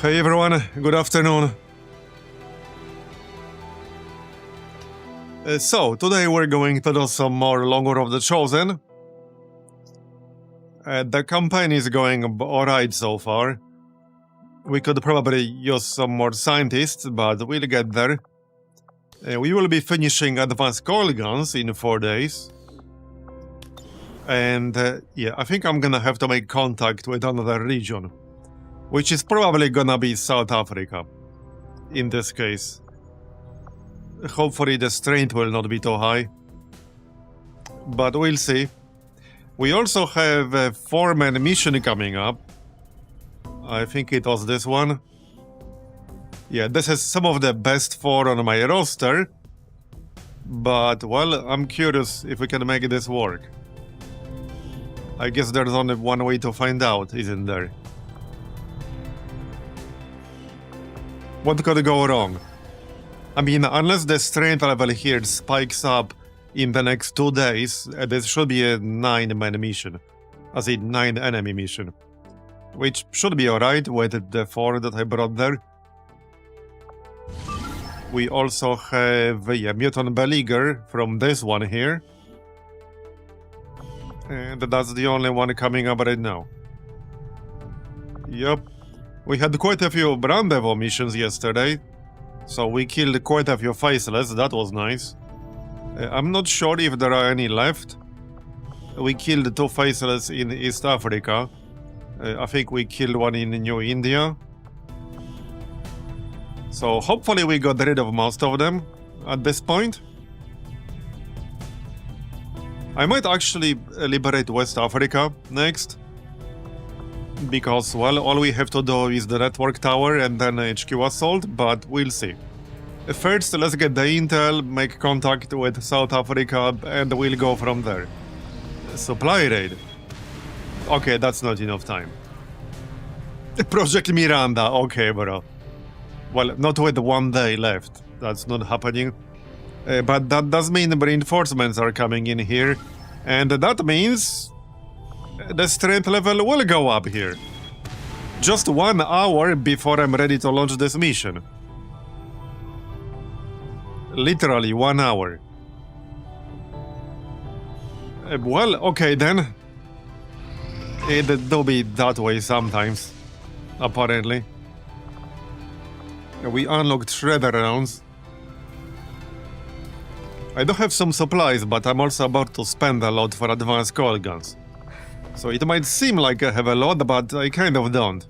Hey everyone, good afternoon. So, today we're going to do some more Longer of the Chosen. The campaign is going alright so far. We could probably use some more scientists, but we'll get there. We will be finishing advanced coil guns in 4 days. And yeah, I think I'm gonna have to make contact with another region, which is probably gonna be South Africa, in this case. Hopefully the strength will not be too high, but we'll see. We also have a 4-man mission coming up. I think it was this one. Yeah, this is some of the best 4 on my roster, but well, I'm curious if we can make this work. I guess there's only one way to find out, isn't there? What could go wrong? I mean, unless the strength level here spikes up in the next 2 days, this should be a 9-man mission. As in 9 enemy mission. Which should be alright with the 4 that I brought there. We also have a mutant beleaguer from this one here. And that's the only one coming up right now. Yup. We had quite a few rendezvous missions yesterday. So we killed quite a few faceless, that was nice. I'm not sure if there are any left. We killed 2 faceless in East Africa. I think we killed one in New India. So hopefully we got rid of most of them at this point. I might actually liberate West Africa next. Because, well, all we have to do is the network tower and then HQ assault, but we'll see. First, let's get the intel, make contact with South Africa, and we'll go from there. Supply raid. Okay, that's not enough time. Project Miranda, okay, bro. Well, not with 1 day left. That's not happening. But that does mean reinforcements are coming in here, and that means the strength level will go up here. Just 1 hour before I'm ready to launch this mission. Literally 1 hour. Well, okay then. It do be that way sometimes, apparently. We unlocked shredder rounds. I do have some supplies, but I'm also about to spend a lot for advanced coil guns. So it might seem like I have a lot, but I kind of don't.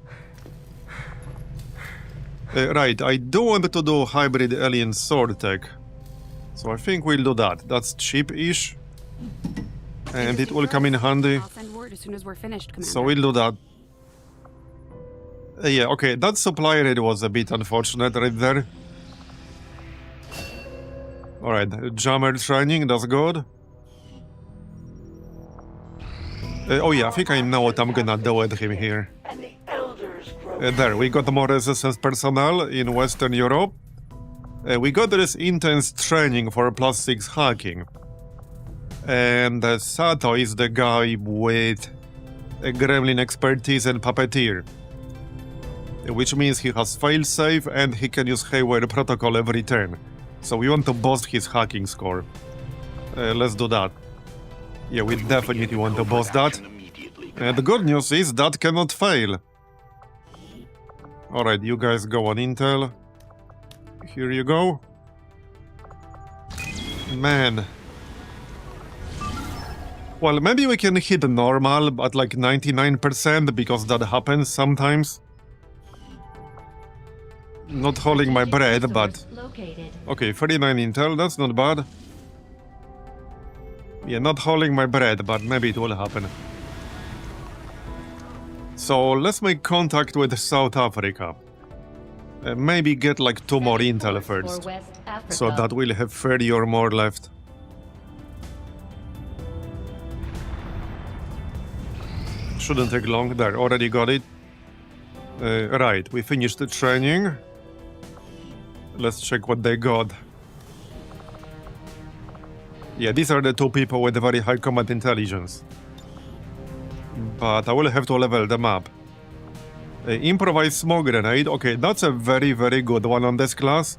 Right, I do want to do hybrid alien sword tech. So I think we'll do that. That's cheap-ish. And it will come in handy. I'll send word as soon as we're finished, Commander. So we'll do that. Yeah, okay, that supply rate was a bit unfortunate right there. Alright, jammer training, that's good. Oh yeah, I think I know what I'm gonna do with him here. There, we got more resistance personnel in Western Europe. We got this intense training for +6 hacking. And Sato is the guy with gremlin expertise and puppeteer. Which means he has failsafe and he can use Haywire protocol every turn. So we want to boost his hacking score. Let's do that. Yeah, we definitely want to boost that. And the good news is that cannot fail. Alright, you guys go on intel. Here you go. Man. Well, maybe we can hit normal at like 99% because that happens sometimes. Not holding my breath, but... Okay, 39 intel, that's not bad. Yeah, not holding my breath, but maybe it will happen. So, let's make contact with South Africa. Maybe get like 2 more intel first. So that we'll have 30 or more left. Shouldn't take long, there, already got it. Right, we finished the training. Let's check what they got. Yeah, these are the 2 people with very high combat intelligence. But I will have to level them up. Improvised smoke grenade. Okay, that's a very, very good one on this class.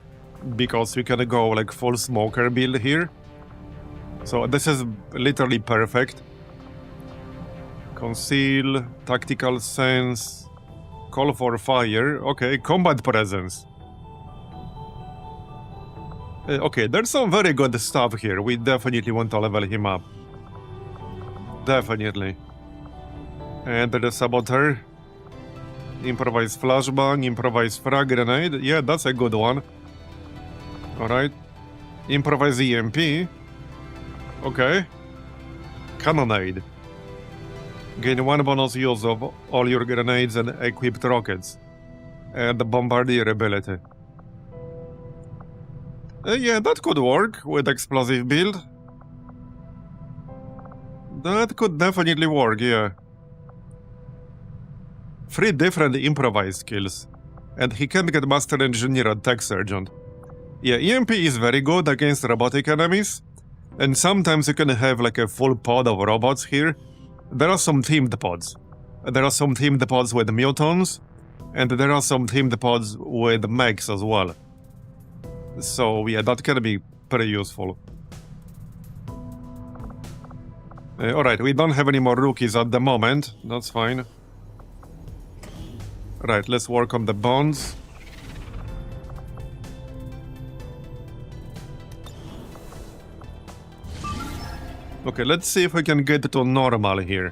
Because we can go like full smoker build here. So this is literally perfect. Conceal, tactical sense, call for fire. Okay, combat presence. Okay, there's some very good stuff here. We definitely want to level him up. Definitely. And the saboteur. Improvised flashbang, improvised frag grenade. Yeah, that's a good one. Alright. Improvised EMP. Okay. Cannonade. Gain 1 bonus use of all your grenades and equipped rockets. And the bombardier ability. Yeah, that could work with explosive build. That could definitely work, yeah. 3 different improvised skills. And he can get Master Engineer and Tech Sergeant. Yeah, EMP is very good against robotic enemies. And sometimes you can have like a full pod of robots here. There are some teamed pods. There are some teamed pods with mutants. And there are some teamed pods with mechs as well. So yeah, that can be pretty useful. Alright, we don't have any more rookies at the moment. That's fine. Right, let's work on the bonds. Okay, let's see if we can get to normal here.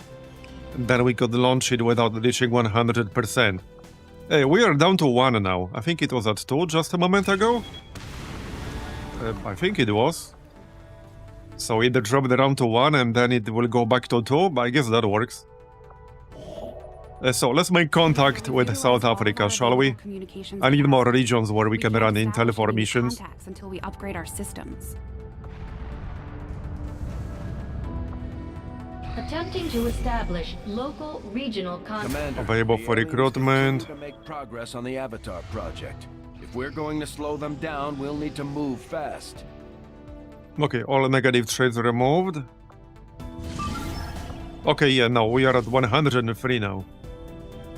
Then we could launch it without reaching 100%. Hey, we are down to 1 now. I think it was at 2 just a moment ago. I think it was. So it dropped down to 1 and then it will go back to 2. I guess that works. So let's make contact with South Africa, shall we? I need more regions where we can run intel for missions. Until we upgrade our systems. Attempting to establish local regional contact. Commander, Available for the aliens recruitment. continue to make progress on the Avatar project. If we're going to slow them down, we'll need to move fast. Okay, all negative traits removed. Okay, yeah, no, we are at 103 now.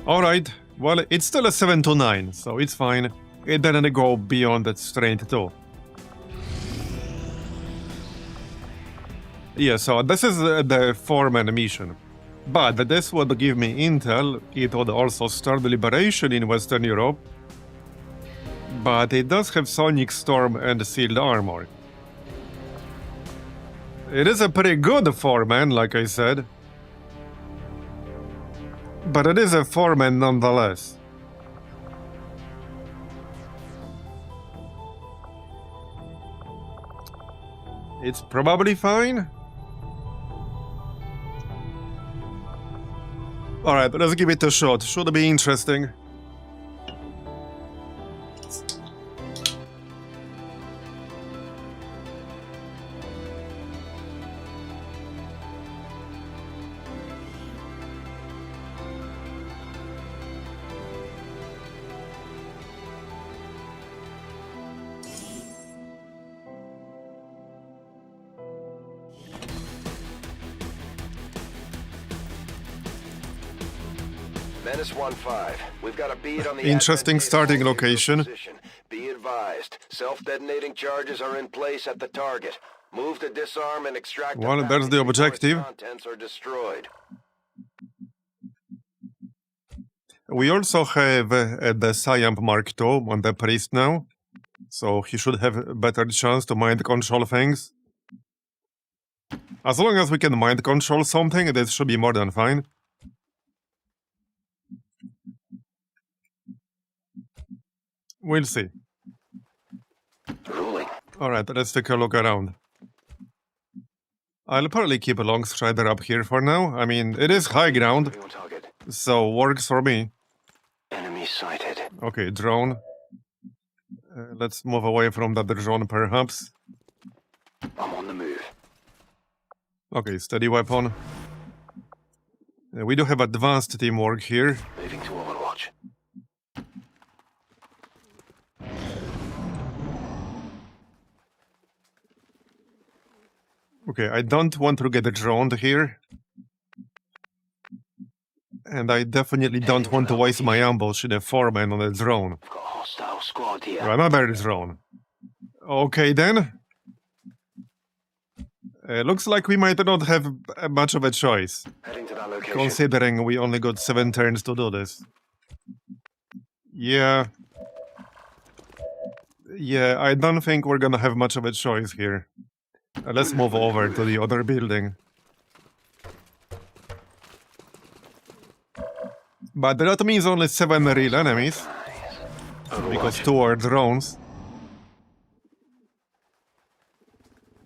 Alright, well, it's still a 7 to 9, so it's fine. It didn't go beyond that strength too. Yeah, so this is the foreman mission. But this would give me intel. It would also start the liberation in Western Europe. But it does have Sonic Storm and Sealed Armor. It is a pretty good foreman, like I said. But it is a foreman nonetheless. It's probably fine. Alright, let's give it a shot. Should be interesting. Menace 1-5. We've got a bead on the Interesting advantageous starting angle location. position. Be advised, self-detonating charges are in place at the target. Move to disarm and extract. Well, there's the objective. Contents are destroyed. We also have the Siamp Mark II on the priest now. So he should have a better chance to mind control things. As long as we can mind control something, this should be more than fine. We'll see. Ruling. Alright, let's take a look around. I'll probably keep a long strider up here for now. I mean, it is high ground, Everyone target. so works for me. Enemy sighted. Okay, drone. Let's move away from that drone, perhaps. I'm on the move. Okay, steady weapon. We do have advanced teamwork here. Moving to Overwatch. Okay, I don't want to get droned here. And I definitely don't want to waste my ambush in a 4-man on a drone. Got a hostile squad here. Another drone. Okay then. Looks like we might not have much of a choice, Heading to that location. considering we only got 7 turns to do this. Yeah, I don't think we're gonna have much of a choice here. Let's move over to the other building. But that means only 7 real enemies, because 2 are drones.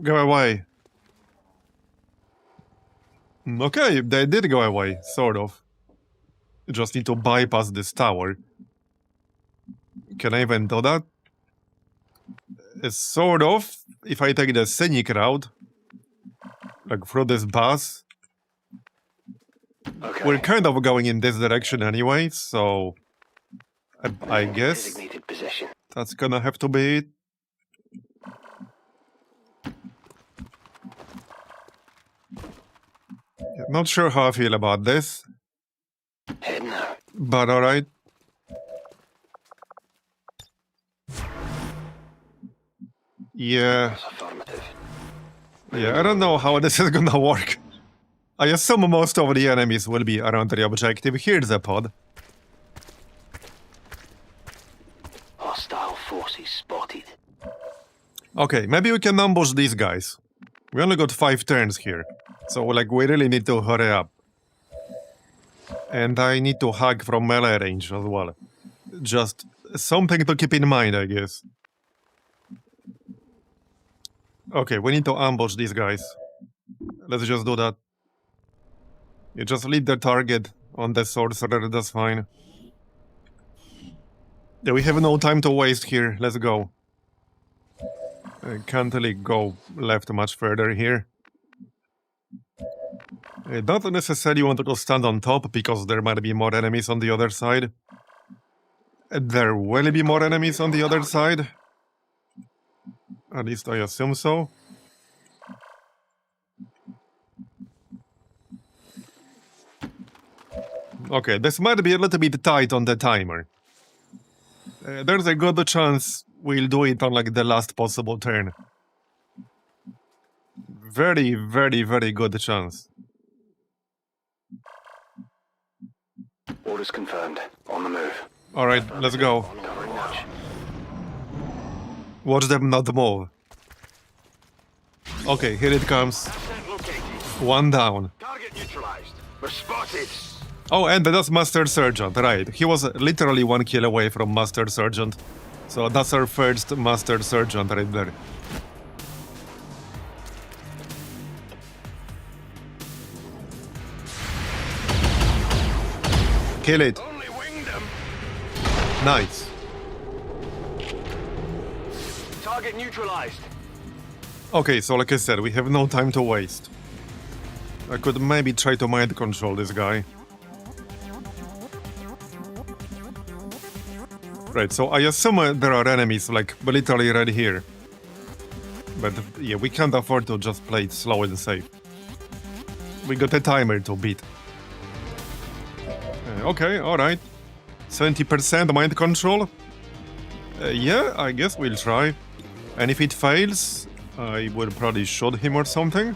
Go away. Okay, they did go away, sort of. Just need to bypass this tower. Can I even do that? Sort of. If I take the scenic route, like through this bus, Okay. we're kind of going in this direction anyway, so I guess Designated position. that's gonna have to be it. Not sure how I feel about this, Head now. but alright. Yeah, Affirmative. I don't know how this is gonna work. I assume most of the enemies will be around the objective. Here's a pod. Hostile forces spotted. Okay, maybe we can ambush these guys. We only got 5 turns here, so like we really need to hurry up. And I need to hack from melee range as well. Just something to keep in mind, I guess. Okay, we need to ambush these guys. Let's just do that. You just lead the target on the sorcerer, that's fine. Yeah, we have no time to waste here, let's go. I can't really go left much further here. I don't necessarily want to go stand on top, because there might be more enemies on the other side. There will be more enemies on the other side. At least I assume so. Okay, this might be a little bit tight on the timer. There's a good chance we'll do it on like the last possible turn. Very, very, very good chance. Orders confirmed. On the move. Alright, let's go. Covering watch. Watch them not move. Okay, here it comes. Asset located. 1 down. Target neutralized. We're spotted. Oh, and that's Master Sergeant, right. He was literally 1 kill away from Master Sergeant. So that's our first Master Sergeant right there. Kill it. Only winged them. Nice. Target neutralized. Okay, so like I said, we have no time to waste. I could maybe try to mind control this guy. Right, so I assume there are enemies, like, literally right here. But, yeah, we can't afford to just play it slow and safe. We got a timer to beat. Okay, alright. 70% mind control? Yeah, I guess we'll try. And if it fails, I will probably shoot him or something.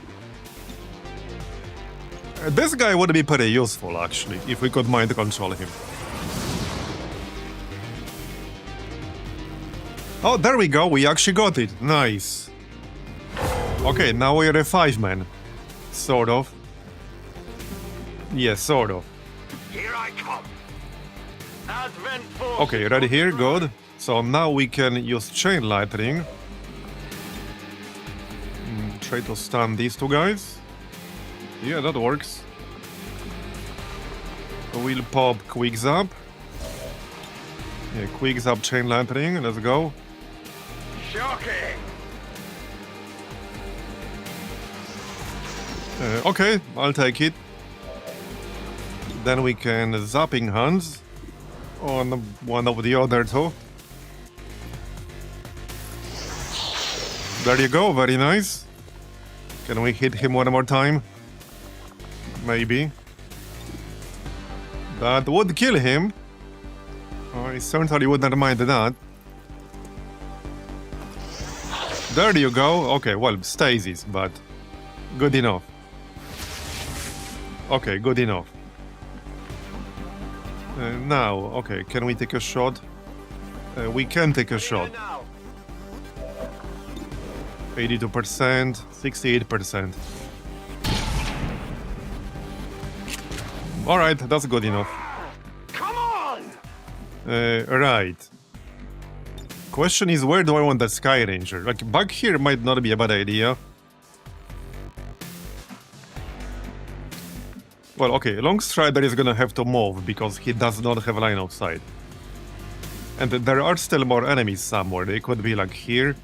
This guy would be pretty useful, actually, if we could mind control him. Oh, there we go, we actually got it. Nice. Okay, now we're a 5-man. Sort of. Yes, sort of. Here I come. Advent force. Okay, ready here, good. So now we can use chain lightning. Try to stun these 2 guys. Yeah, that works. We'll pop quick zap. Yeah, quick zap chain lightning, let's go. Shocking. Okay, I'll take it. Then we can zapping hands on one of the other 2. There you go, very nice. Can we hit him one more time? Maybe. That would kill him. I certainly wouldn't mind that. There you go. Okay, well, stasis, but good enough. Okay, good enough. Now, okay, can we take a shot? We can take a shot. 82%, 68%. Alright, that's good enough. Come on! Right. Question is, where do I want the Sky Ranger? Like, back here might not be a bad idea. Well, okay, Longstrider is gonna have to move because he does not have line of sight. And there are still more enemies somewhere. They could be like here.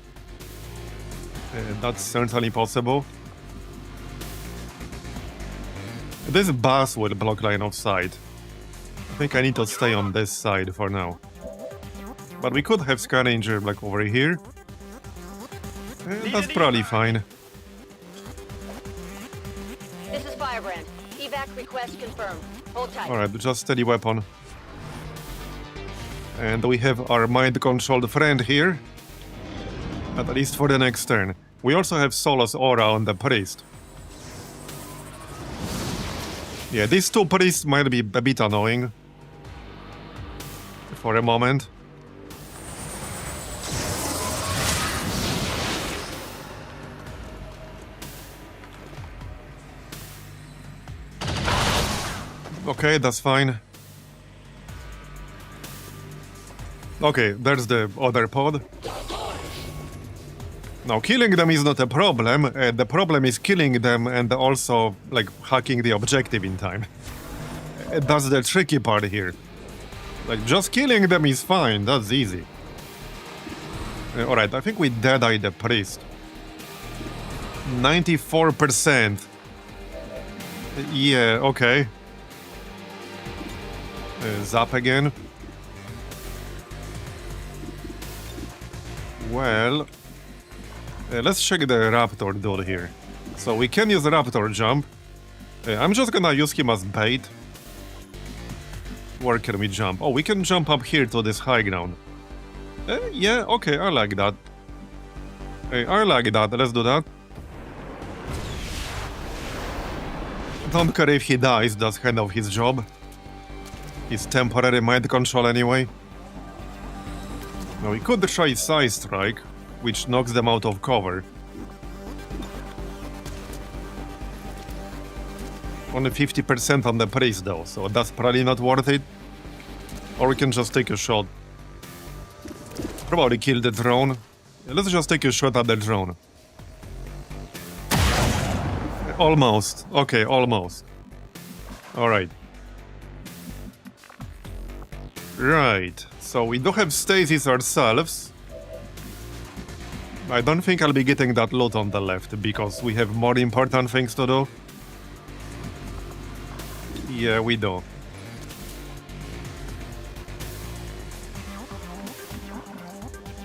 That's certainly possible. This bus will block line of sight. I think I need to stay on this side for now. But we could have Sky Ranger like over here. That's probably fine. This is Firebrand. Evac request confirmed. Hold tight. Alright, just steady weapon. And we have our mind-controlled friend here. At least for the next turn. We also have Solo's aura on the priest. Yeah, these two priests might be a bit annoying. For a moment. Okay, that's fine. Okay, there's the other pod. Now, killing them is not a problem. The problem is killing them and also, like, hacking the objective in time. That's the tricky part here. Like, just killing them is fine, that's easy. Alright, I think we dead-eye the priest. 94%. Yeah, okay. Zap again. Well, let's check the raptor dude here. So we can use raptor jump. I'm just gonna use him as bait. Where can we jump? Oh, we can jump up here to this high ground. Yeah, okay, I like that. I like that, let's do that. Don't care if he dies, that's kind of his job. His temporary mind control anyway. Now we could try Side Strike, which knocks them out of cover. Only 50% on the priest though, so that's probably not worth it. Or we can just take a shot. Probably kill the drone. Let's just take a shot at the drone. Almost. Okay, almost. Alright. Right, so we do have stasis ourselves. I don't think I'll be getting that loot on the left, because we have more important things to do. Yeah, we do.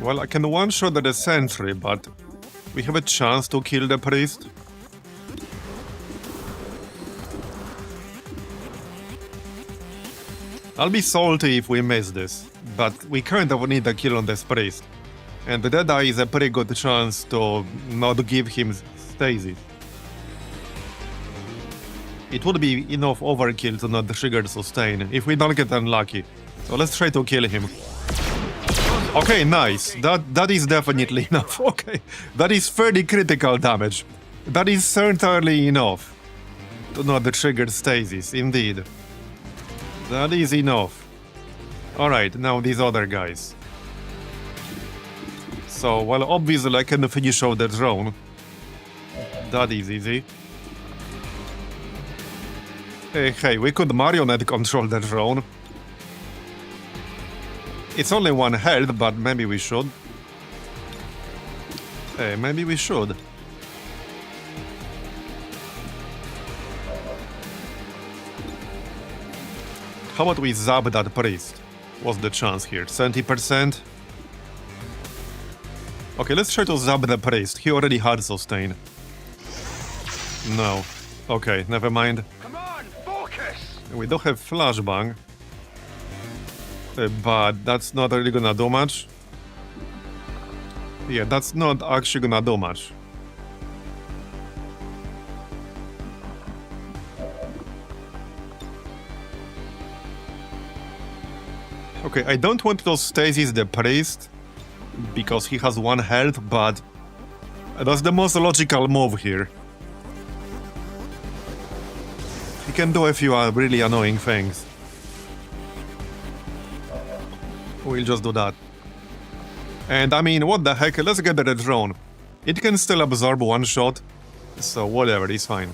Well, I can one-shot the sentry, but we have a chance to kill the priest. I'll be salty if we miss this, but we kind of need a kill on this priest. And the Deadeye is a pretty good chance to not give him stasis. It would be enough overkill to not trigger sustain if we don't get unlucky. So let's try to kill him. Okay, nice. That is definitely enough. Okay, that is fairly critical damage. That is certainly enough to not trigger stasis, indeed. That is enough. Alright, now these other guys. So, well, obviously I can finish off the drone. That is easy. Hey, we could marionette control the drone. It's only one health, but maybe we should. Maybe we should. How about we zap that priest? What's the chance here? 70%? Okay, let's try to zap the priest. He already had sustain. No. Okay, never mind. Come on, focus! We do have flashbang. but that's not really gonna do much. Yeah, that's not actually gonna do much. Okay, I don't want to stasis the priest because he has 1 health, but that's the most logical move here. He can do a few really annoying things. We'll just do that. And I mean, what the heck, let's get the drone. It can still absorb 1 shot, so whatever, it's fine.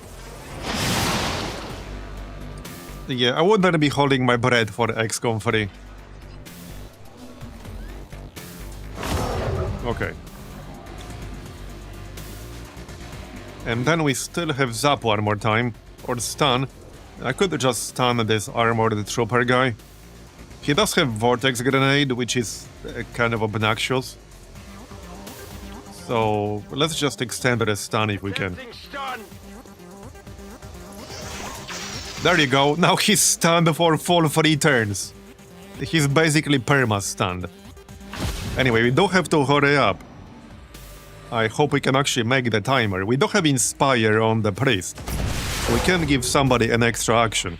Yeah, I wouldn't be holding my breath for XCOM 3. Okay. And then we still have Zap one more time, or Stun. I could just stun this armored trooper guy. He does have Vortex Grenade, which is kind of obnoxious. So let's just extend the stun if we can. There you go, now he's stunned for full 3 turns. He's basically perma-stunned. Anyway, we do have to hurry up. I hope we can actually make the timer. We do have Inspire on the priest. We can give somebody an extra action.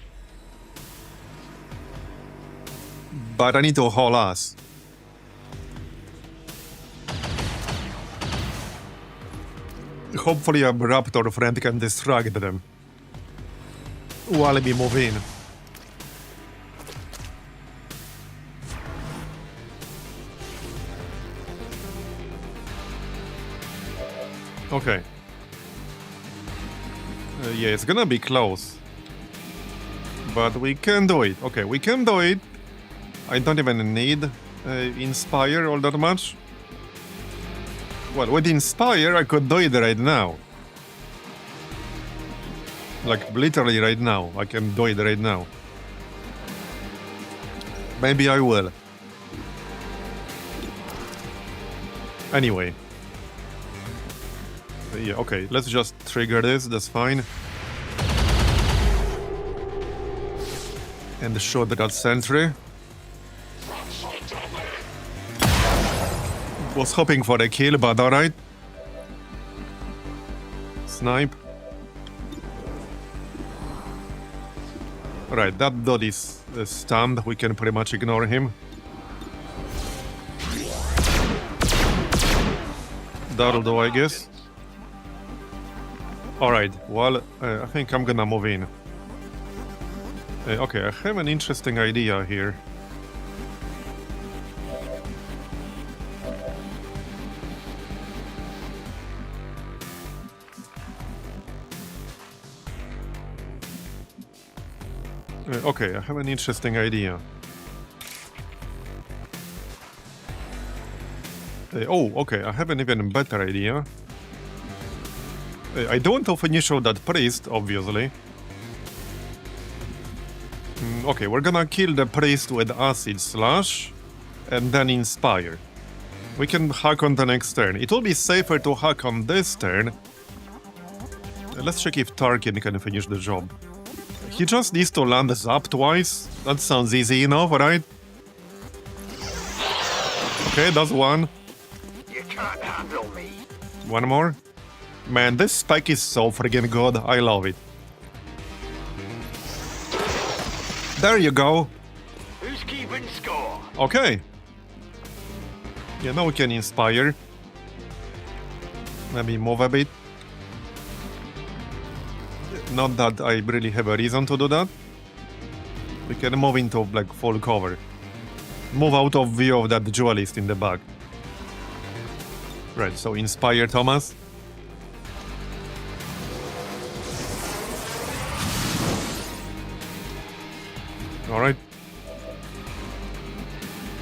But I need to haul ass. Hopefully a raptor friend can distract them while we move in. Okay. Yeah, it's gonna be close. But we can do it. Okay, we can do it. I don't even need Inspire all that much. Well, with Inspire, I could do it right now. Like, literally right now. I can do it right now. Maybe I will. Anyway. Yeah, okay, let's just trigger this, that's fine. And shoot that sentry. Was hoping for a kill, but alright. Snipe. Alright, that dude is stunned, we can pretty much ignore him. That'll do, I guess. Alright, well, I think I'm gonna move in. Okay, I have an interesting idea here. Okay, I have an interesting idea. Oh, okay, I have an even better idea. I don't want to finish out that priest, obviously. Okay, we're gonna kill the priest with Acid Slash, and then Inspire. We can hack on the next turn. It will be safer to hack on this turn. Let's check if Tarkin can finish the job. He just needs to land Zap twice. That sounds easy enough, right? Okay, that's one. You can't handle me. One more. Man, this spec is so friggin' good. I love it. There you go. Who's keeping score? Okay. Yeah, now we can Inspire. Maybe move a bit. Not that I really have a reason to do that. We can move into like full cover. Move out of view of that duelist in the back. Right, so Inspire Thomas. Alright.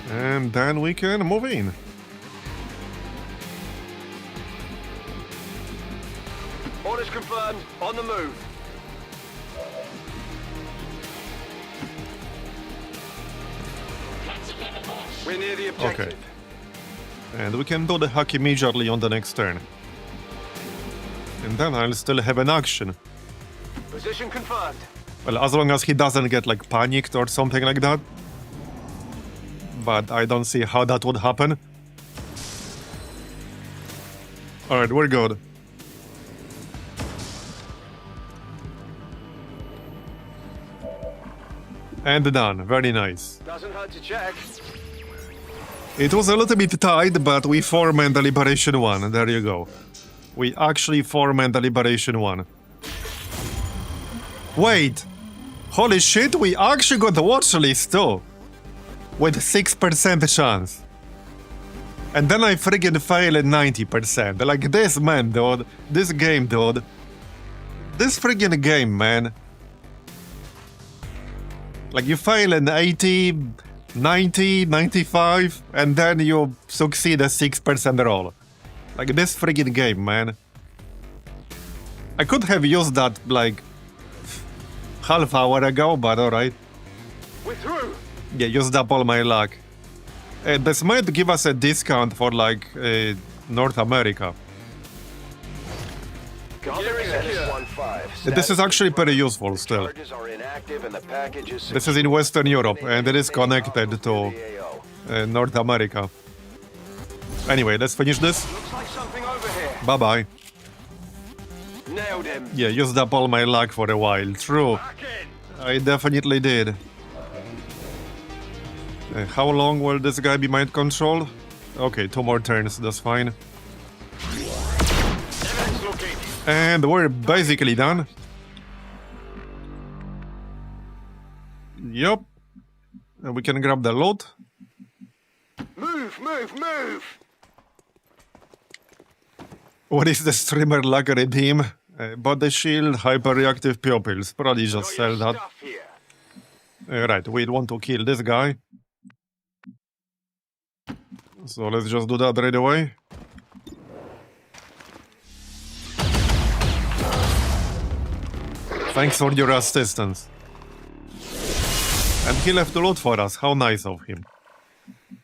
And then we can move in. Orders confirmed. On the move. We're near the objective. Okay. And we can do the hack immediately on the next turn. And then I'll still have an action. Position confirmed. Well, as long as he doesn't get like panicked or something like that. but I don't see how that would happen. Alright, we're good. And done. Very nice. Doesn't hurt to check. It was a little bit tight, but we formed the Liberation 1. There you go. We actually formed the Liberation 1. Wait! Holy shit, we actually got the watch list too! With 6% chance. And then I friggin' fail at 90%. Like this, man, dude. This game, dude. This friggin' game, man. Like you fail in 80, 90, 95, and then you succeed a 6% roll. Like this friggin' game, man. I could have used that like half hour ago, but alright. We're through. Yeah, used up all my luck. This might give us a discount for like North America. This is actually pretty useful still. This is in Western Europe and it is connected to North America. Anyway, let's finish this. Bye bye. Nailed him. Yeah, used up all my luck for a while. True. I definitely did. How long will this guy be mind controlled? Okay, 2 more turns, that's fine. And we're basically done. Yup. And we can grab the loot. Move, move, move! What is the streamer luxury beam? Body shield, hyper-reactive pupils. Probably just sell that. Right, we want to kill this guy. So let's just do that right away. Thanks for your assistance. And he left the loot for us. How nice of him.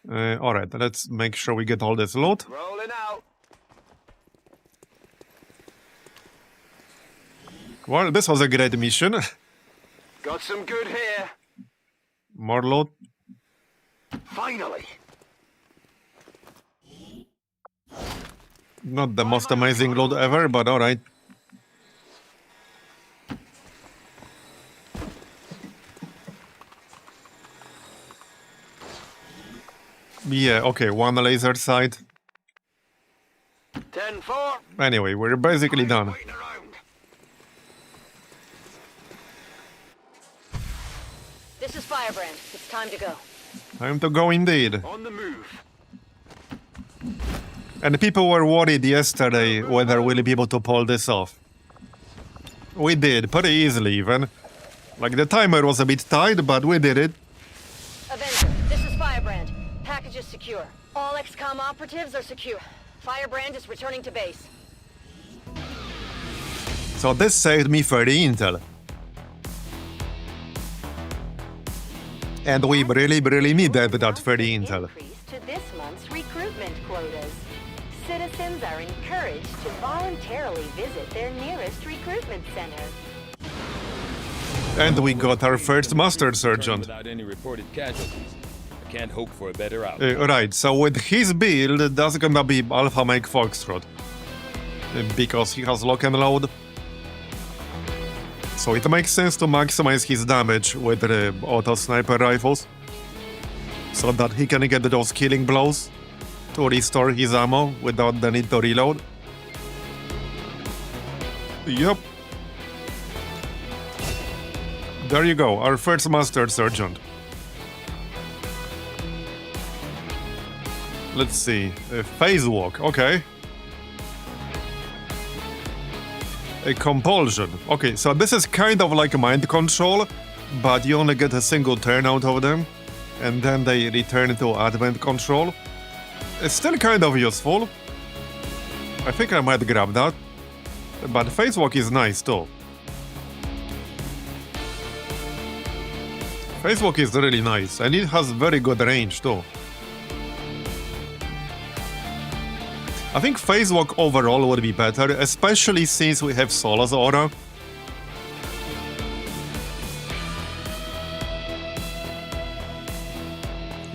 Alright, let's make sure we get all this loot. Rolling out. Well, this was a great mission. Got some good here. More loot. Finally. Not the most amazing loot ever, but alright. Yeah, okay, 1 laser sight. 10-4. Anyway, we're basically done. This is Firebrand. It's time to go. Time to go indeed. On the move. And people were worried yesterday whether we'll be able to pull this off. We did, pretty easily even. Like the timer was a bit tight, but we did it. Avenger, this is Firebrand. Package is secure. All XCOM operatives are secure. Firebrand is returning to base. So this saved me 30 intel. And we really needed that 30 intel. Increase to this month's recruitment quotas. Citizens are encouraged to voluntarily visit their nearest recruitment center. And we got our first Master Sergeant. Without any reported casualties. I can't hope for a better outcome. Right, so with his build, that's gonna be Alpha Mike Foxtrot. Because he has lock and load. So it makes sense to maximize his damage with the auto sniper rifles. So that he can get those killing blows to restore his ammo without the need to reload. Yup. There you go, our first Master Sergeant. Let's see, phase walk, okay. A compulsion. Okay, so this is kind of like mind control, but you only get a single turn out of them, and then they return to advent control. It's still kind of useful. I think I might grab that. But phase walk is nice too. Phase walk is really nice, and it has very good range too. I think phase walk overall would be better, especially since we have Sola's aura.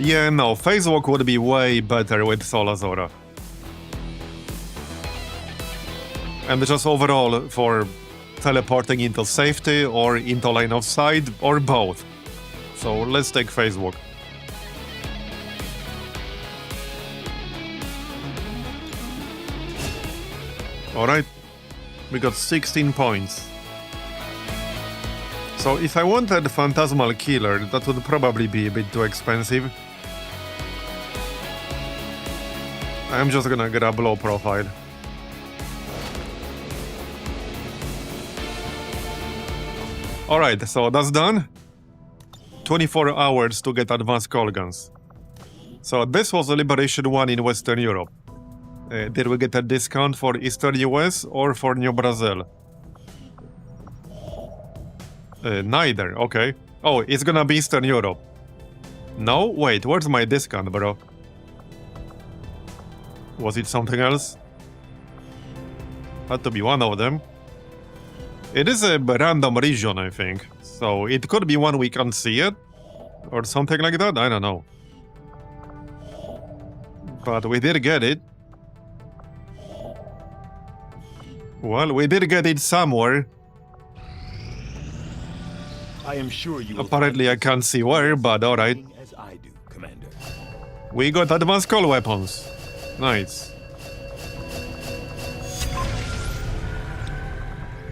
Yeah, no, phase walk would be way better with Solazora. And just overall for teleporting into safety or into line of sight or both. So let's take phase walk. Alright, we got 16 points. So if I wanted Phantasmal Killer, that would probably be a bit too expensive. I'm just gonna grab low profile. Alright, so that's done. 24 hours to get advanced call guns. So this was a Liberation 1 in Western Europe. Did we get a discount for Eastern US or for New Brazil? Neither, okay. Oh, it's gonna be Eastern Europe. No? Wait, where's my discount, bro? Was it something else? Had to be one of them. It is a random region, I think. So it could be one we can't see it. Or something like that, I don't know. But we did get it. Well, we did get it somewhere. I am sure you will Apparently I can't see where, but alright. as I do, Commander. We got advanced call weapons. Nice.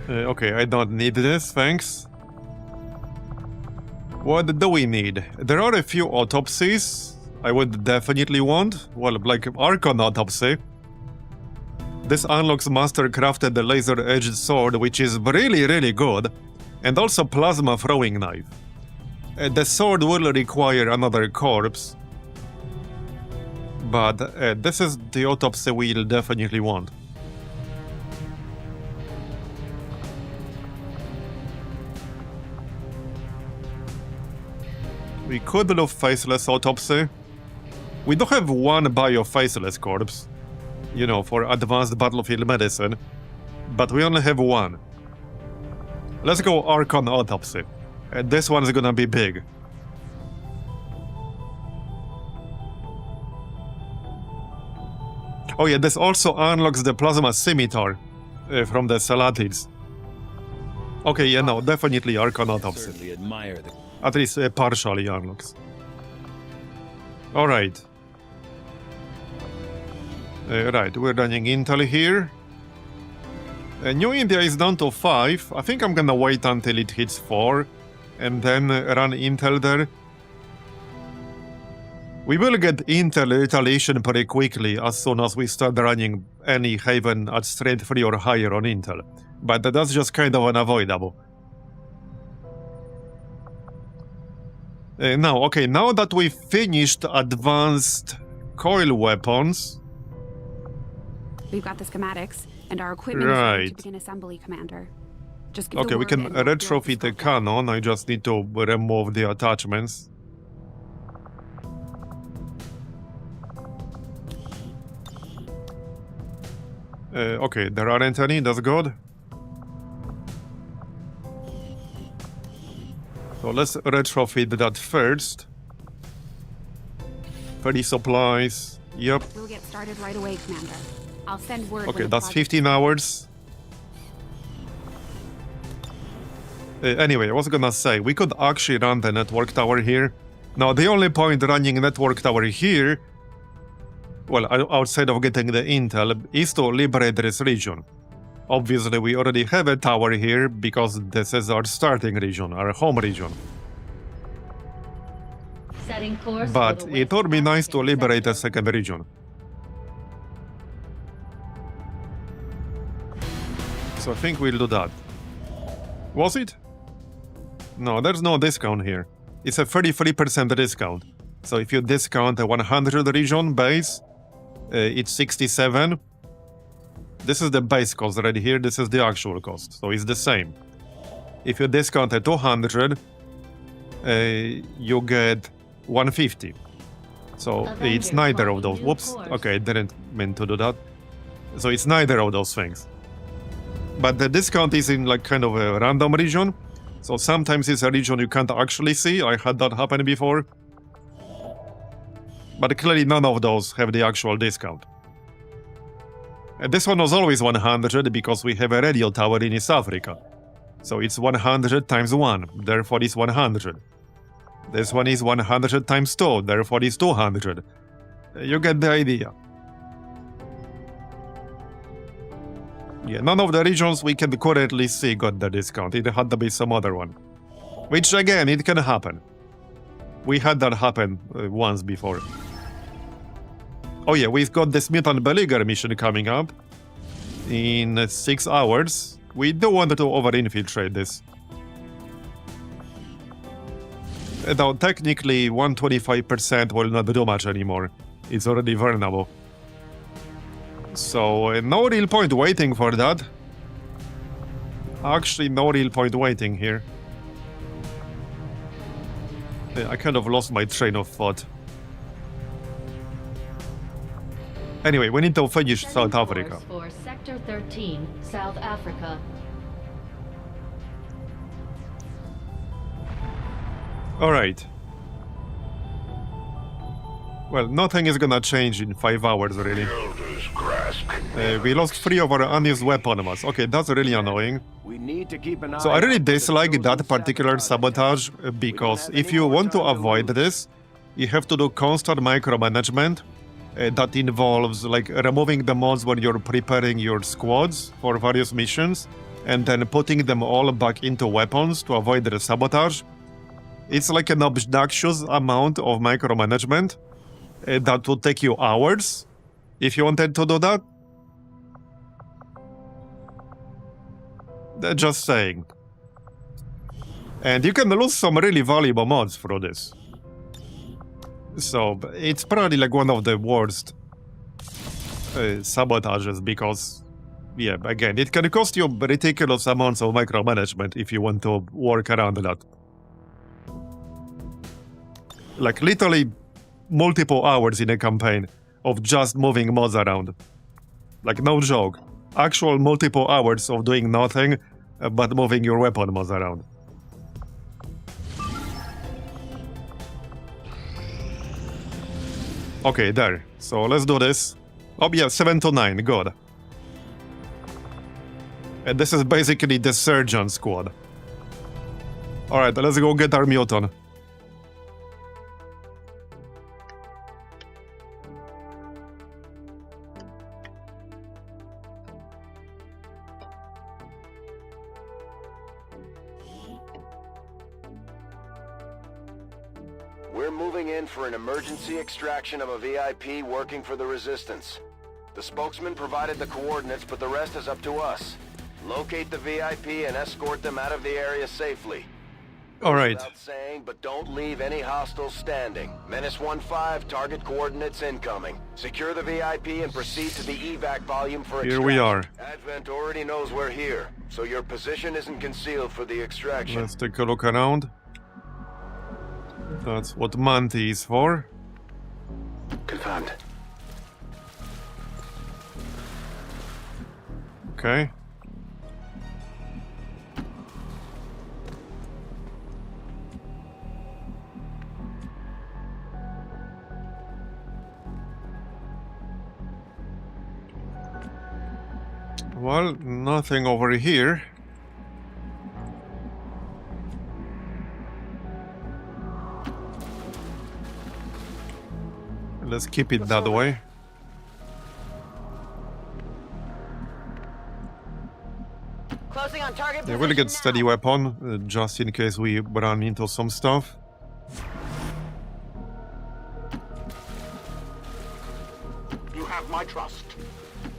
Okay, I don't need this, thanks. What do we need? There are a few autopsies I would definitely want. Well, like Archon autopsy. This unlocks master-crafted laser-edged sword, which is really good. And also plasma throwing knife. The sword will require another corpse. But this is the autopsy we'll definitely want. We could do faceless autopsy. We do have one bio-faceless corpse. You know, for advanced battlefield medicine. But we only have one. Let's go Archon autopsy. This one's gonna be big. Oh yeah, this also unlocks the plasma scimitar from the Salatids. Okay, yeah, no, definitely Archon autopsy. Certainly admire the At least partially unlocks. Alright. Right, we're running Intel here. New India is down to 5. I think I'm gonna wait until it hits 4 and then run Intel there. We will get Intel retaliation pretty quickly as soon as we start running any Haven at strength 3 or higher on Intel. But that's just kind of unavoidable. Now that we've finished advanced coil weapons... We've got the schematics, and our equipment is ready to begin assembly, Commander. Just give the Okay, we word can and we'll build retrofit the scope. cannon. I just need to remove the attachments. Okay, there aren't any, that's good. So let's retrofit that first. 30 supplies, yep. We'll get started right away, Commander. I'll send word. Okay, when the that's project- 15 hours. Anyway, I was gonna say, we could actually run the network tower here. Now, the only point running network tower here, well, outside of getting the intel, is to liberate this region. Obviously, we already have a tower here, because this is our starting region, our home region. Setting course But for the it would be West nice to African liberate a sector. second region. So I think we'll do that. Was it? No, there's no discount here. It's a 33% discount. So if you discount a 100 region base, it's 67. This is the base cost right here, this is the actual cost, so it's the same. If you discount a 200, you get 150. So it's neither of those. Whoops, okay, I didn't mean to do that. So it's neither of those things. But the discount is in like kind of a random region. So sometimes it's a region you can't actually see. I had that happen before. But clearly none of those have the actual discount. And this one was always 100 because we have a radio tower in East Africa. So it's 100 times 1, therefore it's 100. This one is 100 times 2, therefore it's 200. You get the idea. Yeah, none of the regions we can currently see got the discount. It had to be some other one. Which again, it can happen. We had that happen once before. Oh yeah, we've got this Mutant Beleaguer mission coming up in 6 hours. We do want to over-infiltrate this. Though technically 125% will not do much anymore. It's already vulnerable. So no real point waiting for that. Actually, no real point waiting here. I kind of lost my train of thought. Anyway, we need to finish South Africa. For Sector 13, South Africa. Alright. Well, nothing is gonna change in 5 hours, really. We lost 3 of our unused weapon mass. Okay, that's really annoying. So I really dislike that particular sabotage, because if you want to avoid this, you have to do constant micromanagement that involves like removing the mods when you're preparing your squads for various missions, and then putting them all back into weapons to avoid the sabotage. It's like an obnoxious amount of micromanagement that would take you hours if you wanted to do that. Just saying. And you can lose some really valuable mods through this. So it's probably like one of the worst sabotages because, yeah, again, it can cost you ridiculous amounts of micromanagement if you want to work around that. Like literally multiple hours in a campaign of just moving mods around. Like no joke. Actual multiple hours of doing nothing but moving your weapon mods around. Okay, there. So let's do this. Oh yeah, 7 to 9, good. And this is basically the Surgeon squad. Alright, let's go get our mutant. We're moving in for an emergency extraction of a VIP working for the Resistance. The spokesman provided the coordinates, but the rest is up to us. Locate the VIP and escort them out of the area safely. All right. Without saying, but don't leave any hostiles standing. Menace 1-5, target coordinates incoming. Secure the VIP and proceed to the evac volume for extraction. Here we are. Advent already knows we're here, so your position isn't concealed for the extraction. Let's take a look around. That's what Manti is for. Confirmed. Okay. Well, nothing over here. Let's keep it that way. Closing on target Yeah, we'll get steady weapon, just in case we run into some stuff. You have my trust.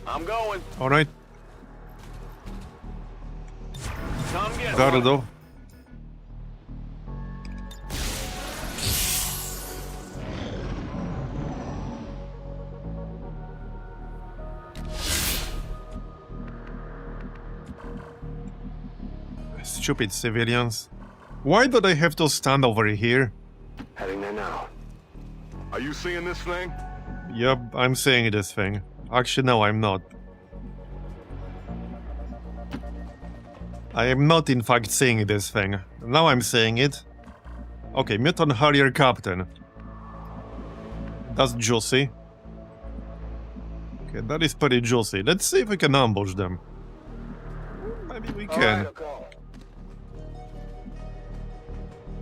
I'm going. Alright. Come get That'll do. Stupid civilians. Why do they have to stand over here? Heading there now. Are you seeing this thing? Yep, I'm seeing this thing. Actually, no, I'm not. I am not, in fact, seeing this thing. Now I'm seeing it. Okay, Mutant Harrier Captain. That's juicy. Okay, that is pretty juicy. Let's see if we can ambush them. Maybe we can.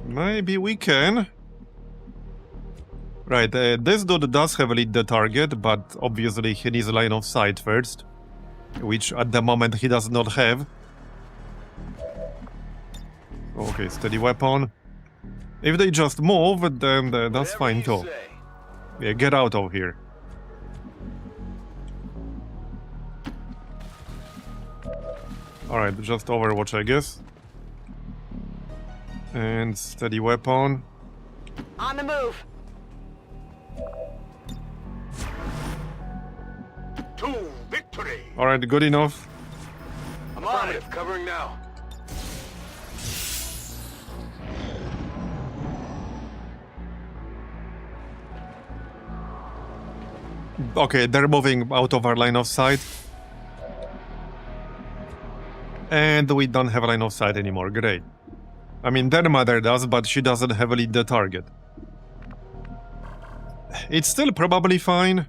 Maybe we can. Right, this dude does have lead the target, but obviously he needs line of sight first, which at the moment he does not have. Okay, steady weapon. If they just move, then that's fine too. Yeah, get out of here. Alright, just Overwatch, I guess. And steady weapon. On the move. To victory! Alright, good enough. I'm on it. Covering now. Okay, they're moving out of our line of sight. And we don't have a line of sight anymore, great. I mean, their mother does, but she doesn't have a lead the target. It's still probably fine.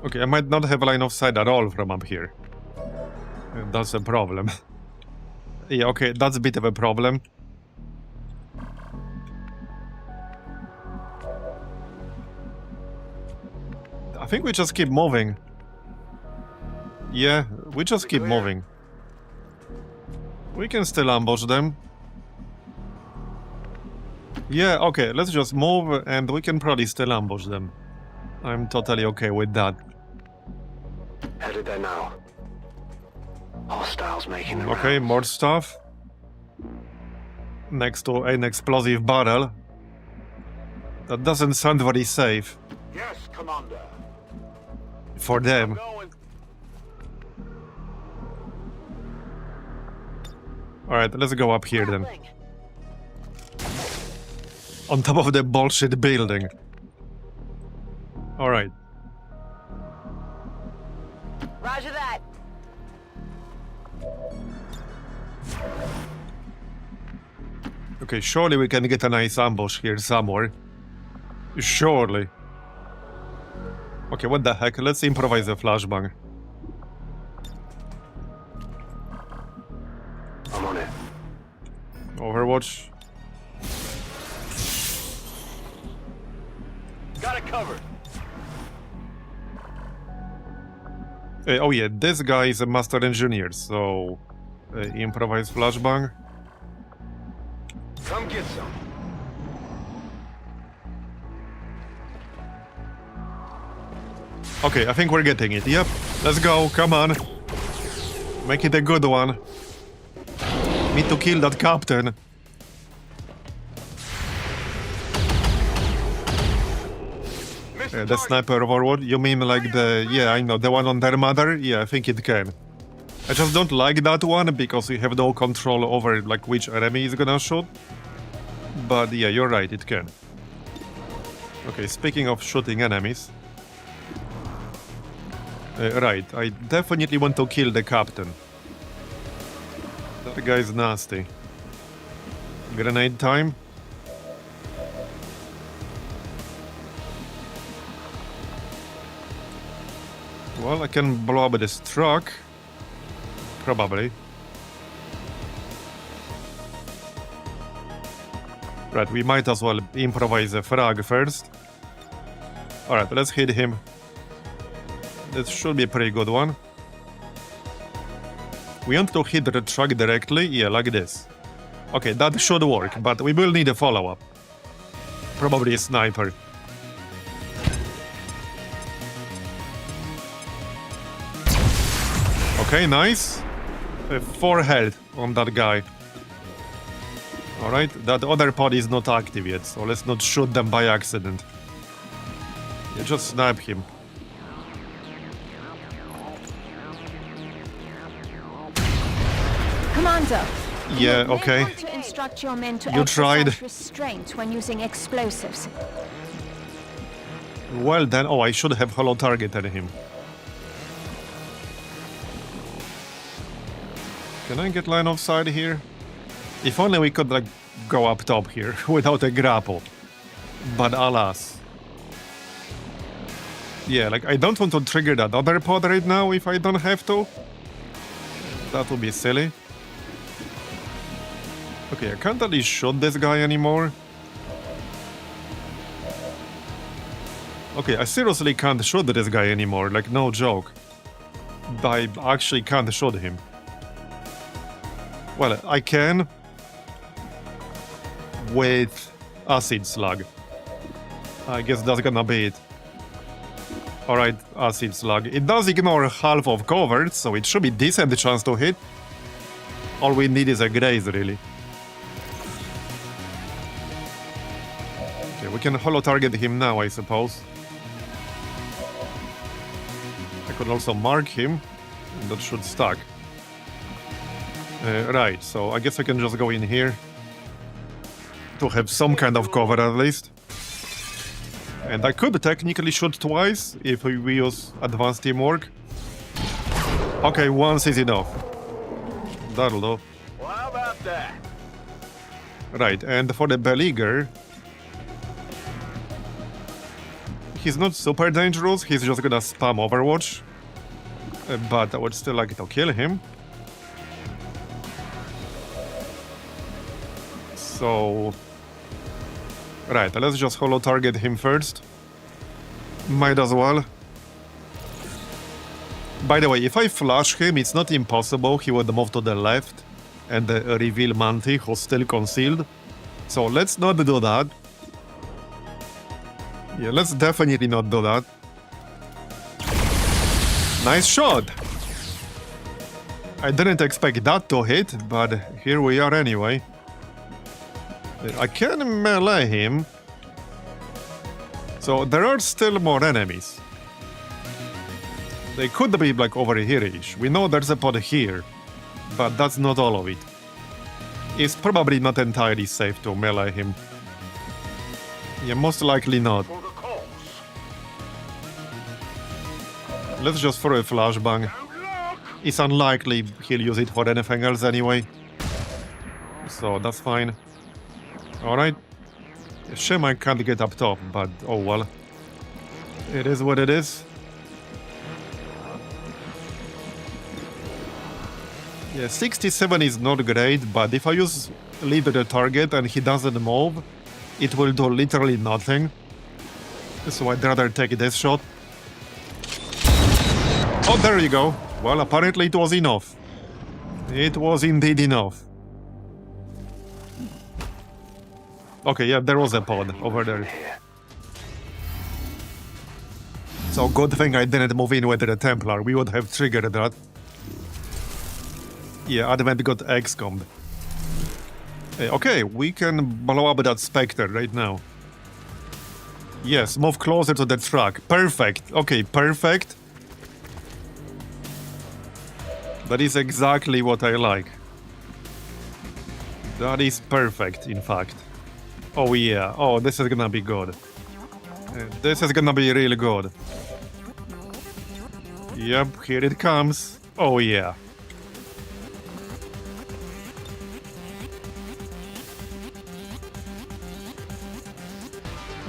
Okay, I might not have a line of sight at all from up here. That's a problem. Yeah, okay, that's a bit of a problem. I think we just keep moving. Yeah, we just keep moving. We can still ambush them. Yeah, okay, let's just move and we can probably still ambush them. I'm totally okay with that. Headed there now. Hostiles making the Okay, rounds. more stuff. Next to an explosive barrel. That doesn't sound very safe. Yes, Commander. For them. Going. Alright, let's go up here then. On top of the bullshit building. Alright. Roger that. Okay, surely we can get a nice ambush here somewhere. Surely. Okay, what the heck? Let's improvise a flashbang. I'm on it. Overwatch. Got it covered. Oh yeah, this guy is a master engineer, so... improvise flashbang. Come get some. Okay, I think we're getting it. Yep, let's go, come on. Make it a good one. Need to kill that captain. The sniper overwatch? You mean like the... Yeah, I know, the one on their mother? Yeah, I think it can. I just don't like that one, because we have no control over like which enemy is gonna shoot. But yeah, you're right, it can. Okay, speaking of shooting enemies... right, I definitely want to kill the captain. That guy's nasty. Grenade time. Well, I can blow up this truck. Probably. Right, we might as well improvise a frag first. Alright, let's hit him. This should be a pretty good one. We want to hit the truck directly? Yeah, like this. Okay, that should work, but we will need a follow-up. Probably a sniper. Okay, nice. 4 health on that guy. Alright, that other pod is not active yet, so let's not shoot them by accident. You just snipe him. Commander. Yeah, you okay. may want to instruct your men to You exercise tried. restraint when using explosives. Well then, oh, I should have hollow targeted him. Can I get line of sight here? If only we could like go up top here without a grapple. But alas. Yeah, like, I don't want to trigger that other pod right now if I don't have to. That would be silly. Okay, I can't really shoot this guy anymore. Okay, I seriously can't shoot this guy anymore, like, no joke. I actually can't shoot him. Well, I can with acid slug. I guess that's gonna be it. Alright, acid slug. It does ignore half of cover, so it should be decent chance to hit. All we need is a graze, really. Okay, we can holo target him now, I suppose. I could also mark him. That should stack. Right, so I guess I can just go in here to have some kind of cover at least. And I could technically shoot twice if we use advanced teamwork. Okay, once is enough. That'll do. Well, how about that? Right, and for the Beleaguer, he's not super dangerous, he's just gonna spam Overwatch. But I would still like to kill him. So... Right, let's just holo target him first. Might as well. By the way, if I flash him, it's not impossible he would move to the left and reveal Manti, who's still concealed. So let's not do that. Yeah, let's definitely not do that. Nice shot! I didn't expect that to hit, but here we are anyway. I can melee him. So there are still more enemies. They could be like over here-ish. We know there's a pod here, but that's not all of it. It's probably not entirely safe to melee him. Yeah, most likely not. Let's just throw a flashbang. It's unlikely he'll use it for anything else anyway. So that's fine. Alright. Shame I can't get up top, but oh well. It is what it is. Yeah, 67 is not great, but if I use lead to the target and he doesn't move, it will do literally nothing. So I'd rather take this shot. Oh, there you go. Well, apparently it was enough. It was indeed enough. Okay, yeah, there was a pod over there. So good thing I didn't move in with the Templar. We would have triggered that. Yeah, Advent got XCOM'd. Okay, we can blow up that Spectre right now. Yes, move closer to the truck. Perfect. Okay, perfect. That is exactly what I like. That is perfect, in fact. Oh yeah, oh, this is gonna be good. This is gonna be really good. Yep, here it comes. Oh yeah.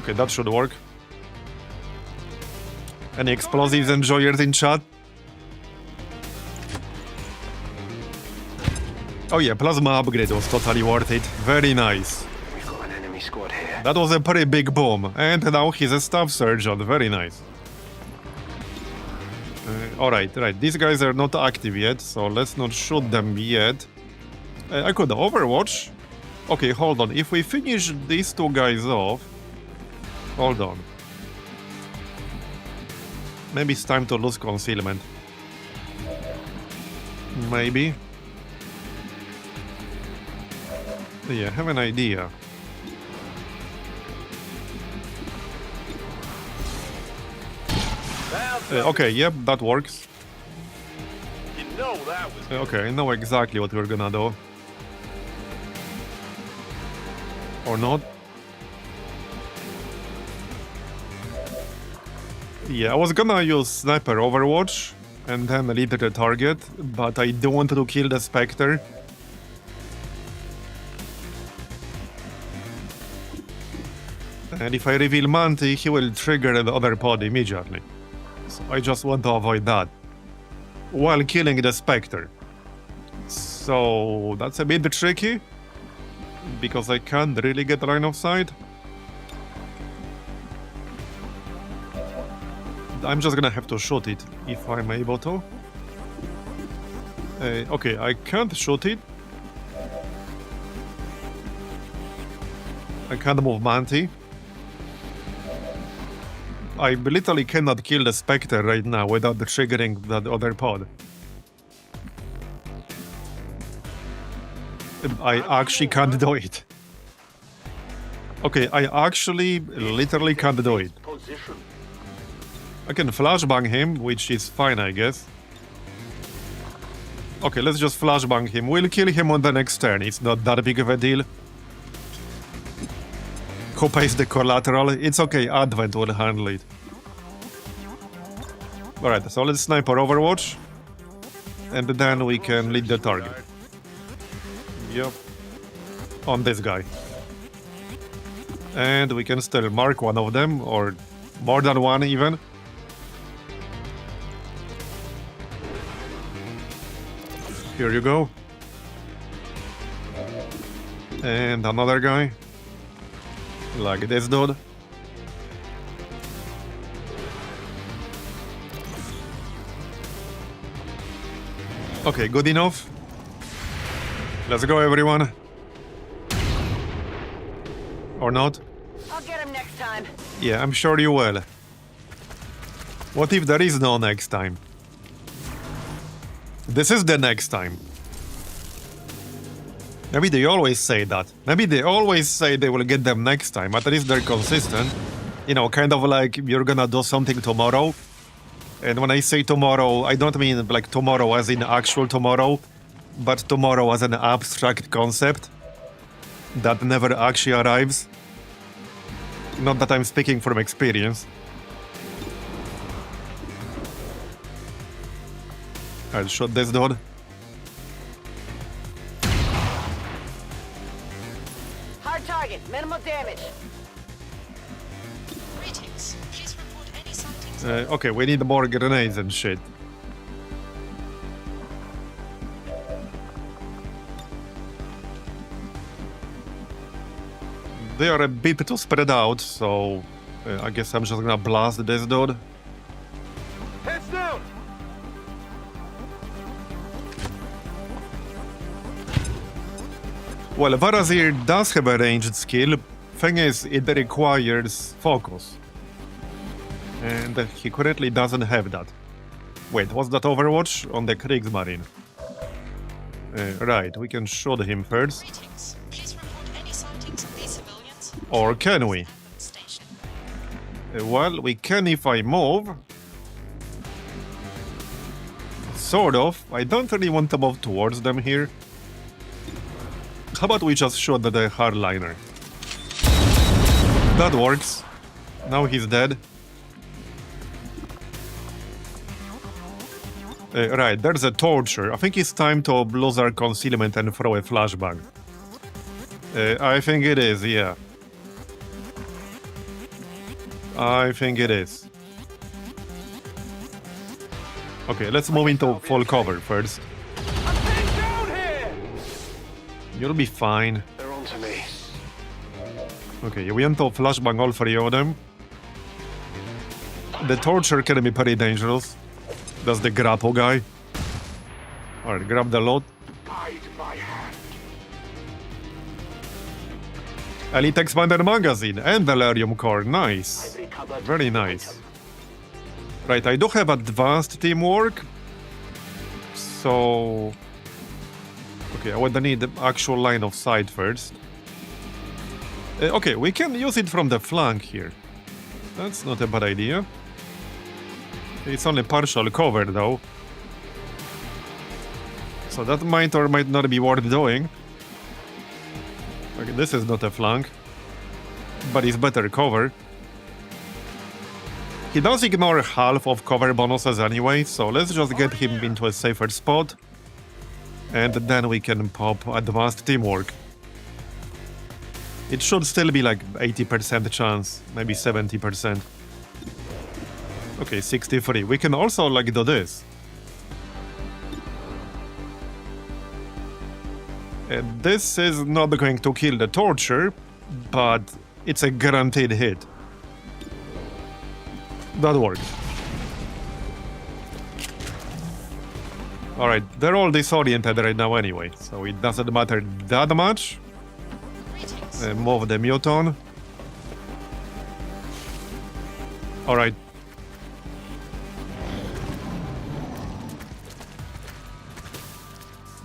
Okay, that should work. Any explosives enjoyers in chat? Oh yeah, plasma upgrade was totally worth it. Very nice. We've got an enemy squad here. That was a pretty big boom. And now he's a staff sergeant. Very nice. Alright, right. These guys are not active yet, so let's not shoot them yet. I could overwatch. Okay, hold on. If we finish these two guys off... Hold on. Maybe it's time to lose concealment. Maybe. Yeah, I have an idea. Okay, yep, that works. You know that was Okay, I know exactly what we're gonna do. Or not. Yeah, I was gonna use Sniper Overwatch and then lead the target, but I don't want to kill the Spectre. And if I reveal Manti, he will trigger the other pod immediately. So I just want to avoid that. While killing the Spectre. So that's a bit tricky. Because I can't really get line of sight. I'm just gonna have to shoot it if I'm able to. Okay, I can't shoot it. I can't move Manti. I literally cannot kill the Spectre right now without triggering that other pod. I actually can't do it. Okay, I actually literally can't do it. I can flashbang him, which is fine, I guess. Okay, let's just flashbang him. We'll kill him on the next turn. It's not that big of a deal. Who pays the collateral? It's okay, Advent will handle it. Alright, so let's sniper Overwatch. And then we can lead the target. Yep. On this guy. And we can still mark one of them, or more than one even. Here you go. And another guy. Like this dude. Okay, good enough. Let's go, everyone. Or not? I'll get him next time. Yeah, I'm sure you will. What if there is no next time? This is the next time. Maybe they always say that. Maybe they always say they will get them next time. At least they're consistent. You know, kind of like you're gonna do something tomorrow. And when I say tomorrow, I don't mean like tomorrow as in actual tomorrow, but tomorrow as an abstract concept that never actually arrives. Not that I'm speaking from experience. I'll shoot this dude. Hard target, minimal damage. Greetings. Please report any sightings. Okay, we need more grenades and shit. They are a bit too spread out, so I guess I'm just gonna blast this dude. Heads down! Well, Marbozir does have a ranged skill. Thing is, it requires focus. And he currently doesn't have that. Wait, was that Overwatch? On the Kriegsmarine. Right, we can shoot him first. Greetings. Please report any sightings of these civilians. Or can we? Station. Well, we can if I move. Sort of. I don't really want to move towards them here. How about we just shoot the hardliner? That works. Now he's dead. Right, there's a torture. I think it's time to lose our concealment and throw a flashbang. I think it is, yeah. I think it is. Okay, let's move into full cover first. I'm pinned down here! You'll be fine. They're on to me. Okay, we want to flashbang all three of them. The torture can be pretty dangerous. That's the grapple guy. Alright, grab the load. Guide my hand. Elite Expander Magazine and Delirium Core. Nice. Very nice. Right, I do have advanced teamwork. So... Okay, I would need the actual line of sight first. Okay, we can use it from the flank here. That's not a bad idea. It's only partial cover though. So that might or might not be worth doing. Okay, this is not a flank. But it's better cover. He does ignore half of cover bonuses anyway, so let's just get him into a safer spot. And then we can pop advanced teamwork. It should still be like 80% chance, maybe 70%. Okay, 63. We can also like do this. And this is not going to kill the torture, but it's a guaranteed hit. That works. Alright, they're all disoriented right now anyway, so it doesn't matter that much. Greetings. Move the mute on. Alright.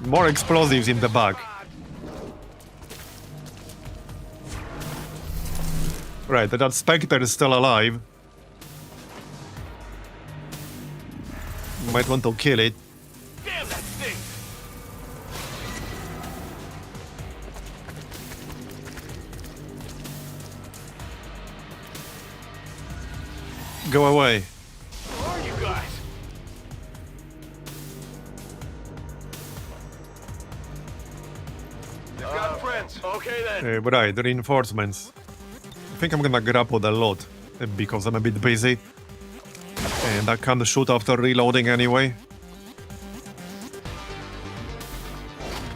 More explosives in the back. Right, that Spectre is still alive. Might want to kill it. Damn that thing! Go away. Where are you guys? They've got friends. Okay then. Right, the reinforcements. I think I'm gonna grapple a lot because I'm a bit busy. And I can't shoot after reloading anyway.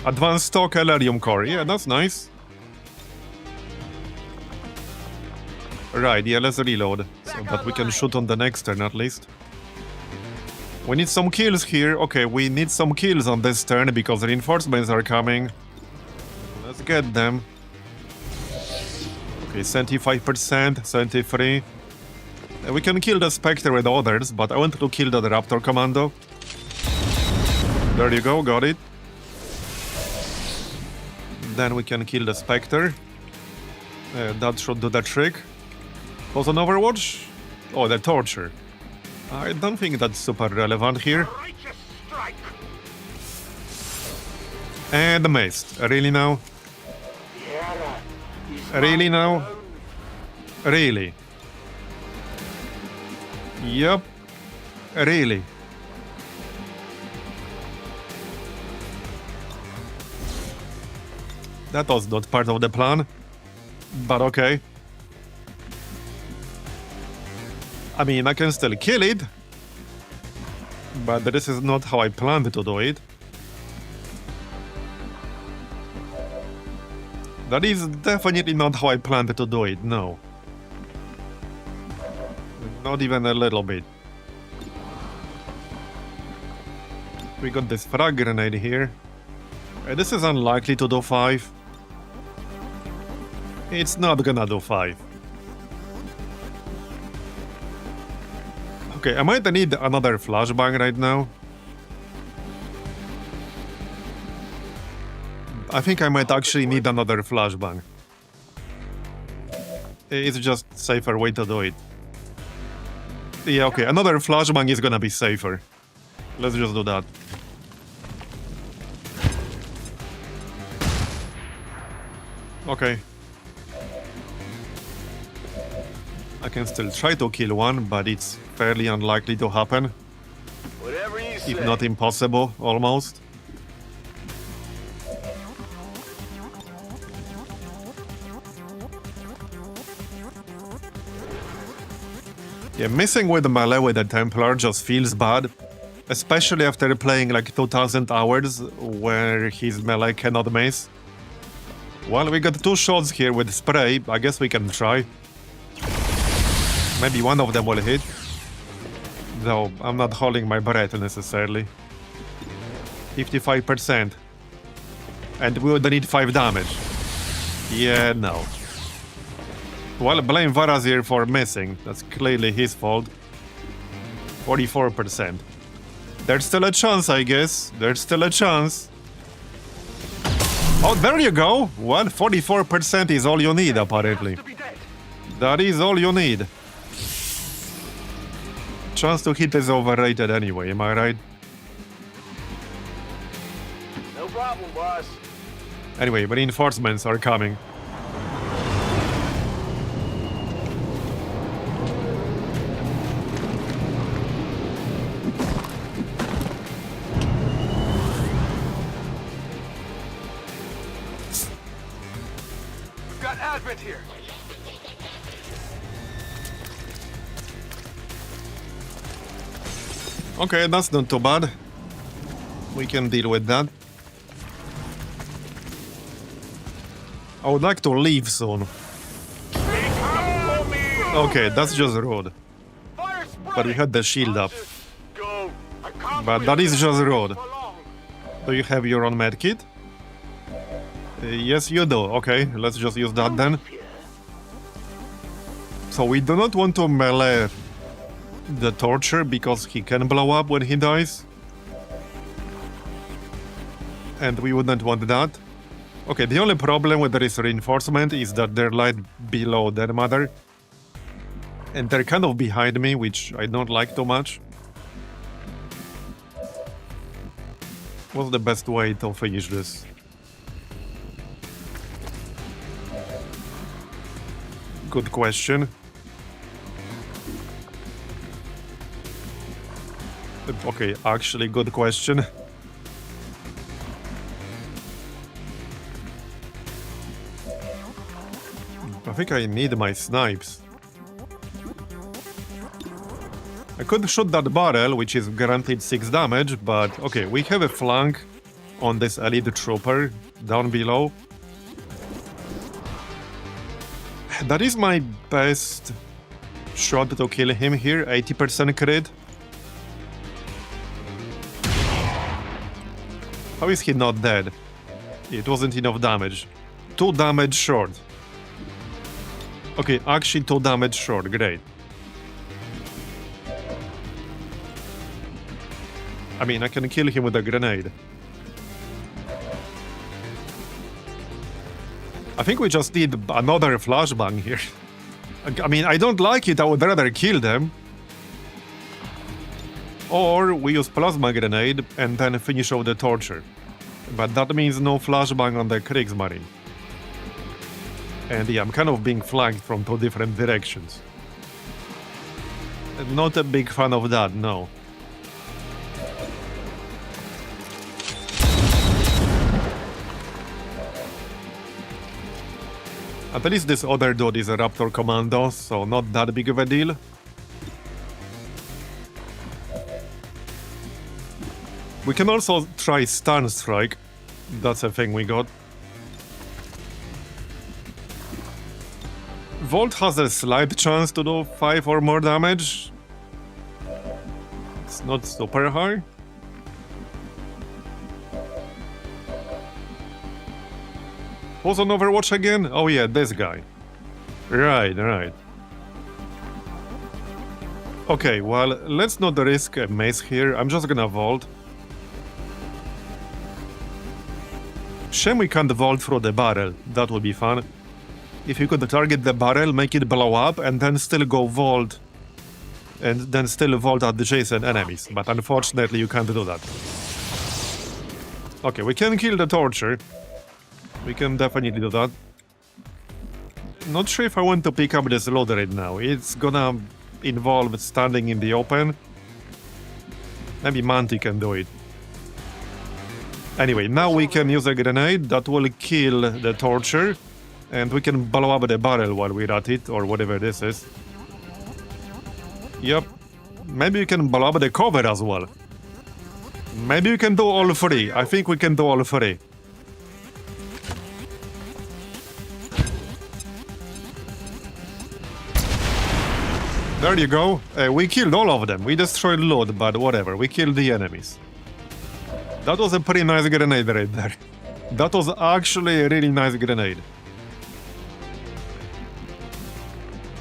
Advanced stock Elerium core. Yeah, that's nice. Right, yeah, let's reload. So that we can shoot on the next turn at least. We need some kills here. Okay, we need some kills on this turn because reinforcements are coming. Let's get them. Okay, 75%, 73. We can kill the Spectre with others, but I want to kill the Raptor Commando. There you go, got it. Then we can kill the Spectre. That should do the trick. Was on Overwatch? Oh, the torture. I don't think that's super relevant here. And the Mist. Really now? Really now? Really? Yep. Really? That was not part of the plan. But okay. I mean, I can still kill it. But this is not how I planned to do it. That is definitely not how I planned to do it, no. Not even a little bit. We got this frag grenade here. This is unlikely to do 5. It's not gonna do 5. Okay, I might need another flashbang right now. I think I might actually need another flashbang. It's just safer way to do it. Yeah, okay, another flashbang is gonna be safer. Let's just do that. Okay. I can still try to kill one, but it's fairly unlikely to happen. Whatever you say. If not impossible, almost. Yeah, missing with the melee with the Templar just feels bad. Especially after playing like 2000 hours where his melee cannot miss. Well, we got 2 shots here with spray. I guess we can try. Maybe one of them will hit. Though, I'm not holding my breath necessarily. 55%. And we would need 5 damage. Yeah, no. Well, blame Marbozir for missing. That's clearly his fault. 44%. There's still a chance, I guess. There's still a chance. Oh, there you go. Well, 44% is all you need, apparently. That is all you need. Chance to hit is overrated anyway, am I right? No problem, boss. Anyway, reinforcements are coming. Got ad securement here. Okay, that's not too bad. We can deal with that. I would like to leave soon. Okay, that's just rude. But we had the shield up. But that is just rude. Do you have your own medkit? Yes, you do. Okay, let's just use that then. So we do not want to melee the torture because he can blow up when he dies. And we wouldn't want that. Okay, the only problem with this reinforcement is that they're right below their mother. And they're kind of behind me, which I don't like too much. What's the best way to finish this? Good question. Okay, actually, good question. I think I need my snipes. I could shoot that barrel, which is guaranteed 6 damage, but okay, we have a flank on this elite trooper down below. That is my best shot to kill him here, 80% crit. How is he not dead? It wasn't enough damage. 2 damage short. Okay, actually 2 damage short, great. I mean, I can kill him with a grenade. I think we just need another flashbang here. I mean, I don't like it, I would rather kill them. Or we use plasma grenade and then finish off the torture. But that means no flashbang on the Kriegsmarine. And yeah, I'm kind of being flanked from 2 different directions. Not a big fan of that, no. At least this other dude is a Raptor Commando, so not that big of a deal. We can also try Stun Strike. That's a thing we got. Volt has a slight chance to do 5 or more damage. It's not super high. Who's on Overwatch again? Oh yeah, this guy. Right, right. Okay, well, let's not risk a mace here. I'm just gonna vault. Shame we can't vault through the barrel. That would be fun. If you could target the barrel, make it blow up, and then still go vault. And then still vault at adjacent enemies. But unfortunately, you can't do that. Okay, we can kill the torture. We can definitely do that. Not sure if I want to pick up this load right now. It's gonna involve standing in the open. Maybe Manti can do it. Anyway, now we can use a grenade that will kill the torture. And we can blow up the barrel while we're at it, or whatever this is. Yep. Maybe we can blow up the cover as well. Maybe we can do all 3. I think we can do all 3. There you go. We killed all of them. We destroyed loot, but whatever. We killed the enemies. That was a pretty nice grenade right there. That was actually a really nice grenade.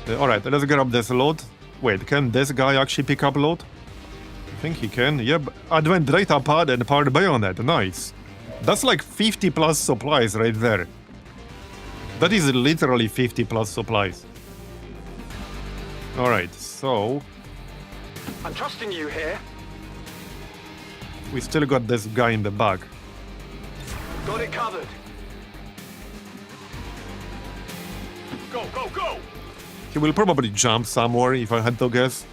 Alright, let's grab this loot. Wait, can this guy actually pick up loot? I think he can. Yep. Advent data pad and powered bayonet. Nice. That's like 50 plus supplies right there. That is literally 50 plus supplies. Alright, so... I'm trusting you here. We still got this guy in the back. Got it covered. Go, go, go! He will probably jump somewhere, if I had to guess.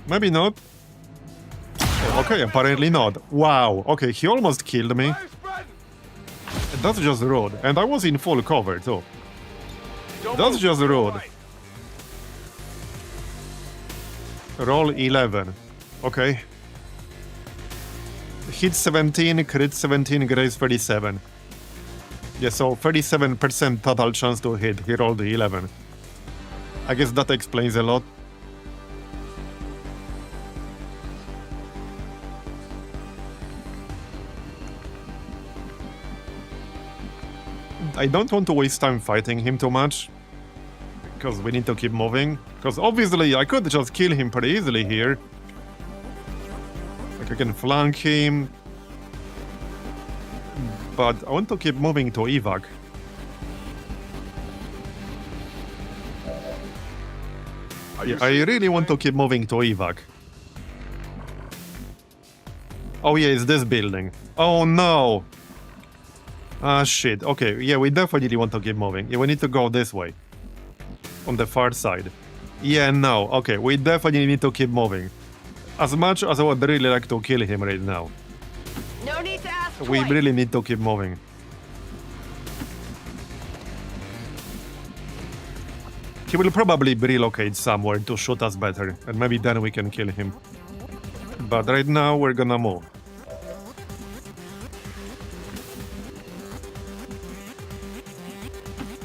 Maybe not. Okay, apparently not. Wow, okay, he almost killed me. That's just rude. And I was in full cover too. That's just rude. Roll 11. Okay. Hit 17, crit 17, grace 37. Yeah, so 37% total chance to hit. He rolled 11. I guess that explains a lot. I don't want to waste time fighting him too much, because we need to keep moving. Because obviously I could just kill him pretty easily here. Like I can flank him. But I want to keep moving to evac. Yeah, I really want to keep moving to evac. Oh yeah, it's this building. Oh no! Ah shit, okay, yeah, we definitely want to keep moving. Yeah, we need to go this way. On the far side. Yeah, no, okay, we definitely need to keep moving. As much as I would really like to kill him right now. No need to ask We twice. really need to keep moving. He will probably relocate somewhere to shoot us better, and maybe then we can kill him. But right now, we're gonna move.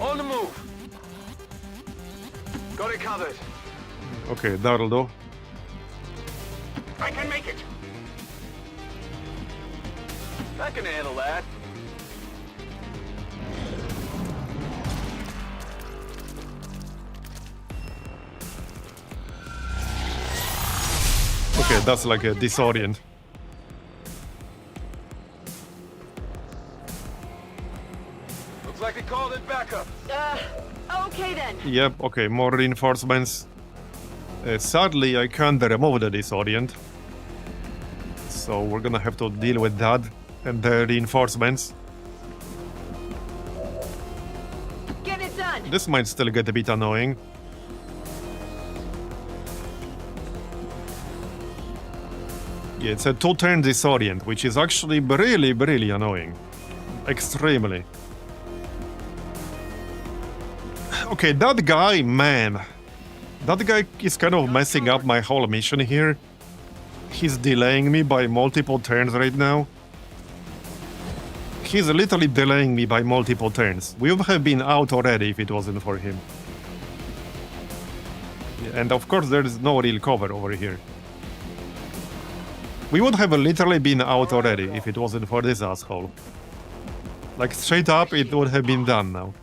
On the move. Got it covered. Okay, that'll do. I can make it. I can handle that. Okay, that's like a disorient. Looks like they called it backup. Okay then. Yep, okay, more reinforcements. Sadly, I can't remove the disorient. So we're gonna have to deal with that and the reinforcements. Get it done. This might still get a bit annoying. Yeah, it's a 2-turn disorient, which is actually really, really annoying. Extremely. Okay, that guy, man. That guy is kind of messing up my whole mission here. He's delaying me by multiple turns right now. He's literally delaying me by multiple turns. We would have been out already if it wasn't for him. Yeah, and of course there is no real cover over here. We would have literally been out already if it wasn't for this asshole. Like straight up, it would have been done now.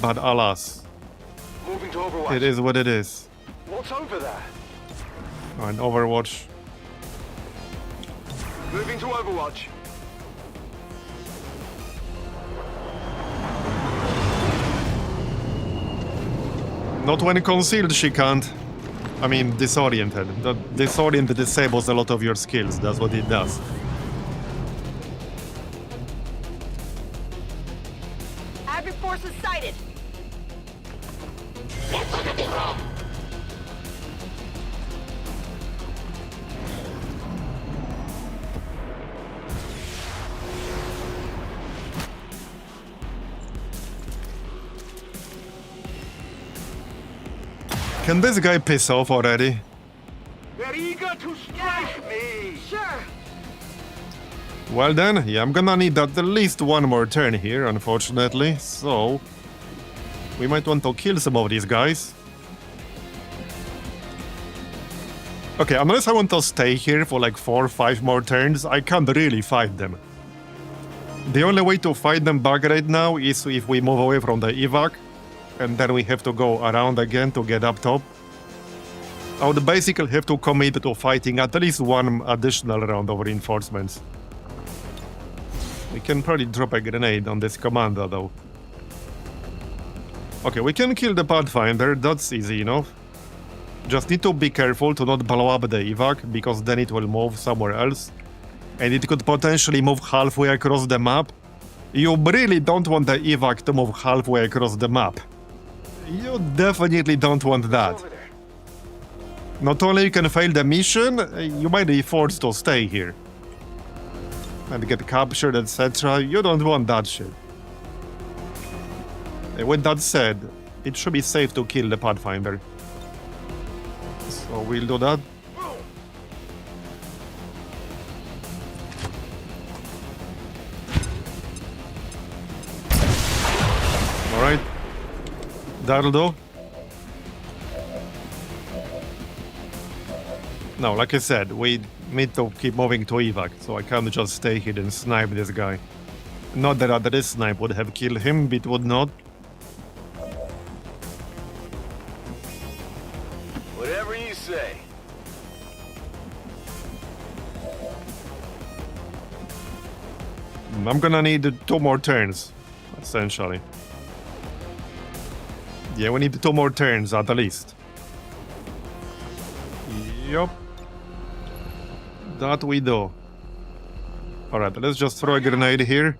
But alas, Moving to Overwatch. it is what it is. What's over there? And Overwatch. Moving to Overwatch. Not when concealed, she can't. I mean, disoriented. The disoriented disables a lot of your skills. That's what it does. Advent forces sighted. Can this guy piss off already? They're eager to strike me. Sure. Well then, yeah, I'm gonna need at least one more turn here, unfortunately, so... we might want to kill some of these guys. Okay, unless I want to stay here for like 4 or 5 more turns, I can't really fight them. The only way to fight them back right now is if we move away from the evac, and then we have to go around again to get up top. I would basically have to commit to fighting at least one additional round of reinforcements. We can probably drop a grenade on this commander though. Okay, we can kill the Pathfinder, that's easy enough. Just need to be careful to not blow up the evac, because then it will move somewhere else. And it could potentially move halfway across the map. You really don't want the evac to move halfway across the map. You definitely don't want that. Over there. Not only you can fail the mission, you might be forced to stay here. And get captured, etc. You don't want that shit. With that said, it should be safe to kill the Pathfinder. So we'll do that. Alright. That'll do. No, like I said, we need to keep moving to evac, so I can't just stay here and snipe this guy. Not that this snipe would have killed him, it would not. Whatever you say. I'm gonna need 2 more turns, essentially. Yeah, we need 2 more turns at least. Yup. That we do. Alright, let's just throw a grenade here.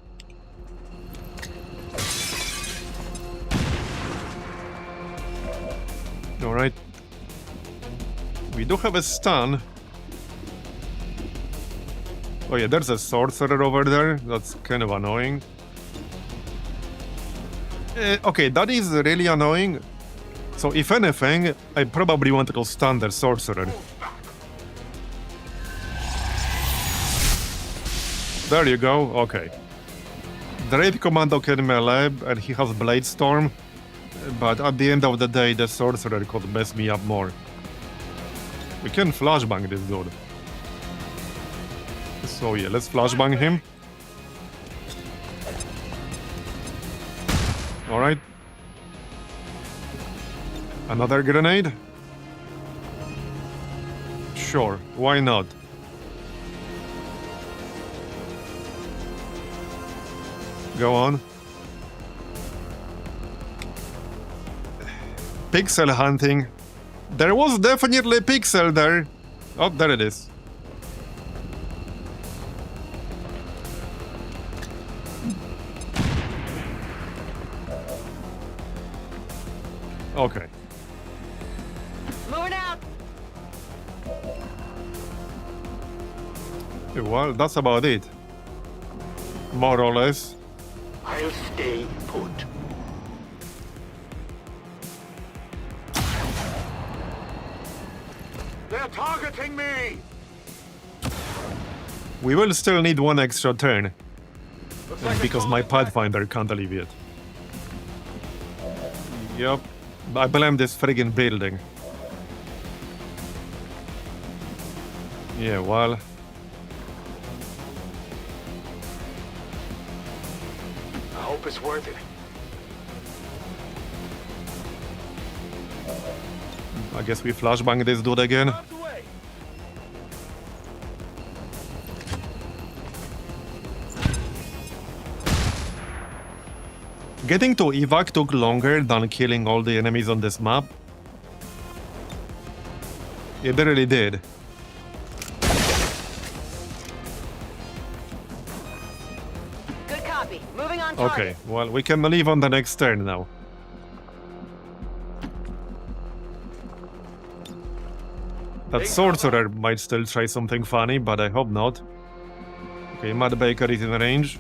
Alright. We do have a stun. Oh yeah, there's a sorcerer over there. That's kind of annoying. Okay, that is really annoying. So if anything, I probably wanted to stun the sorcerer. There you go, okay. The raid commando can melee and he has Blade Storm, but at the end of the day the sorcerer could mess me up more. We can flashbang this dude. So yeah, let's flashbang him. Alright. Another grenade? Sure, why not? Go on. Pixel hunting. There was definitely pixel there. Oh, there it is. Okay. Moving out. Well, that's about it. More or less. I'll stay put. They're targeting me! We will still need 1 extra turn. Looks like Because my Pathfinder can't leave yet. Yup. I blame this friggin' building. Yeah, well... I hope it's worth it. I guess we flashbang this dude again. Out the way. Getting to evac took longer than killing all the enemies on this map. It really did. Good copy. Moving on target. Okay, well, we can leave on the next turn now. That sorcerer might still try something funny, but I hope not. Okay, Mad Baker is in range.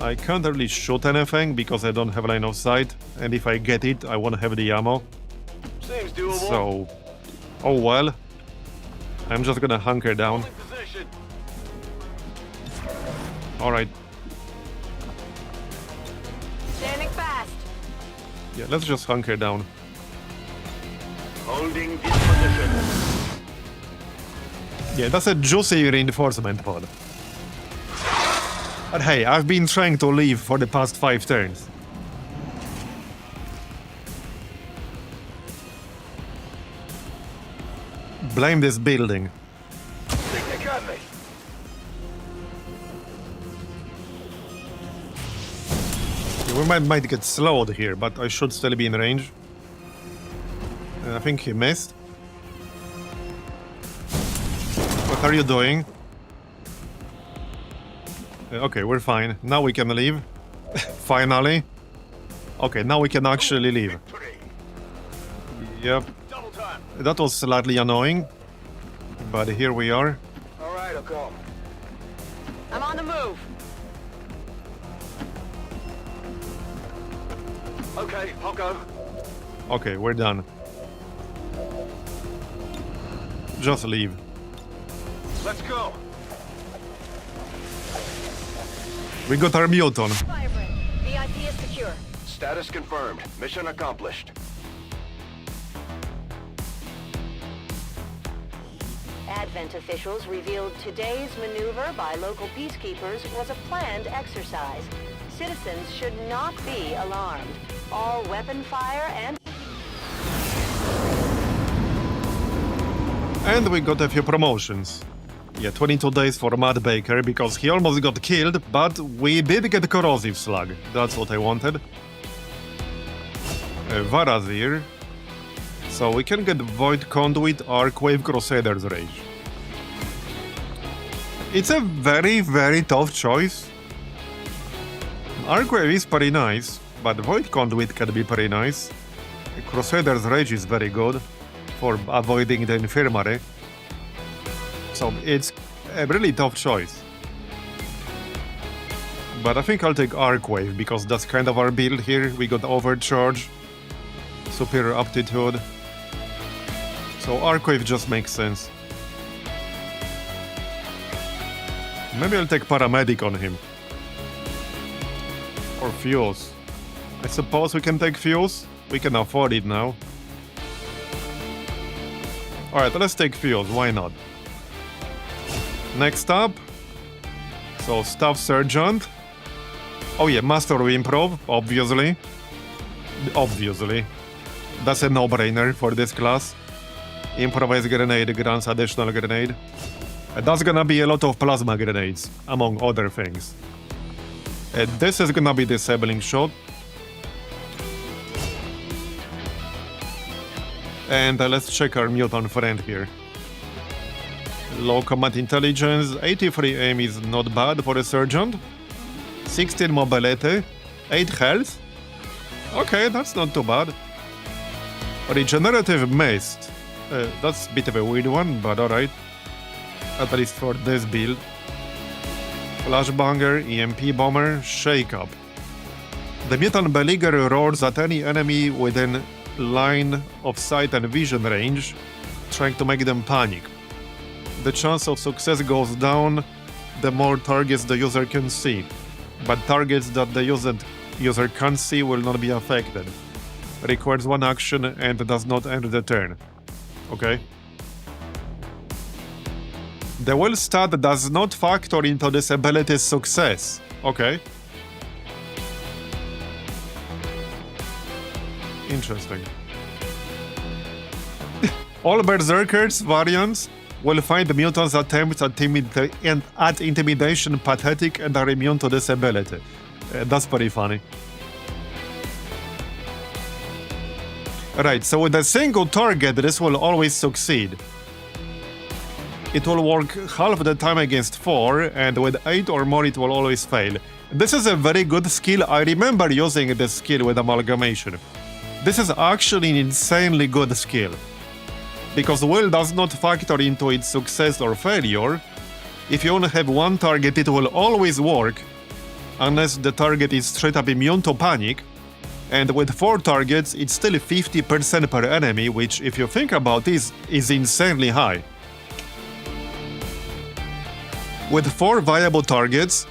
I can't really shoot anything because I don't have line of sight, and if I get it, I won't have the ammo. Seems doable. So, oh well. I'm just gonna hunker down. Position. Alright, Standing fast. yeah, let's just hunker down. Holding this position. Yeah, that's a juicy reinforcement pod. But hey, I've been trying to leave for the past 5 turns. Blame this building. Think they got me. Yeah, we might get slowed here, but I should still be in range. I think he missed. What are you doing? Okay, we're fine. Now we can leave. Finally. Okay, now we can actually leave. Victory. Yep. Double time. That was slightly annoying, but here we are. All right, I'll go. I'm on the move. Okay, I'll go. Okay, we're done. Just leave. Let's go. We got our muton. Firebreak. VIP is secure. Status confirmed. Mission accomplished. Advent officials revealed today's maneuver by local peacekeepers was a planned exercise. Citizens should not be alarmed. All weapon fire and... And we got a few promotions. Yeah, 22 days for Matt Baker because he almost got killed, but we did get corrosive slug. That's what I wanted. Marbozir. So we can get Void Conduit, Arcwave, Crusader's Rage. It's a very, very tough choice. Arcwave is pretty nice, but Void Conduit can be pretty nice. Crusader's Rage is very good for avoiding the infirmary. So it's a really tough choice. But I think I'll take Arcwave because that's kind of our build here. We got Overcharge, Superior Aptitude. So Arcwave just makes sense. Maybe I'll take Paramedic on him. Or Fuse. I suppose we can take Fuse. We can afford it now. Alright, let's take Fuse, why not? Next up. So Staff Sergeant. Oh yeah, Master of Improv, obviously. Obviously. That's a no-brainer for this class. Improvised grenade grants additional grenade. That's gonna be a lot of plasma grenades, among other things. This is gonna be disabling shot. And let's check our mutant friend here. Low combat intelligence, 83 aim is not bad for a sergeant. 16 mobility, 8 health. Okay, that's not too bad. Regenerative mist. That's a bit of a weird one, but alright. At least for this build. Flashbanger, EMP bomber, shake up. The mutant beleaguer roars at any enemy within line of sight and vision range, trying to make them panic. The chance of success goes down the more targets the user can see, but targets that the user can't see will not be affected. Requires one action and does not end the turn. Okay. The will stat does not factor into this ability's success. Okay. Interesting. All Berserkers variants will find mutants' attempts at intimidation pathetic and are immune to this ability. That's pretty funny. Right, so with a single target, this will always succeed. It will work half the time against 4, and with 8 or more it will always fail. This is a very good skill. I remember using this skill with Amalgamation. This is actually an insanely good skill. Because will does not factor into its success or failure. If you only have one target, it will always work, unless the target is straight up immune to panic. And with 4 targets, it's still 50% per enemy, which, if you think about it, is insanely high. With 4 viable targets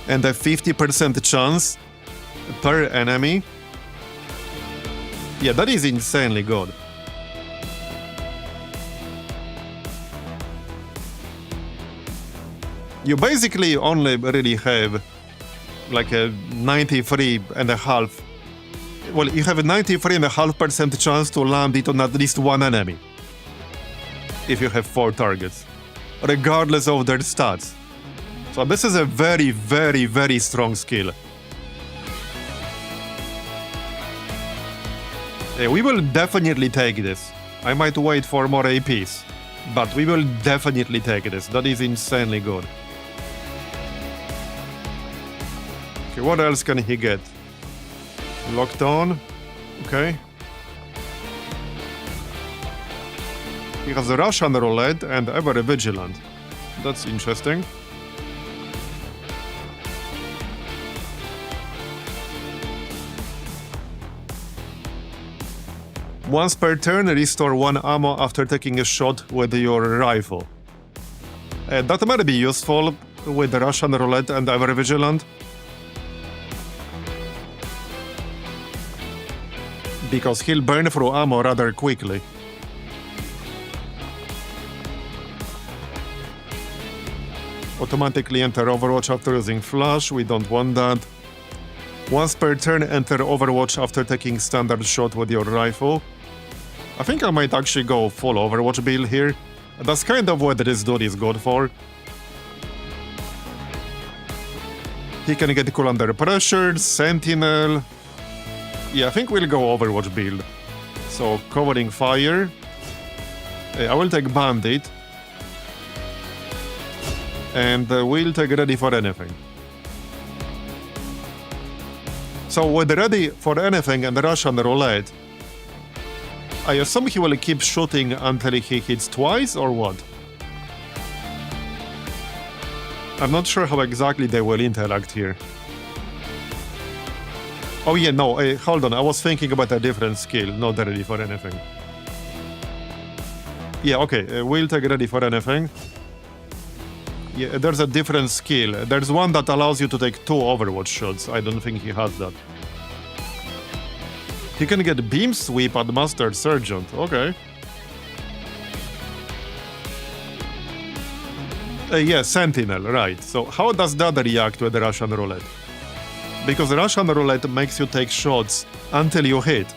and a 50% chance per enemy, yeah, that is insanely good. You basically only really have like a 93.5. Well, you have a 93.5% chance to land it on at least one enemy if you have 4 targets, regardless of their stats. So this is a very, very, very strong skill. Yeah, we will definitely take this. I might wait for more APs, but we will definitely take this. That is insanely good. Okay, what else can he get? Locked on. Okay. He has a Russian roulette and ever vigilant. That's interesting. Once per turn, restore 1 ammo after taking a shot with your rifle. That might be useful with the Russian roulette and ever vigilant. Because he'll burn through ammo rather quickly. Automatically enter Overwatch after using flash, we don't want that. Once per turn, enter Overwatch after taking standard shot with your rifle. I think I might actually go full Overwatch build here. That's kind of what this dude is good for. He can get cool under pressure, Sentinel. Yeah, I think we'll go Overwatch build. So, covering fire. I will take Bandit. And we'll take Ready for Anything. So, with Ready for Anything and Russian Roulette, I assume he will keep shooting until he hits twice, or what? I'm not sure how exactly they will interact here. Oh yeah, no, hold on, I was thinking about a different skill, not Ready for Anything. Yeah, okay, we'll take Ready for Anything. Yeah, there's a different skill. There's one that allows you to take 2 Overwatch shots. I don't think he has that. He can get Beam Sweep at Master Sergeant. Okay. Yeah, Sentinel, right. So how does that react with the Russian Roulette? Because Russian Roulette makes you take shots until you hit.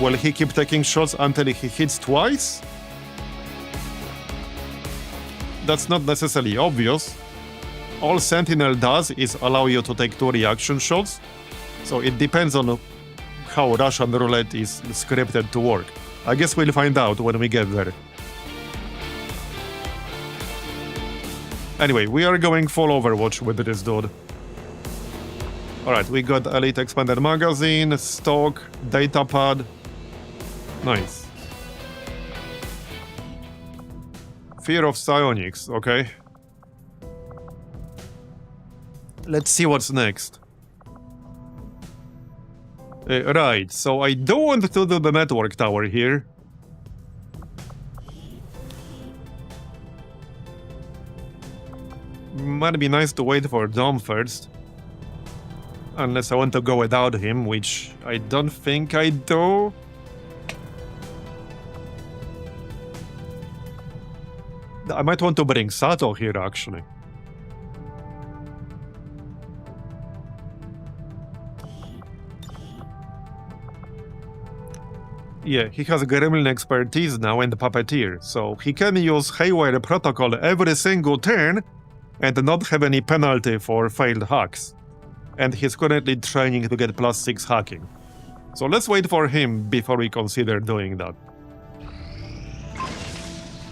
Will he keep taking shots until he hits twice? That's not necessarily obvious. All Sentinel does is allow you to take 2 reaction shots, so it depends on how Russian Roulette is scripted to work. I guess we'll find out when we get there. Anyway, we are going full Overwatch with this dude. Alright, we got Elite Expanded Magazine, Stock, Datapad. Nice. Fear of Psionics, okay. Let's see what's next. Right, so I do want to do the network tower here. Might be nice to wait for Dom first. Unless I want to go without him, which I don't think I do. I might want to bring Sato here, actually. Yeah, he has Gremlin expertise now and Puppeteer, so he can use Haywire Protocol every single turn and not have any penalty for failed hacks. And he's currently training to get +6 hacking. So let's wait for him before we consider doing that.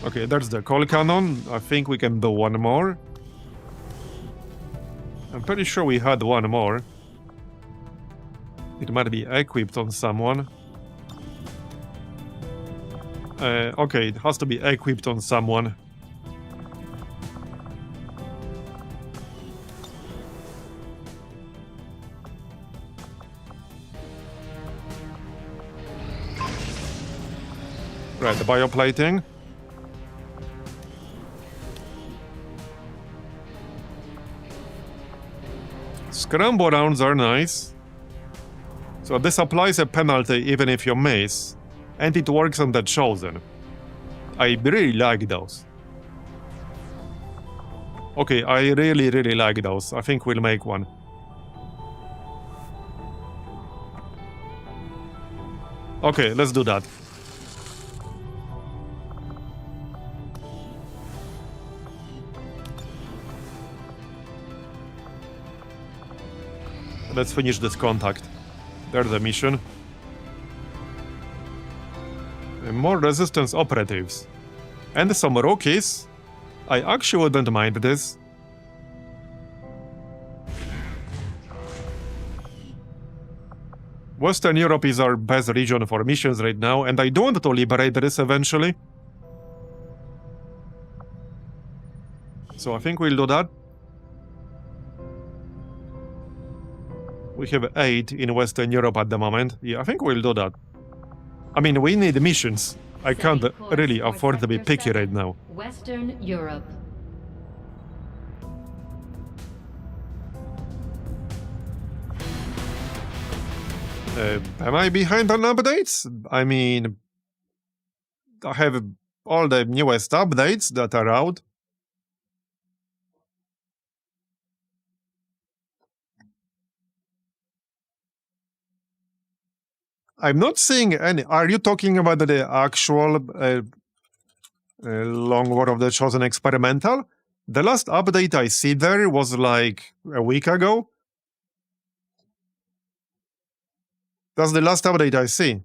Okay, there's the Coal Cannon. I think we can do one more. I'm pretty sure we had one more. It might be equipped on someone. Okay, it has to be equipped on someone. Right, the bioplating. Scramble rounds are nice. So this applies a penalty even if you miss. And it works on the Chosen. I really like those. Okay, I really like those. I think we'll make one. Okay, let's do that. Let's finish this contact. There's the mission. More resistance operatives. And some rookies. I actually wouldn't mind this. Western Europe is our best region for missions right now, and I do want to liberate this eventually. So I think we'll do that. We have 8 in Western Europe at the moment. Yeah, I think we'll do that. I mean, we need missions. I can't really afford to be picky right now. Western Europe. Am I behind on updates? I mean, I have all the newest updates that are out. I'm not seeing any. Are you talking about the actual Long War of the Chosen experimental? The last update I see there was like a week ago. That's the last update I see.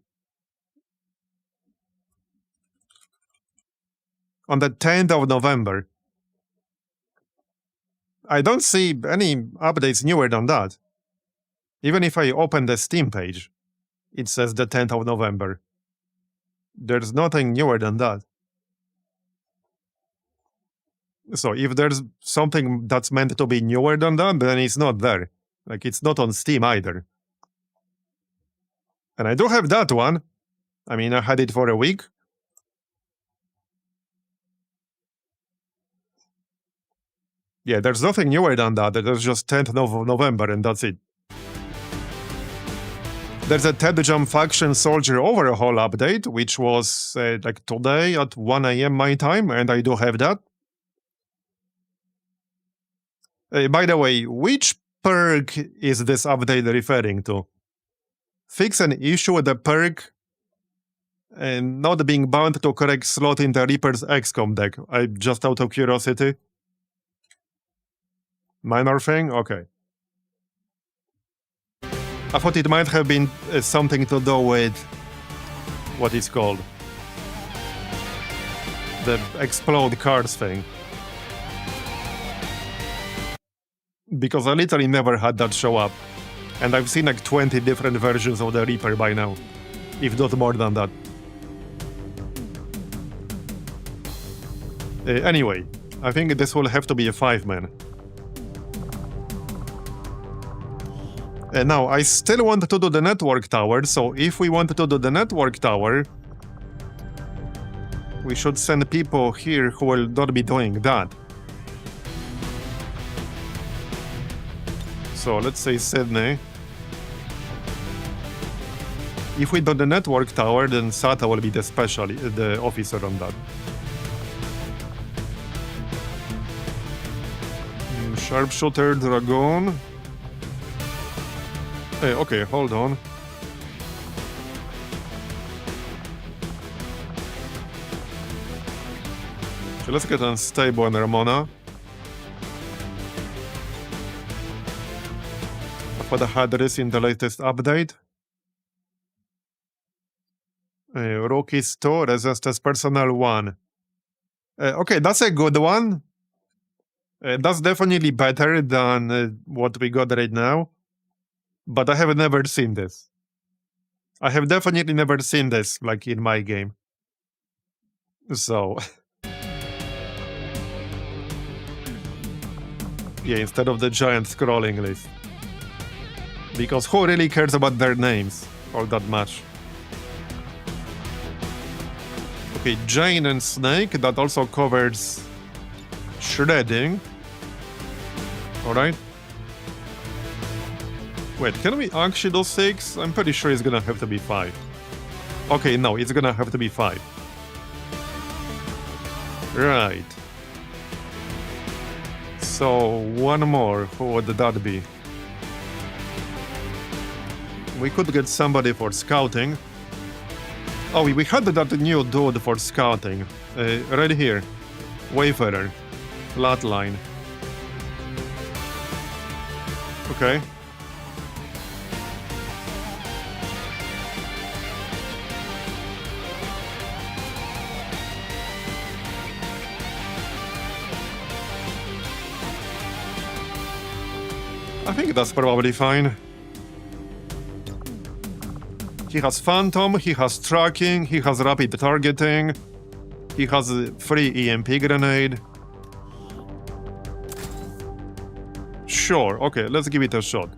On the 10th of November. I don't see any updates newer than that. Even if I open the Steam page, it says the 10th of November. There's nothing newer than that. So if there's something that's meant to be newer than that, then it's not there. Like, it's not on Steam either. And I do have that one. I mean, I had it for a week. Yeah, there's nothing newer than that. There's just 10th of November, and that's it. There's a TedJam faction soldier overhaul update, which was like today at 1 AM my time, and I do have that. By the way, which perk is this update referring to? Fix an issue with the perk and not being bound to correct slot in the Reaper's XCOM deck. Just out of curiosity. Minor thing? Okay. I thought it might have been something to do with what it's called. The explode cards thing. Because I literally never had that show up. And I've seen like 20 different versions of the Reaper by now. If not more than that. Anyway, I think this will have to be a 5-man. Now, I still want to do the network tower, so if we want to do the network tower, we should send people here who will not be doing that. So let's say Sydney. If we do the network tower, then Sata will be the officer on that. Sharpshooter, Dragoon. Hey, okay, hold on. So let's get unstable and Ramona. I thought I had this in the latest update. Rookies 2, Resistance Personnel 1. Okay, that's a good one. That's definitely better than what we got right now. But I have never seen this. I have definitely never seen this, like, in my game. So... yeah, instead of the giant scrolling list. Because who really cares about their names all that much? Okay, Jane and Snake, that also covers shredding. Alright. Wait, can we actually do 6? I'm pretty sure it's gonna have to be 5. Okay, no, it's gonna have to be 5. Right. So, one more. Who would that be? We could get somebody for scouting. Oh, we had that new dude for scouting. Right here. Wayfarer. Flatline. Okay. I think that's probably fine. He has Phantom, he has tracking, he has rapid targeting, he has a free EMP grenade. Sure, okay, let's give it a shot.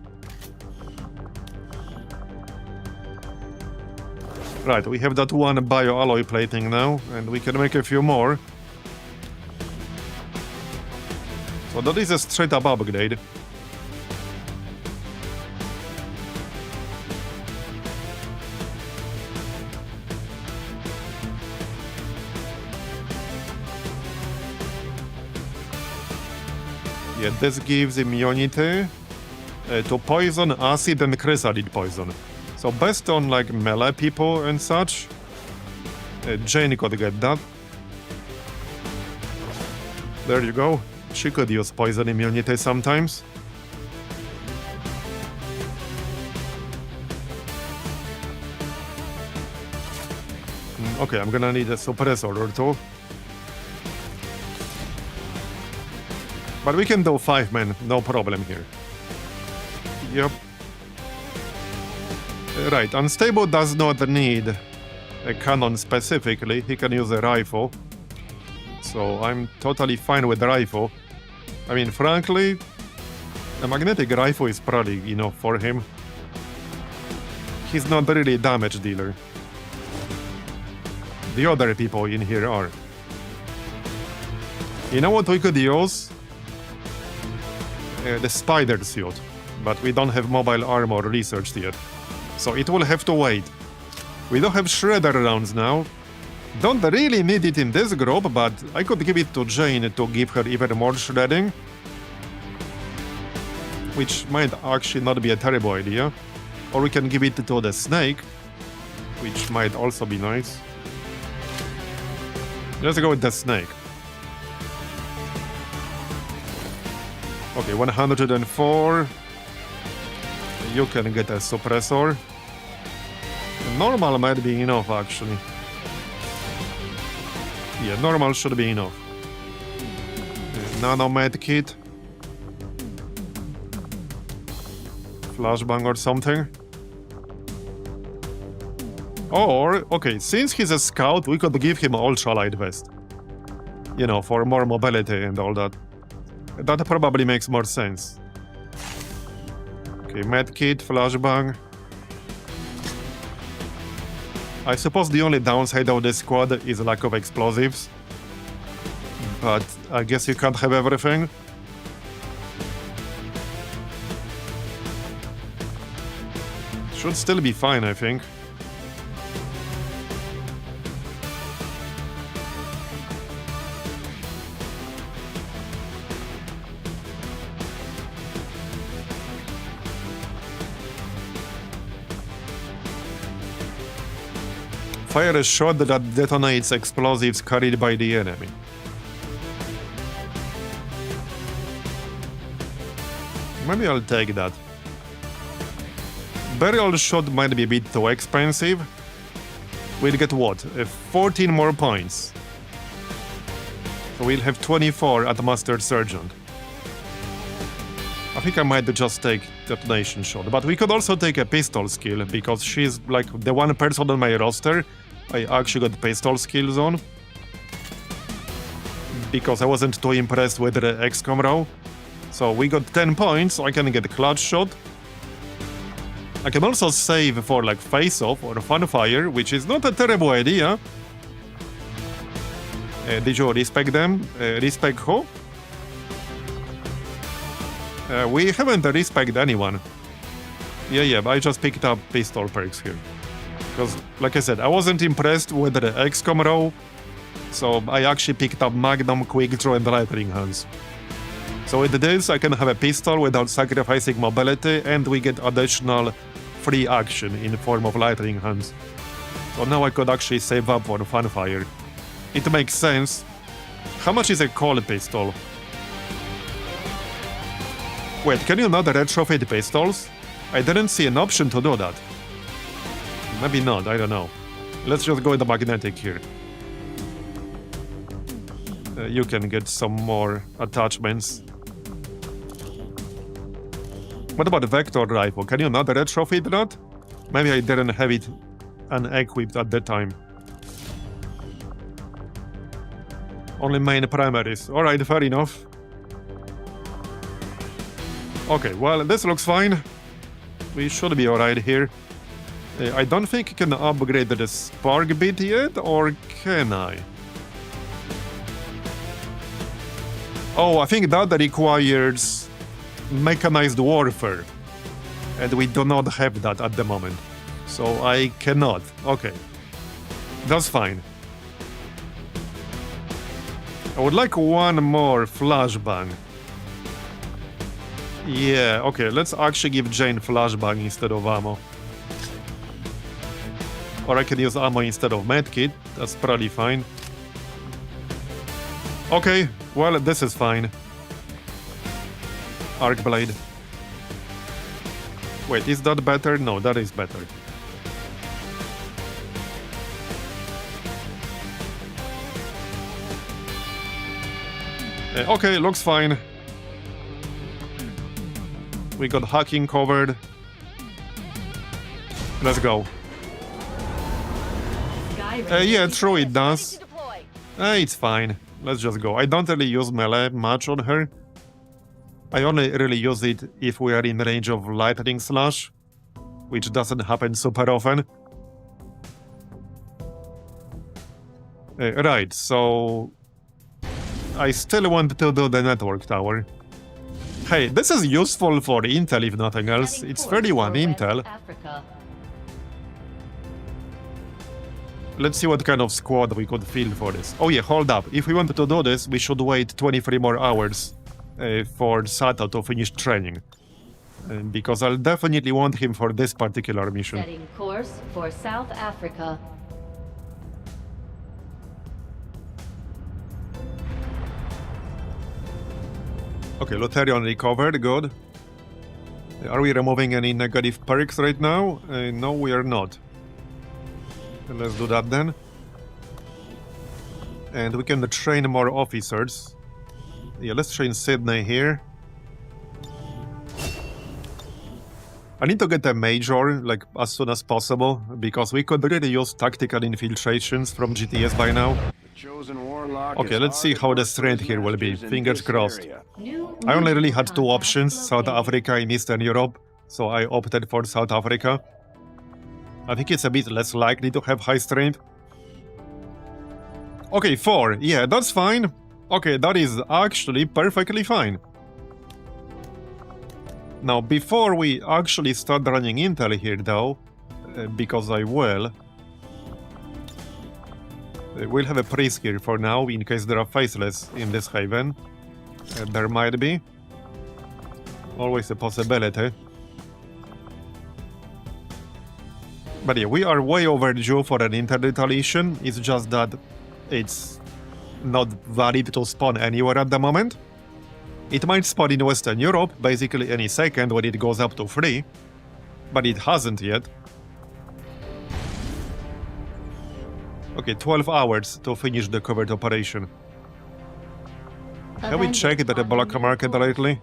Right, we have that one bio-alloy plating now, and we can make a few more. So that is a straight-up upgrade. Yeah, this gives immunity to poison, acid, and chrysalid poison. So best on like melee people and such. Jane could get that. There you go. She could use poison immunity sometimes. Okay, I'm gonna need a suppressor or two. But we can do 5 men, no problem here. Yep. Right, Unstable does not need a cannon specifically, he can use a rifle. So I'm totally fine with the rifle. I mean, frankly, a magnetic rifle is probably enough for him. He's not really a damage dealer. The other people in here are. You know what we could use? The spider suit, but we don't have mobile armor researched yet, so it will have to wait. We don't have shredder rounds now. Don't really need it in this group, but I could give it to Jane to give her even more shredding, which might actually not be a terrible idea. Or we can give it to the snake, which might also be nice. Let's go with the snake. Okay, 104. You can get a suppressor. Normal might be enough, actually. Yeah, normal should be enough. Nano med kit. Flashbang or something. Or, okay, since he's a scout, we could give him ultralight vest. You know, for more mobility and all that. That probably makes more sense. Okay, medkit, flashbang. I suppose the only downside of this squad is lack of explosives. But I guess you can't have everything. Should still be fine, I think. Fire a shot that detonates explosives carried by the enemy. Maybe I'll take that. Burial shot might be a bit too expensive. We'll get what? 14 more points. So we'll have 24 at Master Sergeant. I think I might just take detonation shot, but we could also take a pistol skill, because she's like the one person on my roster I actually got pistol skills on. Because I wasn't too impressed with the XCOM row. So we got 10 points, so I can get a clutch shot. I can also save for like face-off or funfire, which is not a terrible idea. Did you respect them? Respect who? We haven't respected anyone. Yeah, but I just picked up pistol perks here. Because, like I said, I wasn't impressed with the XCOM row, so I actually picked up Magnum, Quick Draw, and Lightning Hands. So with this, I can have a pistol without sacrificing mobility, and we get additional free action in the form of Lightning Hands. So now I could actually save up for funfire. It makes sense. How much is a cold pistol? Wait, can you not retrofit pistols? I didn't see an option to do that. Maybe not, I don't know. Let's just go with the magnetic here. You can get some more attachments. What about the vector rifle? Can you not retrofit that? Maybe I didn't have it unequipped at the time. Only main primaries. Alright, fair enough. Okay, well, this looks fine. We should be alright here. I don't think I can upgrade the spark bit yet, or can I? Oh, I think that requires mechanized warfare. And we do not have that at the moment. So I cannot. Okay. That's fine. I would like one more flashbang. Yeah, okay, let's actually give Jane flashbang instead of ammo. Or I can use ammo instead of medkit. That's probably fine. Okay, well, this is fine. Arc blade. Wait, is that better? No, that is better. Okay, looks fine. We got hacking covered. Let's go. Yeah, true, it does. It's fine. Let's just go. I don't really use melee much on her. I only really use it if we are in range of lightning slash, which doesn't happen super often. Right, so I still want to do the network tower. Hey, this is useful for intel if nothing else. It's 31 intel. Let's see what kind of squad we could field for this. Oh yeah, hold up. If we wanted to do this, we should wait 23 more hours for Sato to finish training. Because I'll definitely want him for this particular mission. Setting course for South Africa. Okay, Lutherion recovered, good. Are we removing any negative perks right now? No, we are not. Let's do that then. And we can train more officers. Yeah, let's train Sydney here. I need to get a major, like, as soon as possible, because we could really use tactical infiltrations from GTS by now. Okay, let's see how the strength here will be. Fingers crossed. I only really had two options, South Africa and Eastern Europe, so I opted for South Africa. I think it's a bit less likely to have high strength. Okay, 4. Yeah, that's fine. Okay, that is actually perfectly fine. Now, before we actually start running intel here, though, because I will, we'll have a priest here for now, in case there are faceless in this haven. There might be. Always a possibility. But yeah, we are way overdue for an inter-retaliation. It's just that it's not valid to spawn anywhere at the moment. It might spawn in Western Europe, basically any second when it goes up to 3. But it hasn't yet. Okay, 12 hours to finish the covert operation. Have we checked the black market lately?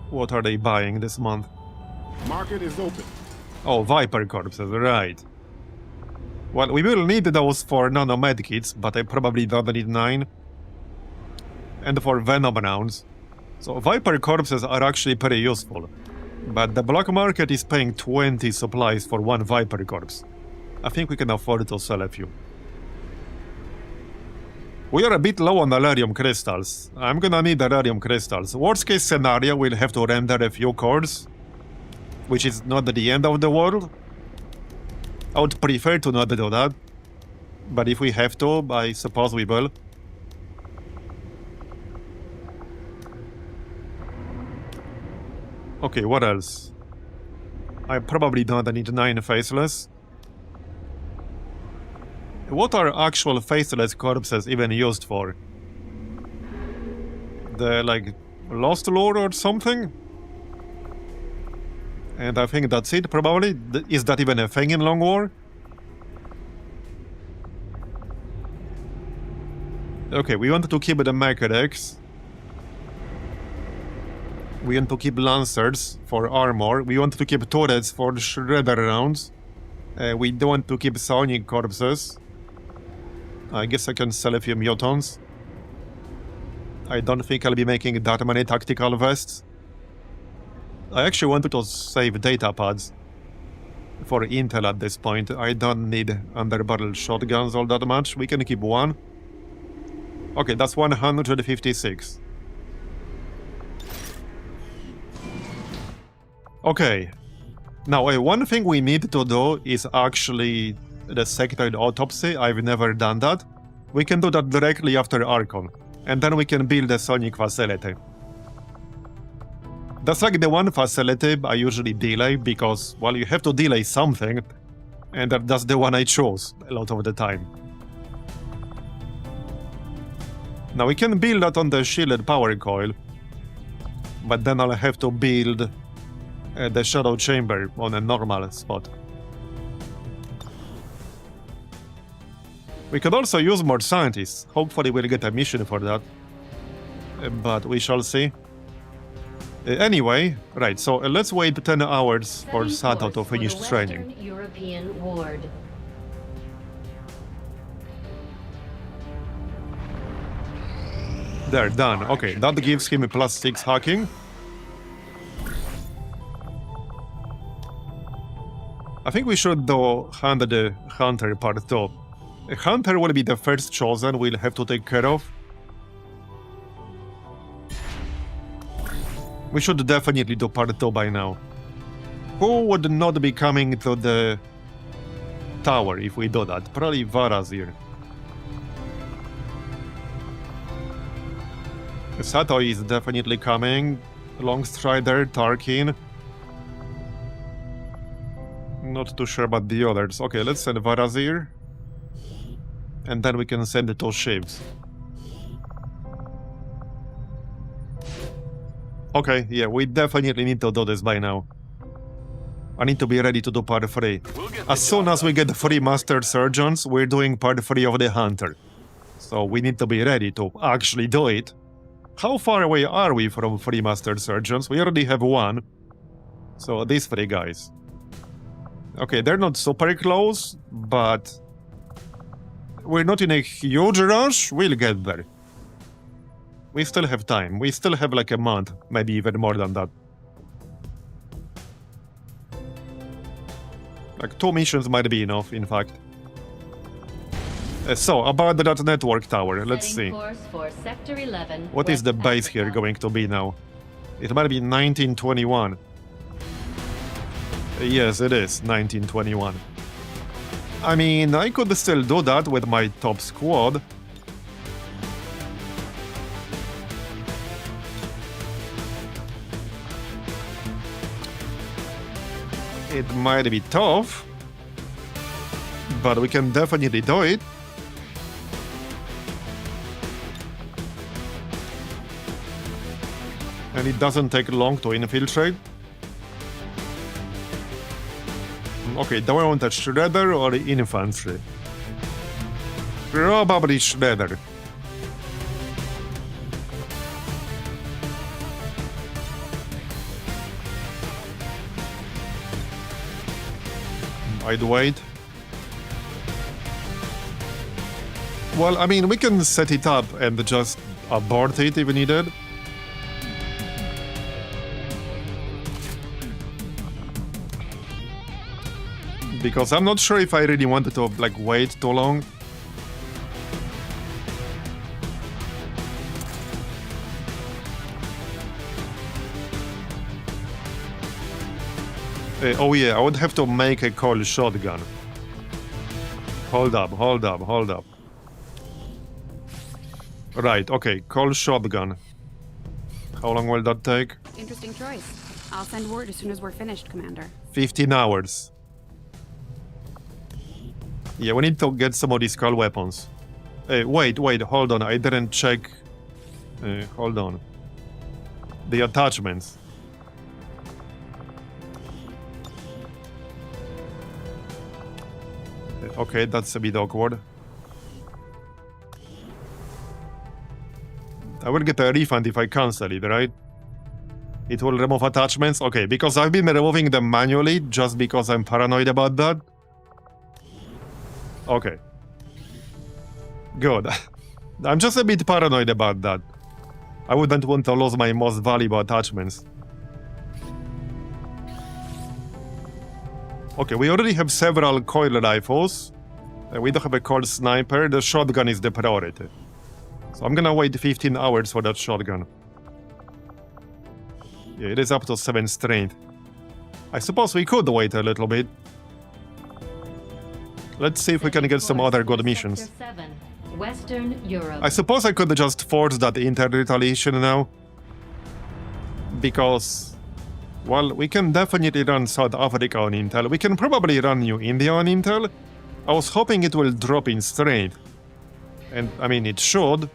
What are they buying this month? Market is open. Oh, Viper corpses, right. Well, we will need those for nano medkits, but I probably don't need 9. And for Venom rounds. So Viper corpses are actually pretty useful. But the black market is paying 20 supplies for 1 Viper corpse. I think we can afford to sell a few. We are a bit low on Alarium crystals. I'm gonna need Alarium crystals. Worst case scenario, we'll have to render a few cores, which is not the end of the world. I would prefer to not do that. But if we have to, I suppose we will. Okay, what else? I probably don't need 9 faceless. What are actual faceless corpses even used for? The, like, Lost Lore or something? And I think that's it, probably. Is that even a thing in Long War? Okay, we wanted to keep the Mechanics. We want to keep lancers for armor. We want to keep turrets for shredder rounds. We don't want to keep sonic corpses. I guess I can sell a few mutons. I don't think I'll be making that many tactical vests. I actually wanted to save data pads for intel at this point. I don't need underbarrel shotguns all that much. We can keep one. Okay, that's 156. Okay. Now, one thing we need to do is actually the sectoid autopsy. I've never done that. We can do that directly after Archon. And then we can build a sonic facility. That's like the one facility I usually delay because, well, you have to delay something. And that's the one I chose a lot of the time. Now we can build that on the shielded power coil. But then I'll have to build the shadow chamber on a normal spot. We could also use more scientists. Hopefully we'll get a mission for that. But we shall see. Anyway, right, so let's wait 10 hours for Sato to finish training. European ward. They're done. Okay, that gives him a +6 hacking. I think we should though hand the Hunter part too. Hunter will be the first chosen we'll have to take care of. We should definitely do part 2 by now. Who would not be coming to the tower if we do that? Probably Marbozir. Sato is definitely coming. Longstrider, Tarkin. Not too sure about the others. Okay, let's send Marbozir. And then we can send the 2 ships. Okay, yeah, we definitely need to do this by now. I need to be ready to do part 3. As soon as we get 3 Master Surgeons, we're doing part 3 of the Hunter. So we need to be ready to actually do it. How far away are we from 3 Master Surgeons? We already have 1. So these 3 guys. Okay, they're not super close, but we're not in a huge rush. We'll get there. We still have time. We still have like a month, maybe even more than that. Like 2 missions might be enough, in fact. So, about that network tower, let's see. What is the base here going to be now? It might be 1921. Yes, it is 1921. I mean, I could still do that with my top squad. It might be tough, but we can definitely do it. And it doesn't take long to infiltrate. Okay, do I want a shredder or infantry? Probably shredder. I'd wait. Well, I mean, we can set it up and just abort it if needed. Because I'm not sure if I really wanted to, like, wait too long. Oh yeah, I would have to make a cold shotgun. Hold up. Right, okay, cold shotgun. How long will that take? Interesting choice. I'll send word as soon as we're finished, Commander. 15 hours. Yeah, we need to get some of these cold weapons. Wait, hold on, I didn't check... hold on. The attachments. Okay, that's a bit awkward. I will get a refund if I cancel it, right? It will remove attachments. Okay, because I've been removing them manually just because I'm paranoid about that. Okay. Good. I'm just a bit paranoid about that. I wouldn't want to lose my most valuable attachments. Okay, we already have several coil rifles. We don't have a coil sniper. The shotgun is the priority. So I'm gonna wait 15 hours for that shotgun. Yeah, it is up to 7 strength. I suppose we could wait a little bit. Let's see if we can get some other good missions. Sector 7, Western Europe. I suppose I could just force that Intel retaliation now. Because, well, we can definitely run South Africa on Intel. We can probably run New India on Intel. I was hoping it will drop in strength. And, I mean, it should.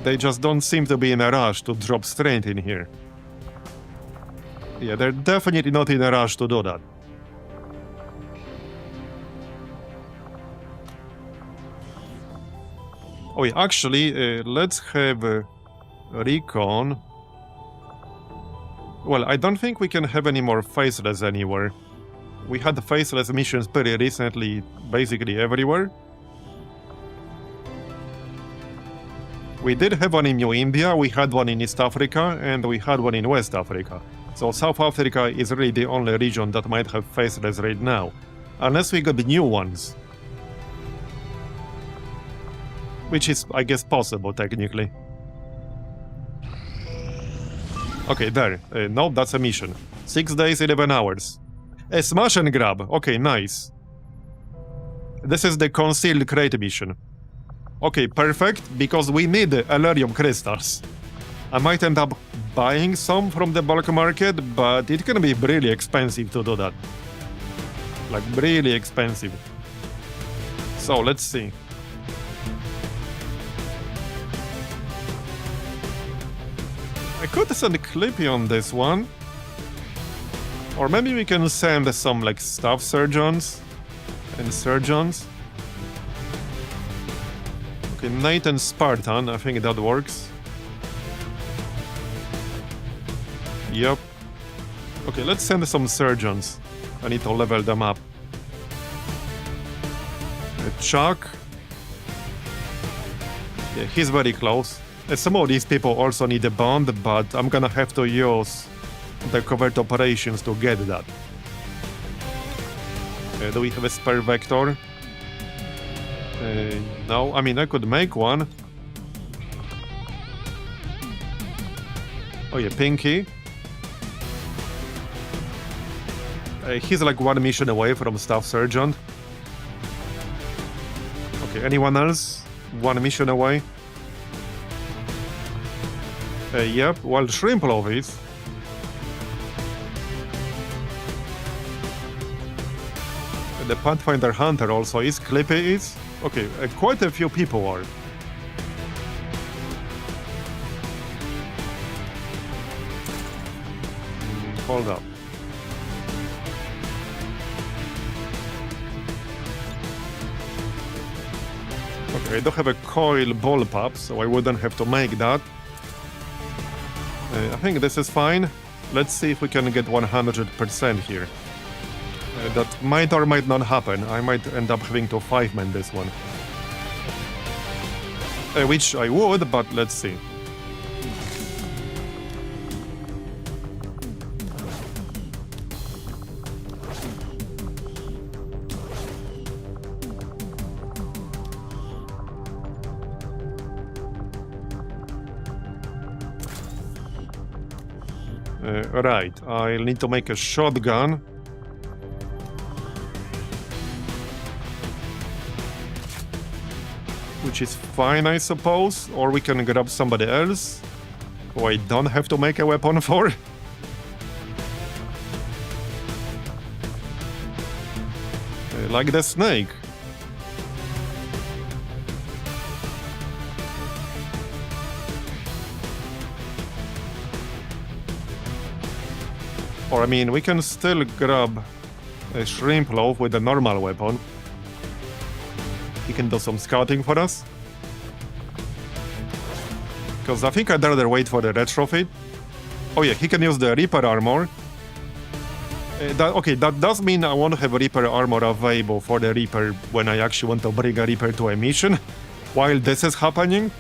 They just don't seem to be in a rush to drop strength in here. Yeah, they're definitely not in a rush to do that. Oh, yeah, actually, let's have recon. Well, I don't think we can have any more faceless anywhere. We had faceless missions pretty recently, basically everywhere. We did have one in New India, we had one in East Africa, and we had one in West Africa. So South Africa is really the only region that might have faceless right now. Unless we got new ones. Which is, I guess, possible, technically. Okay, there. No, that's a mission. 6 days, 11 hours. A smash and grab. Okay, nice. This is the concealed crate mission. Okay, perfect, because we need Elerium crystals. I might end up buying some from the bulk market, but it can be really expensive to do that. Like, really expensive. So, let's see. I could send Clippy on this one. Or maybe we can send some, like, staff surgeons and surgeons. Okay, Knight and Spartan, I think that works. Yep. Okay, let's send some surgeons. I need to level them up. Chuck. Yeah, he's very close. Some of these people also need a bond, but I'm gonna have to use the covert operations to get that. Do we have a spare vector? No, I mean, I could make one. Oh yeah, Pinky. He's like one mission away from Staff Sergeant. Okay, anyone else? One mission away. Yep, well, Shrimp Love is. The Pathfinder Hunter also is. Clippy is. Okay, quite a few people are. Hold up. Okay, I don't have a coil bullpup, so I wouldn't have to make that. I think this is fine. Let's see if we can get 100% here. That might or might not happen. I might end up having to 5-man this one. Which I would, but let's see. Right, I'll need to make a shotgun. Which is fine, I suppose. Or we can grab somebody else who I don't have to make a weapon for. Like the snake. Or I mean, we can still grab a Shrimp Loaf with a normal weapon. He can do some scouting for us. Because I think I'd rather wait for the retrofit. Oh yeah, he can use the Reaper armor. That does mean I won't have Reaper armor available for the Reaper when I actually want to bring a Reaper to a mission. While this is happening.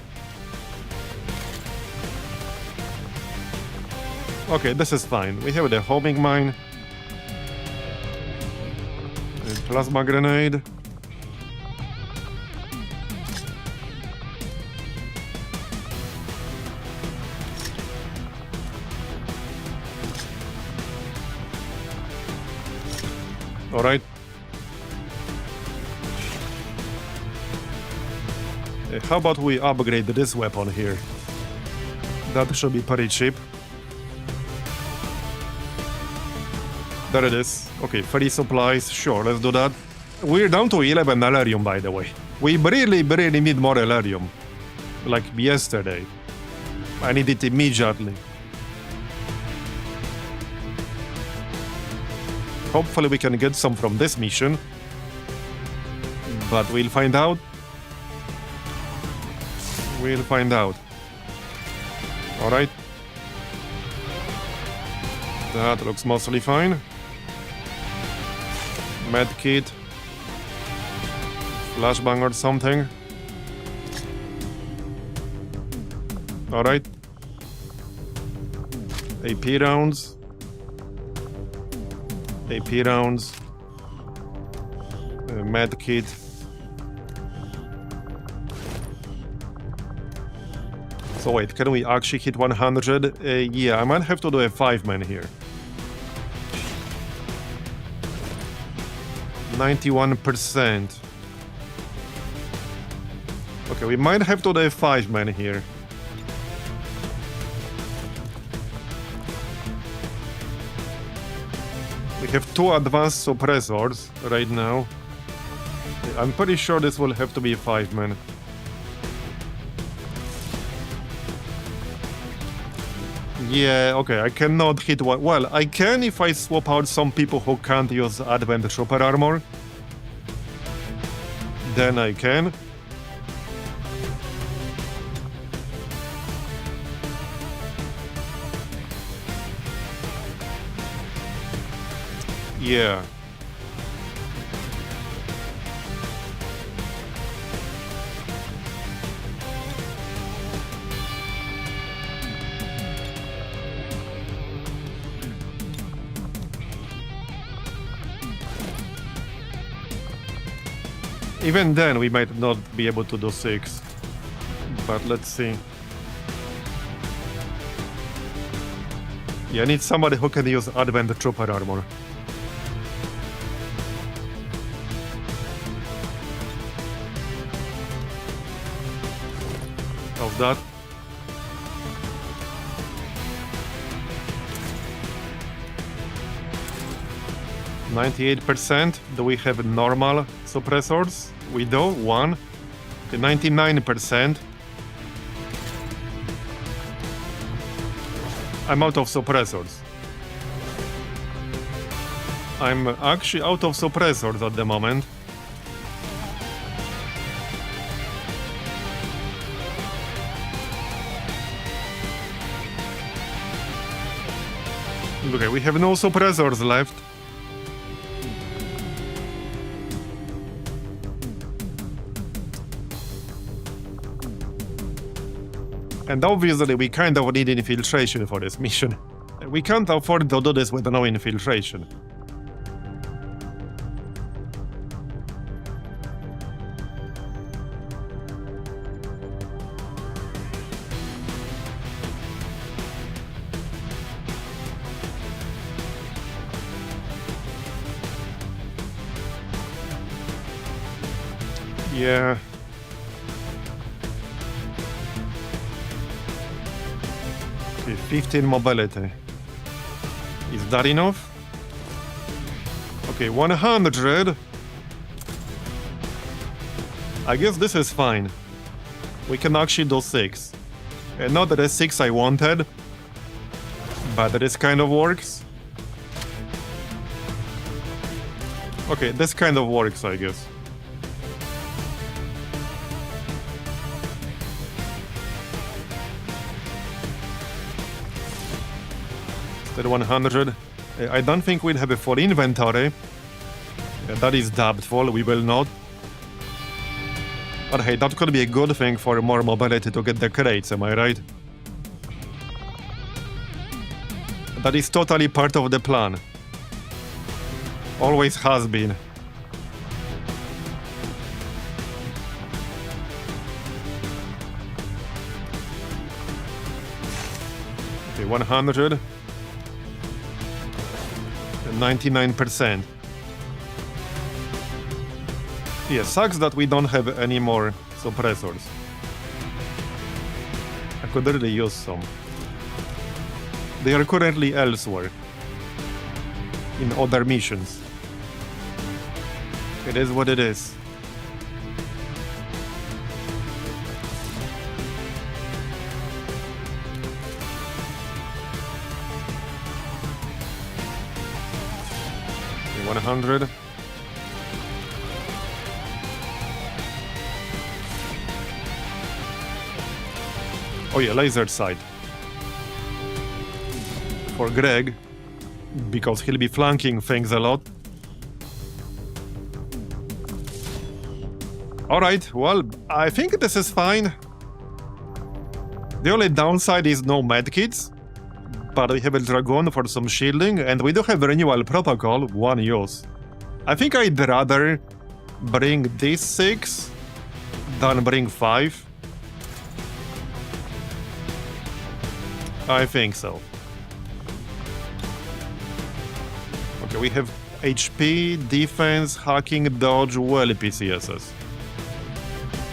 Okay, this is fine. We have the homing mine. A plasma grenade. Alright. How about we upgrade this weapon here? That should be pretty cheap. There it is. Okay, free supplies. Sure, let's do that. We're down to 11 Elerium, by the way. We really need more Elerium. Like yesterday. I need it immediately. Hopefully we can get some from this mission. But we'll find out. We'll find out. Alright. That looks mostly fine. Medkit. Flashbang or something. Alright. AP rounds. AP rounds. Medkit. So wait, can we actually hit 100? Yeah, I might have to do a 5-man here. 91%. Okay, we might have to do a 5-man here. We have 2 advanced suppressors right now. I'm pretty sure this will have to be a 5-man. Yeah, okay, I cannot hit one. Well, I can if I swap out some people who can't use Advent Trooper armor. Then I can. Yeah. Even then, we might not be able to do 6. But let's see. Yeah, I need somebody who can use Advent Trooper armor. How's that? %. Do we have normal suppressors? We do. 1. Okay, 99%. I'm out of suppressors. I'm actually out of suppressors at the moment. Okay, we have no suppressors left. And obviously we kind of need infiltration for this mission. We can't afford to do this with no infiltration. Yeah. Okay, 15 mobility. Is that enough? Okay, 100. I guess this is fine. We can actually do 6. Not the 6 I wanted, but this kind of works. Okay, this kind of works, I guess. Still 100. I don't think we'll have a full inventory. That is doubtful, we will not. But hey, that could be a good thing for more mobility to get the crates, am I right? That is totally part of the plan. Always has been. Okay, 100. 99%. Yeah, sucks that we don't have any more suppressors. I could really use some. They are currently elsewhere. In other missions. It is what it is. Okay, 100. Oh yeah, laser sight. For Greg, because he'll be flanking things a lot. Alright, well, I think this is fine. The only downside is no medkits, but we have a Dragon for some shielding, and we do have renewal protocol, 1 use. I think I'd rather bring these 6 than bring 5. I think so. Okay, we have HP, defense, hacking, dodge, well PCSs.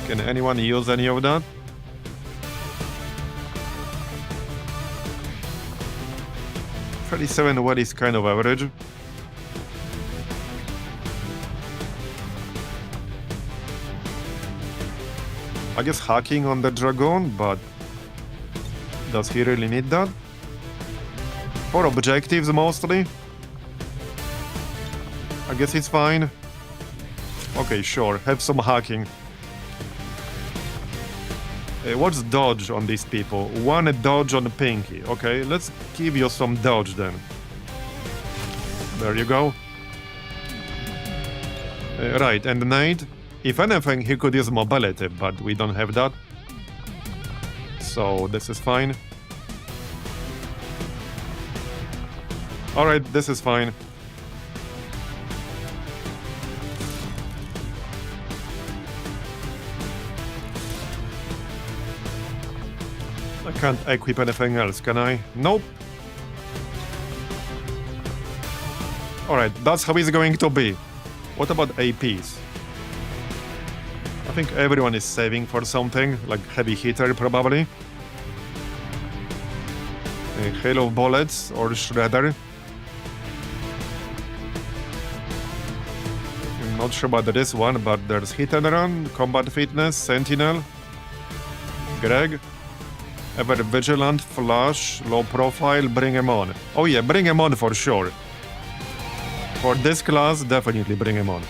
Can anyone use any of that? $37 well is kind of average. I guess hacking on the Dragon, but does he really need that? For objectives mostly? I guess it's fine. Okay, sure, have some hacking. What's dodge on these people? 1 dodge on Pinky. Okay, let's give you some dodge then. There you go. Right, and Nate, if anything, he could use mobility, but we don't have that. So this is fine. Alright, this is fine. I can't equip anything else, can I? Nope. Alright, that's how it's going to be. What about APs? I think everyone is saving for something, like heavy hitter probably. A hail of bullets or shredder. I'm not sure about this one, but there's hit and run, combat fitness, sentinel. Greg. Ever vigilant, flash, low profile, bring him on. Oh yeah, bring him on for sure. For this class, definitely bring him on.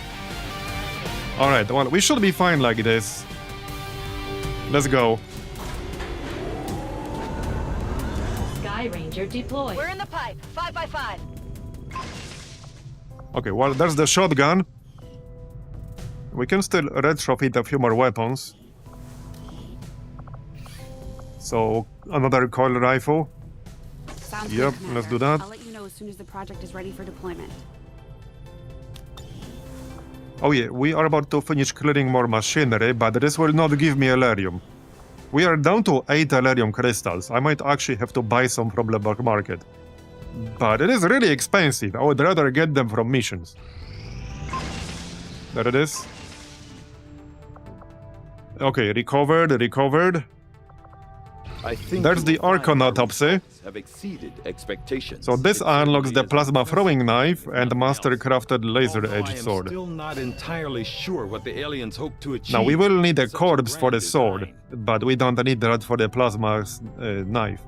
Alright, well, we should be fine like this. Let's go. Sky Ranger deployed. We're in the pipe. 5x5. Okay, well, there's the shotgun. We can still retrofit a few more weapons. So, another coil rifle. Sounds Yep, good, let's Commander. do that. I'll let you know as soon as the project is ready for deployment. Oh yeah, we are about to finish clearing more machinery, but this will not give me Elerium. We are down to 8 Elerium crystals. I might actually have to buy some from the black market. But it is really expensive. I would rather get them from missions. There it is. Okay, recovered. I think There's the you will find Archon our autopsy. results have exceeded expectations. So this It unlocks certainly the is plasma throwing knife and nothing master-crafted else. laser-edged Although I am sword. still not entirely sure what the aliens hope to achieve. Now we will need a with such corpse for the grand sword, design. but we don't need that for the plasma knife.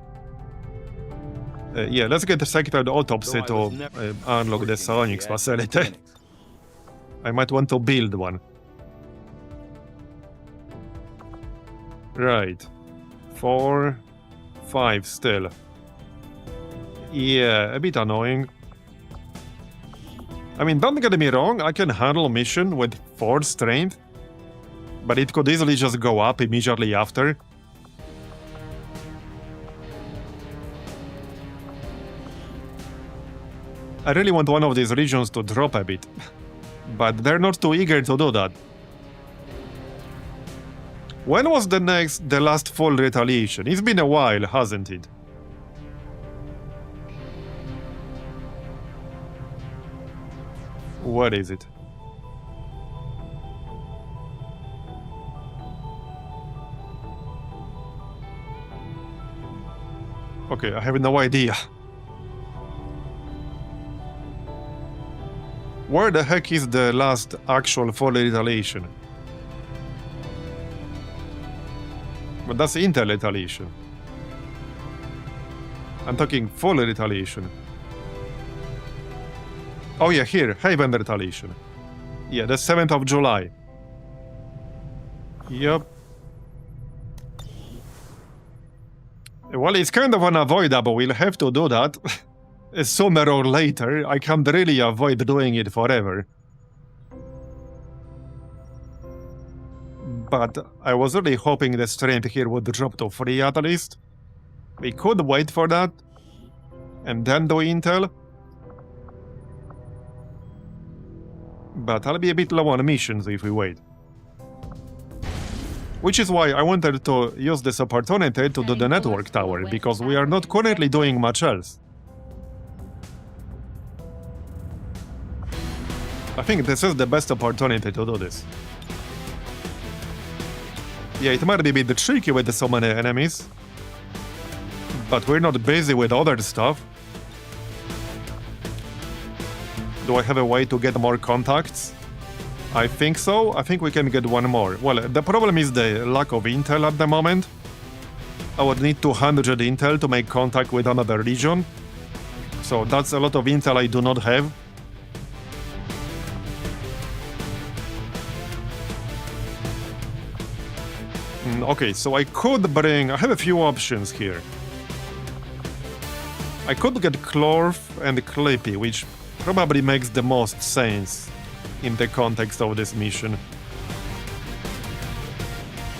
Yeah, let's get the sectored autopsy Though I to was never unlock the working psionics at the facility. mechanics. I might want to build one. Right. 4, 5 still. Yeah, a bit annoying. I mean, don't get me wrong, I can handle a mission with 4 strength, but it could easily just go up immediately after. I really want one of these regions to drop a bit, but they're not too eager to do that. When was the last full retaliation? It's been a while, hasn't it? What is it? Okay, I have no idea. Where the heck is the last actual full retaliation? But that's Intel retaliation. I'm talking full retaliation. Oh yeah, here, Haven retaliation. Yeah, the 7th of July. Yep. Well, it's kind of unavoidable, we'll have to do that. Sooner or later, I can't really avoid doing it forever. But I was really hoping the strength here would drop to 3 at least. We could wait for that, and then do Intel. But I'll be a bit low on missions if we wait. Which is why I wanted to use this opportunity to do the network tower, because we are not currently doing much else. I think this is the best opportunity to do this. Yeah, it might be a bit tricky with so many enemies, but we're not busy with other stuff. Do I have a way to get more contacts? I think so. I think we can get one more. Well, the problem is the lack of intel at the moment. I would need 200 intel to make contact with another region. So that's a lot of intel I do not have. Okay, so I could bring... I have a few options here. I could get Clorf and Clippy, which probably makes the most sense in the context of this mission.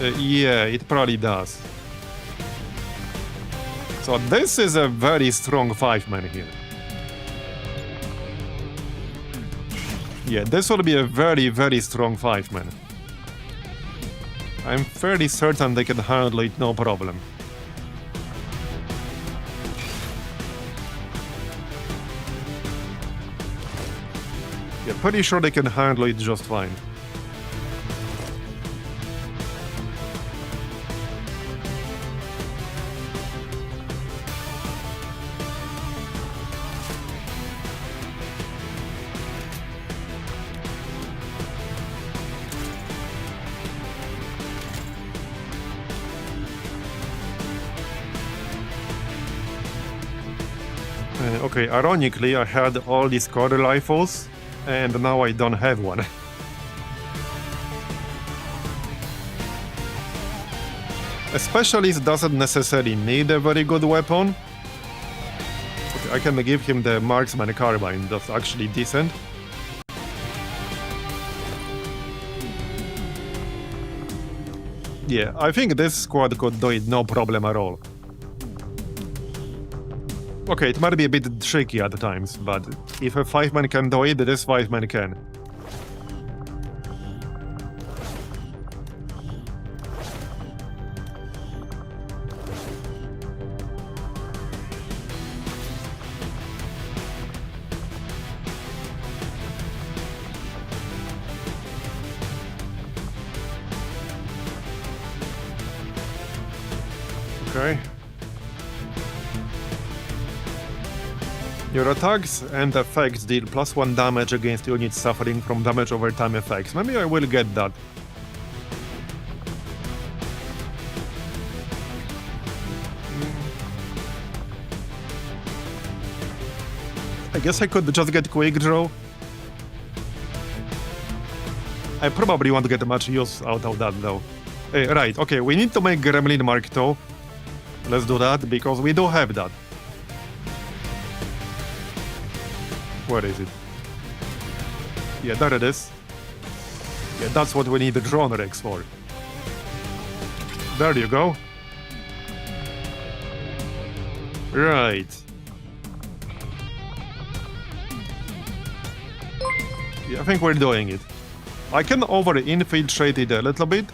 Yeah, it probably does. So this is a very strong 5-man here. Yeah, this will be a very, very strong 5-man. I'm fairly certain they can handle it no problem. Yeah, pretty sure they can handle it just fine. Okay, ironically, I had all these quarter rifles, and now I don't have one. A specialist doesn't necessarily need a very good weapon. Okay, I can give him the marksman carbine, that's actually decent. Yeah, I think this squad could do it no problem at all. Okay, it might be a bit tricky at times, but if a 5-man can do it, this 5-man can. Okay. Your attacks and effects deal +1 damage against units suffering from damage over time effects. Maybe I will get that. I guess I could just get quick draw. I probably won't get much use out of that though. Right, okay, we need to make Gremlin Mark II. Let's do that, because we do have that. Where is it? Yeah, there it is. Yeah, that's what we need the drone rigs for. There you go. Right. Yeah, I think we're doing it. I can over-infiltrate it a little bit.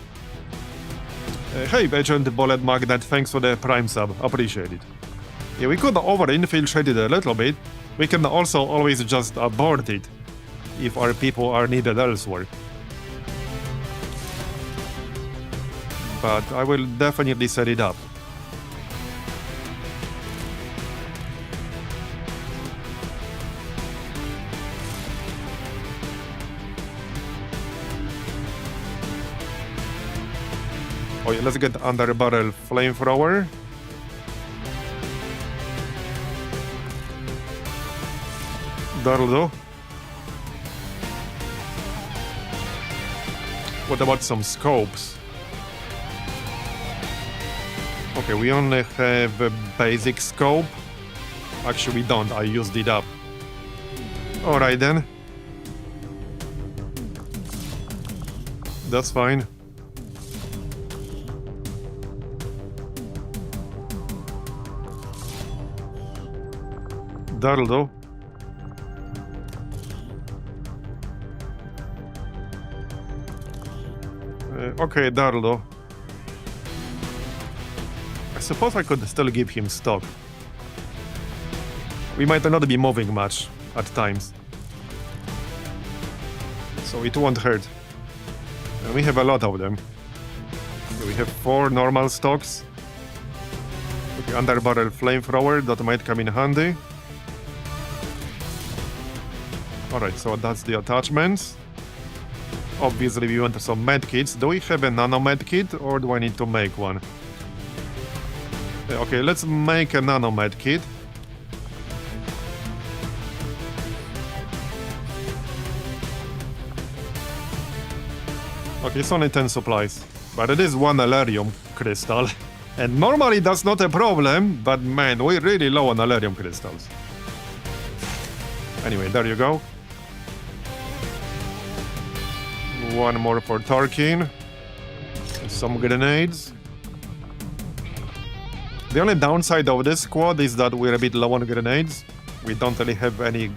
Hey, Agent Bullet Magnet, thanks for the Prime sub. Appreciate it. Yeah, we could over-infiltrate it a little bit. We can also always just abort it if our people are needed elsewhere. But I will definitely set it up. Oh yeah, let's get under barrel flamethrower. That'll do. What about some scopes? Okay, we only have a basic scope. Actually, we don't. I used it up. Alright then. That's fine. That'll do. Okay, that'll do. I suppose I could still give him stock. We might not be moving much at times, so it won't hurt. And we have a lot of them. We have 4 normal stocks. Okay, under barrel flamethrower, that might come in handy. Alright, so that's the attachments. Obviously we want some medkits. Do we have a nano medkit or do I need to make one? Okay, let's make a nano medkit. Okay, it's only 10 supplies. But it is 1 Alerium crystal. And normally that's not a problem, but man, we're really low on Alerium crystals. Anyway, there you go. 1 more for Tarkin. Some grenades. The only downside of this squad is that we're a bit low on grenades. We don't really have any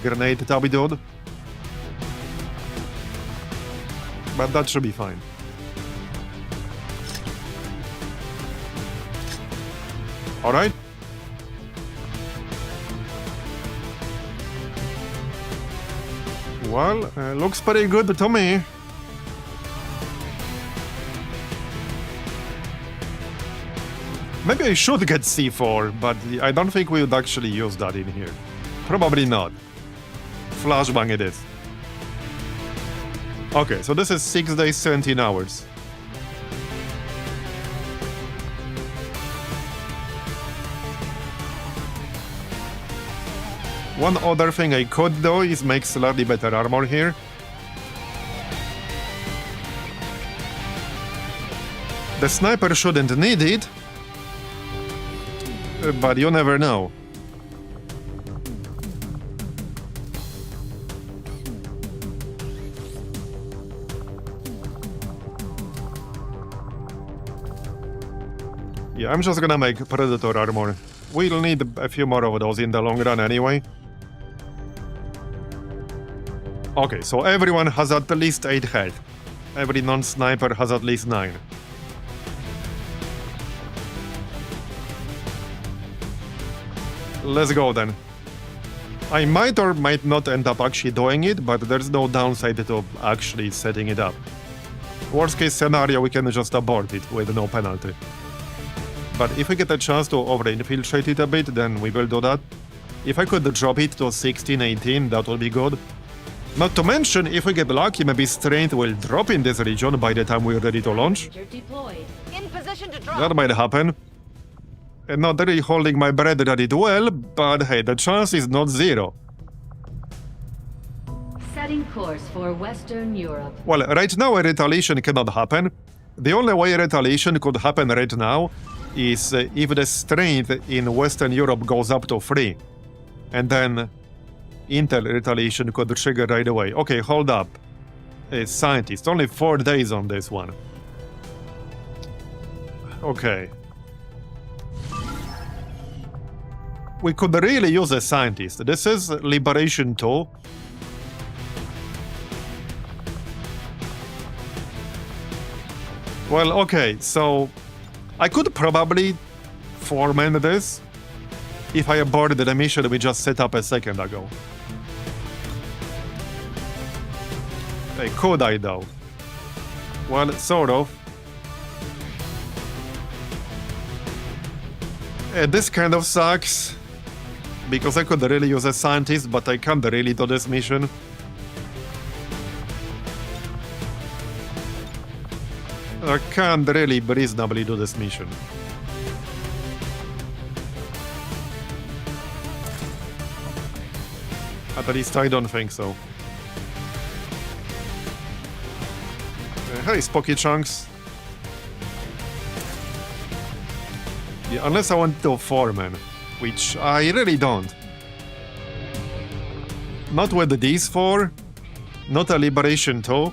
grenade tabby dude. But that should be fine. Alright. Well, looks pretty good to me. Maybe I should get C4, but I don't think we would actually use that in here. Probably not. Flashbang it is. Okay, so this is 6 days, 17 hours. One other thing I could do is make slightly better armor here. The sniper shouldn't need it, but you never know. Yeah, I'm just gonna make Predator armor. We'll need a few more of those in the long run anyway. Okay, so everyone has at least 8 health. Every non-sniper has at least 9. Let's go then. I might or might not end up actually doing it, but there's no downside to actually setting it up. Worst case scenario, we can just abort it with no penalty. But if we get a chance to over-infiltrate it a bit, then we will do that. If I could drop it to 16, 18, that would be good. Not to mention, if we get lucky, maybe strength will drop in this region by the time we're ready to launch. In position to drop. That might happen. And not really holding my breath that it will, but hey, the chance is not 0. Setting course for Western Europe. Well, right now a retaliation cannot happen. The only way retaliation could happen right now is if the strength in Western Europe goes up to 3. And then Intel retaliation could trigger right away. Okay, hold up. Scientist, only 4 days on this one. Okay. We could really use a scientist. This is Liberation 2. Well, okay, so I could probably foreman this if I aborted the mission we just set up a second ago. Hey, could I though? Well, sort of. This kind of sucks, because I could really use a scientist, but I can't really do this mission. I can't really reasonably do this mission. At least I don't think so. Hey, Spocky Chunks. Yeah, unless I want to foreman, which I really don't. Not with these 4. Not a Liberation 2.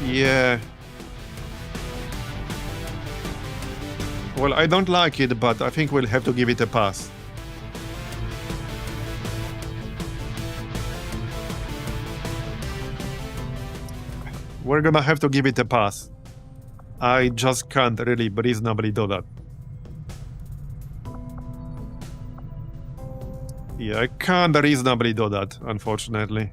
Yeah. Well, I don't like it, but I think we'll have to give it a pass. We're gonna have to give it a pass. I just can't really reasonably do that. Yeah, I can't reasonably do that, unfortunately.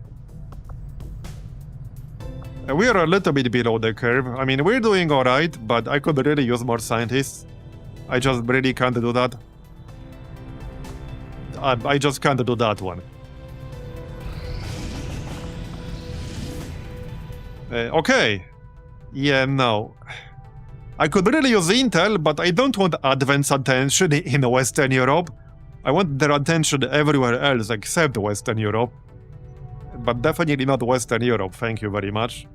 We are a little bit below the curve. I mean, we're doing alright, but I could really use more scientists. I just really can't do that. I just can't do that one. Okay. Yeah, no. I could really use Intel, but I don't want advanced attention in Western Europe. I want their attention everywhere else except Western Europe. But definitely not Western Europe, thank you very much.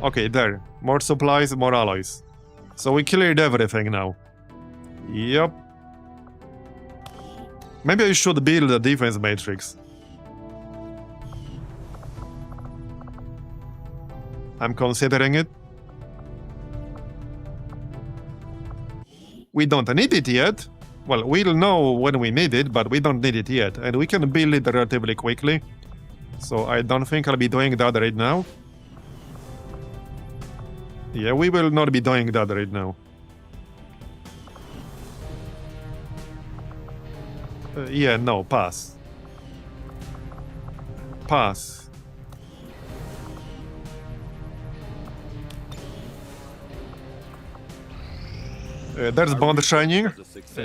Okay, there. More supplies, more alloys. So we cleared everything now. Yep. Maybe I should build a defense matrix. I'm considering it. We don't need it yet. Well, we'll know when we need it, but we don't need it yet. And we can build it relatively quickly. So I don't think I'll be doing that right now. Yeah, we will not be doing that right now. Yeah, no, pass. Pass. There's Bond shining.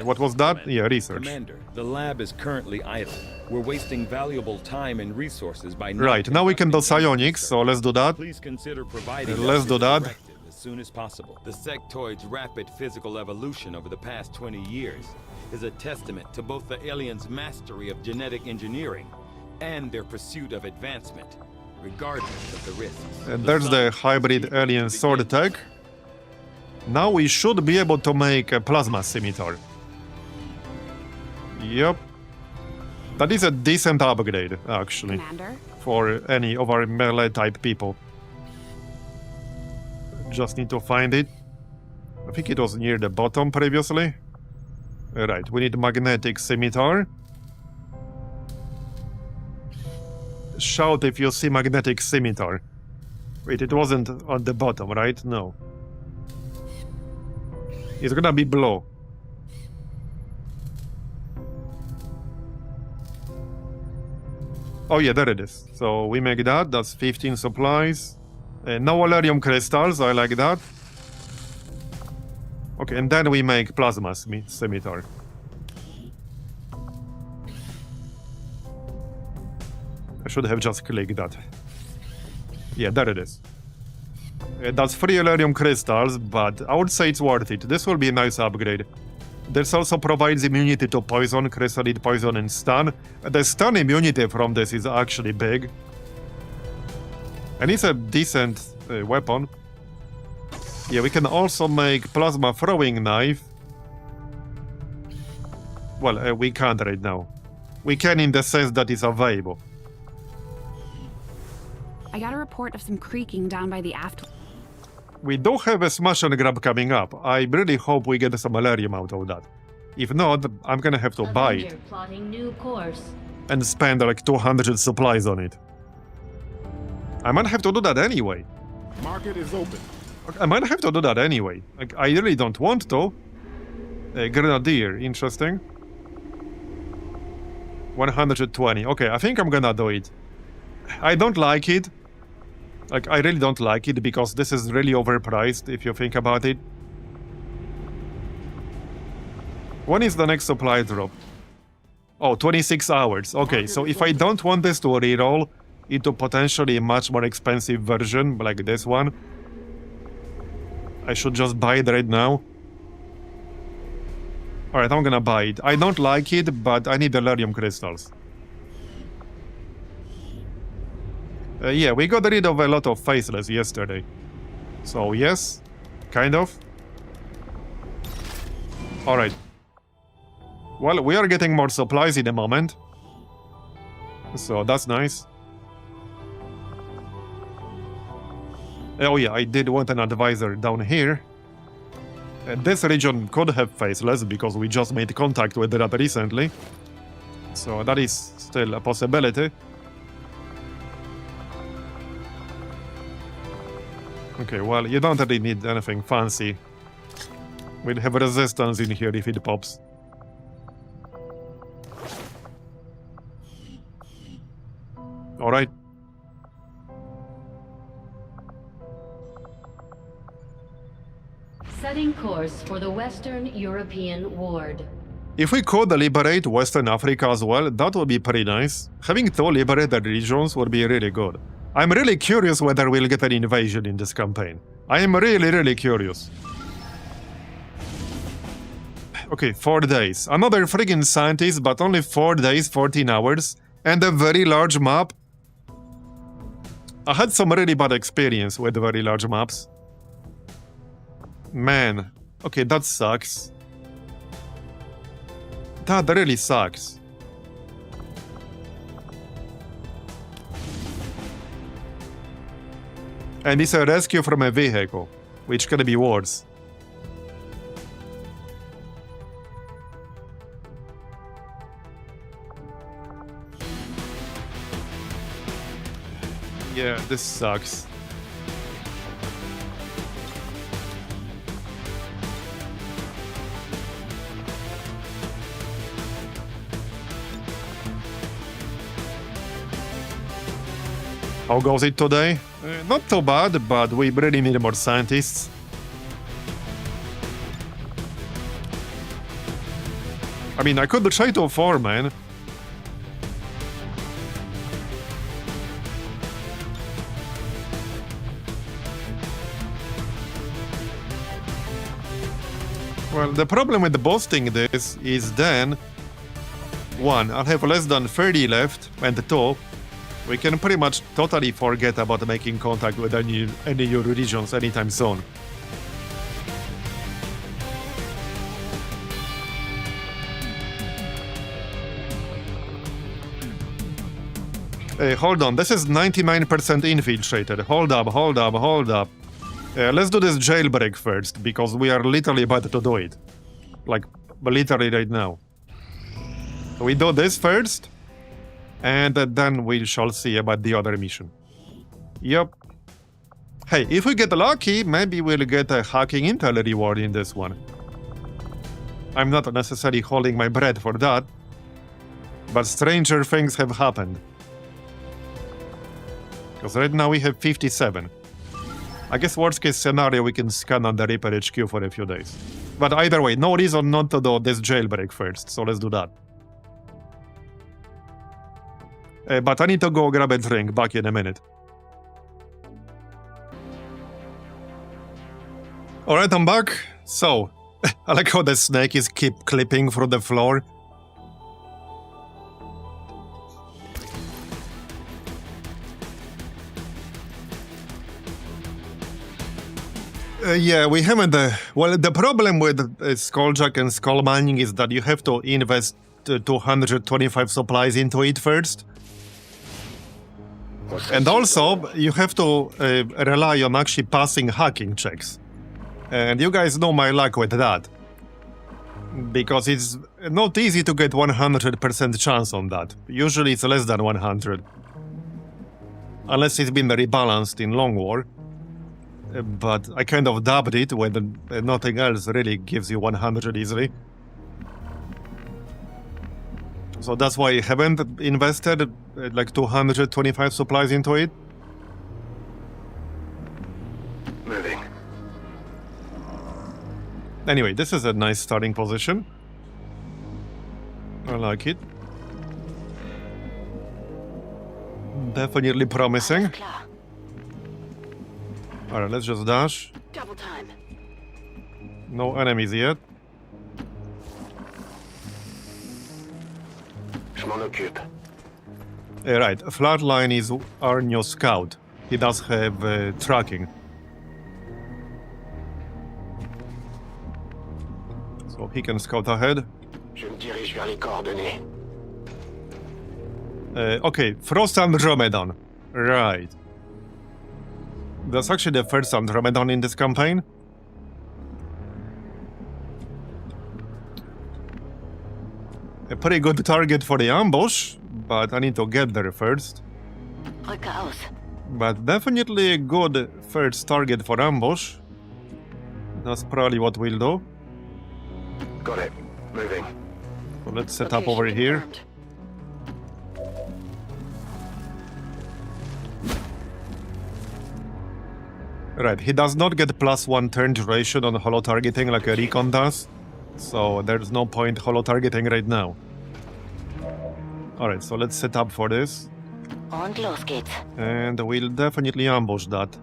What was that? Yeah, research. Commander, the lab is currently idle. We're wasting valuable time and resources by not Right, now we can do psionics, so let's do that. Please consider providing Let's do that. as soon as possible. The sectoid's rapid physical evolution over the past 20 years is a testament to both the aliens' mastery of genetic engineering and their pursuit of advancement, regardless of the risks. And there's the hybrid alien sword tech. Now we should be able to make a plasma scimitar. Yep. That is a decent upgrade, actually, Commander? for any of our melee type people. Just need to find it. I think it was near the bottom previously. Right, we need magnetic scimitar. Shout if you see magnetic scimitar. Wait, it wasn't on the bottom, right? No. It's gonna be below. Oh yeah, there it is. So we make that. That's 15 supplies. No Valerium crystals. I like that. Okay, and then we make plasma scimitar. I should have just clicked that. Yeah, there it is. That's 3 Valerium crystals, but I would say it's worth it. This will be a nice upgrade. This also provides immunity to poison, chrysalid poison, and stun. The stun immunity from this is actually big. And it's a decent weapon. Yeah, we can also make plasma throwing knife. Well, we can't right now. We can in the sense that it's available. I got a report of some creaking down by the aft. We do have a smash and grab coming up. I really hope we get some malarium out of that. If not, I'm gonna have to buy it. Avenger plotting new course. And spend like 200 supplies on it. I might have to do that anyway. Market is open. I might have to do that anyway. Like, I really don't want to. Grenadier, interesting. 120. Okay, I think I'm gonna do it. I don't like it. Like, I really don't like it because this is really overpriced if you think about it. When is the next supply drop? Oh, 26 hours. Okay, so if I don't want this to reroll into potentially a much more expensive version, like this one, I should just buy it right now. Alright, I'm gonna buy it. I don't like it, but I need Delirium crystals. Yeah, we got rid of a lot of faceless yesterday. So yes, kind of. Alright. Well, we are getting more supplies in a moment. So that's nice. Oh yeah, I did want an advisor down here. This region could have faceless because we just made contact with that recently. So that is still a possibility. Okay, well, you don't really need anything fancy. We'll have resistance in here if it pops. Alright. Setting course for the Western European Ward. If we could liberate Western Africa as well, that would be pretty nice. Having two liberated regions would be really good. I'm really curious whether we'll get an invasion in this campaign. I am really curious. Okay, 4 days. Another friggin' scientist, but only 4 days, 14 hours, and a very large map. I had some really bad experience with very large maps. Man, okay, that sucks. That really sucks. And it's a rescue from a vehicle, which can be worse. Yeah, this sucks. How goes it today? Not too bad, but we really need more scientists. I mean, I could try to farm, man. Well, the problem with boosting this is then 1, I'll have less than 30 left, and 2, we can pretty much totally forget about making contact with any new regions anytime soon. Hey, hold on, this is 99% infiltrated. Hold up. Let's do this jailbreak first, because we are literally about to do it. Like, literally right now. We do this first, and then we shall see about the other mission. Yup. Hey, if we get lucky, maybe we'll get a hacking intel reward in this one. I'm not necessarily holding my breath for that, but stranger things have happened. Because right now we have 57. I guess worst case scenario we can scan on the Reaper HQ for a few days. But either way, no reason not to do this jailbreak first, so let's do that. But I need to go grab a drink, back in a minute. Alright, I'm back. So, I like how the snake is keep clipping through the floor. Yeah, we haven't... well, the problem with Skulljack and Skull Mining is that you have to invest 225 supplies into it first. And also, you have to rely on actually passing hacking checks. And you guys know my luck with that. Because it's not easy to get 100% chance on that. Usually it's less than 100. Unless it's been rebalanced in Long War. But I kind of doubt it when nothing else really gives you 100 easily. So that's why I haven't invested like 225 supplies into it. Moving. Anyway, this is a nice starting position. I like it. Definitely promising. Alright, let's just dash. Double time. No enemies yet. Je m'en occupe. Right, Flatline is our new scout. He does have tracking. So he can scout ahead. Je me dirige vers les coordonnées. Okay, Frost Andromedon. Right. That's actually the first Andromedon in this campaign. A pretty good target for the ambush, but I need to get there first. Recaos. But definitely a good first target for ambush. That's probably what we'll do. Got it. Moving. So let's set up over here. Confirmed. Right, he does not get +1 turn duration on holo targeting like a recon does. So there's no point holo targeting right now. Alright, so let's set up for this. Und los geht's. And we'll definitely ambush that.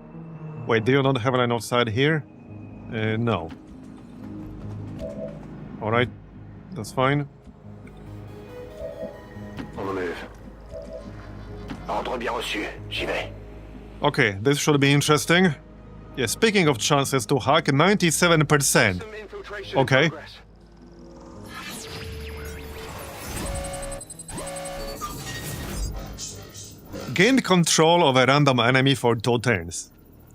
Wait, do you not have line of sight here? No. Alright, that's fine. On the move. Ordre bien reçu. J'y vais. Okay, this should be interesting. Yeah, speaking of chances to hack, 97%. Some infiltration in Okay. progress. Gained control of a random enemy for 2 turns.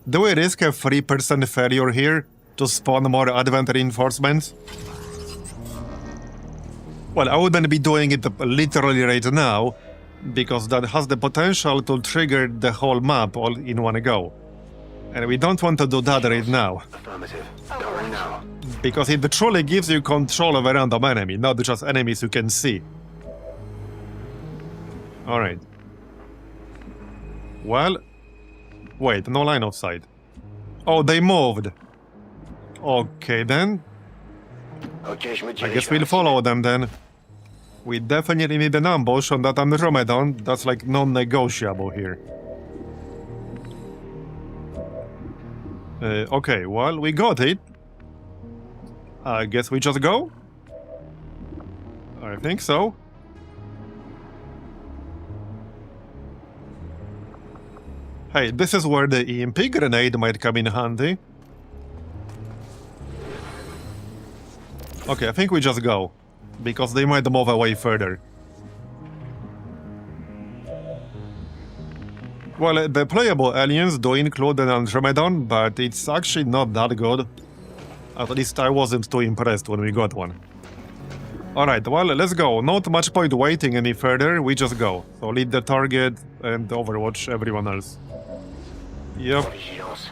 Do we risk a 3% failure here to spawn more advent reinforcements? Well, I wouldn't be doing it literally right now, because that has the potential to trigger the whole map all in one go. And we don't want to do that right now, Affirmative. Going now. because it truly gives you control of a random enemy, not just enemies you can see. Alright. Well, wait, no line of sight. Oh, they moved. Okay then, Ok, je me I dirige guess vers we'll la follow them then. We definitely need an ambush on that Andromedon. That's like non-negotiable here. Okay, well, we got it. I guess we just go? I think so. Hey, this is where the EMP grenade might come in handy. Okay, I think we just go. Because they might move away further. Well, the playable aliens do include an Andromedon, but it's actually not that good. At least I wasn't too impressed when we got one. Alright, well, let's go. Not much point waiting any further, we just go. So lead the target and overwatch everyone else. Yep. vigilance.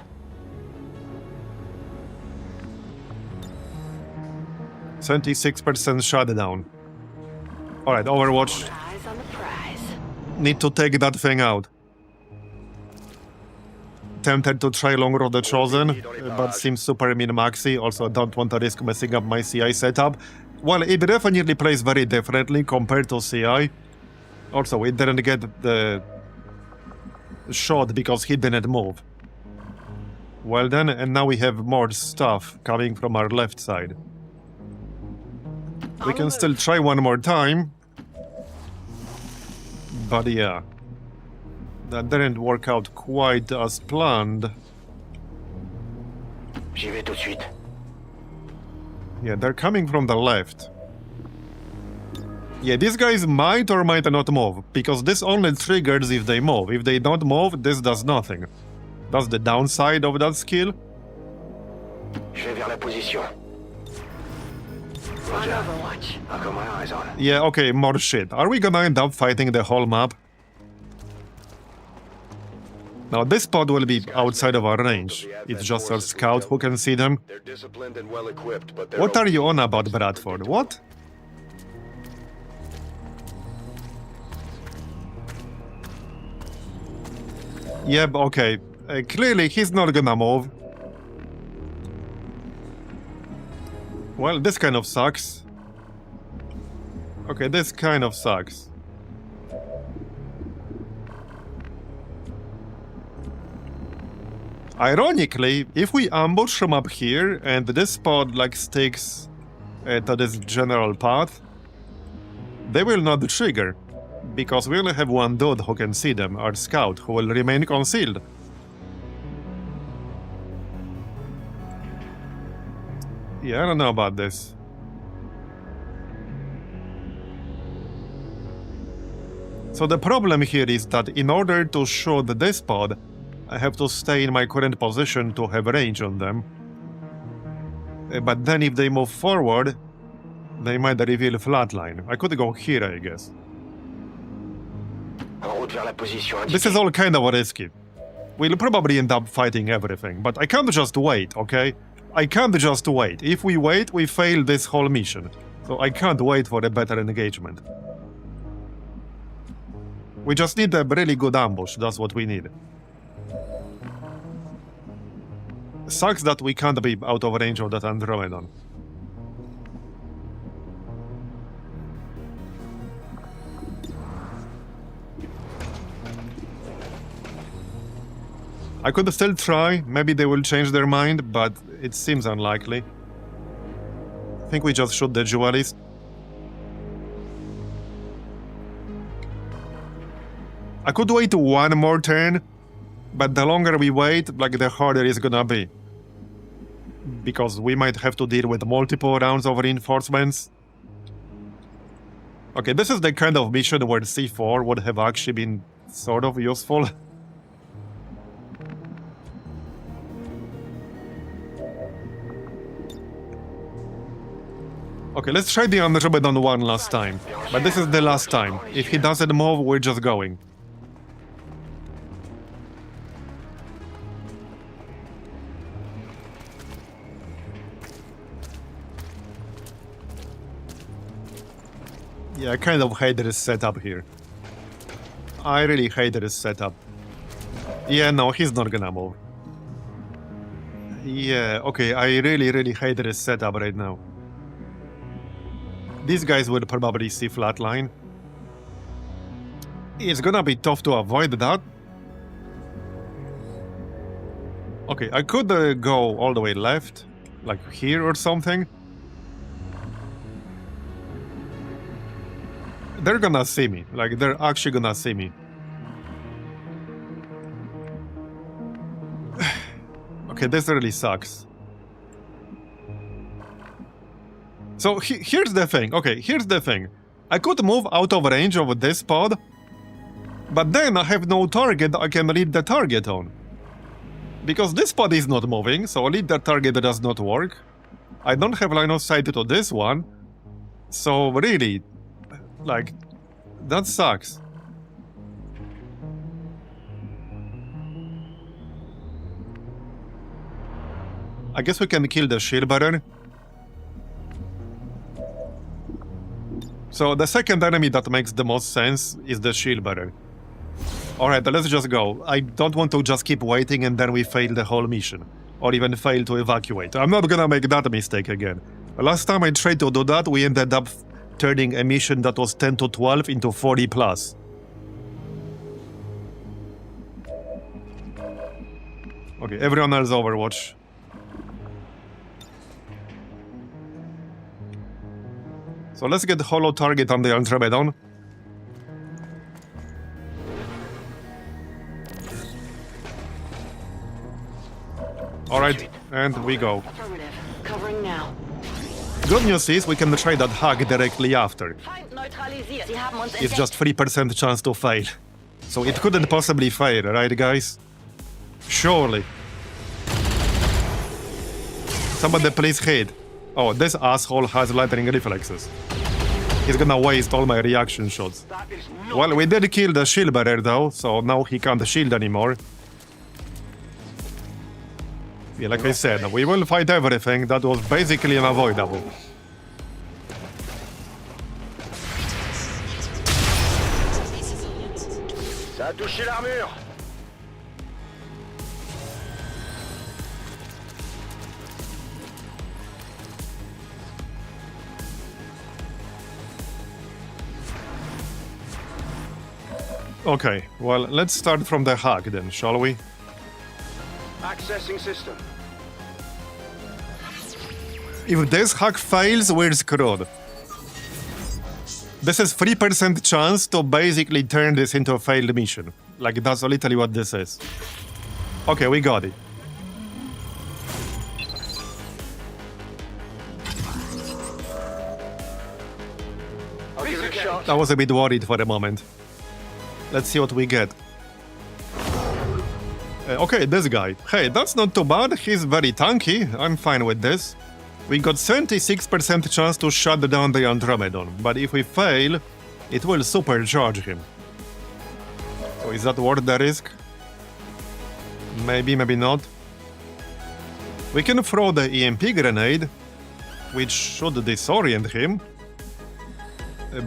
26% shutdown. Alright, overwatch. Eyes on the prize. Need to take that thing out. Tempted to try Long Road the Chosen, but seems super min-maxy. Also, don't want to risk messing up my CI setup. Well, it definitely plays very differently compared to CI. Also, we didn't get the shot because he didn't move. Well then, and now we have more stuff coming from our left side. We can still try one more time. But yeah. That didn't work out quite as planned. J'y vais tout de suite. Yeah, they're coming from the left. Yeah, these guys might or might not move, because this only triggers if they move. If they don't move, this does nothing. That's the downside of that skill. Je vais vers la position. On Overwatch. I've got my eyes on it. Yeah, okay, more shit. Are we gonna end up fighting the whole map? Now, this pod will be outside of our range. It's just our scout who can see them. They're disciplined and well equipped, but they're What are you on about, Bradford? What? Yeah, okay. Clearly, he's not gonna move. Well, this kind of sucks. Okay, this kind of sucks. Ironically, if we ambush from up here and this pod like sticks to this general path, they will not trigger, because we only have one dude who can see them, our scout, who will remain concealed. Yeah, I don't know about this. So the problem here is that in order to shoot this pod, I have to stay in my current position to have range on them. But then if they move forward, they might reveal a flatline. I could go here, I guess. en route vers la position indiquée. This is all kind of risky. We'll probably end up fighting everything, but I can't just wait, okay? I can't just wait. If we wait, we fail this whole mission. So I can't wait for a better engagement. We just need a really good ambush, that's what we need. Sucks that we can't be out of range of that Andromedon. I could still try, maybe they will change their mind, but it seems unlikely. I think we just shoot the duelist. I could wait one more turn, but the longer we wait, like the harder it's gonna be. Because we might have to deal with multiple rounds of reinforcements. Okay, this is the kind of mission where C4 would have actually been sort of useful. Okay, let's try the Andromedon one last time. But this is the last time. If he doesn't move, we're just going. Yeah, I kind of hate this setup here. I really hate this setup. Yeah, no, he's not gonna move. Yeah, okay, I really hate this setup right now. These guys will probably see flatline. It's gonna be tough to avoid that. Okay, I could go all the way left, like here or something. They're gonna see me, like they're actually gonna see me. Okay, this really sucks. So here's the thing, okay, here's the thing. I could move out of range of this pod, but then I have no target I can lead the target on. Because this pod is not moving, so lead the target does not work. I don't have line of sight to this one. So really, like, that sucks. I guess we can kill the shield bearer. So the second enemy that makes the most sense is the shield bearer. Alright, let's just go. I don't want to just keep waiting and then we fail the whole mission. Or even fail to evacuate. I'm not gonna make that mistake again. Last time I tried to do that, we ended up turning a mission that was 10 to 12 into 40 plus. Okay, everyone else Overwatch. So let's get holo target on the Andromedon. Alright, and we go. Affirmative. Covering now. Good news is we can try that hack directly after. Feind neutralisiert. Sie haben uns It's just 3% chance to fail. So it couldn't possibly fail, right guys? Surely. Somebody please hit. Oh, this asshole has lightning reflexes. He's gonna waste all my reaction shots. That is not... Well, we did kill the shield bearer though, so now he can't shield anymore. Yeah, like I said, we will fight everything. That was basically unavoidable. Ça a touché l'armure. Okay, well, let's start from the hack then, shall we? Accessing system. If this hack fails, we're screwed. This is 3% chance to basically turn this into a failed mission. Like, that's literally what this is. Okay, we got it. I'll give it a shot. I was a bit worried for a moment. Let's see what we get. Okay, this guy. Hey, that's not too bad. He's very tanky. I'm fine with this. We got 76% chance to shut down the Andromedon, but if we fail, it will supercharge him. So is that worth the risk? Maybe, maybe not. We can throw the EMP grenade, which should disorient him.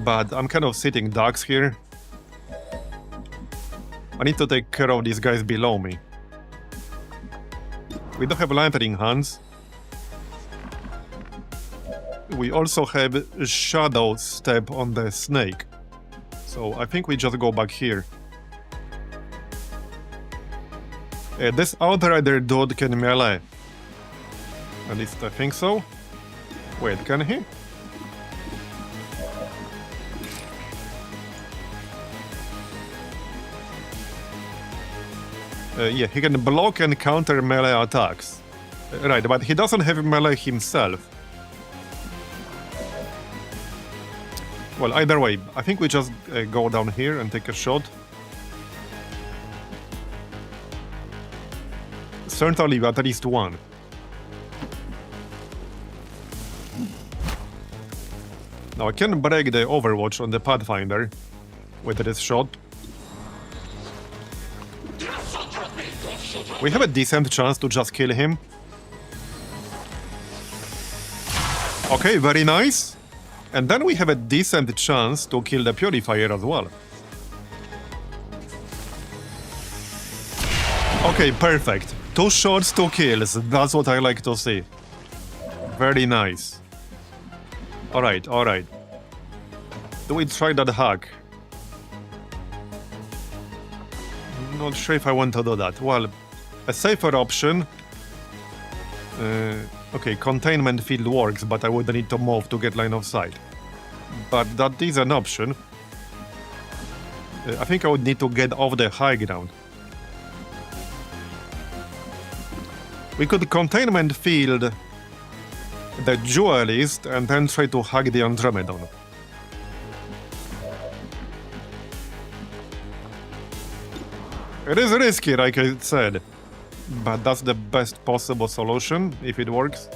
But I'm kind of sitting ducks here. I need to take care of these guys below me. We don't have lightning hands. We also have shadow step on the snake. So I think we just go back here. This Outrider dude can melee. At least I think so. Wait, can he? Yeah, he can block and counter melee attacks. Right, but he doesn't have melee himself. Well, either way, I think we just go down here and take a shot. Certainly at least one. Now I can break the Overwatch on the Pathfinder with this shot. We have a decent chance to just kill him. Okay, very nice. And then we have a decent chance to kill the Purifier as well. Okay, perfect. 2 shots, 2 kills. That's what I like to see. Very nice. Alright, alright. Do we try that hack? Not sure if I want to do that. Well, a safer option. Okay, containment field works, but I would need to move to get line of sight. But that is an option. I think I would need to get off the high ground. We could containment field the Duelist and then try to hack the Andromedon. It is risky, like I said. But that's the best possible solution, if it works.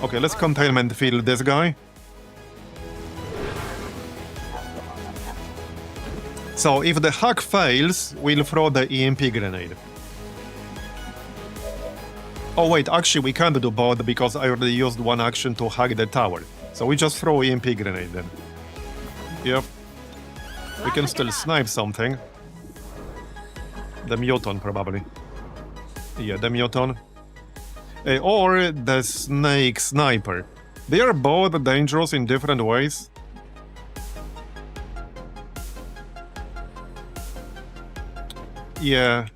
Okay, let's containment field this guy. So, if the hack fails, we'll throw the EMP grenade. Oh wait, actually we can't do both because I already used one action to hack the tower. So we just throw EMP grenade then. Yep. We can still snipe something. The Muton, probably. Yeah, the Muton. Or the Snake Sniper. They are both dangerous in different ways. Yeah.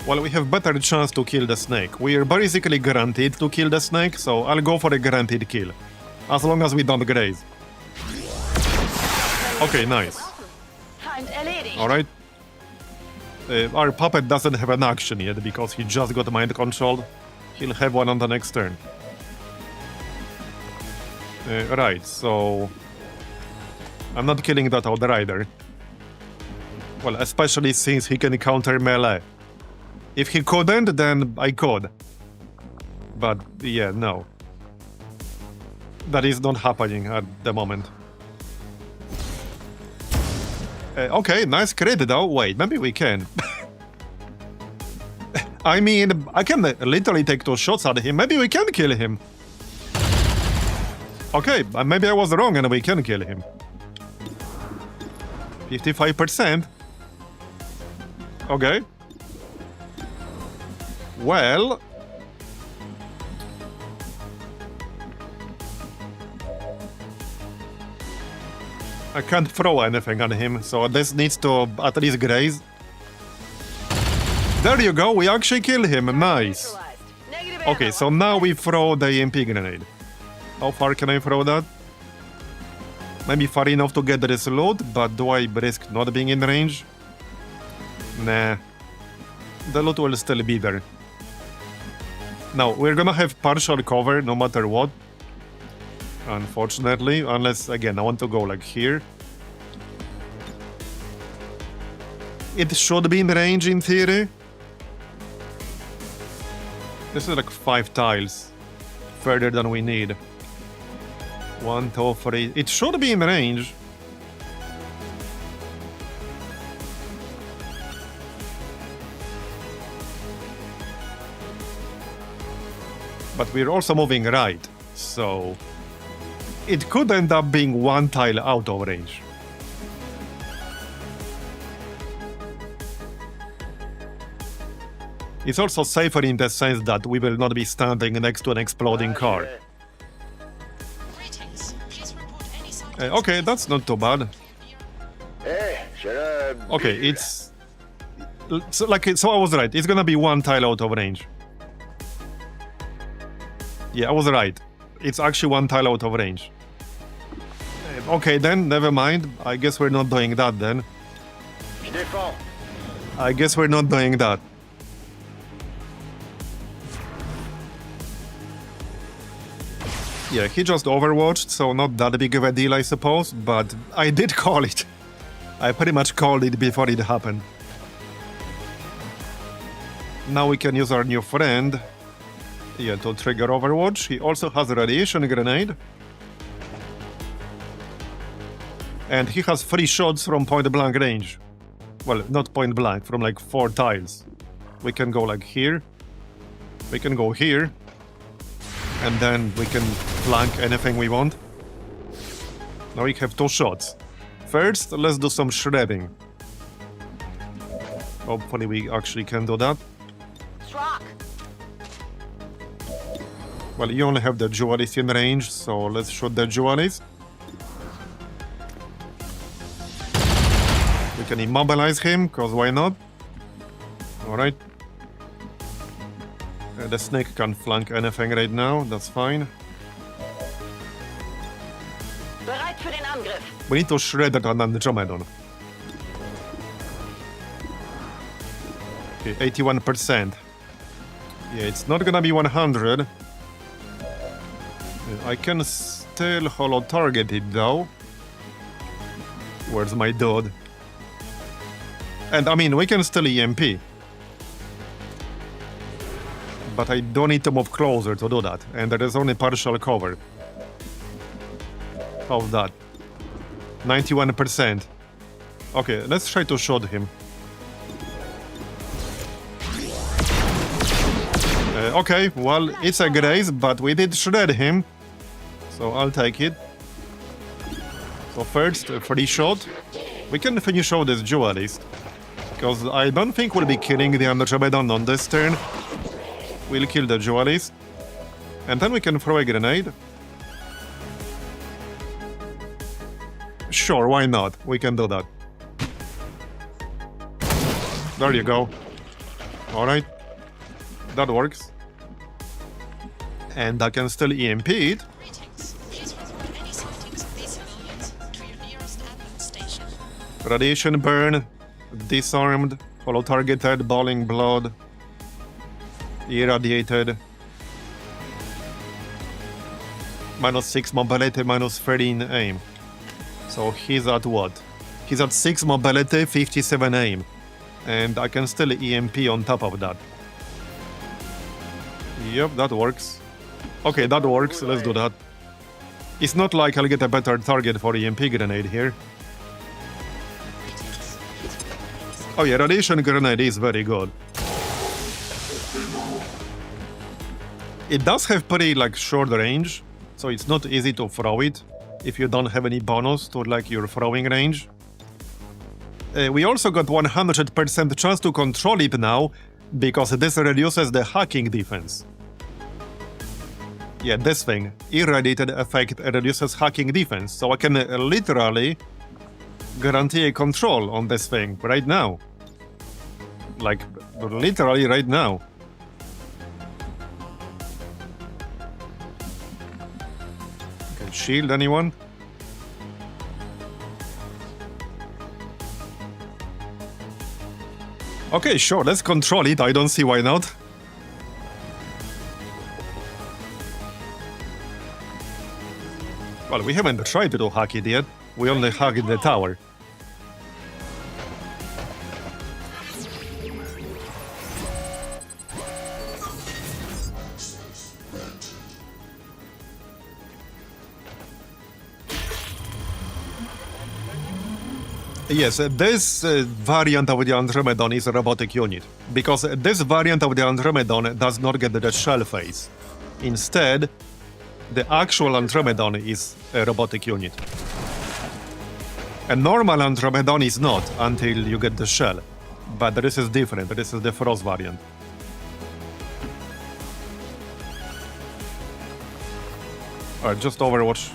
Well, we have better chance to kill the snake. We are basically guaranteed to kill the snake, so I'll go for a guaranteed kill. As long as we don't graze. Okay, nice. Alright. Our puppet doesn't have an action yet because he just got mind controlled. He'll have one on the next turn. Right, so... I'm not killing that Outrider. Well, especially since he can counter melee. If he couldn't, then I could. But, yeah, no. That is not happening at the moment. Okay, nice crit though. Wait, maybe we can. I mean, I can literally take 2 shots at him. Maybe we can kill him. Okay, maybe I was wrong and we can kill him. 55%. Okay. Well... I can't throw anything at him, so this needs to at least graze. There you go, we actually killed him, nice. Okay, so now we throw the EMP grenade. How far can I throw that? Maybe far enough to get this loot, but do I risk not being in range? Nah. The loot will still be there. Now, we're gonna have partial cover no matter what. Unfortunately, unless, again, I want to go like here. It should be in range in theory. This is like 5 tiles. Further than we need. 1, 2, 3. It should be in range. But we're also moving right, so... It could end up being 1 tile out of range. It's also safer in the sense that we will not be standing next to an exploding car. Greetings. Please report any signs Okay, that's not too bad. Hey, Okay, it's... So I was right. It's gonna be 1 tile out of range. Yeah, I was right. It's actually 1 tile out of range. Okay, then, never mind. I guess we're not doing that then. I guess we're not doing that. Yeah, he just overwatched, so not that big of a deal, I suppose, but I did call it. I pretty much called it before it happened. Now we can use our new friend. Yeah, to trigger Overwatch. He also has a radiation grenade. And he has 3 shots from point blank range. Well, not point blank, from like 4 tiles. We can go like here. We can go here. And then we can flank anything we want. Now we have 2 shots. First, let's do some shredding. Hopefully we actually can do that. Well, you only have the duelist in range, so let's shoot the duelist. We can immobilize him, cause why not? Alright. The snake can't flank anything right now, that's fine. We need to shred that Andromedon. Okay, 81%. Yeah, it's not gonna be 100. I can still holo target it though. Where's my dude? And I mean, we can still EMP. But I don't need to move closer to do that. And there is only partial cover. How's that? 91%. Okay, let's try to shoot him. Okay, well, it's a graze, but we did shred him. So I'll take it. So first, a free shot. We can finish out this duelist. Because I don't think we'll be killing the Andromedon on this turn. We'll kill the duelist. And then we can throw a grenade. Sure, why not? We can do that. There you go. Alright. That works. And I can still EMP it. Greetings. Please report any sightings of these civilians to your nearest admin station. Radiation burn. Disarmed. Hollow targeted. Boiling blood. Irradiated. -6 mobility, -13 aim. So he's at what? He's at 6 mobility, 57 aim. And I can still EMP on top of that. Yep, that works. Okay, that works. Let's do that. It's not like I'll get a better target for EMP grenade here. Oh yeah, radiation grenade is very good. It does have pretty like short range, so it's not easy to throw it if you don't have any bonus to like your throwing range. We also got 100% chance to control it now, because this reduces the hacking defense. Yeah, this thing, irradiated effect reduces hacking defense, so I can literally guarantee a control on this thing right now. Like, literally right now. Can shield anyone? Okay, sure, let's control it. I don't see why not. Well, we haven't tried to hack it yet. We only hacked the tower. Yes, this variant of the Andromedon is a robotic unit, because this variant of the Andromedon does not get the shell phase. Instead, the actual Andromedon is a robotic unit. A normal Andromedon is not until you get the shell, but this is different. This is the Frost variant. Alright, just Overwatch.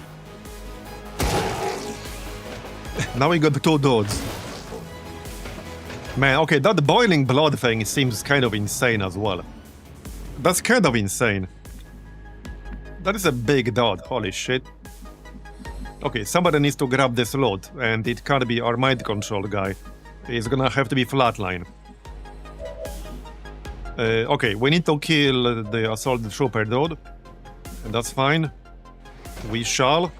Now we got 2 dudes. Man, okay, that boiling blood thing seems kind of insane as well. That's kind of insane. That is a big dot, holy shit. Okay, somebody needs to grab this loot, and it can't be our mind control guy. It's gonna have to be flatline. Okay, we need to kill the assault trooper dude. And that's fine. We shall.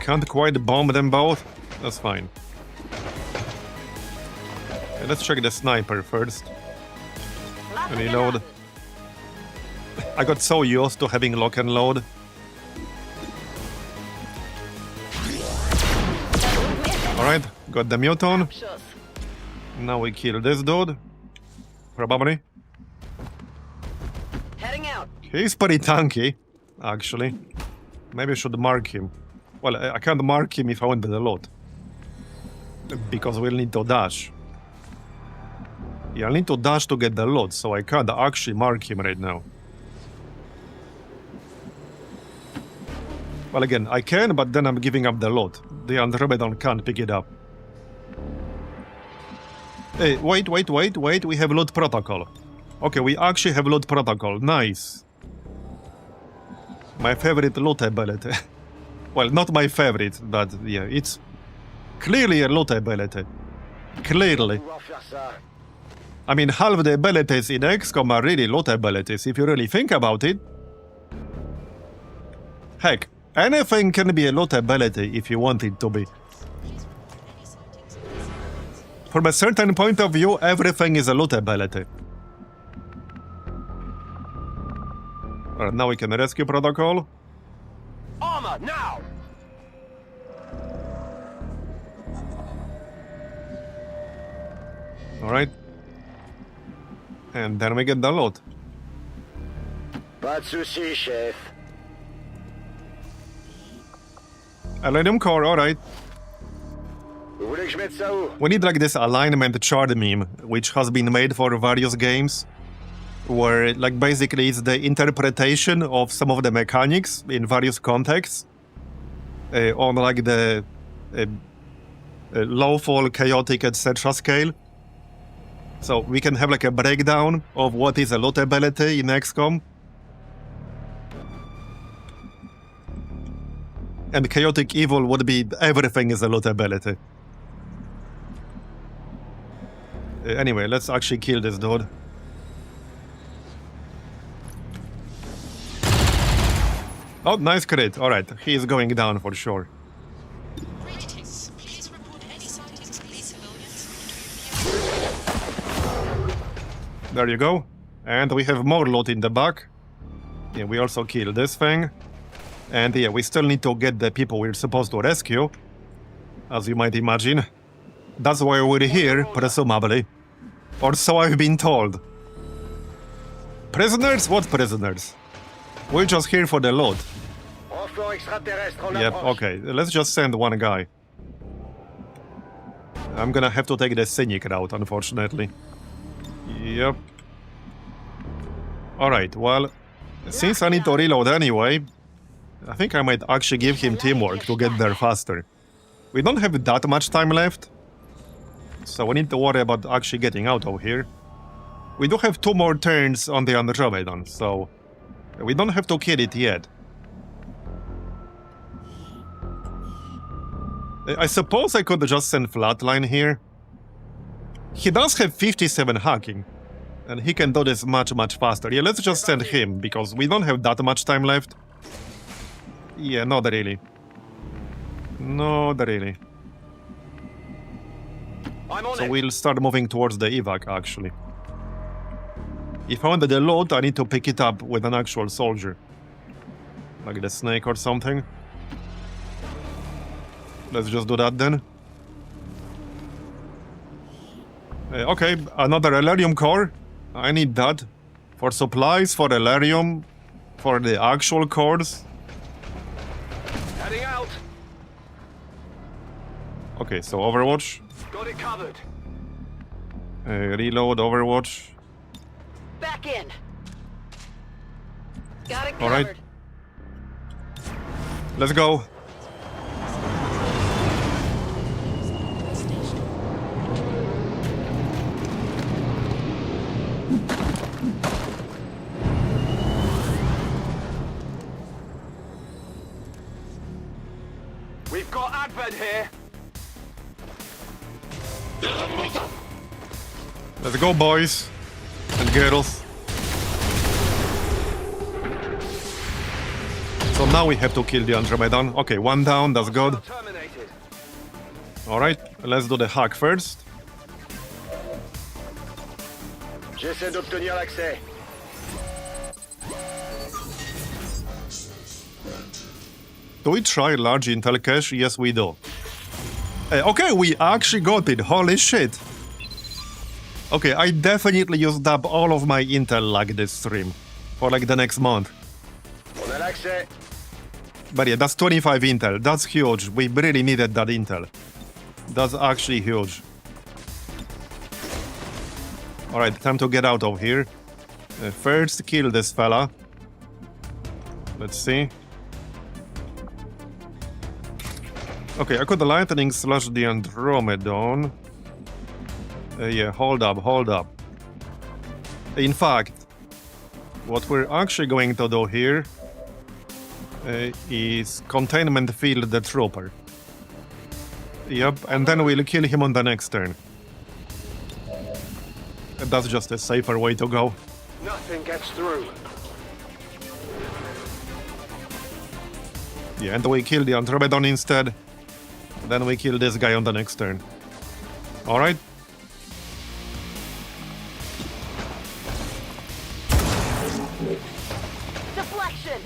Can't quite bomb them both. That's fine. Let's check the sniper first. Reload. I got so used to having lock and load. Alright, got the muton. Now we kill this dude. Probably. Heading out. He's pretty tanky, actually. Maybe I should mark him. Well, I can't mark him if I want the loot. Because we'll need to dash. Yeah, I need to dash to get the loot, so I can't actually mark him right now. Well, again, I can, but then I'm giving up the loot. The Andromedon can't pick it up. Hey, wait, we have loot protocol. Okay, we actually have loot protocol, nice. My favorite loot ability. Well, not my favorite, but yeah, it's clearly a loot ability. Clearly. I mean, half the abilities in XCOM are really loot abilities, if you really think about it. Heck, anything can be a loot ability if you want it to be. From a certain point of view, everything is a loot ability. Alright, now we can rescue protocol. Armor, now! Alright. And then we get the loot. Pas de soucis, chef. Aluminium core, alright. Vous voulez que je mette ça où? We need like this alignment chart meme, which has been made for various games, where like basically it's the interpretation of some of the mechanics in various contexts on like the lawful, chaotic, etc. scale. So we can have like a breakdown of what is a loot ability in XCOM. And chaotic evil would be everything is a loot ability. Anyway, let's actually kill this dude. Oh, nice crit. Alright, he is going down for sure. Greetings. Please report any sightings of these civilians to There you go. And we have more loot in the back. Yeah, we also killed this thing. And yeah, we still need to get the people we're supposed to rescue, as you might imagine. That's why we're here, presumably. Or so I've been told. Prisoners? What prisoners? We're just here for the loot. Yep, okay. Let's just send one guy. I'm gonna have to take the scenic route, unfortunately. Yep. Alright, well, since I need to reload anyway, I think I might actually give him teamwork to get there faster. We don't have that much time left, so we need to worry about actually getting out of here. We do have 2 more turns on the Andromedan, so we don't have to kill it yet. I suppose I could just send Flatline here. He does have 57 hacking, and he can do this much faster. Yeah, let's just send him, because we don't have that much time left. Yeah, not really. Not really. So we'll start moving towards the evac, actually. If I want the loot, I need to pick it up with an actual soldier. Like the snake or something. Let's just do that then. Okay, another Elerium core. I need that. For supplies, for Elerium, for the actual cores. Heading out. Okay, so Overwatch. Got it covered. Reload, Overwatch. Back in. Got it covered. All right. Let's go. We've got Advent here. Let's go, boys and girls. So now we have to kill the Andromedan. Okay, 1 down, that's good. Terminated. Alright, let's do the hack first. J'essaie d'obtenir l'accès. Do we try large intel cache? Yes, we do. Okay, we actually got it. Holy shit. Okay, I definitely used up all of my intel like this stream. For like the next month. On a l'accès. But yeah, that's 25 intel. That's huge. We really needed that intel. That's actually huge. Alright, time to get out of here. First, kill this fella. Let's see. Okay, I could lightning slash the Andromedon. Yeah, hold up. In fact, what we're actually going to do here is containment field the trooper. Yep, and then we'll kill him on the next turn. That's just a safer way to go. Nothing gets through. Yeah, and we kill the Andromedon instead. Then we kill this guy on the next turn. Alright. Deflection.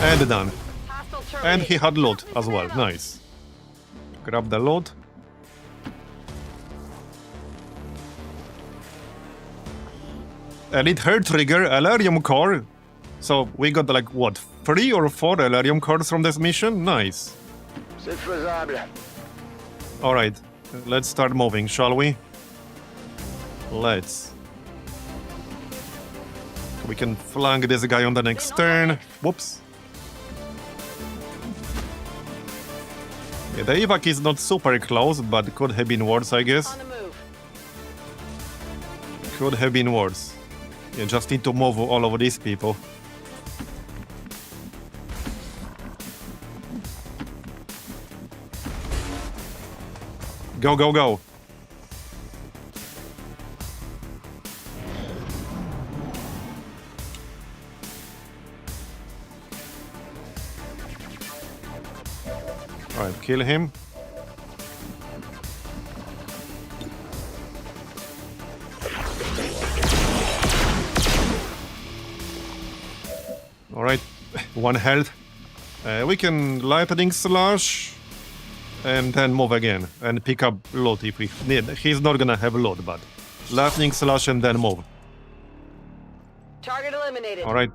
And done. Hostile And he terminated. had loot as well. Nice. Grab the loot. Elite hair trigger, Elerium core. So we got like what, 3 or 4 Elerium cores from this mission? Nice. C'est faisable. Alright, let's start moving, shall we? Let's. We can flank this guy on the next turn. Whoops. Yeah, the evac is not super close, but could have been worse, I guess. On the move. Could have been worse. You just need to move all of these people. Go, go, go. Alright, kill him. Alright, 1 health. We can lightning slash and then move again and pick up loot if we need. He's not gonna have loot, but lightning slash and then move. Target eliminated. Alright.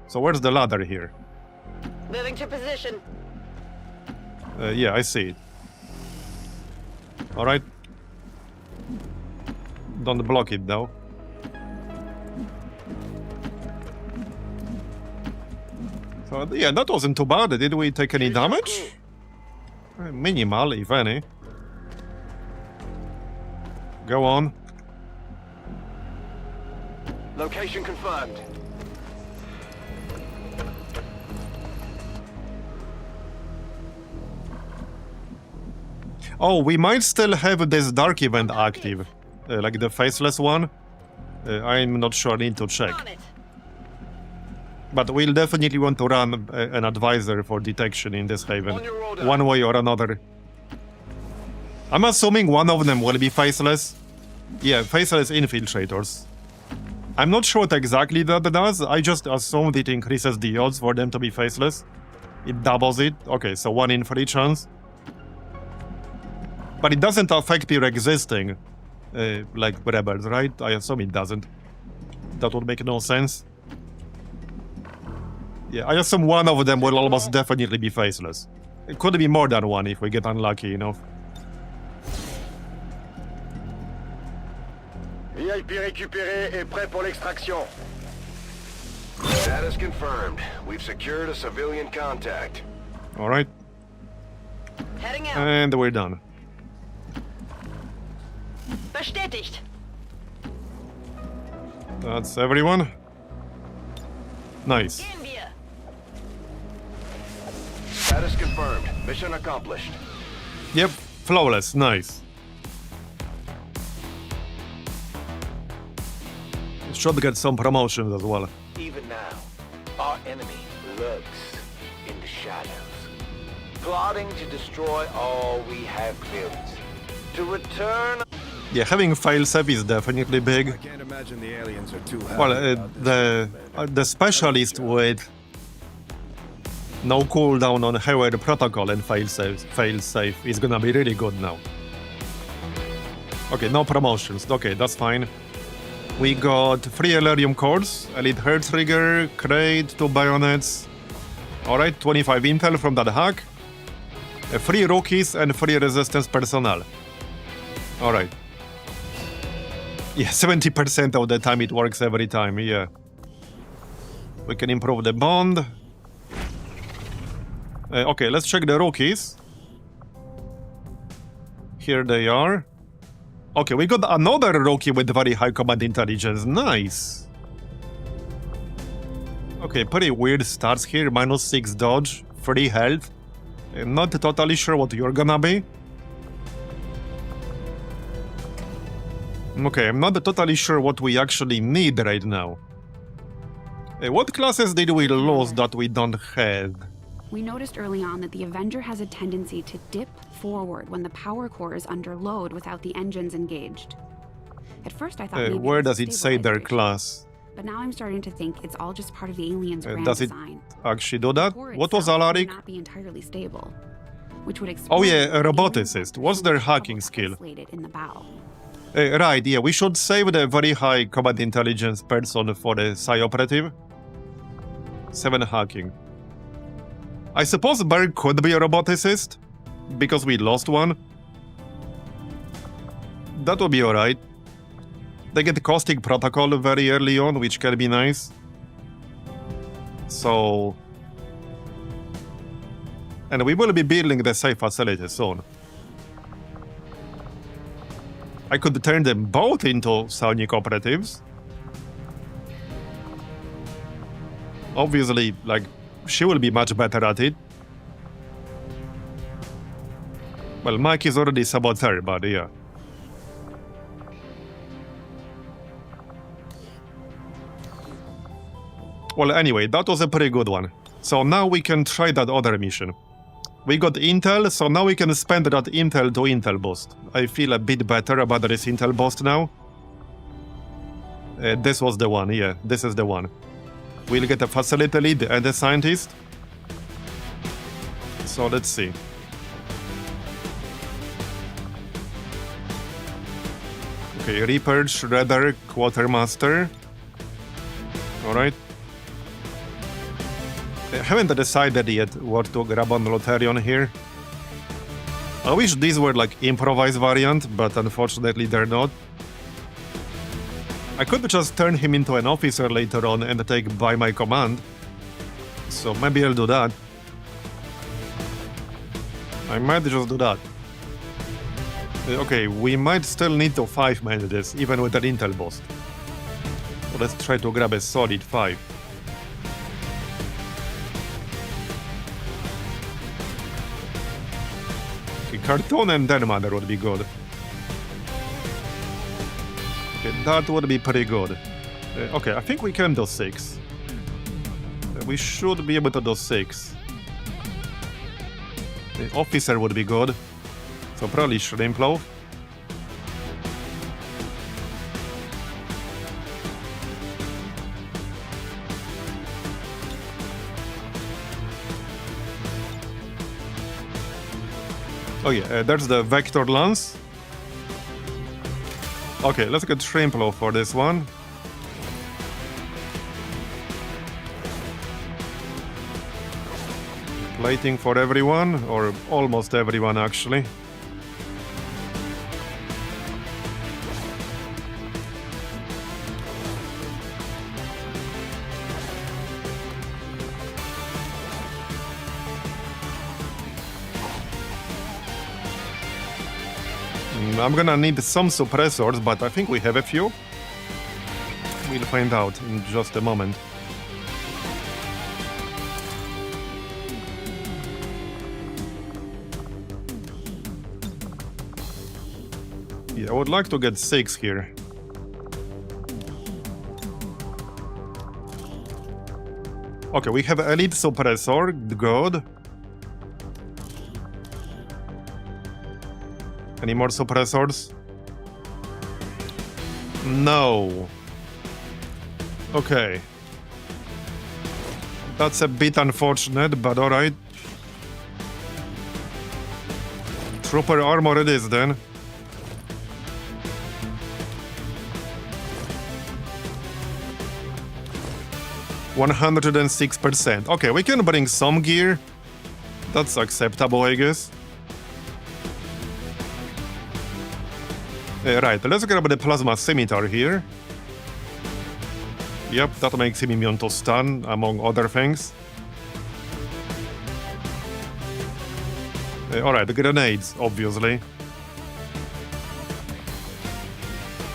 So where's the ladder here? Moving to position. Yeah, I see it. Alright. Don't block it though. So yeah, that wasn't too bad. Did we take any damage? Minimal, if any. Go on. Location confirmed. Oh, we might still have this dark event active. Like the faceless one. I'm not sure, I need to check. On it. But we'll definitely want to run an advisor for detection in this haven. On your order. One way or another. I'm assuming one of them will be faceless. Yeah, faceless infiltrators. I'm not sure what exactly that does. I just assumed it increases the odds for them to be faceless. It doubles it. Okay, so 1 in 3 chance. But it doesn't affect your existing, like, rebels, right? I assume it doesn't. That would make no sense. Yeah, I assume one of them will almost definitely be faceless. It could be more than one if we get unlucky enough. VIP récupéré et prêt pour l'extraction. Status confirmed. We've secured a civilian contact. Alright. Heading out. And we're done. Bestätigt. That's everyone. Nice. Gehen wir. Status confirmed. Mission accomplished. Yep, flawless, nice. Should get some promotions as well. Even now, our enemy lurks in the shadows, plotting to destroy all we have built. To return... Yeah, having failsafe is definitely big. I can't imagine the aliens are too happy Well, about the specialist with no cooldown on hardware protocol and failsafe is gonna be really good now. Okay, no promotions. Okay, that's fine. We got 3 Elerium cores, Elite Hair Trigger, Crate, 2 Bayonets. Alright, 25 intel from that hack. 3 rookies and 3 resistance personnel. Alright. Yeah, 70% of the time it works every time, yeah. We can improve the bond. Okay, let's check the rookies. Here they are. Okay, we got another rookie with very high command intelligence. Nice. Okay, pretty weird stats here. -6 dodge, 3 health. I'm not totally sure what you're gonna be. Okay, I'm not totally sure what we actually need right now. What classes did we lose that we don't have? We noticed early on that the Avenger has a tendency to dip forward when the power core is under load without the engines engaged. At first I thought maybe where it's does it say their stabilization, class? but now I'm starting to think it's all just part of the alien's grand Does it design. actually do that? Core What was itself may Alaric? not be entirely stable, which would Oh explain yeah, a why the roboticist. aliens What's their have hacking skill? isolated in the bow. Right, yeah, we should save the very high command intelligence person for the Psi operative. 7 hacking. I suppose Berg could be a roboticist, because we lost one. That would be alright. They get caustic protocol very early on, which can be nice. So... And we will be building the safe facility soon. I could turn them both into Sonic operatives. Obviously, like, she will be much better at it. Well, Mike is already saboteur, but yeah. Well, anyway, that was a pretty good one. So now we can try that other mission. We got intel, so now we can spend that intel to intel boost. I feel a bit better about this intel boost now. This was the one, yeah, this is the one. We'll get a facility lead and a scientist. So let's see. Okay, Reaper, Shredder, Quartermaster. Alright. I haven't decided yet what to grab on Lotharion here. I wish these were like improvised variant, but unfortunately they're not. I could just turn him into an officer later on and take by my command. So maybe I'll do that. I might just do that. Okay, we might still need to 5-man this, even with an intel boost. So let's try to grab a solid 5. Okay, Cartoon and Den Mother would be good. Okay, that would be pretty good. Okay, I think we can do 6. We should be able to do 6. The officer would be good. So probably Shrimplow. Oh yeah, there's the Vector Lance. Okay, let's get Shrimplow for this one. Plating for everyone, or almost everyone actually. I'm gonna need some suppressors, but I think we have a few. We'll find out in just a moment. Yeah, I would like to get 6 here. Okay, we have elite suppressor, good. Any more suppressors? No. Okay. That's a bit unfortunate, but alright. Trooper armor it is then. %. Okay, we can bring some gear. That's acceptable, I guess. Right, let's grab the plasma scimitar here. Yep, that makes him immune to stun, among other things. Alright, grenades, obviously.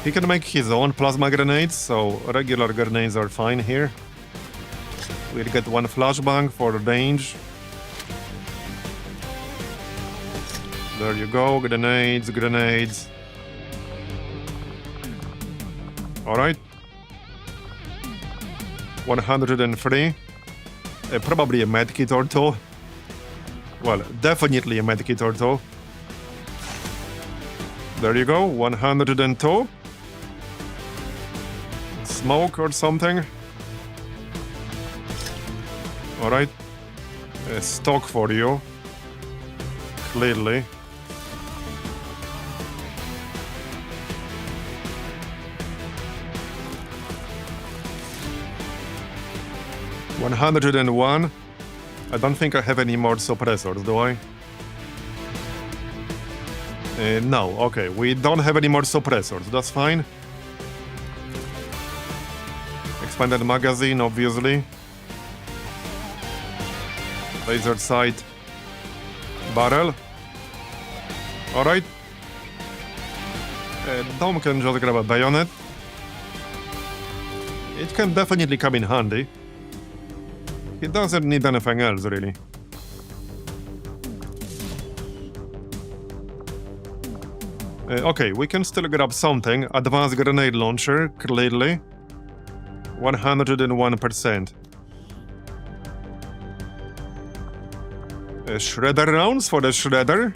He can make his own plasma grenades, so regular grenades are fine here. We'll get 1 flashbang for range. There you go, grenades, grenades. Alright. 103. Probably a medkit or 2. Well, definitely a medkit or 2. There you go, 102. Smoke or something. Alright. Stock for you. Clearly. $101. I don't think I have any more suppressors, do I? No, okay, we don't have any more suppressors, that's fine. Expanded magazine, obviously. Laser sight. Barrel. Alright. Dom can just grab a bayonet. It can definitely come in handy. It doesn't need anything else, really. Okay, we can still grab something. Advanced grenade launcher, clearly. 101%. Shredder rounds for the shredder?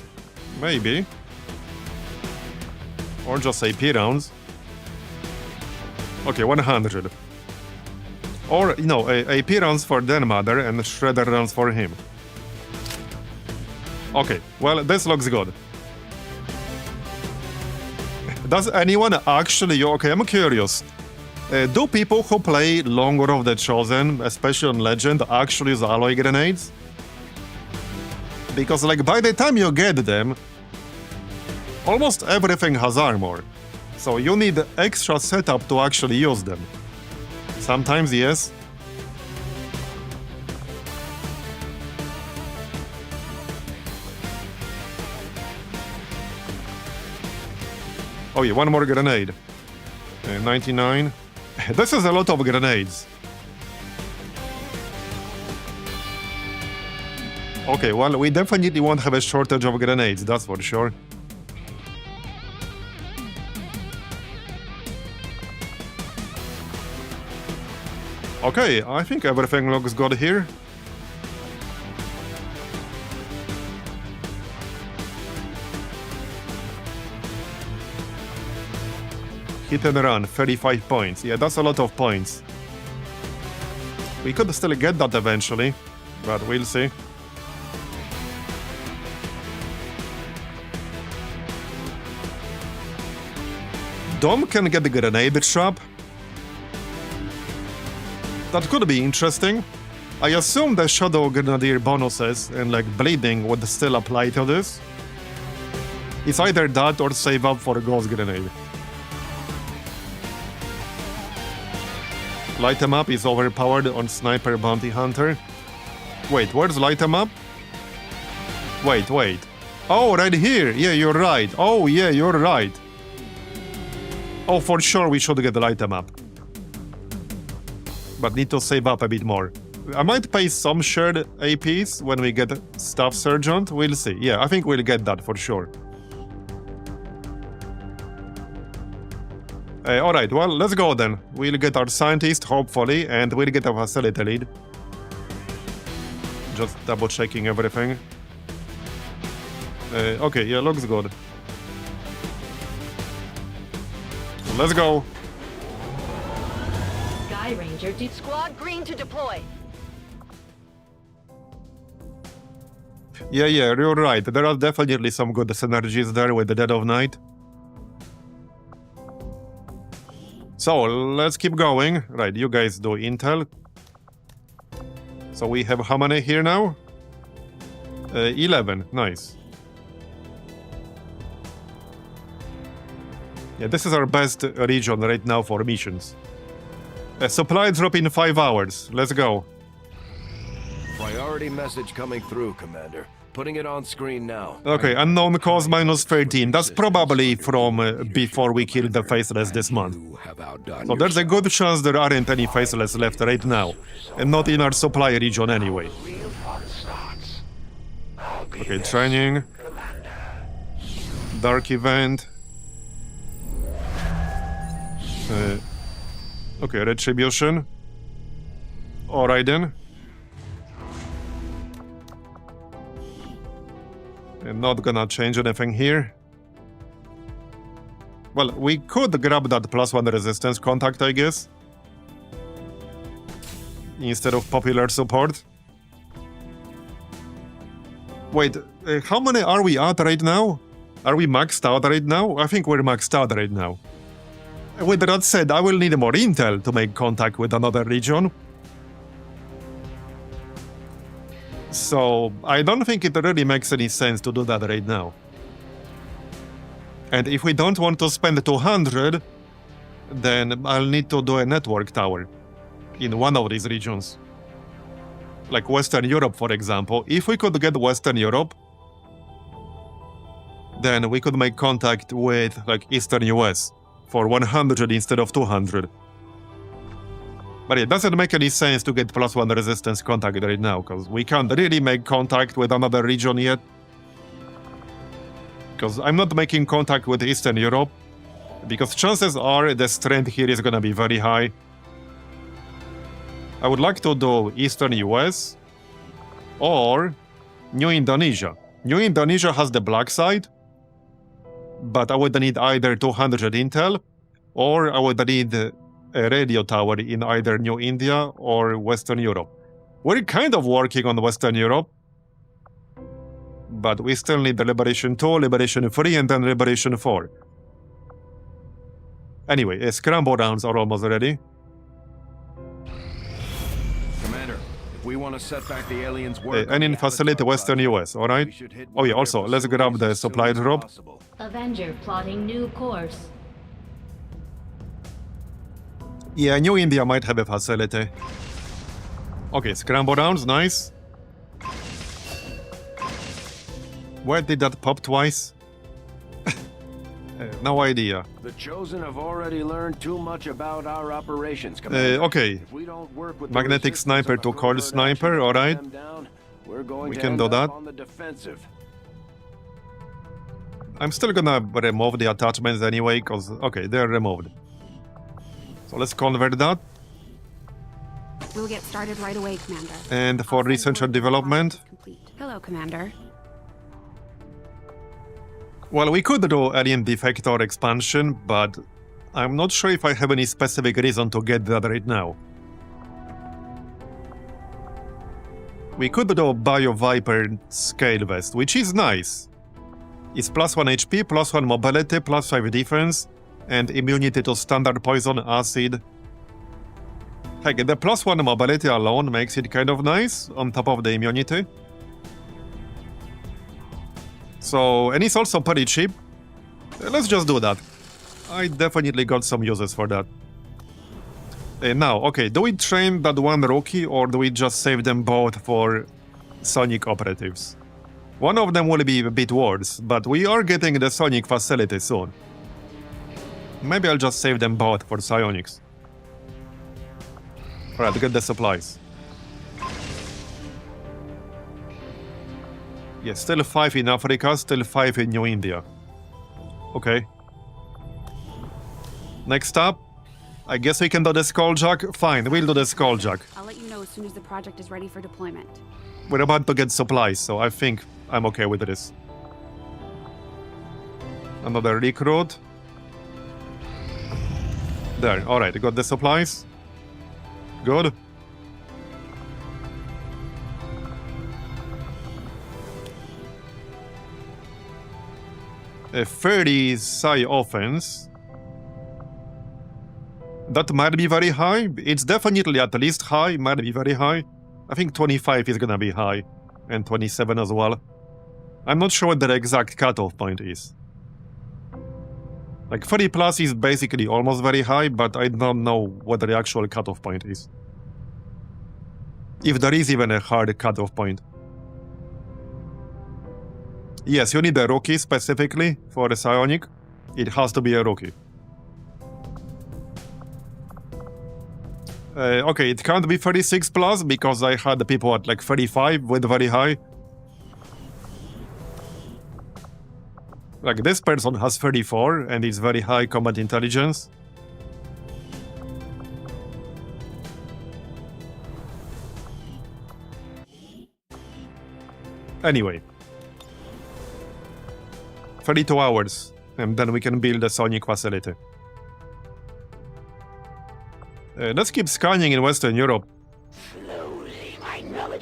Maybe. Or just AP rounds. Okay, 100. Or, you know, AP rounds for Den Mother and shredder rounds for him. Okay, well, this looks good. Does anyone actually... Okay, I'm curious. Do people who play Longer of the Chosen, especially on Legend, actually use alloy grenades? Because, like, by the time you get them, almost everything has armor. So you need extra setup to actually use them. Sometimes, yes. Oh yeah, one more grenade. 99. This is a lot of grenades. Okay, well, we definitely won't have a shortage of grenades, that's for sure. Okay, I think everything looks good here. Hit and run, 35 points. Yeah, that's a lot of points. We could still get that eventually, but we'll see. Dom can get the grenade trap. That could be interesting. I assume the Shadow Grenadier bonuses and like bleeding would still apply to this. It's either that or save up for a Ghost Grenade. Light 'em up is overpowered on Sniper Bounty Hunter. Wait, where's Light 'em up? Wait. Oh, right here. Yeah, you're right. Oh, yeah, you're right. Oh, for sure we should get Light 'em up. But need to save up a bit more. I might pay some shared APs when we get Staff Sergeant. We'll see. Yeah, I think we'll get that for sure. Alright, well, let's go then. We'll get our scientist, hopefully, and we'll get a facility lead. Just double checking everything. Okay, yeah, looks good. Let's go. Sky Ranger Squad green to deploy. Yeah, you're right. There are definitely some good synergies there with the Dead of Night. So, let's keep going. Right, you guys do intel. So we have how many here now? 11, nice. Yeah, this is our best region right now for missions. Supply drop in 5 hours. Let's go. Priority message coming through, Commander. Putting it on screen now. Okay, unknown cause -13. That's probably from before we killed the Faceless this month. So there's a good chance there aren't any Faceless left right now. And not in our supply region anyway. Okay, training. Dark event. Okay, retribution. Alright then. I'm not gonna change anything here. Well, we could grab that +1 resistance contact, I guess. Instead of popular support. Wait, how many are we at right now? Are we maxed out right now? I think we're maxed out right now. With that said, I will need more intel to make contact with another region. So, I don't think it really makes any sense to do that right now. And if we don't want to spend 200, then I'll need to do a network tower in one of these regions. Like Western Europe, for example. If we could get Western Europe, then we could make contact with, like, Eastern US for 100 instead of 200. But it doesn't make any sense to get +1 resistance contact right now, because we can't really make contact with another region yet. Because I'm not making contact with Eastern Europe, because chances are the strength here is gonna be very high. I would like to do Eastern US or New Indonesia. New Indonesia has the black side, but I would need either 200 intel or I would need a radio tower in either New India or Western Europe. We're kind of working on Western Europe, but we still need the Liberation 2, Liberation 3, and then Liberation 4. Anyway, scramble rounds are almost ready. Commander, if we want to set back the aliens' work... And in facility Western US, alright? Oh yeah, also, let's grab the supply drop. Avenger plotting new course. Yeah, New India might have a facility. Okay, scramble rounds, nice. Where did that pop twice? No idea. The Chosen have already learned too much about our operations, Commander. Okay. If we don't work with Magnetic sniper to cold sniper, alright. We can do that. On the defensive. I'm still gonna remove the attachments anyway, because, okay, they're removed. So let's convert that. We'll get started right away, Commander. And for research and development? Complete. Hello, Commander. Well, we could do alien defector expansion, but I'm not sure if I have any specific reason to get that right now. We could do Bio Viper Scale Vest, which is nice. It's +1 HP, +1 mobility, +5 defense, and immunity to standard poison, acid. Heck, the +1 mobility alone makes it kind of nice, on top of the immunity. So, and it's also pretty cheap. Let's just do that. I definitely got some uses for that. Now, okay, do we train that one rookie or do we just save them both for Sonic operatives? One of them will be a bit worse, but we are getting the Sonic facility soon. Maybe I'll just save them both for psionics. Alright, get the supplies. Yeah, still 5 in Africa, still 5 in New India. Okay. Next up, I guess we can do the Skulljack. Fine, we'll do the Skulljack. I'll let you know as soon as the project is ready for deployment. We're about to get supplies, so I think I'm okay with this. Another recruit. There, alright, got the supplies. Good. A 30 psi offense. That might be very high. It's definitely at least high, might be very high. I think 25 is gonna be high, and 27 as well. I'm not sure what the exact cutoff point is. Like 30 plus is basically almost very high, but I don't know what the actual cutoff point is. If there is even a hard cutoff point. Yes, you need a rookie specifically for a psionic. It has to be a rookie. Okay, it can't be 36 plus because I had people at like 35 with very high. Like this person has 34 and is very high combat intelligence. Anyway. 32 hours, and then we can build a Sonic facility. Let's keep scanning in Western Europe.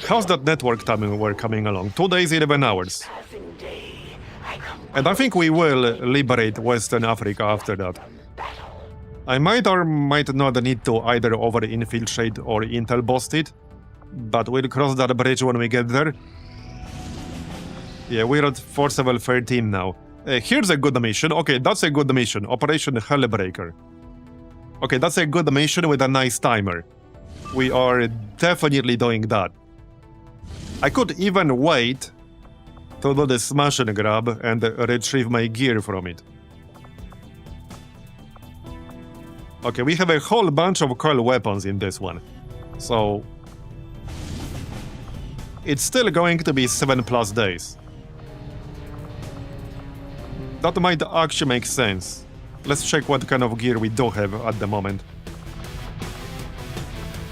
How's that network timing we're coming along? 2 days, 11 hours. And I think we will liberate Western Africa after that. I might or might not need to either over-infiltrate or intel-bust it, but we'll cross that bridge when we get there. Yeah, we're at force level 13 now. Here's a good mission. Okay, that's a good mission. Operation Hellbreaker. Okay, that's a good mission with a nice timer. We are definitely doing that. I could even wait to do the smash and grab and retrieve my gear from it. Okay, we have a whole bunch of coil weapons in this one. So it's still going to be 7+ days. That might actually make sense. Let's check what kind of gear we do have at the moment.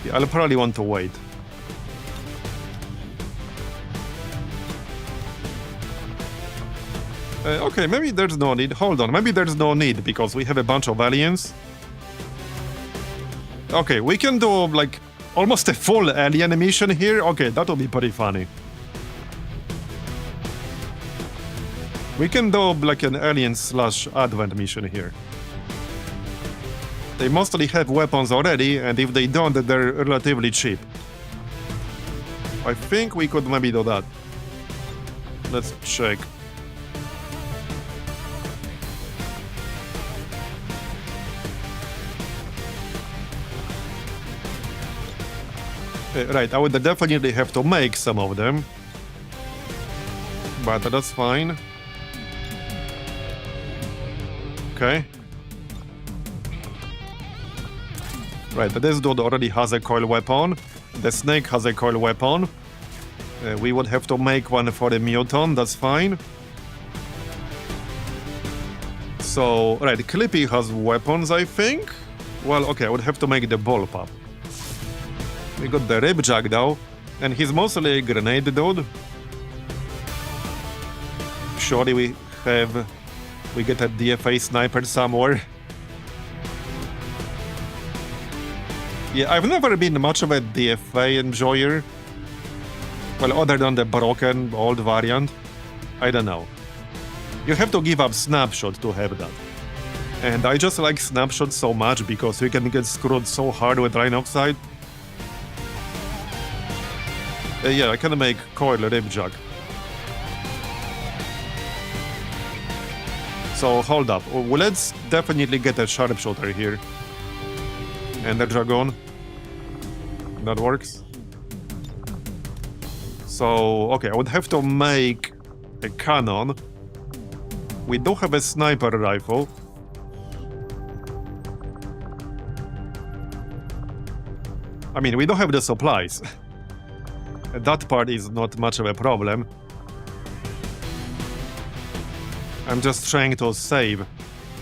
Yeah, I'll probably want to wait. Okay, maybe there's no need. Hold on, maybe there's no need because we have a bunch of aliens. Okay, we can do like almost a full alien mission here. Okay, that will be pretty funny. We can do like an alien/advent mission here. They mostly have weapons already, and if they don't, they're relatively cheap. I think we could maybe do that. Let's check. Right, I would definitely have to make some of them. But that's fine. Okay. Right, this dude already has a coil weapon. The snake has a coil weapon. We would have to make one for the mutant, that's fine. So, right, Clippy has weapons, I think? Well, okay, I would have to make the bullpup. We got the ribjack though, and he's mostly a grenade dude. Surely we get a DFA sniper somewhere. Yeah, I've never been much of a DFA enjoyer. Well, other than the broken old variant. I don't know. You have to give up snapshot to have that. And I just like snapshot so much because you can get screwed so hard with line of sight. Yeah, I can make coil ribjack. So hold up, let's definitely get a sharpshooter here. And a dragon. That works. So, okay, I would have to make a cannon. We do have a sniper rifle. I mean, we don't have the supplies. That part is not much of a problem. I'm just trying to save.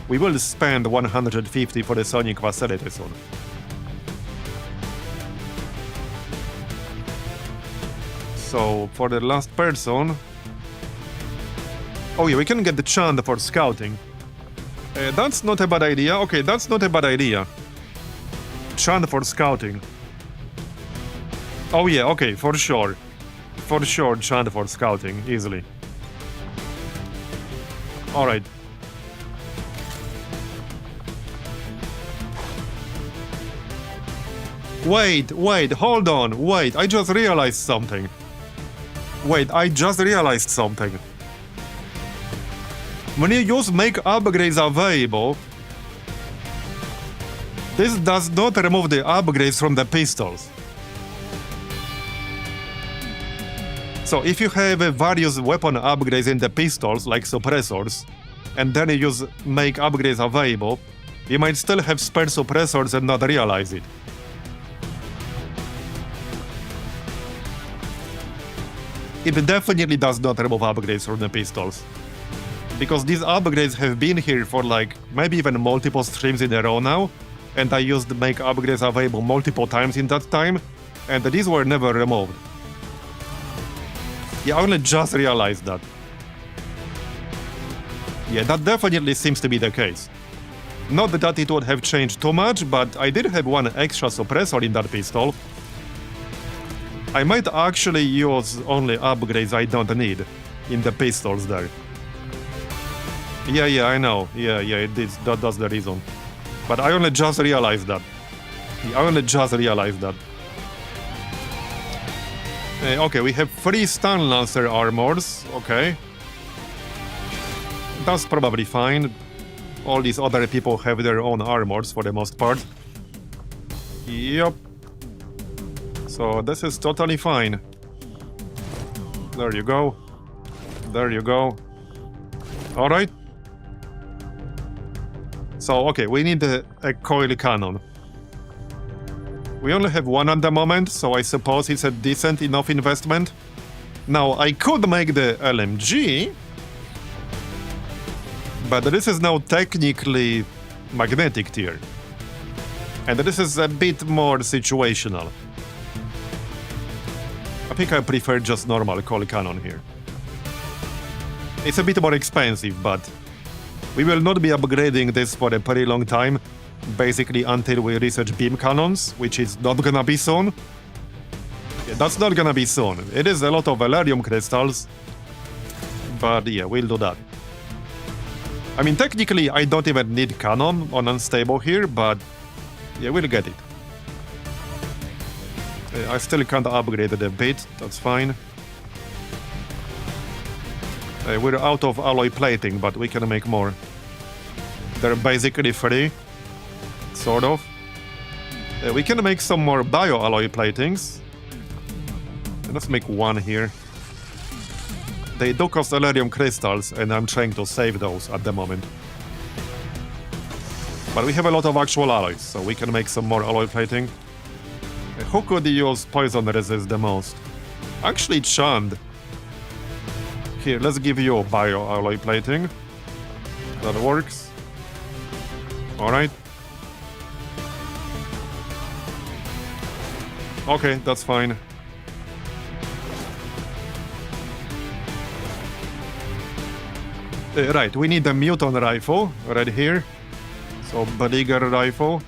We will spend 150 for the Sonic facility soon. So, for the last person... Oh yeah, we can get the chant for scouting. That's not a bad idea. Okay, that's not a bad idea. Chant for scouting. Oh yeah, okay, for sure. For sure, chant for scouting, easily. Alright. Wait, hold on, wait, I just realized something. When you use make upgrades available, this does not remove the upgrades from the pistols. So if you have various weapon upgrades in the pistols, like suppressors, and then you use make upgrades available, you might still have spare suppressors and not realize it. It definitely does not remove upgrades from the pistols. Because these upgrades have been here for like, maybe even multiple streams in a row now, and I used make upgrades available multiple times in that time, and these were never removed. Yeah, I only just realized that. Yeah, that definitely seems to be the case. Not that it would have changed too much, but I did have one extra suppressor in that pistol. I might actually use only upgrades I don't need in the pistols there. Yeah, I know. Yeah, that's the reason. But I only just realized that. Okay, we have 3 Stun Lancer armors. Okay. That's probably fine. All these other people have their own armors for the most part. Yep. So this is totally fine. There you go. There you go. Alright. So, okay, we need a coil cannon. We only have one at the moment, so I suppose it's a decent enough investment. Now, I could make the LMG, but this is now technically magnetic tier. And this is a bit more situational. I think I prefer just normal coil cannon here. It's a bit more expensive, but we will not be upgrading this for a very long time. Basically until we research beam cannons, which is not gonna be soon. Yeah, that's not gonna be soon. It is a lot of Valerium crystals, but yeah, we'll do that. I mean, technically, I don't even need cannon on unstable here, but yeah, we'll get it. I still can't upgrade it a bit, that's fine. We're out of alloy plating, but we can make more. They're basically free, sort of. We can make some more bio-alloy platings. Let's make one here. They do cost Valerium crystals, and I'm trying to save those at the moment. But we have a lot of actual alloys, so we can make some more alloy plating. Who could use poison resist the most? Actually, Chand. Here, let's give you bio-alloy plating. That works. Alright. Okay, that's fine. Right, we need a mutant rifle right here. So, bigger rifle.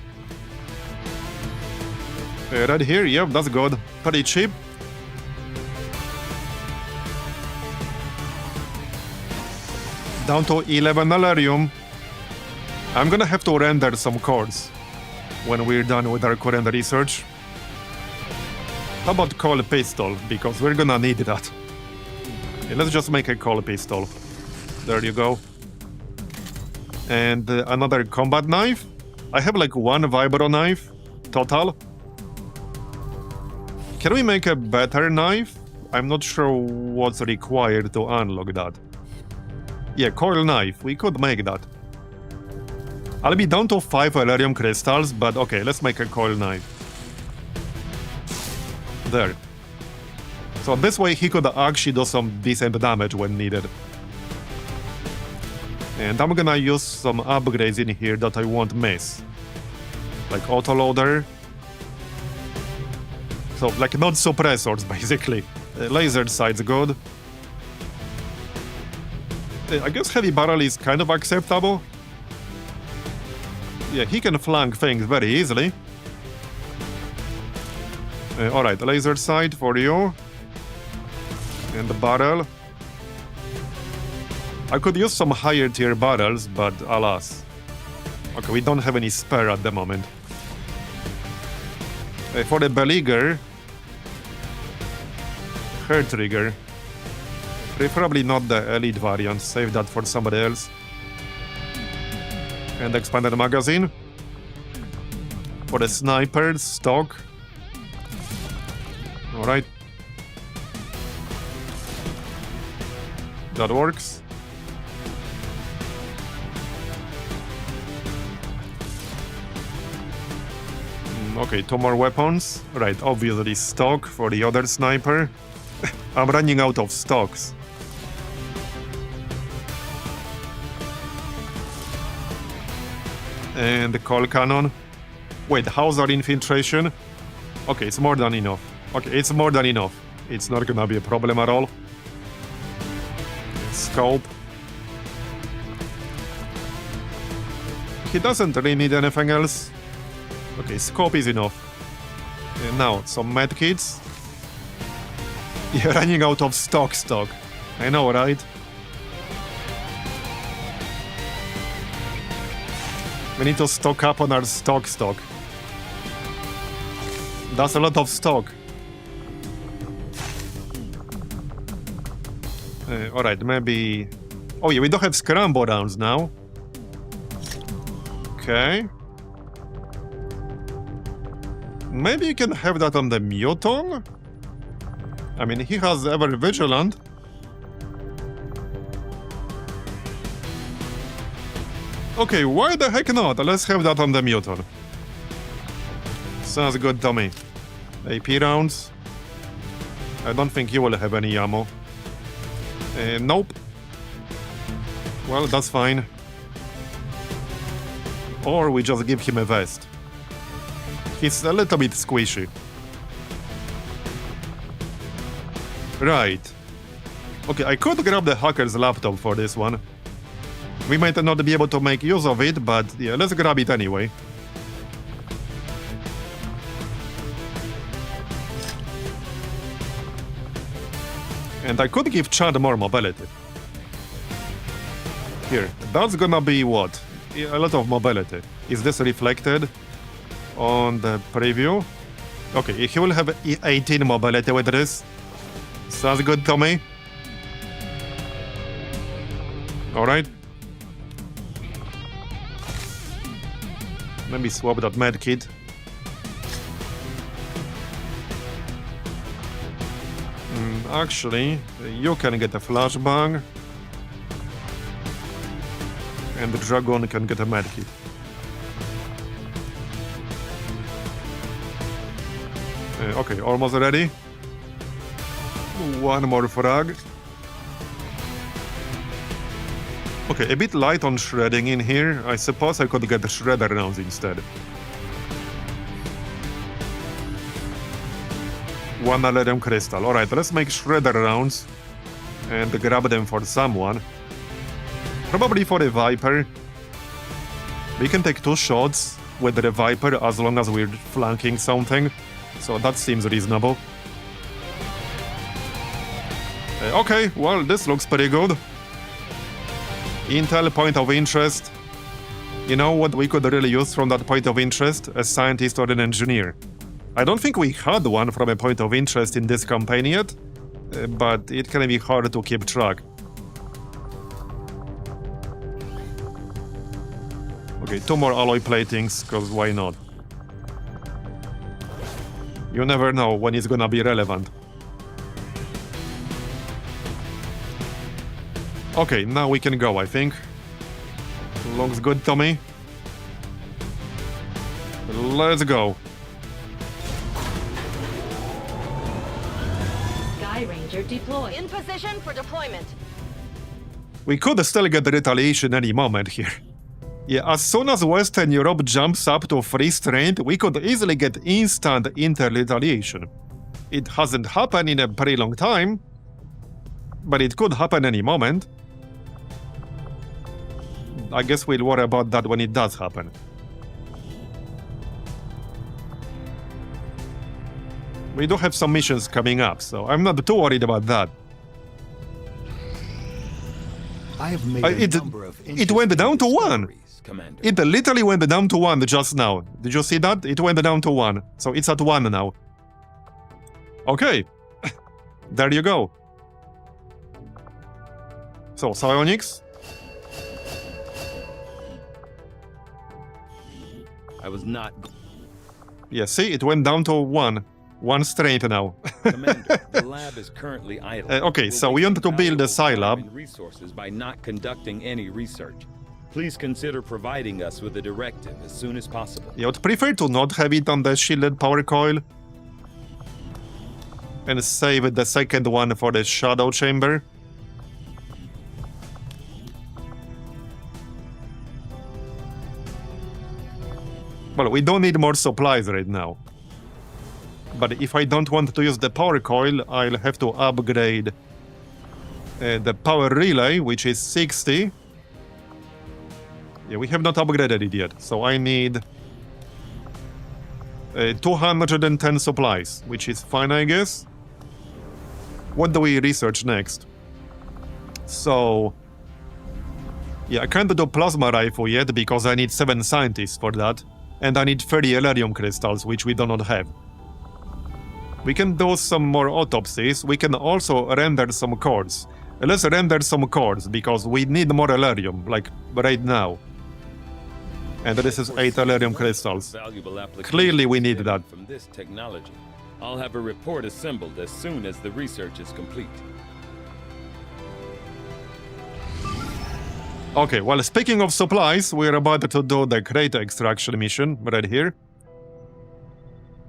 Right here, yep, that's good. Pretty cheap. Down to 11 Valerium. I'm gonna have to render some cores when we're done with our current research. How about coil pistol? Because we're gonna need that. Okay, let's just make a coil pistol. There you go. And another combat knife. I have like one vibro knife total. Can we make a better knife? I'm not sure what's required to unlock that. Yeah, coil knife. We could make that. I'll be down to 5 Valerium crystals, but okay, let's make a coil knife. There. So this way he could actually do some decent damage when needed. And I'm gonna use some upgrades in here that I won't miss. Like autoloader. So, like, not suppressors, basically. Laser sight's good. I guess heavy barrel is kind of acceptable. Yeah, he can flank things very easily. Alright, laser sight for you. And the barrel. I could use some higher tier barrels, but alas. Okay, we don't have any spare at the moment. For the Beleaguer, hair trigger. Preferably not the elite variant, save that for somebody else. And expanded magazine. For the snipers, stock. Alright. That works. Okay, 2 more weapons. Right, obviously stock for the other sniper. I'm running out of stocks. And the coil cannon. Wait, how's our infiltration? Okay, it's more than enough. Okay, it's more than enough. It's not gonna be a problem at all. Scope. He doesn't really need anything else. Okay, scope is enough. And now, some medkits. Yeah, running out of stock. I know, right? We need to stock up on our stock. That's a lot of stock. Alright, maybe... Oh yeah, we don't have scramble rounds now. Okay. Maybe you can have that on the Muton? I mean, he has ever vigilant. Okay, why the heck not? Let's have that on the Muton. Sounds good to me. AP rounds. I don't think you will have any ammo. Nope. Well, that's fine. Or we just give him a vest. He's a little bit squishy. Right. Okay, I could grab the hacker's laptop for this one. We might not be able to make use of it, but yeah, let's grab it anyway. And I could give Chad more mobility. Here, that's gonna be what? A lot of mobility. Is this reflected on the preview? Okay, he will have 18 mobility with this. Sounds good to me. Alright. Let me swap that med kit. Actually, you can get a flashbang. And the Dragon can get a med kit. Okay, almost ready. One more frag. Okay, a bit light on shredding in here. I suppose I could get the shredder rounds instead. One alerium crystal. Alright, let's make shredder rounds and grab them for someone. Probably for a Viper. We can take 2 shots with the Viper as long as we're flanking something. So that seems reasonable. Okay, well, this looks pretty good. Intel point of interest. You know what we could really use from that point of interest? A scientist or an engineer. I don't think we had one from a point of interest in this campaign yet, but it can be hard to keep track. Okay, 2 more alloy platings, cause why not? You never know when it's gonna be relevant. Okay, now we can go, I think. Looks good to me. Let's go. Sky Ranger deployed. In position for deployment. We could still get retaliation any moment here. Yeah, as soon as Western Europe jumps up to 3 strength, we could easily get instant inter-retaliation. It hasn't happened in a pretty long time, but it could happen any moment. I guess we'll worry about that when it does happen. We do have some missions coming up, so I'm not too worried about that. I have made a number of it went down to 1. Commander. It literally went down to 1 just now. Did you see that? It went down to 1. So it's at 1 now. Okay. There you go. So, psionics? I was not... Yeah, see? It went down to 1. 1 straight now. Commander, the lab is currently idle. Okay, so we want to build a Scilab. Resources by not conducting any research. Please consider providing us with a directive as soon as possible. Yeah, I would prefer to not have it on the shielded power coil. And save the second one for the shadow chamber. Well, we don't need more supplies right now. But if I don't want to use the power coil, I'll have to upgrade the power relay, which is 60. Yeah, we have not upgraded it yet, so I need 210 supplies, which is fine, I guess. What do we research next? So, yeah, I can't do plasma rifle yet because I need 7 scientists for that, and I need 30 Elerium crystals, which we do not have. We can do some more autopsies. We can also render some cores. Let's render some cores because we need more Elerium, like right now. And this is 8 Elerium crystals. Clearly we need that. From this technology, I'll have a report assembled as soon as the research is complete. Okay, well, speaking of supplies, we're about to do the crate extraction mission right here.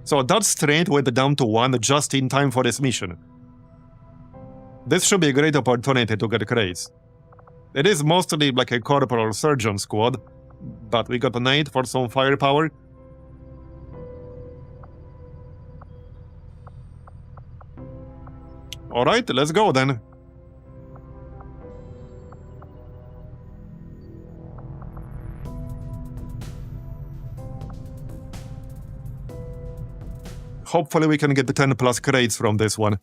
So that's straight with down to 1 just in time for this mission. This should be a great opportunity to get crates. It is mostly like a corporal surgeon squad, but we got an 8 for some firepower. Alright, let's go then. Hopefully we can get the 10 plus crates from this one.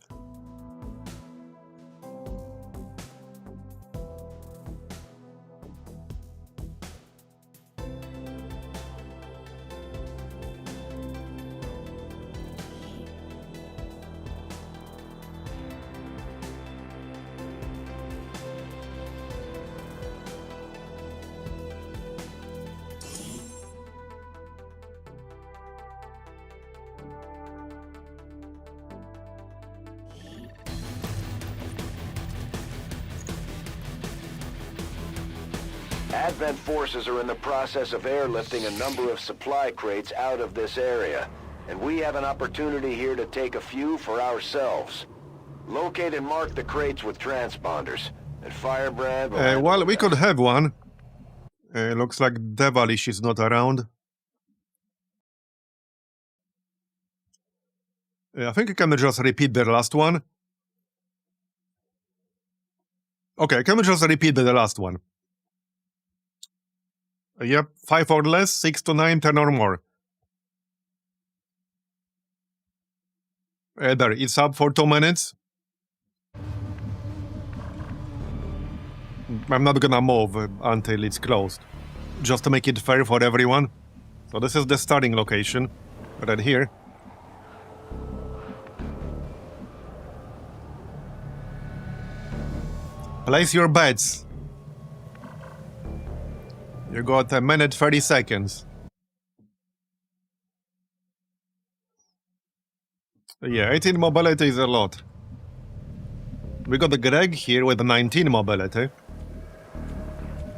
Advent forces are in the process of airlifting a number of supply crates out of this area, and we have an opportunity here to take a few for ourselves. Locate and mark the crates with transponders, and Firebrand will well, we could have one. Looks like Devilish is not around. I think I can just repeat the last one. Okay, can we just repeat the last one? Yep, 5 or less, 6 to 9, 10 or more. There, it's up for 2 minutes. I'm not gonna move until it's closed, just to make it fair for everyone. So this is the starting location, right here. Place your bets. You got 1 minute 30 seconds. Yeah, 18 mobility is a lot. We got the Greg here with 19 mobility.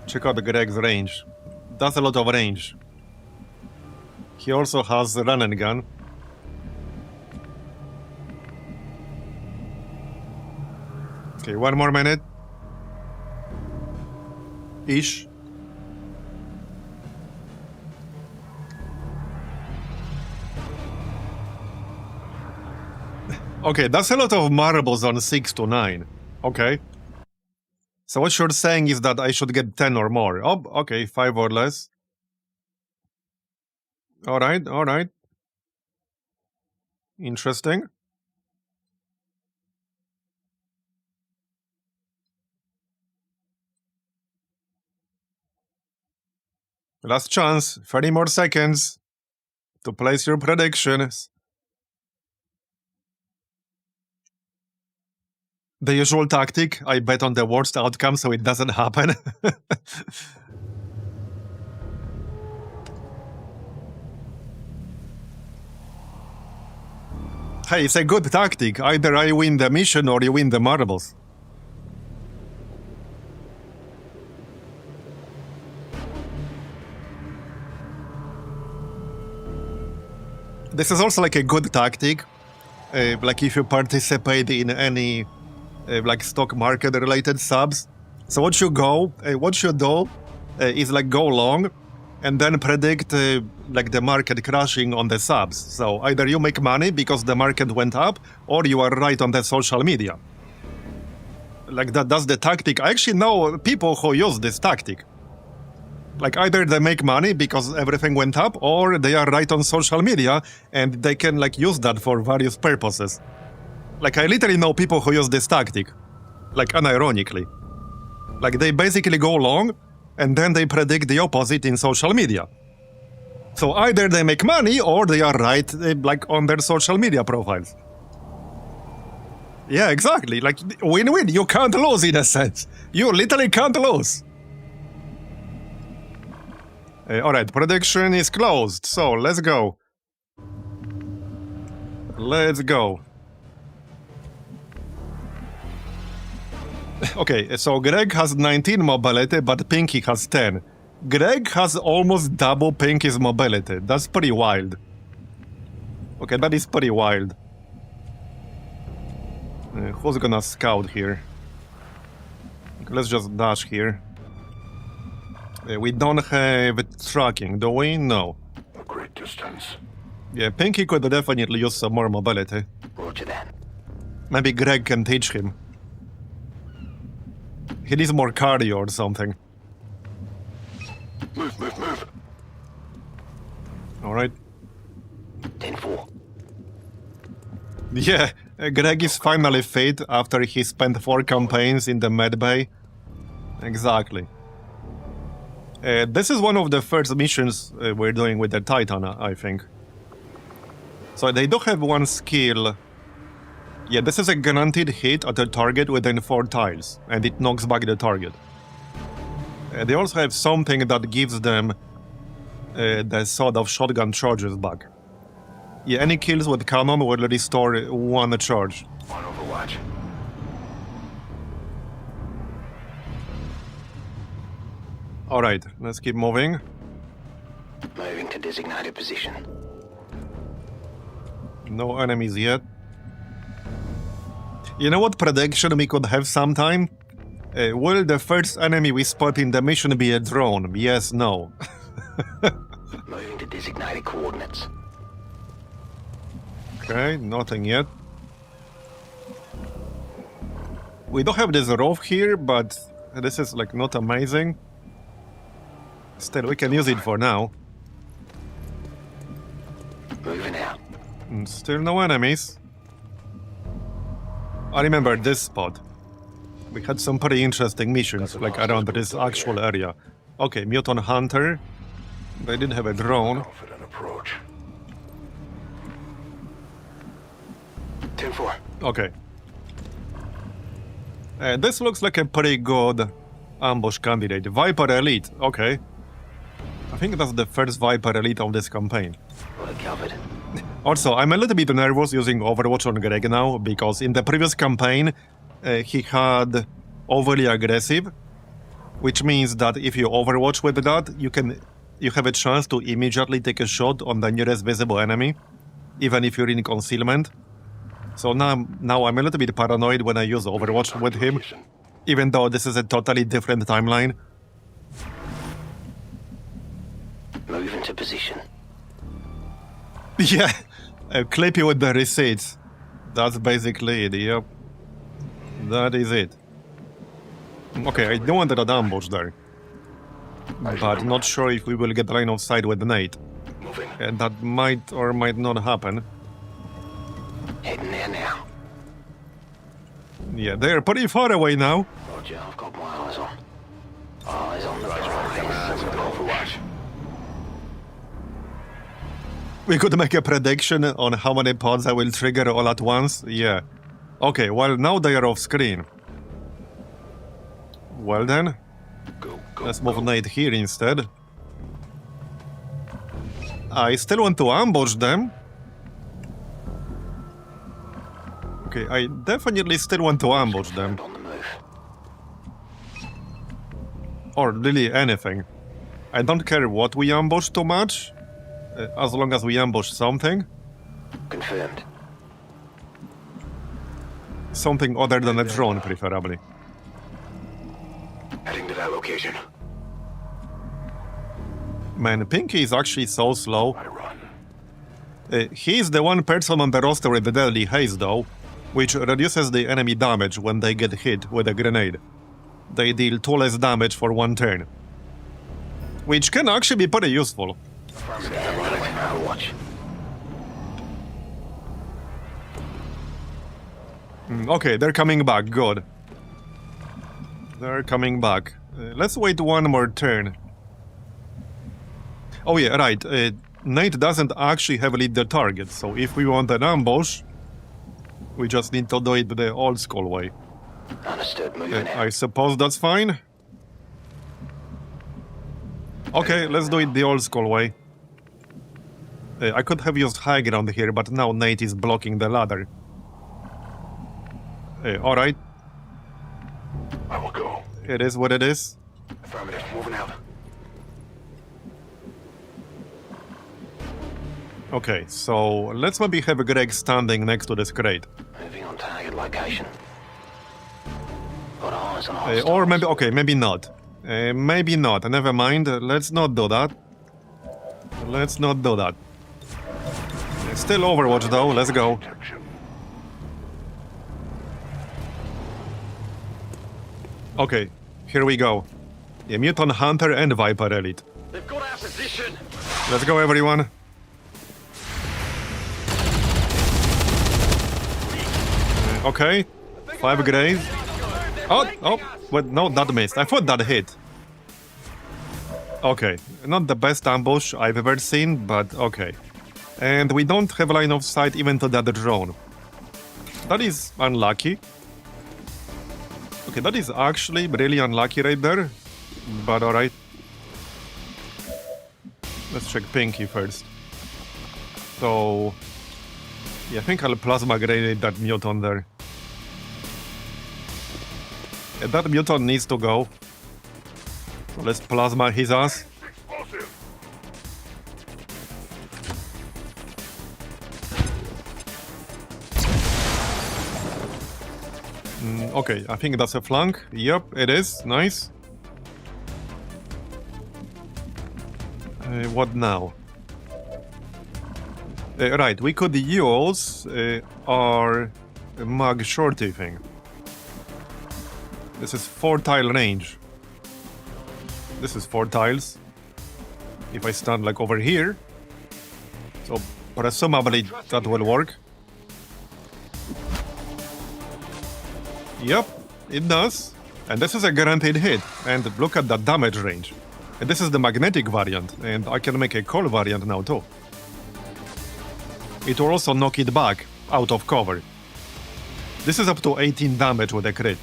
Check out the Greg's range. That's a lot of range. He also has a run and gun. Okay, 1 more minute. Ish. Okay, that's a lot of marbles on 6 to 9. Okay. So what you're saying is that I should get 10 or more. Oh, okay, 5 or less. Alright, alright. Interesting. Last chance, 30 more seconds to place your predictions. The usual tactic, I bet on the worst outcome so it doesn't happen. Hey, it's a good tactic. Either I win the mission or you win the marbles. This is also like a good tactic. Like if you participate in any like stock market related subs. So what you do is like go long and then predict like the market crashing on the subs. So either you make money because the market went up or you are right on the social media. Like that's the tactic. I actually know people who use this tactic. Like either they make money because everything went up or they are right on social media and they can like use that for various purposes. Like I literally know people who use this tactic, like unironically. Like they basically go long and then they predict the opposite in social media. So either they make money or they are right like on their social media profiles. Yeah, exactly. Like win-win. You can't lose in a sense. You literally can't lose. Alright, prediction is closed. So let's go. Let's go. Okay, so Greg has 19 mobility, but Pinky has 10. Greg has almost double Pinky's mobility. That's pretty wild. Okay, that is pretty wild. Who's gonna scout here? Okay, let's just dash here. We don't have tracking, do we? No. A great distance. Yeah, Pinky could definitely use some more mobility. Roger that. Maybe Greg can teach him. He needs more cardio or something. Move, move, move. Alright. 10-4. Yeah, Greg is finally fit after he spent 4 campaigns in the medbay. Exactly. This is one of the first missions we're doing with the Titan, I think. So they do have one skill. Yeah, this is a guaranteed hit at a target within 4 tiles, and it knocks back the target. They also have something that gives them the sort of shotgun charges back. Yeah, any kills with cannon will restore 1 charge. On Overwatch. Alright, let's keep moving. Moving to designated position. No enemies yet. You know what prediction we could have sometime? Will the first enemy we spot in the mission be a drone? Yes, no. Moving to designated coordinates. Okay, nothing yet. We don't have this roof here, but this is like not amazing. Still, we can use it for now. Moving out. Still no enemies. I remember this spot. We had some pretty interesting missions, like around this actual area. Okay, Mutant Hunter. They did have a drone. Confident approach. 10-4. Okay. This looks like a pretty good ambush candidate. Viper Elite, okay. I think that's the first Viper Elite of this campaign. Well covered. Also, I'm a little bit nervous using Overwatch on Greg now, because in the previous campaign, he had overly aggressive, which means that if you Overwatch with that, you have a chance to immediately take a shot on the nearest visible enemy, even if you're in concealment. So now I'm a little bit paranoid when I use Overwatch with him, even though this is a totally different timeline. Move into position. Yeah, clip you with the receipts. That's basically it, yep. That is it. Okay, I don't want that ambush there. But not sure if we will get line of sight with Nate. Moving. And that might or might not happen. Heading there now. Yeah, they're pretty far away now. Roger, I've got my eyes on. Eyes on the prize. Overwatch. We could make a prediction on how many pods I will trigger all at once. Yeah. Okay, well, now they are off screen. Well then, let's move Nate here instead. I still want to ambush them. Okay, I definitely still want to ambush them. On the move. Or really anything. I don't care what we ambush too much, as long as we ambush something. Confirmed. Something other than a drone, preferably. Heading to that location. Man, Pinky is actually so slow. I run. He's the one person on the roster with the deadly haze, though, which reduces the enemy damage when they get hit with a grenade. They deal 2 less damage for 1 turn. Which can actually be pretty useful. Watch. Okay, they're coming back, good. They're coming back. Let's wait 1 more turn. Oh yeah, right. Nate doesn't actually have lead the target, so if we want an ambush, we just need to do it the old school way. Understood. Moving out. I suppose that's fine. Okay, let's do it the old school way. I could have used high ground here, but now Nate is blocking the ladder. Alright. I will go. It is what it is. Affirmative. Moving out. Okay, so let's maybe have Greg standing next to this crate. Moving on target location. Got eyes on hostiles. Or maybe, okay, maybe not. Maybe not. Never mind. Let's not do that. Let's not do that. Still Overwatch though. Let's go. Okay, here we go. Yeah, Mutant Hunter and Viper Elite. They've got our position. Let's go, everyone. Okay, 5 graves. Oh, wait, no, that missed. I thought that hit. Okay, not the best ambush I've ever seen, but okay. And we don't have line of sight even to that drone. That is unlucky. Okay, that is actually really unlucky right there. But alright. Let's check Pinky first. So... yeah, I think I'll plasma grenade that mutant there. Yeah, that mutant needs to go. So let's plasma his ass. Okay, I think that's a flank. Yep, it is. Nice. What now? Right, we could use our mag shorty thing. This is 4 tile range. This is 4 tiles. If I stand like over here, so presumably that will work. Yep, it does. And this is a guaranteed hit. And look at that damage range. And this is the magnetic variant, and I can make a cold variant now too. It will also knock it back out of cover. This is up to 18 damage with a crit.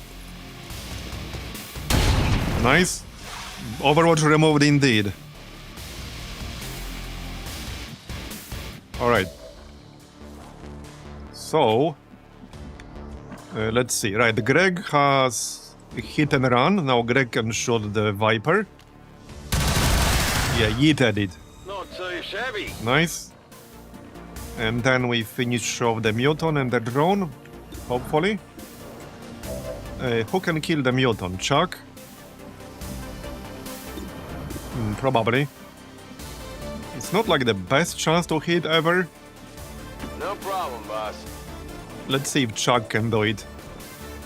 Nice. Overwatch removed indeed. Alright. So... let's see. Right, Greg has hit and run. Now Greg can shoot the Viper. Yeah, yeeted it. Not too shabby. Nice. And then we finish off the mutant and the drone, hopefully. Who can kill the mutant? Chuck? Probably. It's not like the best chance to hit ever. No problem, boss. Let's see if Chuck can do it.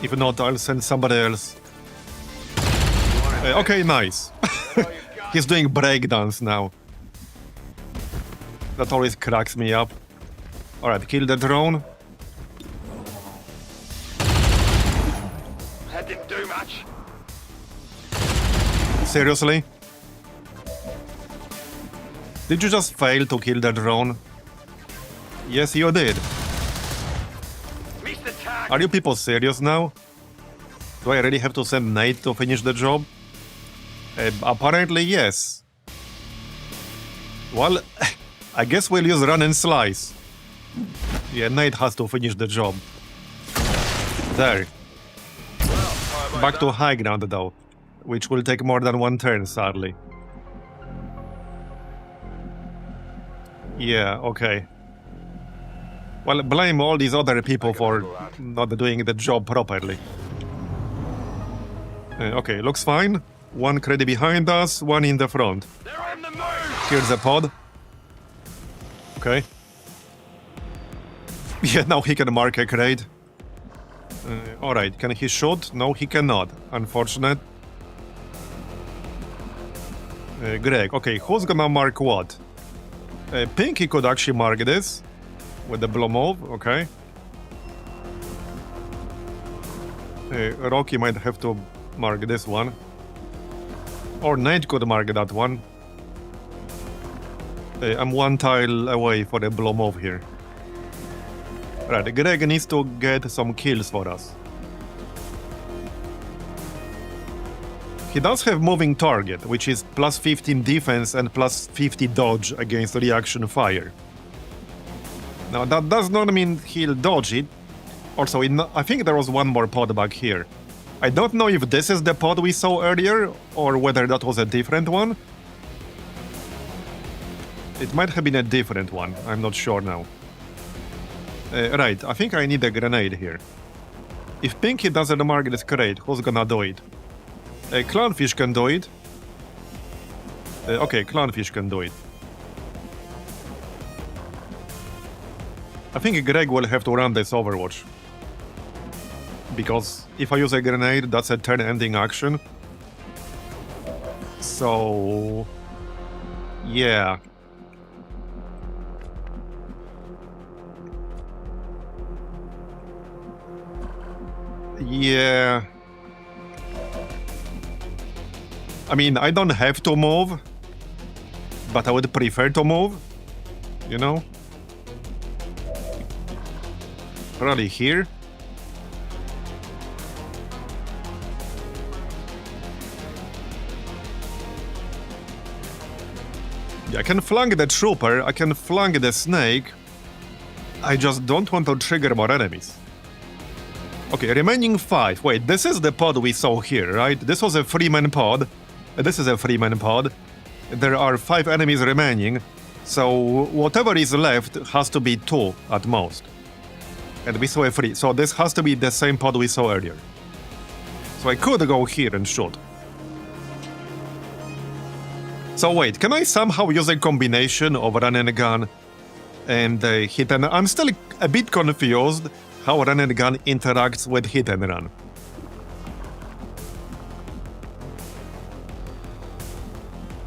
If not, I'll send somebody else. Okay, nice. He's doing breakdance now. That always cracks me up. Alright, kill the drone. That didn't do much. Seriously? Did you just fail to kill the drone? Yes, you did. Are you people serious now? Do I really have to send Nate to finish the job? Apparently, yes. Well, I guess we'll use run and slice. Yeah, Nate has to finish the job. There. Back to high ground, though. Which will take more than 1 turn, sadly. Yeah, okay. Well, blame all these other people for not doing the job properly. Okay, looks fine. 1 credit behind us, 1 in the front. Here's a pod. Okay. Yeah, now he can mark a crate. Alright, can he shoot? No, he cannot. Unfortunate. Greg, okay, who's gonna mark what? Pinky could actually mark this. With the blow move, okay. Rocky might have to mark this one. Or Nate could mark that one. I'm 1 tile away for a blow move here. Right, Greg needs to get some kills for us. He does have moving target, which is plus 15 defense and plus 50 dodge against reaction fire. Now that does not mean he'll dodge it. Also, I think there was 1 more pod back here. I don't know if this is the pod we saw earlier, or whether that was a different one. It might have been a different one, I'm not sure now. Right, I think I need a grenade here. If Pinky doesn't mark this crate, who's gonna do it? Clownfish can do it. Okay, Clownfish can do it. I think Greg will have to run this Overwatch. Because if I use a grenade, that's a turn-ending action. So... yeah. Yeah. I mean, I don't have to move, but I would prefer to move, you know? Probably here. Yeah, I can flank the trooper, I can flank the snake. I just don't want to trigger more enemies. Okay, remaining 5. Wait, this is the pod we saw here, right? This was a 3-man pod. This is a 3-man pod. There are 5 enemies remaining, so whatever is left has to be 2 at most. And we saw a 3, so this has to be the same pod we saw earlier. So I could go here and shoot. So wait, can I somehow use a combination of run and gun and hit and... I'm still a bit confused how run and gun interacts with hit and run.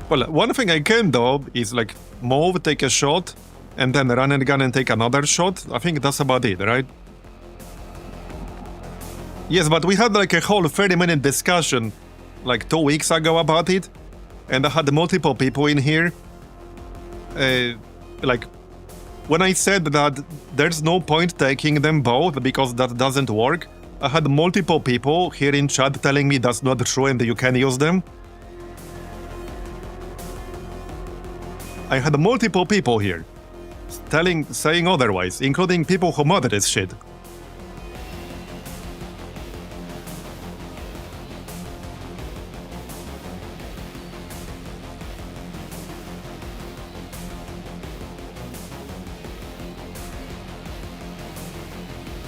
Well, one thing I can do is like move, take a shot, and then run and gun and take another shot. I think that's about it, right? Yes, but we had like a whole 30-minute discussion like 2 weeks ago about it, and I had multiple people in here. Like, when I said that there's no point taking them both because that doesn't work, I had multiple people here in chat telling me that's not true and you can use them. I had multiple people here saying otherwise, including people who mod this shit.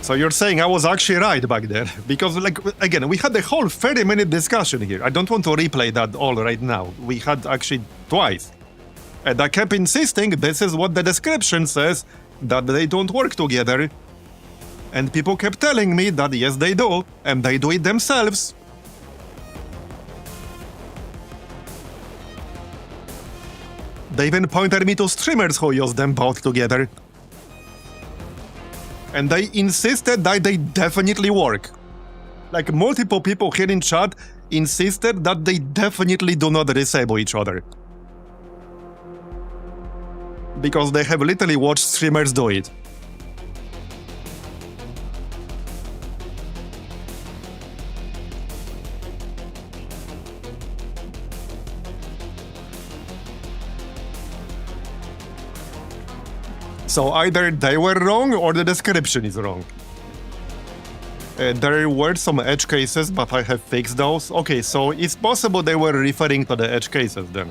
So you're saying I was actually right back there, because like, again, we had the whole 30-minute discussion here. I don't want to replay that all right now. We had actually twice. And I kept insisting this is what the description says, that they don't work together. And people kept telling me that yes, they do, and they do it themselves. They even pointed me to streamers who use them both together. And they insisted that they definitely work. Like, multiple people here in chat insisted that they definitely do not disable each other. Because they have literally watched streamers do it. So either they were wrong or the description is wrong. There were some edge cases, but I have fixed those. Okay, so it's possible they were referring to the edge cases then.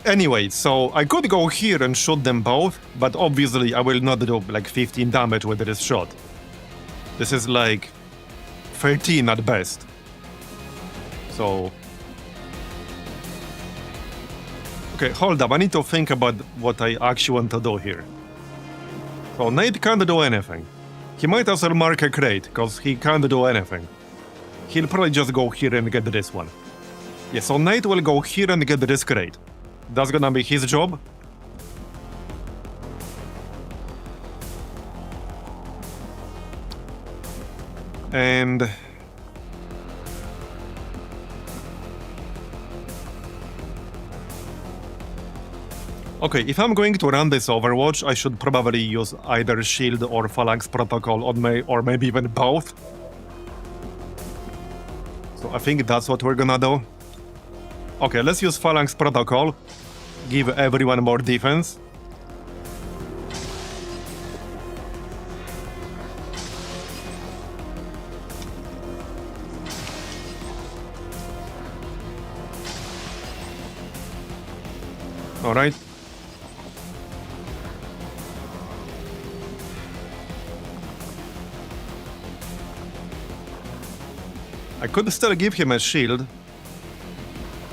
Anyway, so I could go here and shoot them both, but obviously I will not do like 15 damage with this shot. This is like 13 at best. So... okay, hold up, I need to think about what I actually want to do here. So Nate can't do anything. He might as well mark a crate, because he can't do anything. He'll probably just go here and get this one. Yeah, so Nate will go here and get this crate. That's gonna be his job. And... okay, if I'm going to run this Overwatch, I should probably use either Shield or Phalanx Protocol or maybe even both. So I think that's what we're gonna do. Okay, let's use Phalanx Protocol. Give everyone more defense. Alright. I could still give him a shield.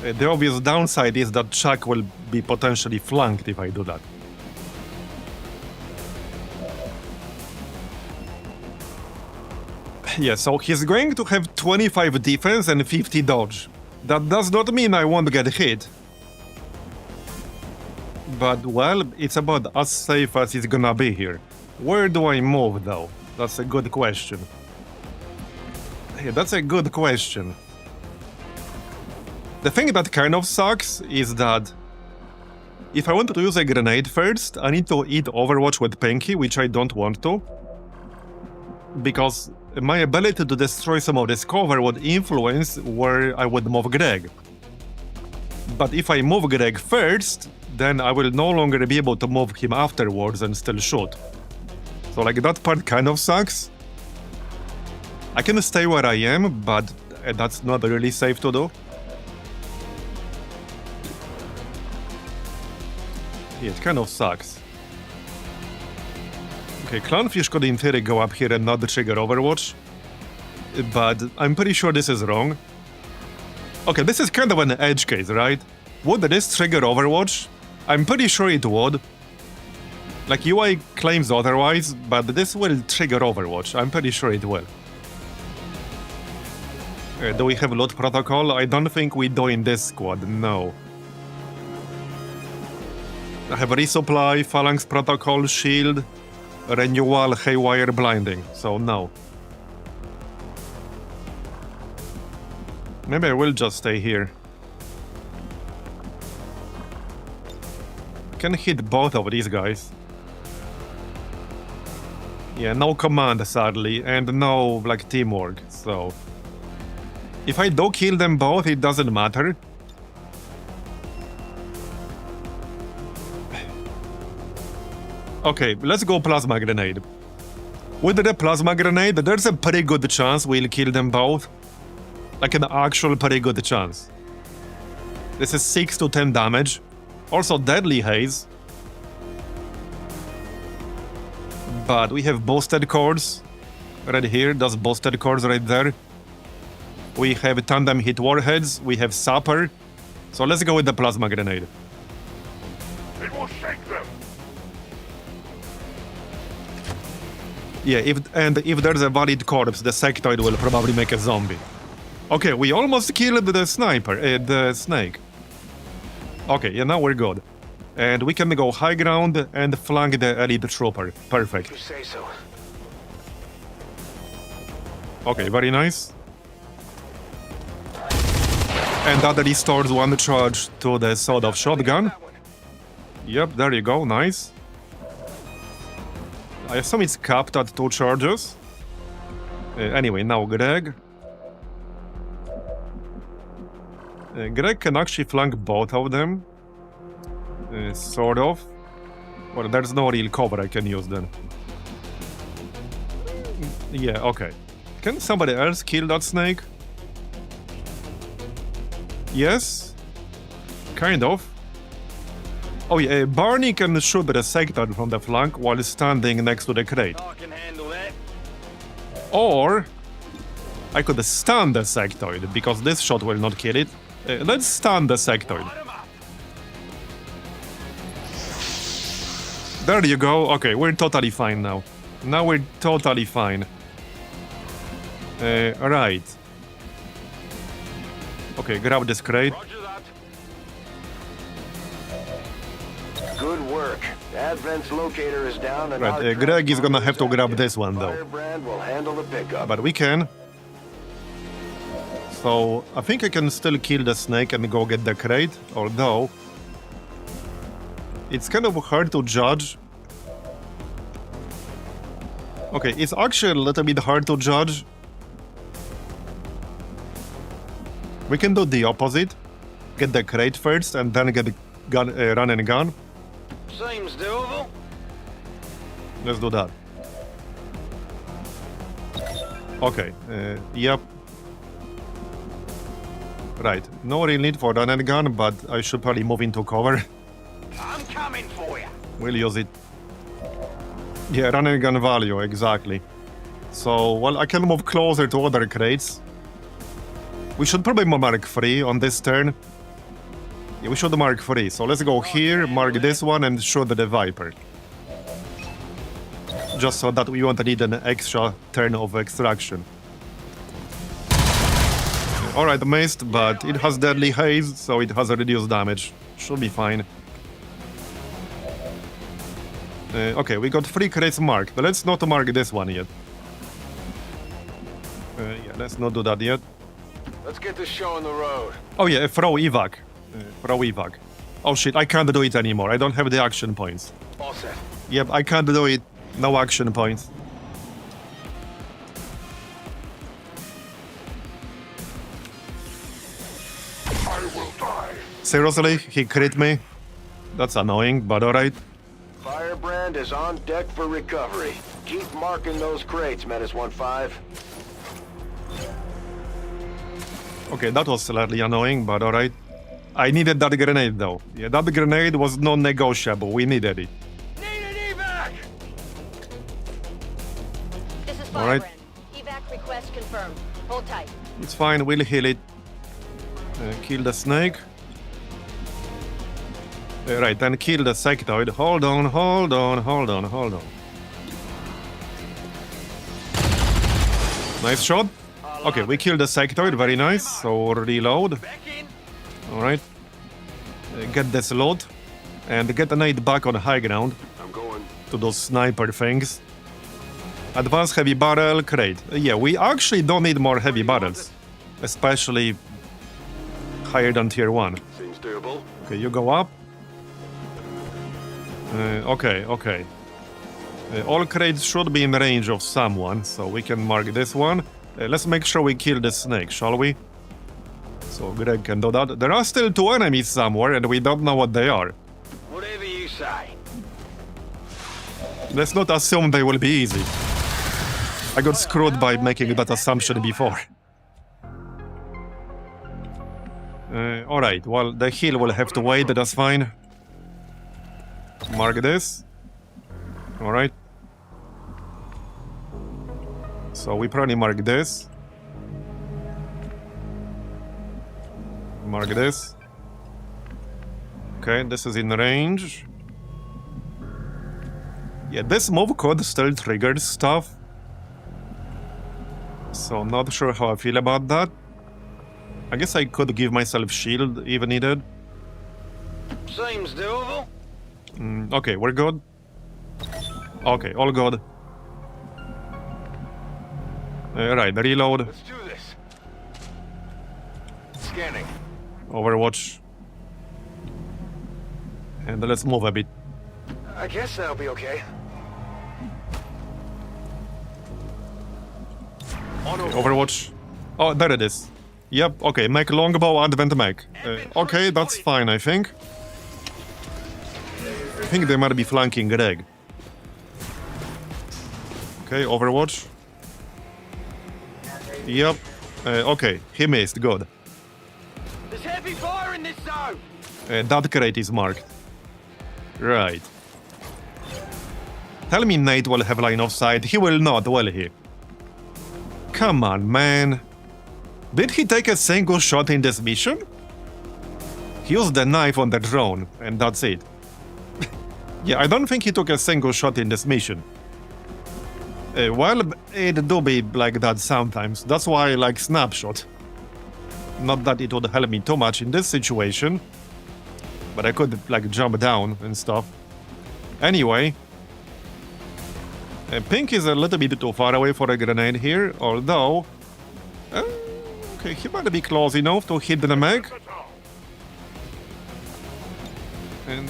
The obvious downside is that Chuck will be potentially flanked if I do that. Yeah, so he's going to have 25 defense and 50 dodge. That does not mean I won't get hit. But, well, it's about as safe as it's gonna be here. Where do I move, though? That's a good question. Yeah, that's a good question. The thing that kind of sucks is that if I want to use a grenade first, I need to eat Overwatch with Pinky, which I don't want to. Because my ability to destroy some of this cover would influence where I would move Greg. But if I move Greg first, then I will no longer be able to move him afterwards and still shoot. So like that part kind of sucks. I can stay where I am, but that's not really safe to do. Yeah, it kind of sucks. Okay, Clownfish could in theory go up here and not trigger Overwatch. But I'm pretty sure this is wrong. Okay, this is kind of an edge case, right? Would this trigger Overwatch? I'm pretty sure it would. Like, UI claims otherwise, but this will trigger Overwatch. I'm pretty sure it will. Do we have loot protocol? I don't think we do in this squad, no. I have resupply, phalanx protocol, shield, renewal, haywire, blinding, so no. Maybe I will just stay here. Can hit both of these guys. Yeah, no command sadly, and no like teamwork, so... If I do kill them both, it doesn't matter. Okay, let's go plasma grenade. With the plasma grenade, there's a pretty good chance we'll kill them both. Like an actual pretty good chance. This is 6 to 10 damage. Also deadly haze. But we have boosted cores. Right here, that's boosted cores right there. We have tandem hit warheads, we have sapper. So let's go with the plasma grenade. It will shake them. Yeah, if there's a valid corpse, the sectoid will probably make a zombie. Okay, we almost killed the sniper, the snake. Okay, yeah, now we're good. And we can go high ground and flank the elite trooper. Perfect. You say so. Okay, very nice. And that restores one charge to the sawed-off shotgun. Yep, there you go, nice. I assume it's capped at 2 charges. Anyway, now Greg. Greg can actually flank both of them. Sort of. Well, there's no real cover I can use then. Yeah, okay. Can somebody else kill that snake? Yes? Kind of. Oh yeah, Barney can shoot the sectoid from the flank while standing next to the crate. I can handle that. Or I could stun the sectoid, because this shot will not kill it. Let's stun the sectoid. There you go. Okay, we're totally fine now. Now we're totally fine. Right. Okay, grab this crate. Good work. Advent's locator is down and Right, Greg is gonna have to grab this one though. Firebrand will handle the pickup. But we can. So, I think I can still kill the snake and go get the crate, although... It's kind of hard to judge. Okay, it's actually a little bit hard to judge. We can do the opposite. Get the crate first and then get the gun, run and gun. Seems doable. Let's do that. Okay, yep. Right, no real need for run and gun, but I should probably move into cover. We'll use it. Yeah, running gun value, exactly. So, well, I can move closer to other crates. We should probably mark 3 on this turn. Yeah, we should mark 3. So let's go here, mark this one, and shoot the Viper. Just so that we won't need an extra turn of extraction. Alright, missed, but it has deadly haze, so it has a reduced damage. Should be fine. Okay, we got 3 crates marked, but let's not mark this one yet. Yeah, let's not do that yet. Let's get this show on the road. Oh yeah, throw evac. Throw evac. Oh shit, I can't do it anymore. I don't have the action points. All set. Yep, I can't do it. No action points. I will die. Seriously? He crit me? That's annoying, but alright. Firebrand is on deck for recovery. Keep marking those crates, Menace 1-5. Okay, that was slightly annoying, but alright. I needed that grenade though. Yeah, that grenade was non-negotiable. We needed it. Need an evac! This is All right. Firebrand. Evac request confirmed. Hold tight. It's fine, we'll heal it. Kill the snake. Right, then kill the sectoid. Hold on, hold on, hold on, hold on. Nice shot. Okay, we killed the sectoid, very nice. So reload. Alright. Get this loot. And get a nade back on high ground. I'm going. To those sniper things. Advanced heavy barrel, crate. Yeah, we actually don't need more heavy barrels. Especially higher than tier 1. Seems doable. Okay, you go up. Okay. All crates should be in range of someone, so we can mark this one. Let's make sure we kill the snake, shall we? So Greg can do that. There are still 2 enemies somewhere, and we don't know what they are. Whatever you say. Let's not assume they will be easy. I got screwed by making that assumption before. Alright, well, the heal will have to wait, that's fine. Mark this. Alright. So we probably mark this. Mark this. Okay, this is in range. Yeah, this move could still trigger stuff. So not sure how I feel about that. I guess I could give myself shield if needed. Seems doable. Okay, we're good. Okay, all good. Right, reload. Let's do this. Scanning. Overwatch. And let's move a bit. I guess that'll be okay. Overwatch. Oh, there it is. Yep, okay, make longbow advent mech. Okay, that's fine, I think. I think they might be flanking Greg. Okay, Overwatch. Yep. Okay, he missed, good. There's heavy fire in this zone! That crate is marked. Right. Tell me Nate will have line of sight. He will not, will he? Come on, man. Did he take a single shot in this mission? He used the knife on the drone, and that's it. Yeah, I don't think he took a single shot in this mission. Well, it do be like that sometimes. That's why I like snapshot. Not that it would help me too much in this situation. But I could, like, jump down and stuff. Anyway. Pink is a little bit too far away for a grenade here, although... okay, he might be close enough to hit the mech. And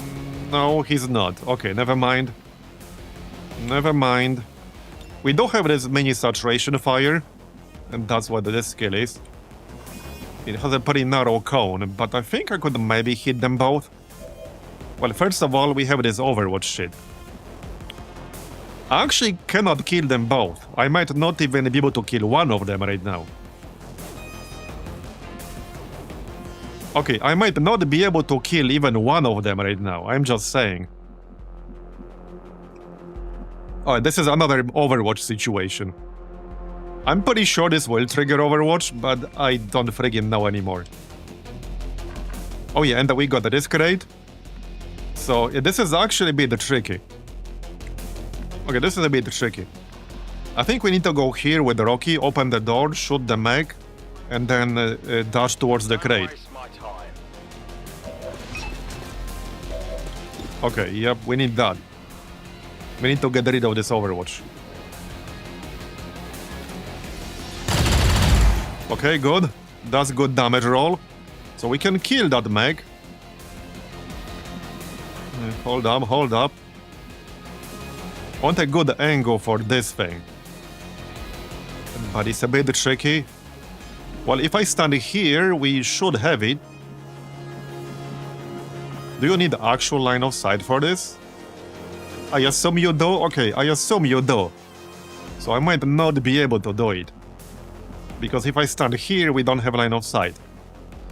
no, he's not. Okay, never mind. Never mind. We do have this mini saturation fire, and that's what this skill is. It has a pretty narrow cone, but I think I could maybe hit them both. Well, first of all, we have this Overwatch shit. I actually cannot kill them both. I might not even be able to kill one of them right now. Okay, I might not be able to kill even one of them right now, I'm just saying. Oh, this is another Overwatch situation. I'm pretty sure this will trigger Overwatch, but I don't friggin' know anymore. Oh yeah, and we got this crate. So this is actually a bit tricky. Okay, this is a bit tricky. I think we need to go here with Rocky, open the door, shoot the mech, and then dash towards the crate. Okay, yep, we need that. We need to get rid of this Overwatch. Okay, good. That's good damage roll. So we can kill that mech. Hold up, hold up. Want a good angle for this thing. But it's a bit tricky. Well, if I stand here, we should have it. Do you need actual line of sight for this? I assume you do? Okay, I assume you do. So I might not be able to do it. Because if I stand here, we don't have line of sight.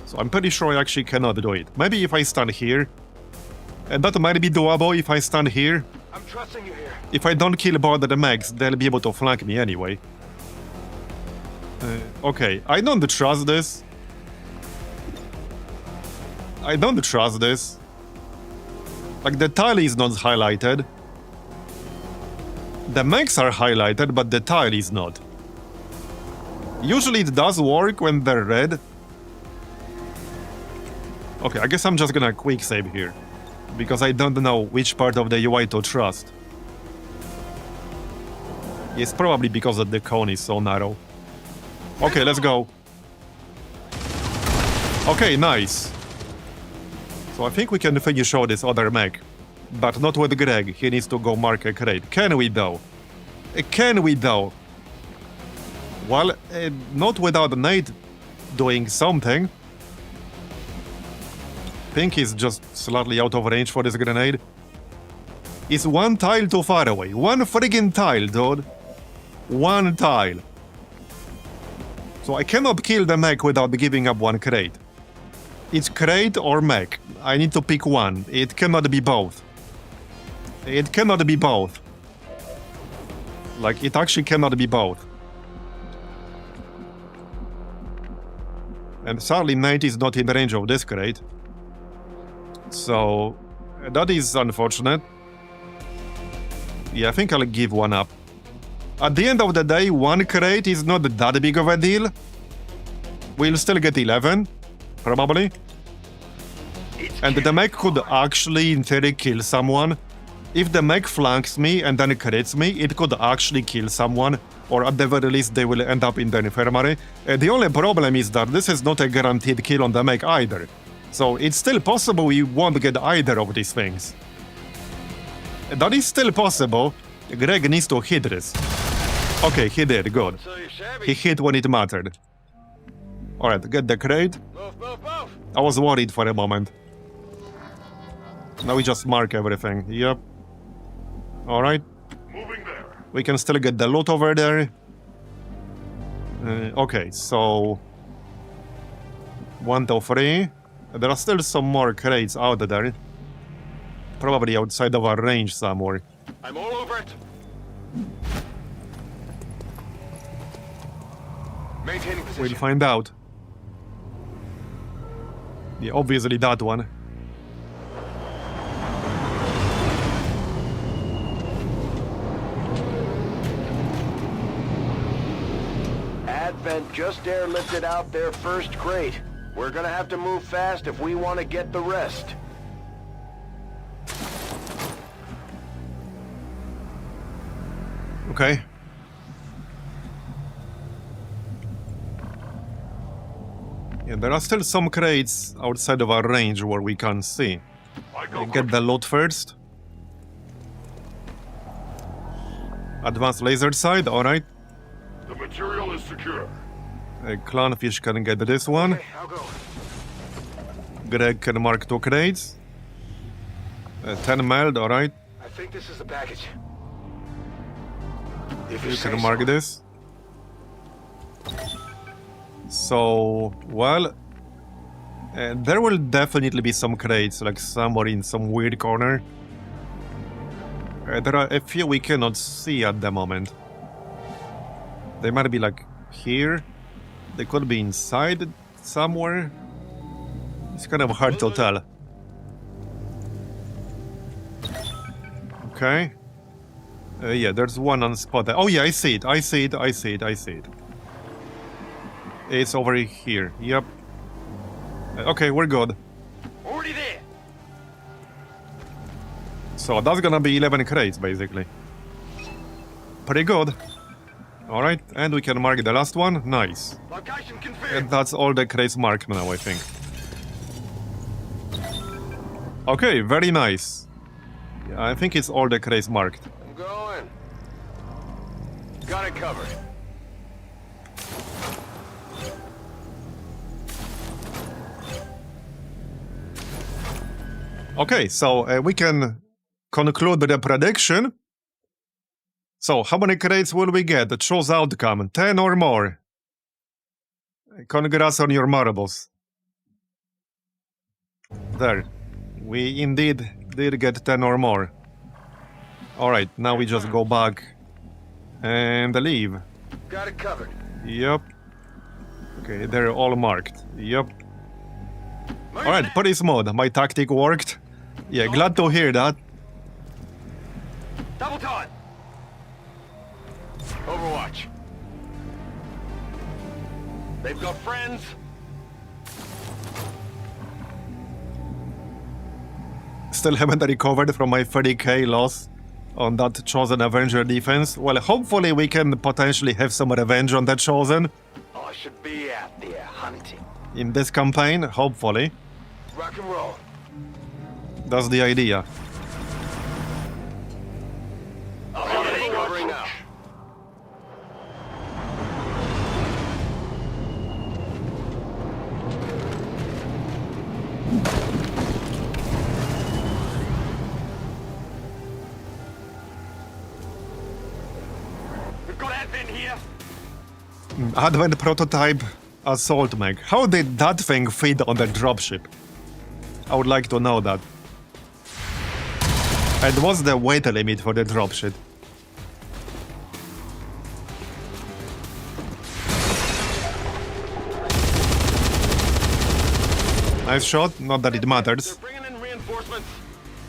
So I'm pretty sure I actually cannot do it. Maybe if I stand here. And that might be doable if I stand here. I'm trusting you here. If I don't kill both of the mechs, they'll be able to flank me anyway. Okay, I don't trust this. I don't trust this. Like, the tile is not highlighted. The mechs are highlighted, but the tile is not. Usually it does work when they're red. Okay, I guess I'm just gonna quick save here. Because I don't know which part of the UI to trust. It's probably because the cone is so narrow. Okay, let's go. Okay, nice. So I think we can finish all this other mech. But not with Greg, he needs to go mark a crate. Can we though? Can we though? Well, not without Nate doing something. Think he's just slightly out of range for this grenade. Is one tile too far away? One friggin' tile, dude. One tile. So I cannot kill the mech without giving up one crate. It's crate or mech. I need to pick one. It cannot be both. It cannot be both. Like, it actually cannot be both. And sadly, Nate is not in range of this crate. So, that is unfortunate. Yeah, I think I'll give one up. At the end of the day, one crate is not that big of a deal. We'll still get 11, probably. And the mech could actually, in theory, kill someone. If the mech flanks me and then crits me, it could actually kill someone. Or at the very least, they will end up in the infirmary. The only problem is that this is not a guaranteed kill on the mech either. So it's still possible we won't get either of these things. That is still possible. Greg needs to hit this. Okay, he did, good. He hit when it mattered. Alright, get the crate. I was worried for a moment. Now we just mark everything, yep. Alright. We can still get the loot over there. Okay, so... 1 to 3. There are still some more crates out there. Probably outside of our range somewhere. I'm all over it. Maintaining position. We'll find out. Yeah, obviously that one. Advent just airlifted out their first crate. We're gonna have to move fast if we want to get the rest. Okay. Yeah, there are still some crates outside of our range where we can't see. Get the loot first. Advanced laser sight, alright. The material is secure. Clownfish can get this one. Okay, I'll go. Greg can mark 2 crates. 10 meld, alright. I think this is the package. If You can mark this. So, well... there will definitely be some crates, like somewhere in some weird corner. There are a few we cannot see at the moment. They might be like here. They could be inside somewhere. It's kind of hard to tell. Okay. Yeah, there's one on spot. Oh yeah, I see it. I see it. I see it. I see it. It's over here. Yep. Okay, we're good. Already there. So that's gonna be 11 crates, basically. Pretty good. Alright, and we can mark the last one. Nice. Location confirmed. And that's all the crates marked now, I think. Okay, very nice. Yeah, I think it's all the crates marked. I'm going. Got it covered. Okay, so we can conclude the prediction. So, how many crates will we get? Choose outcome, 10 or more. Congrats on your marbles. There. We indeed did get 10 or more. Alright, now we just go back and leave. Got it covered. Yep. Okay, they're all marked. Yep. Alright, pretty smooth. My tactic worked. Yeah, glad to hear that. Double time. Overwatch. They've got friends. Still haven't recovered from my 30k loss on that Chosen Avenger defense. Well, hopefully we can potentially have some revenge on that Chosen. I should be out there hunting. In this campaign, hopefully. Rock and roll. That's the idea. Covering now. We've got Advent here. Advent prototype assault mech. How did that thing fit on the dropship? I would like to know that. And what's the weight limit for the dropship? Nice shot, not that it matters. Bringing in reinforcements.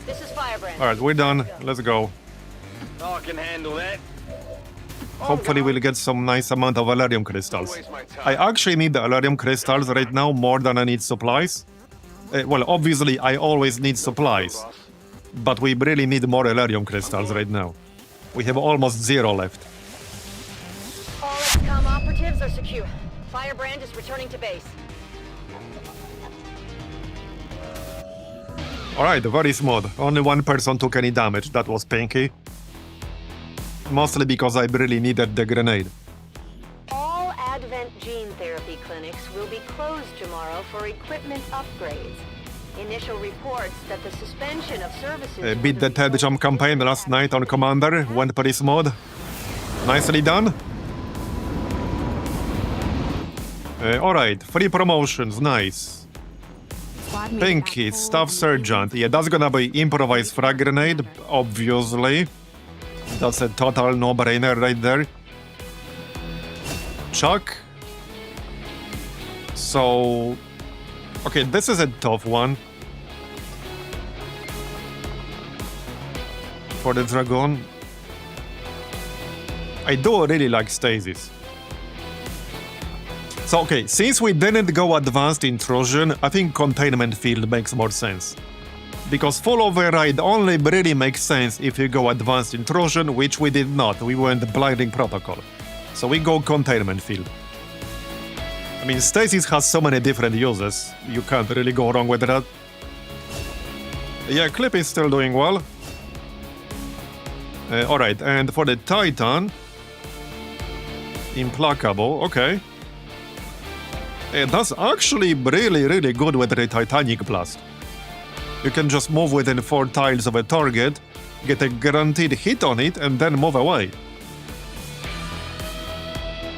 This is Firebrand. Alright, we're done. Let's go. Oh, I can handle that. Hopefully we'll get some nice amount of Alarium crystals. I actually need the Alarium crystals right now more than I need supplies. Well, obviously I always need supplies. But we really need more Alarium crystals right now. We have almost 0 left. All XCOM operatives are secure. Firebrand is returning to base. Alright, very smooth. Only one person took any damage. That was Pinky. Mostly because I really needed the grenade. All Advent gene therapy clinics will be closed tomorrow for equipment upgrades. Initial reports that the suspension of services... Beat the TedJam campaign last night on Commander. Went pretty smooth. Nicely done. Alright, 3 promotions. Nice. Pinky, Staff Sergeant. Yeah, that's gonna be improvised frag grenade, obviously. That's a total no-brainer right there. Chuck. So... Okay, this is a tough one. For the Dragon. I do really like Stasis. So, okay, since we didn't go Advanced Intrusion, I think Containment Field makes more sense. Because Full Override only really makes sense if you go Advanced Intrusion, which we did not. We went Blinding Protocol. So we go Containment Field. I mean, Stasis has so many different uses, you can't really go wrong with that. Yeah, Clip is still doing well. Alright, and for the Titan... Implacable, okay. That's actually really good with the Titanic Blast. You can just move within 4 tiles of a target, get a guaranteed hit on it, and then move away.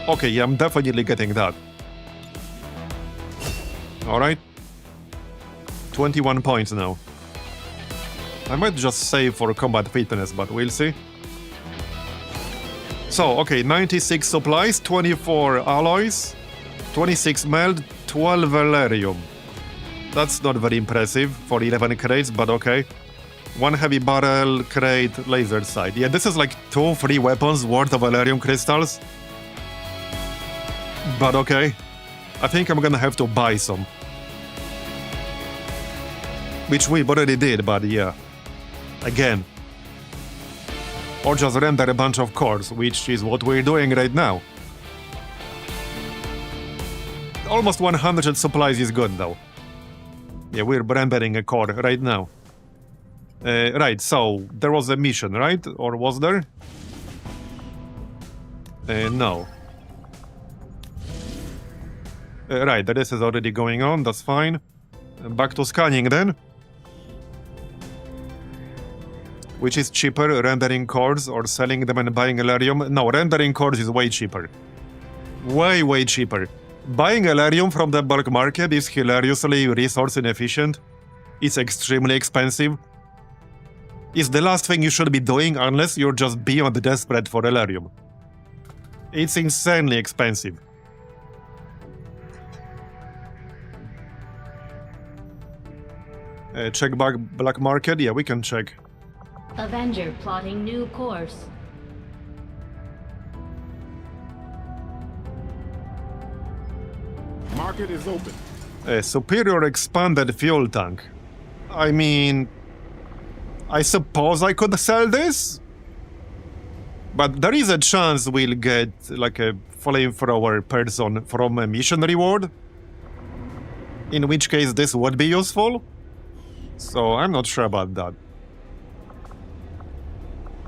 Okay, yeah, I'm definitely getting that. Alright. 21 points now. I might just save for combat fitness, but we'll see. So, okay, 96 supplies, 24 alloys, 26 meld, 12 valerium. That's not very impressive for 11 crates, but okay. 1 heavy barrel, crate, laser sight. Yeah, this is like 2 free weapons worth of valerium crystals. But okay. I think I'm gonna have to buy some. Which we already did, but yeah. Again. Or just render a bunch of cores, which is what we're doing right now. Almost 100 supplies is good, though. Yeah, we're rendering a core right now. Right, so there was a mission, right? Or was there? No. Right, this is already going on, that's fine. Back to scanning then. Which is cheaper, rendering cores or selling them and buying Elerium? No, rendering cores is way cheaper. Way, way cheaper. Buying Elerium from the bulk market is hilariously resource inefficient. It's extremely expensive. It's the last thing you should be doing unless you're just beyond desperate for Elerium. It's insanely expensive. Check black market? Yeah, we can check. Avenger plotting new course. Market is open. A superior expanded fuel tank. I mean, I suppose I could sell this? But there is a chance we'll get like a flamethrower person from a mission reward. In which case this would be useful. So I'm not sure about that.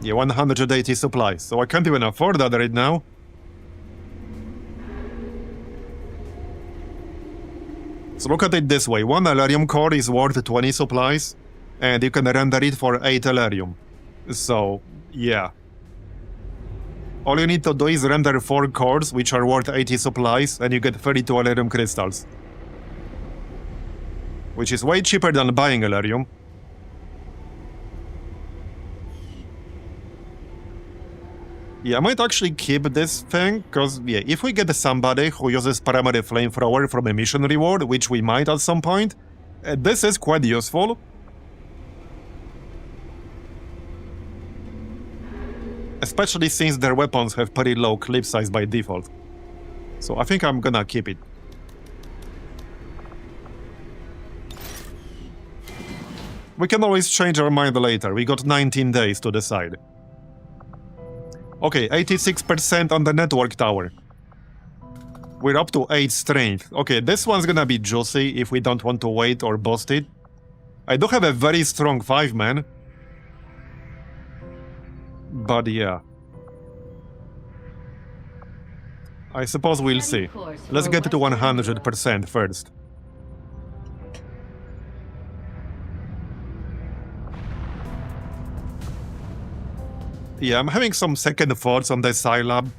Yeah, 180 supplies, so I can't even afford that right now. So look at it this way, 1 Elerium core is worth 20 supplies, and you can render it for 8 Elerium. So, yeah. All you need to do is render 4 cores, which are worth 80 supplies, and you get 32 Elerium crystals. Which is way cheaper than buying Elerium. Yeah, I might actually keep this thing, because, yeah, if we get somebody who uses primary flamethrower from a mission reward, which we might at some point, this is quite useful. Especially since their weapons have pretty low clip size by default. So I think I'm gonna keep it. We can always change our mind later, we got 19 days to decide. Okay, 86% on the network tower. We're up to 8 strength. Okay, this one's gonna be juicy if we don't want to wait or boost it. I do have a very strong 5-man. But yeah. I suppose we'll see. Let's get to 100% first. Yeah, I'm having some second thoughts on the Scilab.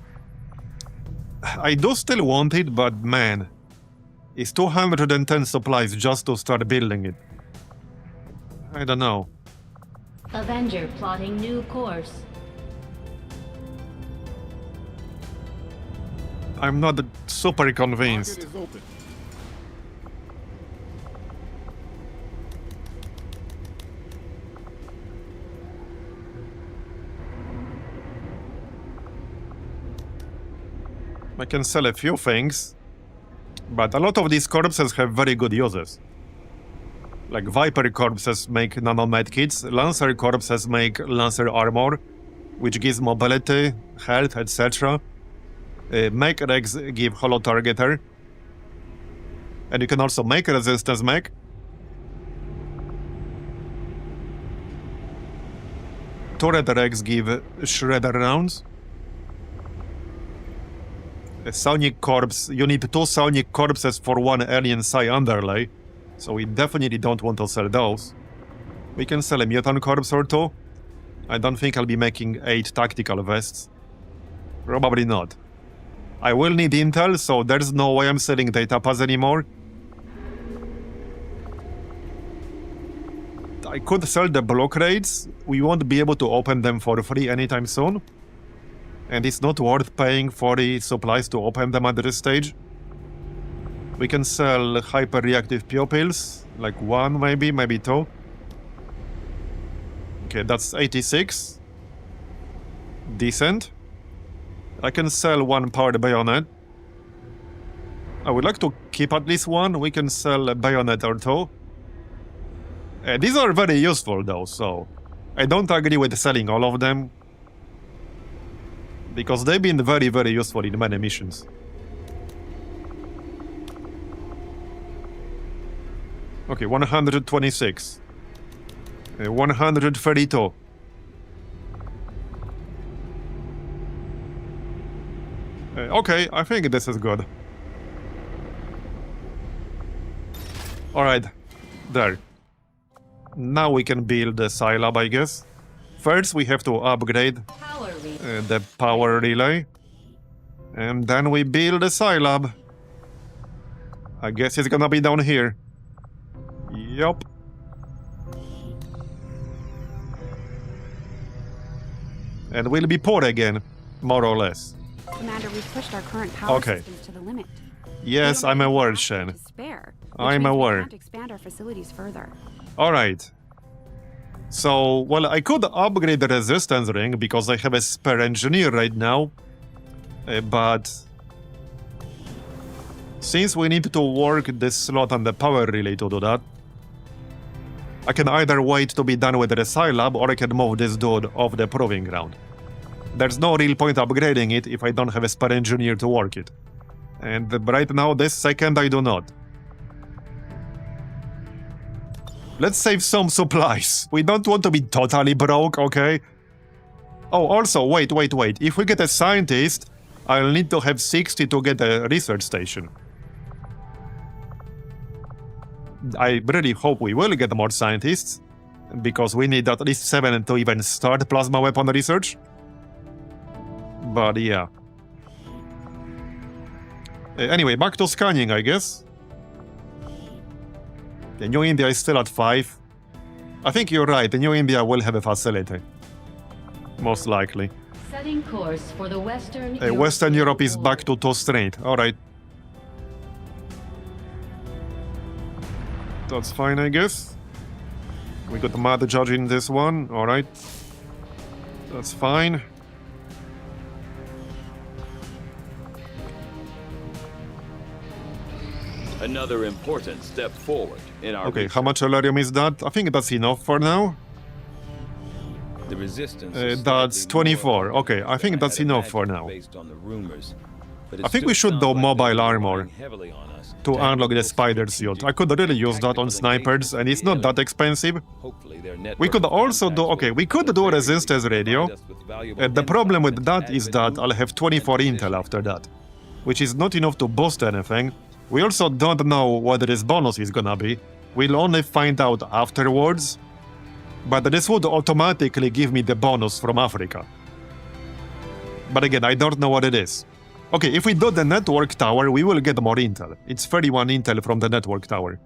I do still want it, but man, it's 210 supplies just to start building it. I don't know. Avenger plotting new course. I'm not super convinced. Market is open. I can sell a few things, but a lot of these corpses have very good uses. Like Viper corpses make nano medkits, Lancer corpses make Lancer armor, which gives mobility, health, etc. Mech Rex give holo targeter, and you can also make resistance mech. Turret Rex give shredder rounds. A Sonic corpse, you need 2 Sonic corpses for 1 alien psi underlay, so we definitely don't want to sell those. We can sell a mutant corpse or 2. I don't think I'll be making 8 tactical vests. Probably not. I will need intel, so there's no way I'm selling data pass anymore. I could sell the block rates. We won't be able to open them for free anytime soon. And it's not worth paying for the supplies to open them at this stage. We can sell hyper-reactive pupils, like 1 maybe 2. Okay, that's 86. Decent. I can sell 1 powered bayonet. I would like to keep at least 1. We can sell a bayonet or 2. These are very useful though, so I don't agree with selling all of them. Because they've been very, very useful in many missions. Okay, 126. 132. Okay, I think this is good. Alright, there. Now we can build the Scilab, I guess. First, we have to upgrade the power relay. And then we build the Scilab. I guess it's gonna be down here. Yup. And we'll be poor again, more or less. Commander, we've pushed our current power systems to the limit. Yes, I'm aware, Shen. I'm aware. We can't expand our facilities further. Alright. So, well, I could upgrade the resistance ring because I have a spare engineer right now. But since we need to work this slot on the power relay to do that, I can either wait to be done with the Scilab or I can move this dude off the proving ground. There's no real point upgrading it if I don't have a spare engineer to work it. And right now, this second, I do not. Let's save some supplies. We don't want to be totally broke, okay? Oh, also, wait. If we get a scientist, I'll need to have 60 to get a research station. I really hope we will get more scientists, because we need at least 7 to even start plasma weapon research. But yeah. Anyway, back to scanning, I guess. The New India is still at 5. I think you're right, the New India will have a facility. Most likely. Setting course for the Western Western Europe is back to 2 straight. Alright. That's fine, I guess. We got Mad Judge in this one. Alright. That's fine. Another important step forward in our Okay, how much Elarium is that? I think that's enough for now. The resistance that's 24. Okay, I think that's enough for now. I think we should do mobile armor to unlock the spider suit. I could really use that on snipers, and it's not that expensive. We could also do... Okay, we could do resistance radio. The problem with that is that I'll have 24 intel after that, which is not enough to boost anything. We also don't know what this bonus is gonna be. We'll only find out afterwards. But this would automatically give me the bonus from Africa. But again, I don't know what it is. Okay, if we do the network tower, we will get more intel. It's 31 intel from the network tower.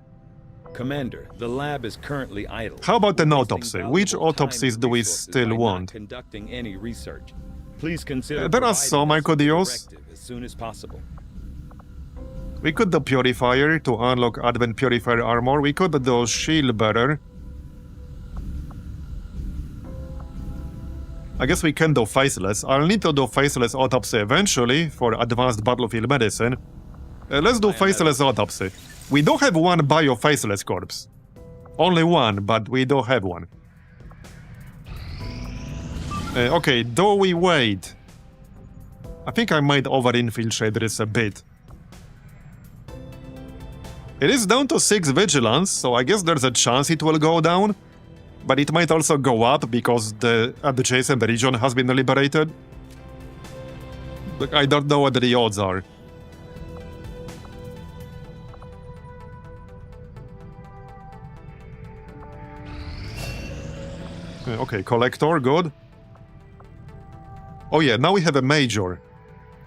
Commander, the lab is currently idle. How about an autopsy? Which autopsies do we still want? Conducting any research. Please consider there are some I could use. As soon as possible. We could do Purifier to unlock Advent Purifier armor. We could do Shield Bearer. I guess we can do Faceless. I'll need to do Faceless Autopsy eventually for Advanced Battlefield Medicine. Let's do Faceless Autopsy. We do have one Bio-Faceless corpse. Only one, but we do have one. Okay, do we wait? I think I might over-infiltrate this a bit. It is down to 6 vigilance, so I guess there's a chance it will go down. But it might also go up because the adjacent region has been liberated. But I don't know what the odds are. Okay, Collector, good. Oh yeah, now we have a Major.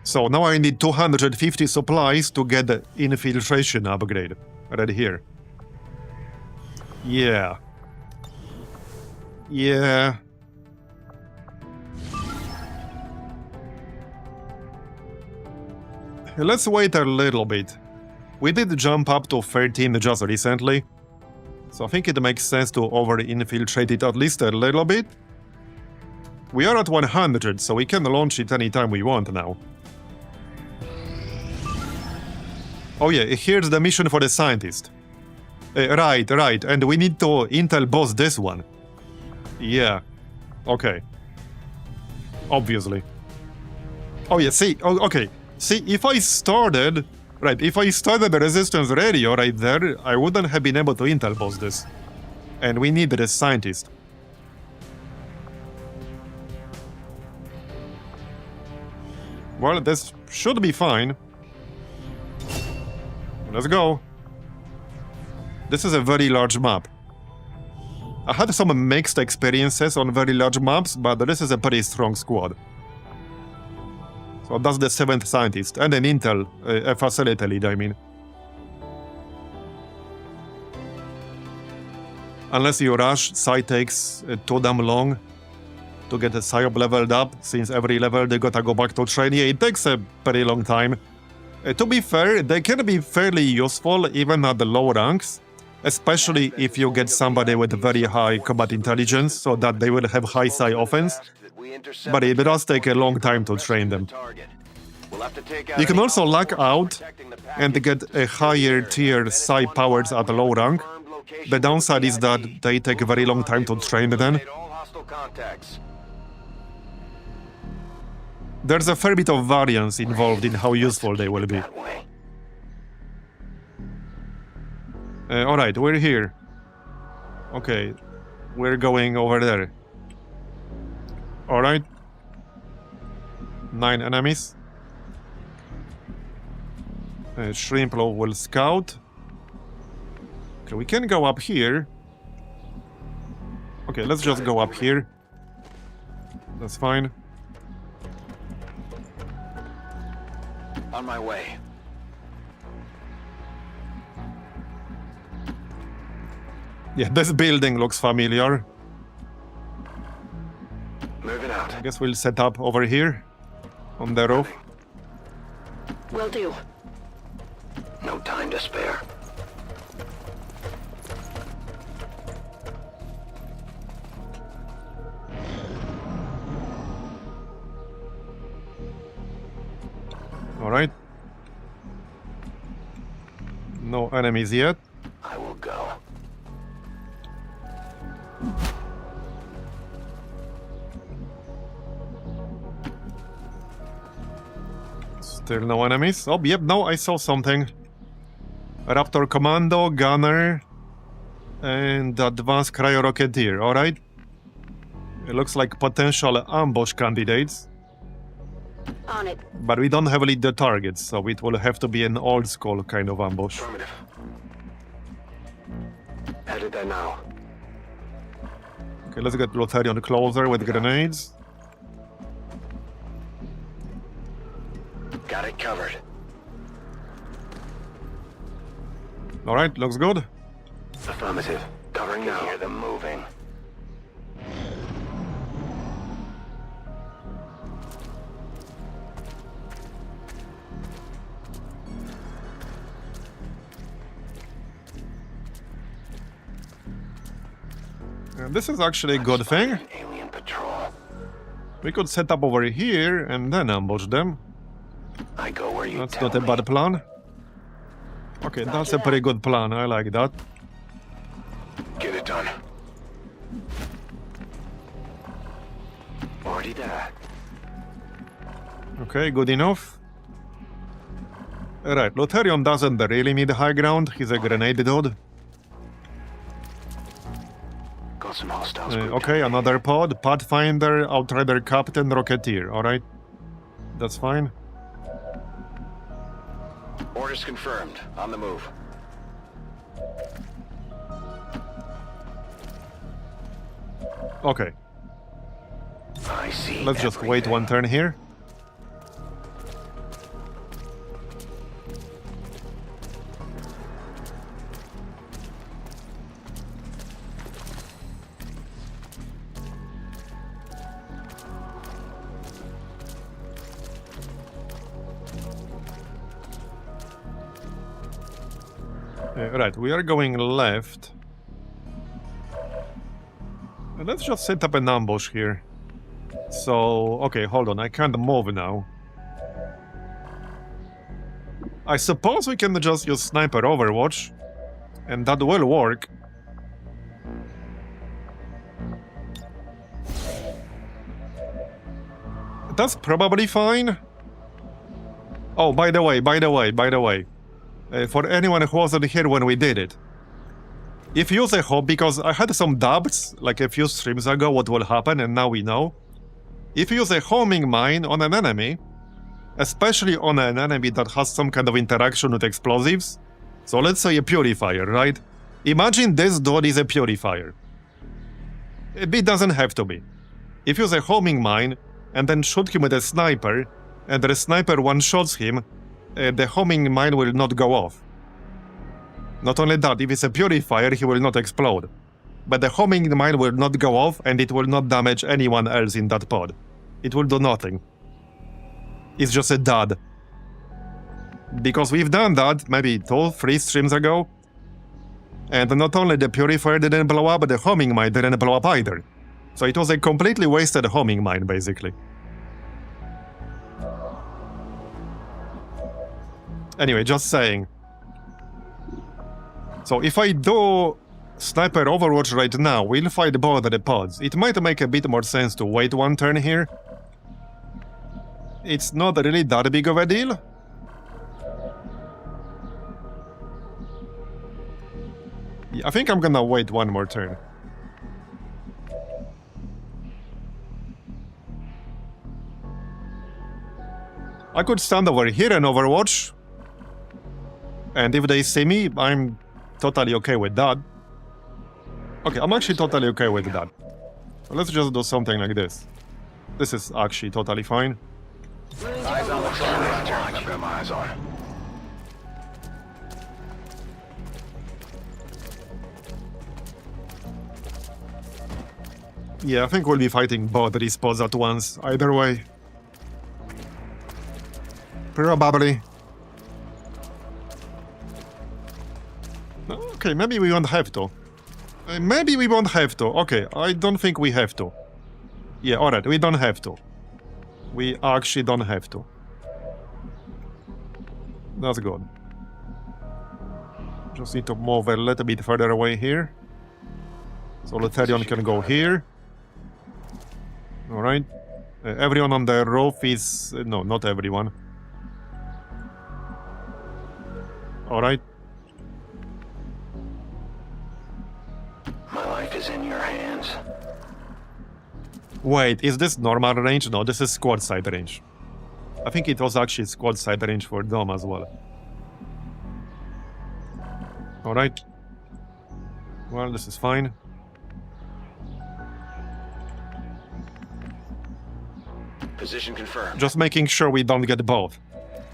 So now I need 250 supplies to get the infiltration upgrade. Right here. Yeah. Yeah. Let's wait a little bit. We did jump up to 13 just recently, so I think it makes sense to over-infiltrate it at least a little bit. We are at 100, so we can launch it anytime we want now. Oh yeah, here's the mission for the scientist. Right, and we need to intel boss this one. Yeah, okay. Obviously. Oh yeah, see, okay. See, if I started the resistance radio right there, I wouldn't have been able to intel boss this. And we need the scientist. Well, this should be fine. Let's go. This is a very large map. I had some mixed experiences on very large maps, but this is a pretty strong squad. So that's the 7th scientist, and an intel, a facility lead, I mean. Unless you rush, Site takes too damn long to get a psyop leveled up, since every level they gotta go back to train. Yeah, it takes a pretty long time. To be fair, they can be fairly useful even at the low ranks, especially if you get somebody with very high combat intelligence, so that they will have high psi offense. But it does take a long time to train them. You can also luck out and get a higher tier psi powers at low rank. The downside is that they take a very long time to train then. There's a fair bit of variance involved in how useful they will be. Alright, we're here. Okay, we're going over there. Alright. 9 enemies. Shrimplo will scout. Okay, we can go up here. Okay, let's just go up here. That's fine. On my way. Yeah, this building looks familiar. Moving out. I guess we'll set up over here on the roof. Will do. No time to spare. All right. No enemies yet. I will go. Still no enemies. Oh, yep, no, I saw something. Raptor Commando, Gunner, and Advanced Cryo Rocketeer, alright? It looks like potential ambush candidates. On it. But we don't have lead the targets, so it will have to be an old school kind of ambush. Affirmative. Headed there now. Okay, let's get Lotharion closer with grenades. Got it covered. Alright, looks good. Affirmative. Covering now. Hear them moving. And this is actually a good thing. Alien patrol. We could set up over here and then ambush them. I go where you That's tell not a me. bad plan. Okay, that's a pretty good plan. I like that. Get it done. Already there. Okay, good enough. Right, Lotharion doesn't really need high ground. He's a grenade dude. Got some hostiles. Okay, another pod. Pathfinder, Outrider Captain, Rocketeer. Alright. That's fine. Orders confirmed. On the move. Okay. I see. Let's just wait one turn here. Right, we are going left. Let's just set up an ambush here. So, okay, hold on, I can't move now. I suppose we can just use Sniper Overwatch, and that will work. That's probably fine. Oh, by the way, for anyone who wasn't here when we did it, if you use a home, because I had some doubts, like a few streams ago, what will happen, and now we know. If you use a homing mine on an enemy, especially on an enemy that has some kind of interaction with explosives, so let's say a purifier, right? Imagine this dude is a purifier. It doesn't have to be. If you use a homing mine, and then shoot him with a sniper, and the sniper one-shots him, the homing mine will not go off. Not only that, if it's a purifier, he will not explode. But the homing mine will not go off, and it will not damage anyone else in that pod. It will do nothing. It's just a dud. Because we've done that maybe 2-3 streams ago, and not only the purifier didn't blow up, but the homing mine didn't blow up either. So it was a completely wasted homing mine, basically. Anyway, just saying. So if I do Sniper Overwatch right now, we'll fight both the pods. It might make a bit more sense to wait one turn here. It's not really that big of a deal. Yeah, I think I'm gonna wait one more turn. I could stand over here and Overwatch. And if they see me, I'm totally okay with that. Okay, I'm actually totally okay with that. So let's just do something like this. This is actually totally fine. Eyes on the target. I've got my eyes on. Yeah, I think we'll be fighting both these pods at once, either way. Probably. Okay, maybe we won't have to. Maybe we won't have to. Okay, I don't think we have to. Yeah, alright, we don't have to. We actually don't have to. That's good. Just need to move a little bit further away here. So Leterion can go here. Alright. Everyone on the roof is... no, not everyone. Alright. My life is in your hands. Wait, is this normal range? No, this is squad side range. I think it was actually squad side range for Dom as well. Alright. Well, this is fine. Position confirmed. Just making sure we don't get both.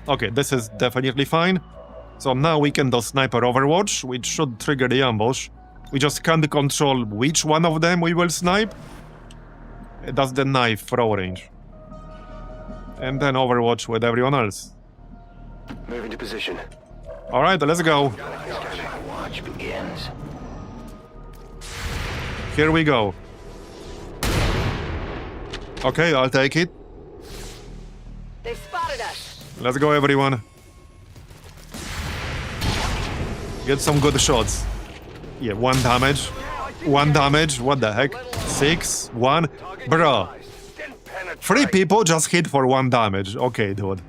Okay, this is definitely fine. So now we can do Sniper Overwatch, which should trigger the ambush. We just can't control which one of them we will snipe. That's the knife throw range. And then Overwatch with everyone else. Moving to position. Alright, let's go. My watch begins. Here we go. Okay, I'll take it. They spotted us. Let's go, everyone. Get some good shots. Yeah, 1 damage. 1 damage, what the heck? 6, 1. Bro. 3 people just hit for 1 damage. Okay, dude.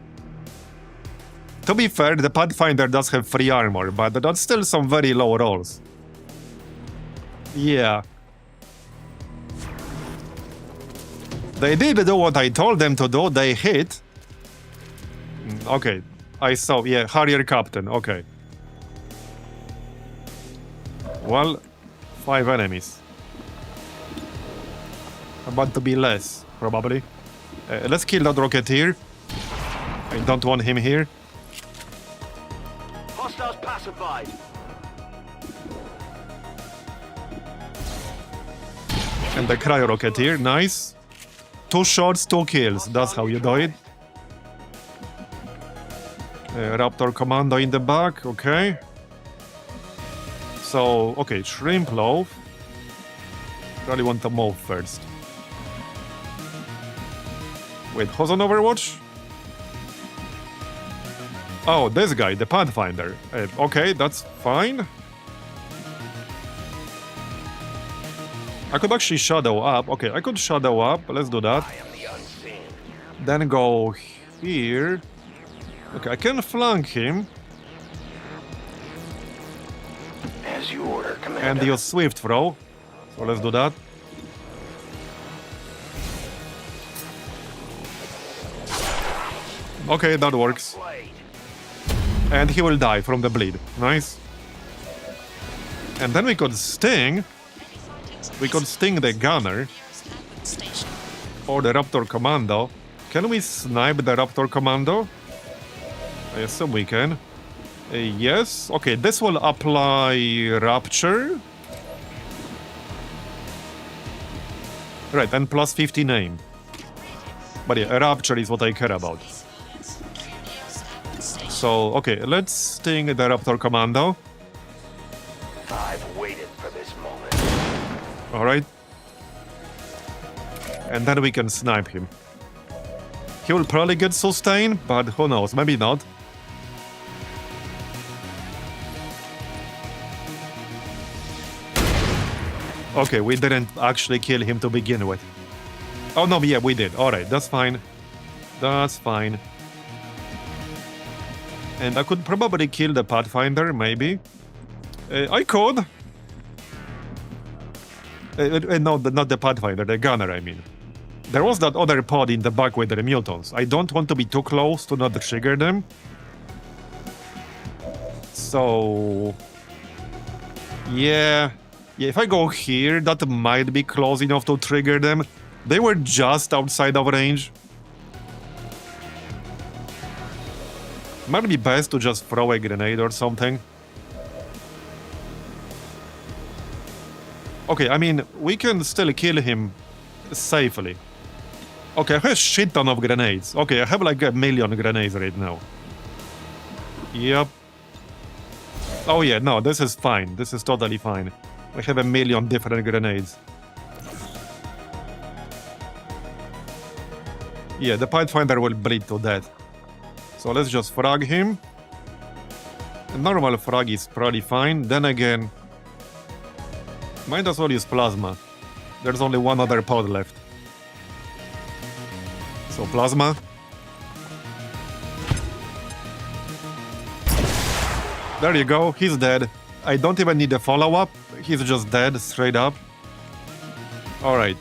To be fair, the Pathfinder does have 3 armor, but that's still some very low rolls. Yeah. They did do what I told them to do, they hit. Okay, I saw, yeah, Harrier Captain, okay. Well, 5 enemies. About to be less, probably. Let's kill that Rocketeer. I don't want him here. Hostiles pacified. And the Cryo Rocketeer, nice. 2 shots, 2 kills, that's how you do it. Raptor Commando in the back, okay. So, okay, shrimp loaf. Probably want to move first. Wait, who's on Overwatch? Oh, this guy, the Pathfinder. Okay, that's fine. I could actually shadow up. Okay, I could shadow up. Let's do that. Then go here. Okay, I can flank him. As you order, Commander. And use swift throw. So let's do that. Okay, that works. And he will die from the bleed. Nice. And then we could sting. We could sting the gunner. Or the Raptor Commando. Can we snipe the Raptor Commando? I assume we can. Yes. Okay, this will apply Rapture. Right, and plus 15 aim. But yeah, Rapture is what I care about. So, okay, let's sting the Raptor Commando. I've waited for this moment. Alright. And then we can snipe him. He will probably get sustained, but who knows, maybe not. Okay, we didn't actually kill him to begin with. Oh no, yeah, we did. Alright, that's fine. That's fine. And I could probably kill the Pathfinder, maybe. I could. No, not the Pathfinder, the gunner, I mean. There was that other pod in the back with the mutants. I don't want to be too close to not trigger them. So... Yeah, if I go here, that might be close enough to trigger them. They were just outside of range. Might be best to just throw a grenade or something. Okay, I mean, we can still kill him safely. Okay, I have a shit ton of grenades. Okay, I have like 1 million grenades right now. Yep. Oh yeah, no, this is fine. This is totally fine. I have 1 million different grenades. Yeah, the Pathfinder will bleed to death. So let's just frag him. A normal frag is probably fine. Then again, might as well use plasma. There's only one other pod left. So plasma. There you go, he's dead. I don't even need a follow-up. He's just dead, straight up. Alright.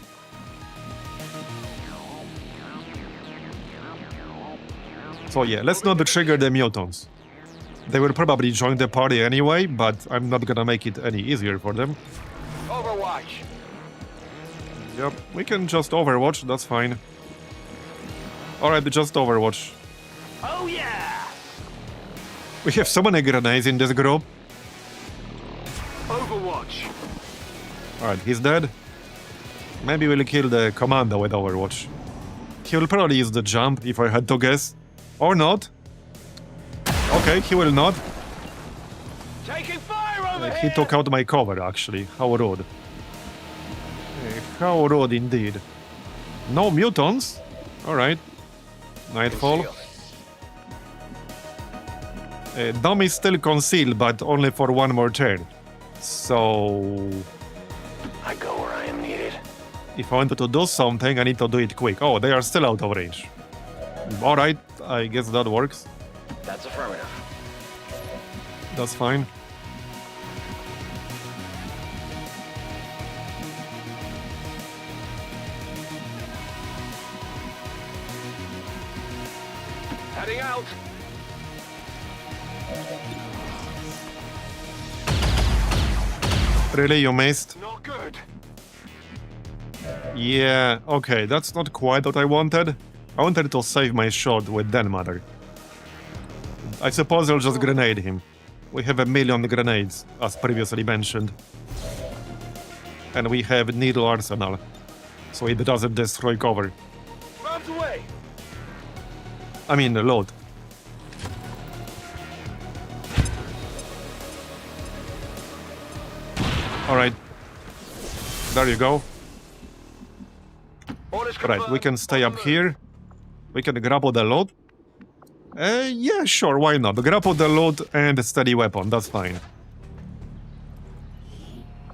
So yeah, let's not trigger the mutants. They will probably join the party anyway, but I'm not gonna make it any easier for them. Overwatch. Yep, we can just Overwatch, that's fine. Alright, just Overwatch. Oh yeah! We have so many grenades in this group. Overwatch. Alright, he's dead. Maybe we'll kill the Commando with Overwatch. He will probably use the jump, if I had to guess. Or not. Okay, he will not. Taking fire over He took out my cover, actually. How rude. How rude indeed. No mutants? Alright. Nightfall. Dom is still concealed, but only for one more turn. So... I go where I am needed. If I wanted to do something, I need to do it quick. Oh, they are still out of range. Alright, I guess that works. That's affirmative. That's fine. Heading out. Really, you missed? Not good. Yeah, okay, that's not quite what I wanted. I wanted to save my shot with Den Matter. I suppose I'll just grenade him. We have 1 million grenades, as previously mentioned. And we have Needle Arsenal, so it doesn't destroy cover. Bombs away. I mean, load. Alright. There you go. Right, we can stay up here. We can grapple the loot. Yeah, sure, why not? Grapple the loot and a steady weapon, that's fine.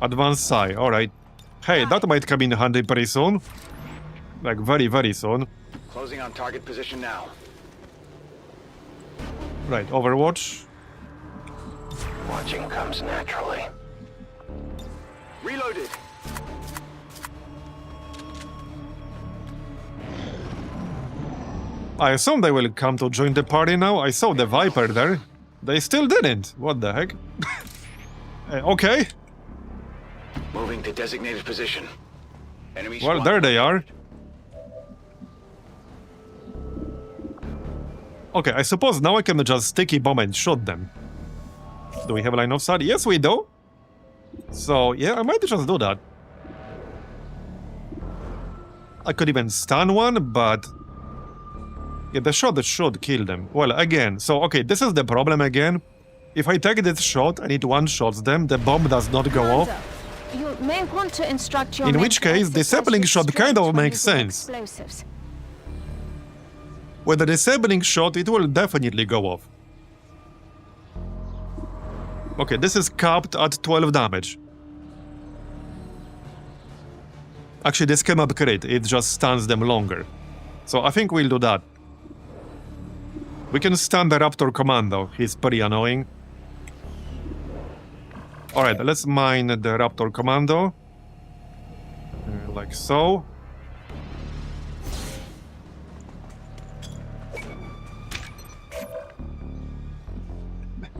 Advanced psi, alright. Hey, that might come in handy pretty soon. Like, very, very soon. Closing on target position now. Right, Overwatch. Watching comes naturally. Reloaded. I assume they will come to join the party now. I saw the Viper there. They still didn't. What the heck? Okay. Moving to designated position. Enemy Well, there they are. Okay, I suppose now I can just sticky bomb and shoot them. Do we have a line of sight? Yes, we do. So, yeah, I might just do that. I could even stun one, but... yeah, the shot should kill them. Well, again, so, okay, this is the problem again. If I take this shot and it one-shots them, the bomb does not go off. You may want to instruct your In men which to case, exercise disabling shot kind of restraint when makes using sense. explosives. With the disabling shot, it will definitely go off. Okay, this is capped at 12 damage. Actually, this came upgrade, it just stuns them longer. So I think we'll do that. We can stun the Raptor Commando, he's pretty annoying. Alright, let's mine the Raptor Commando. Like so.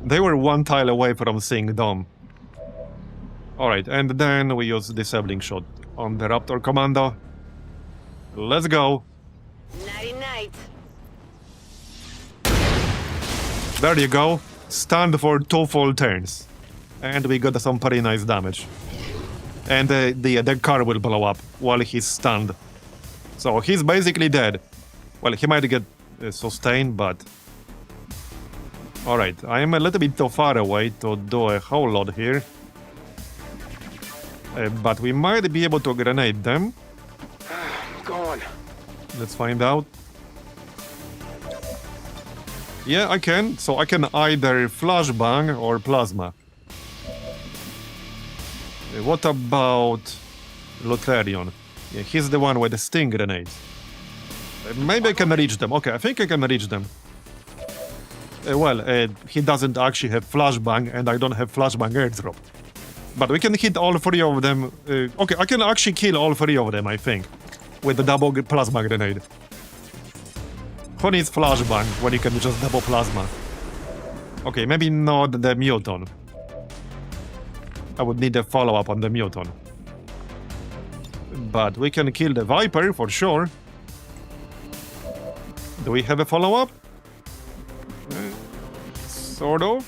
They were one tile away from seeing Dom. Alright, and then we use disabling shot on the Raptor Commando. Let's go. Nighty-night. There you go. Stunned for 2 full turns. And we got some pretty nice damage. And the car will blow up while he's stunned. So he's basically dead. Well, he might get sustained, but... Alright, I am a little bit too far away to do a whole lot here. But we might be able to grenade them. Go on. Let's find out. Yeah, I can. So I can either flashbang or plasma. What about Lutherion? Yeah, he's the one with the sting grenades. Maybe I can reach them. Okay, I think I can reach them. He doesn't actually have flashbang, and I don't have flashbang airdrop. But we can hit all 3 of them. Okay, I can actually kill all 3 of them, I think. With the double plasma grenade. Who needs flashbang when you can just double plasma? Okay, maybe not the Muton. I would need a follow-up on the Muton. But we can kill the Viper for sure. Do we have a follow-up? Sort of.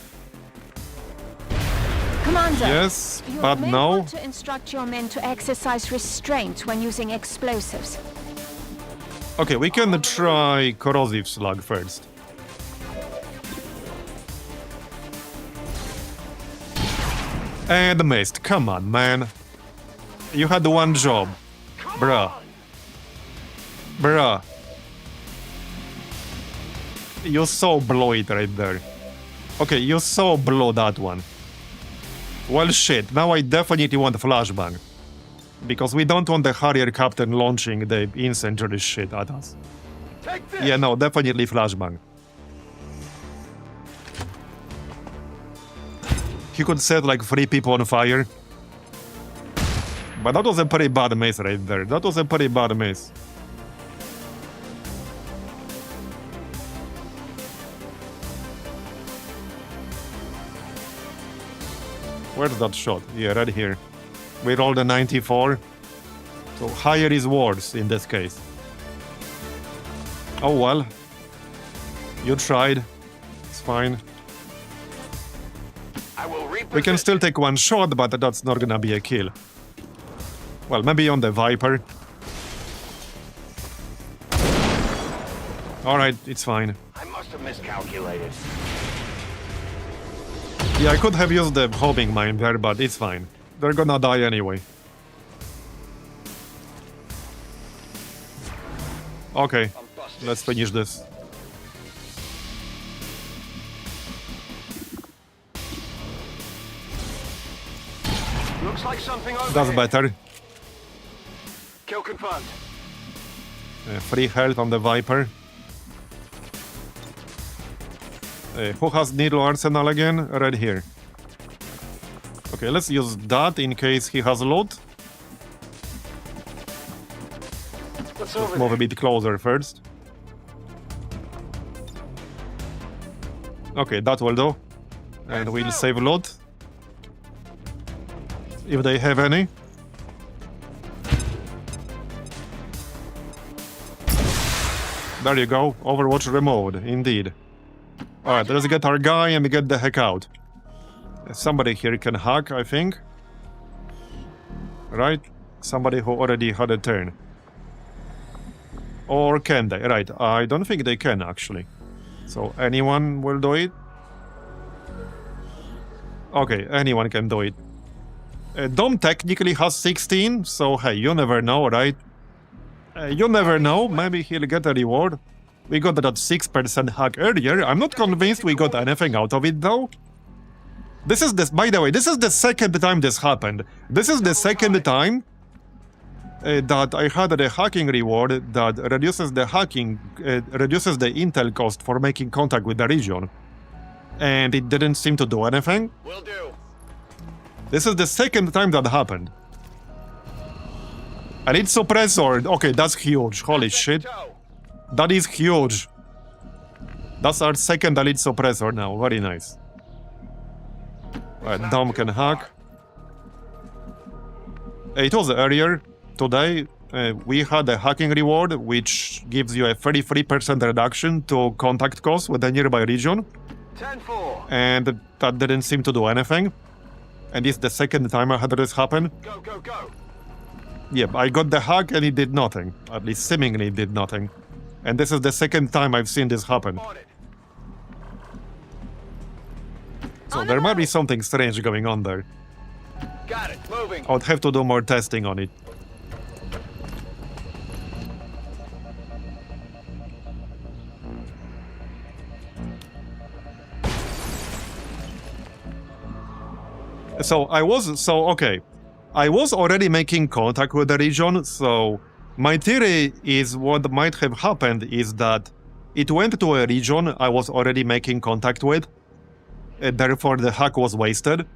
Commander, Yes, you but may no. want to instruct your men to exercise restraint when using explosives. Okay, we can try corrosive slug first. And missed. Come on, man. You had one job. Bruh. Bruh. You so blow it right there. Okay, you so blow that one. Well, shit. Now I definitely want flashbang. Because we don't want the Harrier Captain launching the incendiary shit at us. Yeah, no, definitely flashbang. He could set like 3 people on fire. But that was a pretty bad miss right there. That was a pretty bad miss. Where's that shot? Yeah, right here. We rolled a 94. So higher is worse in this case. Oh well. You tried. It's fine. We can still take 1 shot, but that's not gonna be a kill. Well, maybe on the Viper. Alright, it's fine. I must have miscalculated. Yeah, I could have used the homing mine there, but it's fine. They're gonna die anyway. Okay, let's finish this. Looks like something over That's here. better. Kill confirmed. Free health on the Viper. Who has Needle Arsenal again? Right here. Okay, let's use that in case he has loot. What's over Move there? a bit closer first. Okay, that will do. And we'll save loot. If they have any. There you go. Overwatch removed, indeed. Alright, let's get our guy and get the heck out. Somebody here can hack, I think. Right? Somebody who already had a turn. Or can they? Right, I don't think they can, actually. So, anyone will do it? Okay, anyone can do it. Dom technically has 16, so hey, you never know, right? You never know, maybe he'll get a reward. We got that 6% hack earlier. I'm not convinced we got anything out of it, though. This is this, by the way, this is the second time this happened. This is the second time that I had a hacking reward that reduces the reduces the intel cost for making contact with the region. And it didn't seem to do anything. Will do. This is the second time that happened. Elite suppressor. Okay, that's huge. Holy shit. That is huge. That's our second elite suppressor now. Very nice. Alright, Dom can hack. It was earlier today. We had a hacking reward which gives you a 33% reduction to contact costs with the nearby region. 10-4. And that didn't seem to do anything. And it's the second time I had this happen. Go, go, go. Yep, I got the hack and it did nothing. At least seemingly it did nothing. And this is the second time I've seen this happen. On it. So there might be something strange going on there. Got it. Moving. I would have to do more testing on it. Okay. I was already making contact with the region, so my theory is what might have happened is that it went to a region I was already making contact with, therefore the hack was wasted.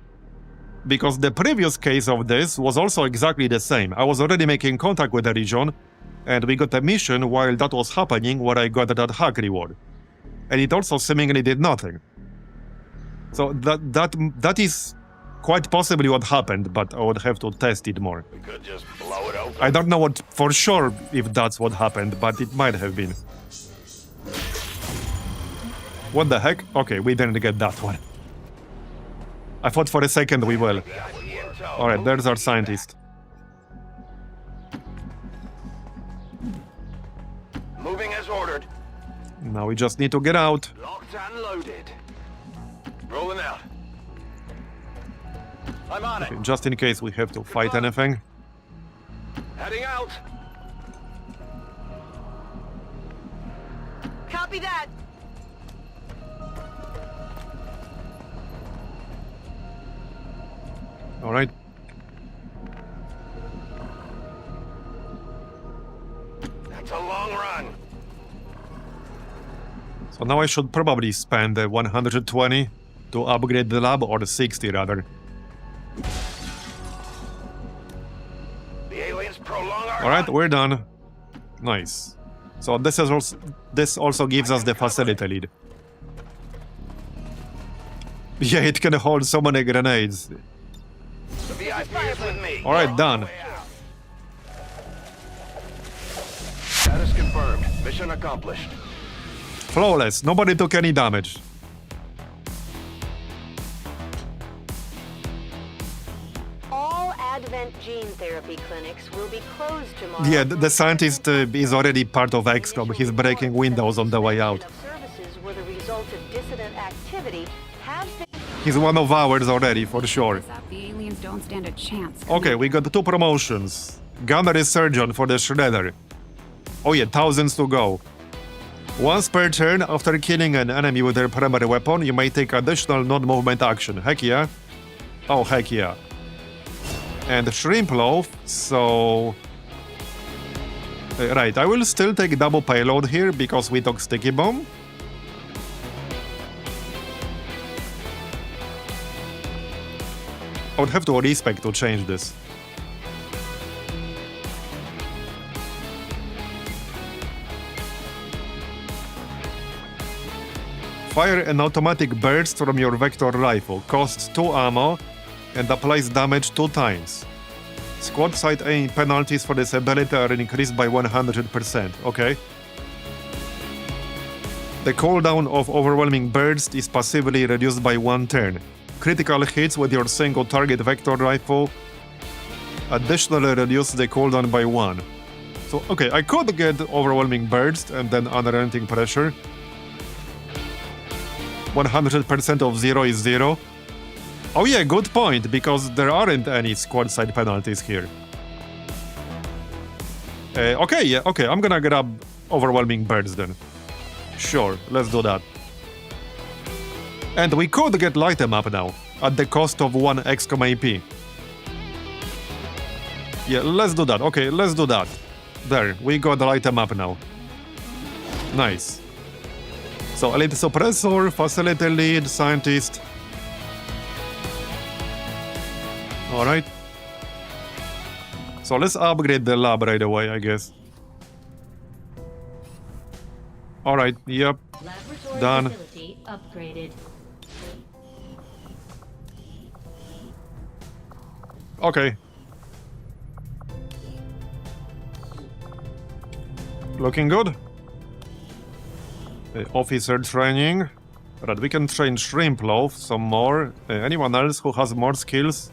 Because the previous case of this was also exactly the same. I was already making contact with the region, and we got a mission while that was happening where I got that hack reward. And it also seemingly did nothing. So that is quite possibly what happened, but I would have to test it more. We could just blow it open. I don't know what for sure if that's what happened, but it might have been. What the heck? Okay, we didn't get that one. I thought for a second we will. Alright, there's our scientist. Moving as ordered. Now we just need to get out. Locked and loaded. Rolling out. I'm on Okay, it. just in case we have to fight anything. Heading out. Copy that. Alright. That's a long run. So now I should probably spend 120 to upgrade the lab, or 60 rather. The aliens prolong our Alright, hunt. we're done. Nice. So this also gives us the facility lead. Yeah, it can hold so many grenades. The VIP is with me. Alright, done. Status confirmed. Mission accomplished. Flawless, nobody took any damage. All Advent gene therapy clinics will be closed tomorrow. Yeah, the scientist is already part of XCOM. He's breaking windows on the way out. Services were the result of dissident activity have been He's one of ours already, for sure. The aliens don't stand a chance. Okay, we got 2 promotions. Gunnery Surgeon for the Shredder. Oh yeah, thousands to go. Once per turn, after killing an enemy with their primary weapon, you may take additional non-movement action. Heck yeah. Oh, heck yeah. And Shrimp Loaf, so... right, I will still take double payload here because we took Sticky Bomb. I would have to respec to change this. Fire an automatic burst from your vector rifle, costs 2 ammo, and applies damage 2 times. Squad side aim penalties for this ability are increased by 100%, okay. The cooldown of Overwhelming Burst is passively reduced by 1 turn. Critical hits with your single target vector rifle additionally reduce the cooldown by 1. So, okay, I could get Overwhelming Burst and then Unrelenting Pressure. 100% of 0 is 0. Oh yeah, good point, because there aren't any squad side penalties here. Okay, I'm gonna grab Overwhelming Burst then. Sure, let's do that. And we could get Light 'em Up now, at the cost of 1 XCOM AP. Yeah, let's do that. Okay, let's do that. There, we got Light 'em Up now. Nice. So, Elite Suppressor, Facility Lead, Scientist. Alright. So let's upgrade the lab right away, I guess. Alright, yep. Laboratory Done. facility upgraded. Okay. Looking good. Officer training. Right, we can train Shrimp Loaf some more. Anyone else who has more skills?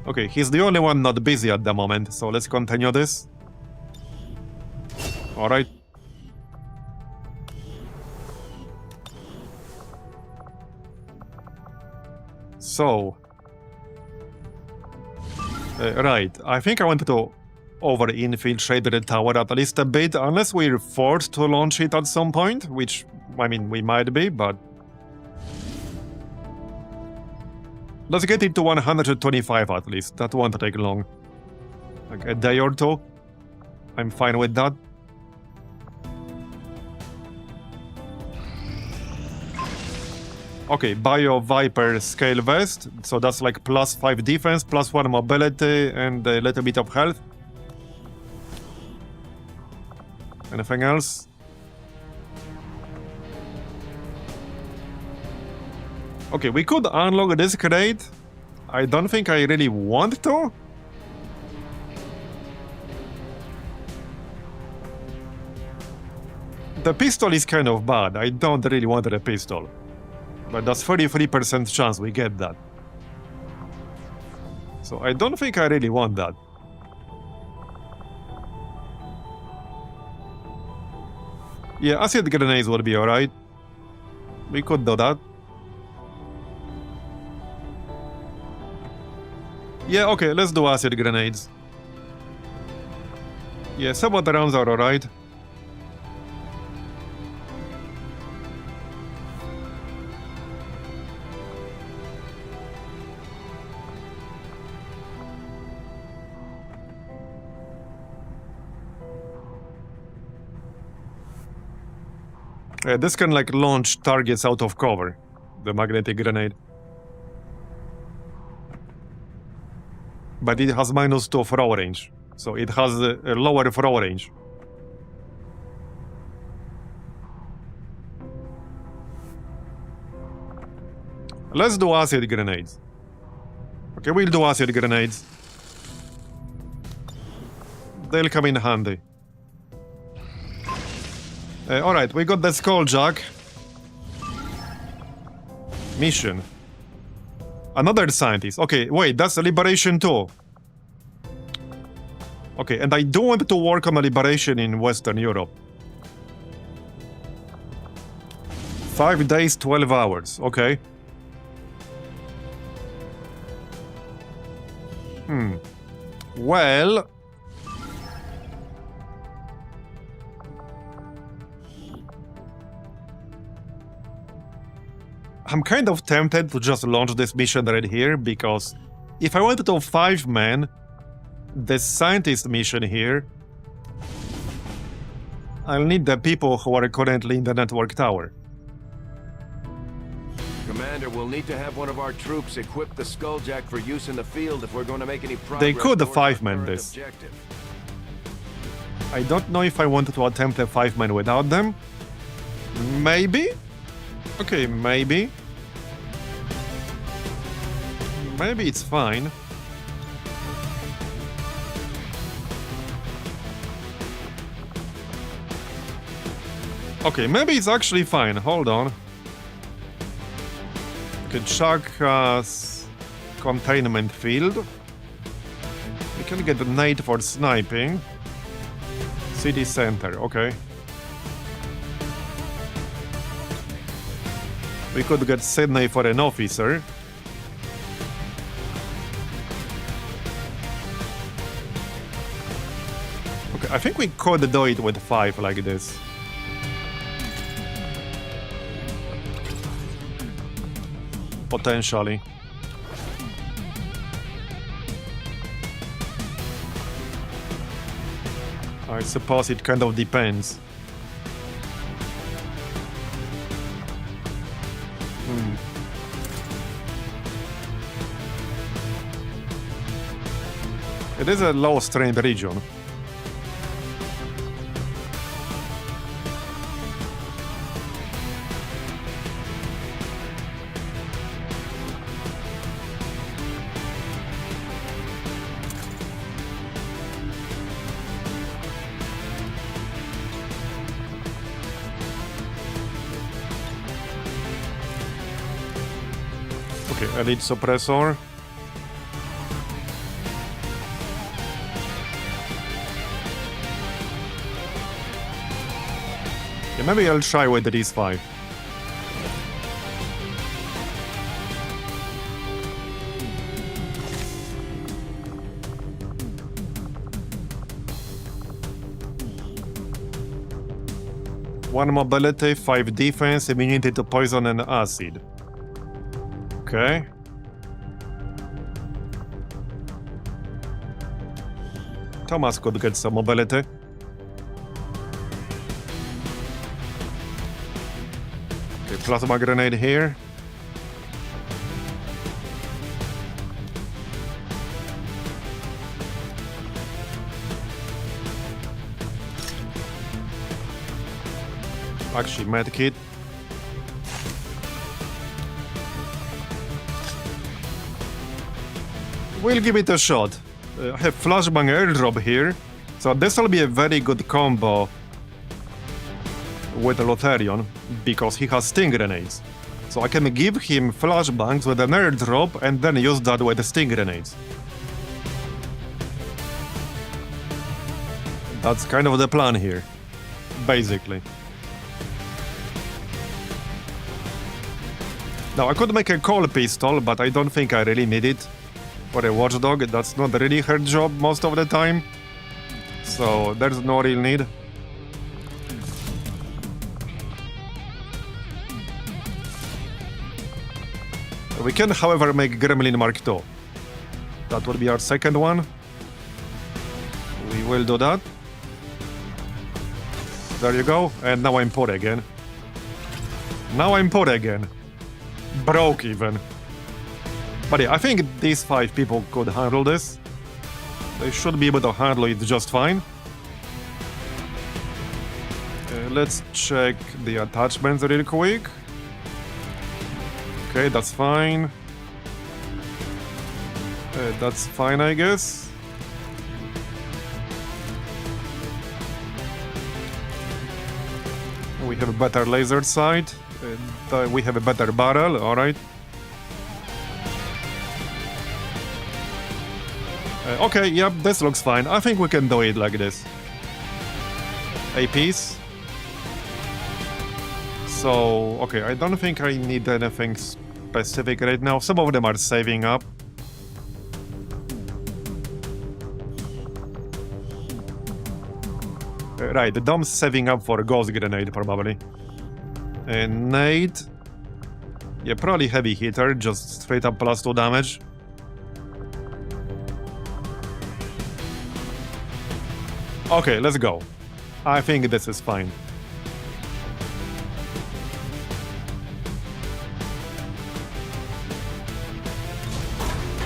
Okay, he's the only one not busy at the moment, so let's continue this. Alright. So... right, I think I wanted to over-infiltrate the tower at least a bit, unless we're forced to launch it at some point, which, I mean, we might be, but... let's get it to 125 at least, that won't take long. Like a day or 2. I'm fine with that. Okay, Bio Viper Scale Vest, so that's like +5 defense, +1 mobility, and a little bit of health. Anything else? Okay, we could unlock this crate. I don't think I really want to. The pistol is kind of bad. I don't really want the pistol. But that's 33% chance we get that. So I don't think I really want that. Yeah, acid grenades would be alright. We could do that. Yeah, okay, let's do acid grenades. Yeah, some of the rounds are alright. This can like launch targets out of cover, the magnetic grenade. But it has -2 throw range, so it has a lower throw range. Let's do acid grenades. Okay, we'll do acid grenades. They'll come in handy. Alright, we got the Skulljack. Mission. Another scientist. Okay, wait, that's a Liberation 2. Okay, and I do want to work on a Liberation in Western Europe. 5 days, 12 hours. Okay. Well... I'm kind of tempted to just launch this mission right here, because if I wanted to 5-man the scientist mission here, I'll need the people who are currently in the network tower. Commander, we'll need to have one of our troops equip the Skulljack for use in the field if we're going to make any progress. They could towards our 5-man current this. objective. I don't know if I wanted to attempt a 5-man without them. Maybe? Okay, maybe. Maybe it's fine. Okay, maybe it's actually fine. Hold on. Okay, Chuck has containment field. We can get a nade for sniping. City center, okay. We could get Sydney for an officer. Okay, I think we could do it with 5 like this. Potentially. I suppose it kind of depends. It is a low-strained region. Okay, elite suppressor. Yeah, maybe I'll try with these 5. One mobility, 5 defense, immunity to poison and acid. Okay. Thomas could get some mobility. Okay, plasma grenade here. Actually, medkit. We'll give it a shot. I have flashbang airdrop here, so this will be a very good combo with Lotharion, because he has sting grenades. So I can give him flashbangs with an airdrop and then use that with the sting grenades. That's kind of the plan here, basically. Now I could make a coal pistol, but I don't think I really need it. For a watchdog, that's not really her job most of the time. So there's no real need. We can, however, make Gremlin Mark II. That will be our second one. We will do that. There you go. And now I'm poor again. Now I'm poor again. Broke even. But yeah, I think these 5 people could handle this. They should be able to handle it just fine. Let's check the attachments real quick. Okay, that's fine. That's fine, I guess. We have a better laser sight. We have a better barrel, alright. Okay, yep, this looks fine. I think we can do it like this. APs. So, okay, I don't think I need anything specific right now. Some of them are saving up. Right, the dome's saving up for a ghost grenade, probably. And nade. Yeah, probably heavy hitter, just straight up +2 damage. Okay, let's go. I think this is fine.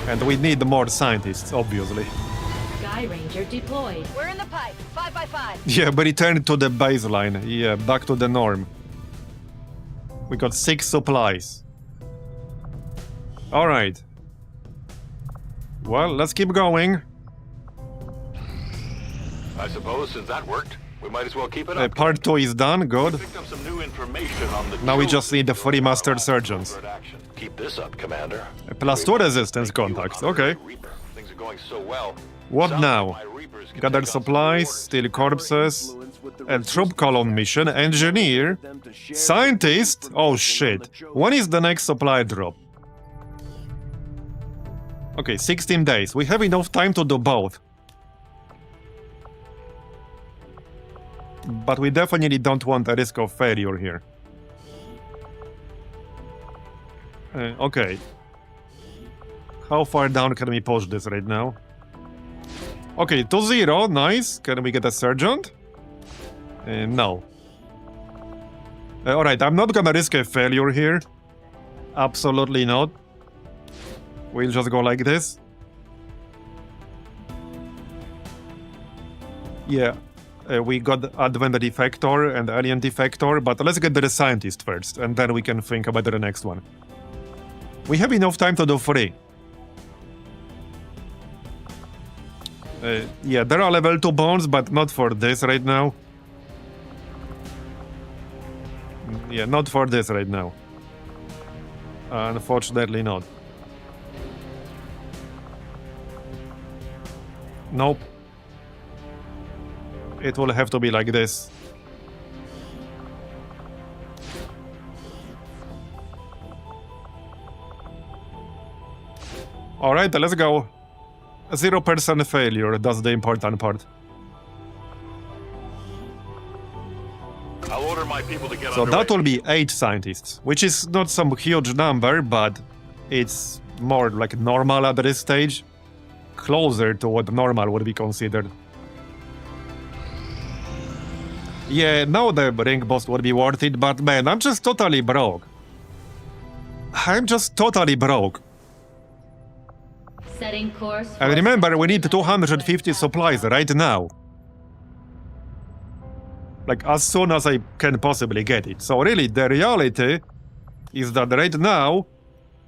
And we need more scientists, obviously. Sky Ranger deployed. We're in the pipe. 5 by 5. Yeah, but return to the baseline. Yeah, back to the norm. We got 6 supplies. Alright. Well, let's keep going. I suppose since that worked, we might as well keep it up. Part 2 is done, good. Picked up some new information on the Now we just need the 3 master surgeons. Keep this up, Commander. +2 resistance contacts, okay. Things are going so well. What now? Gather supplies, steal corpses, and troop column mission, engineer, scientist? Oh shit. When is the next supply drop? Okay, 16 days. We have enough time to do both. But we definitely don't want a risk of failure here. Okay. How far down can we push this right now? Okay, 2-0, nice. Can we get a sergeant? No. Alright, I'm not gonna risk a failure here. Absolutely not. We'll just go like this. Yeah. We got Advent Defector and Alien Defector, but let's get the scientist first, and then we can think about the next one. We have enough time to do 3. Yeah, there are level 2 bones, but not for this right now. Yeah, not for this right now. Unfortunately not. Nope. It will have to be like this. Alright, let's go. 0% failure, that's the important part. I'll order my people to get So that will be 8 scientists, which is not some huge number, but it's more like normal at this stage. Closer to what normal would be considered. Yeah, now the ring boss would be worth it, but man, I'm just totally broke. I'm just totally broke. Setting course. And remember, we need 250 supplies right now. Like, as soon as I can possibly get it. So really, the reality is that right now,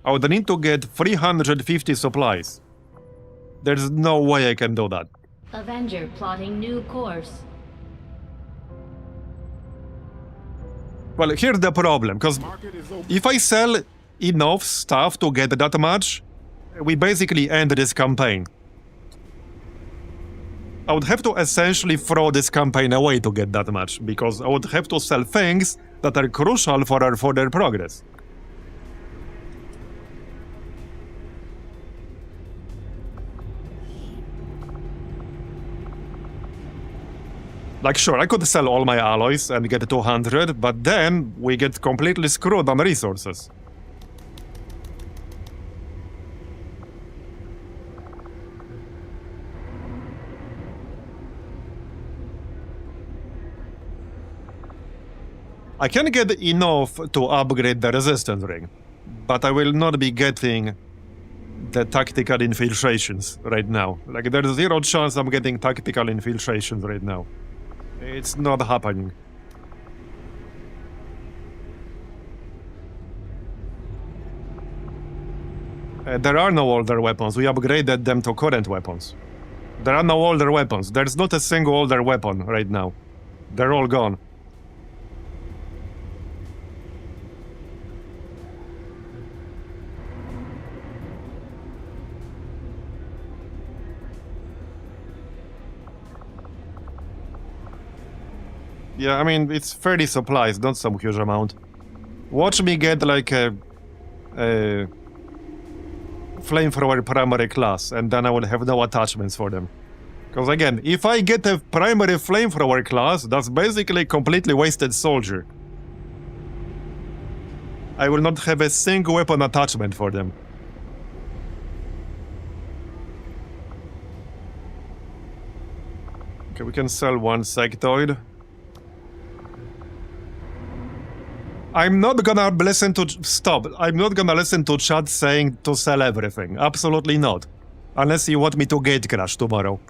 I would need to get 350 supplies. There's no way I can do that. Avenger plotting new course. Well, here's the problem, because if I sell enough stuff to get that much, we basically end this campaign. I would have to essentially throw this campaign away to get that much, because I would have to sell things that are crucial for our further progress. Like, sure, I could sell all my alloys and get 200, but then we get completely screwed on resources. I can get enough to upgrade the resistance ring, but I will not be getting the tactical infiltrations right now. Like, there's 0 chance I'm getting tactical infiltrations right now. It's not happening. There are no older weapons. We upgraded them to current weapons. There are no older weapons. There's not a single older weapon right now. They're all gone. Yeah, I mean, it's 30 supplies, not some huge amount. Watch me get like a flamethrower primary class, and then I will have no attachments for them. Because again, if I get a primary flamethrower class, that's basically completely wasted soldier. I will not have a single weapon attachment for them. Okay, we can sell one sectoid. I'm not gonna listen to... Stop. I'm not gonna listen to chat saying to sell everything. Absolutely not. Unless you want me to gate crash tomorrow.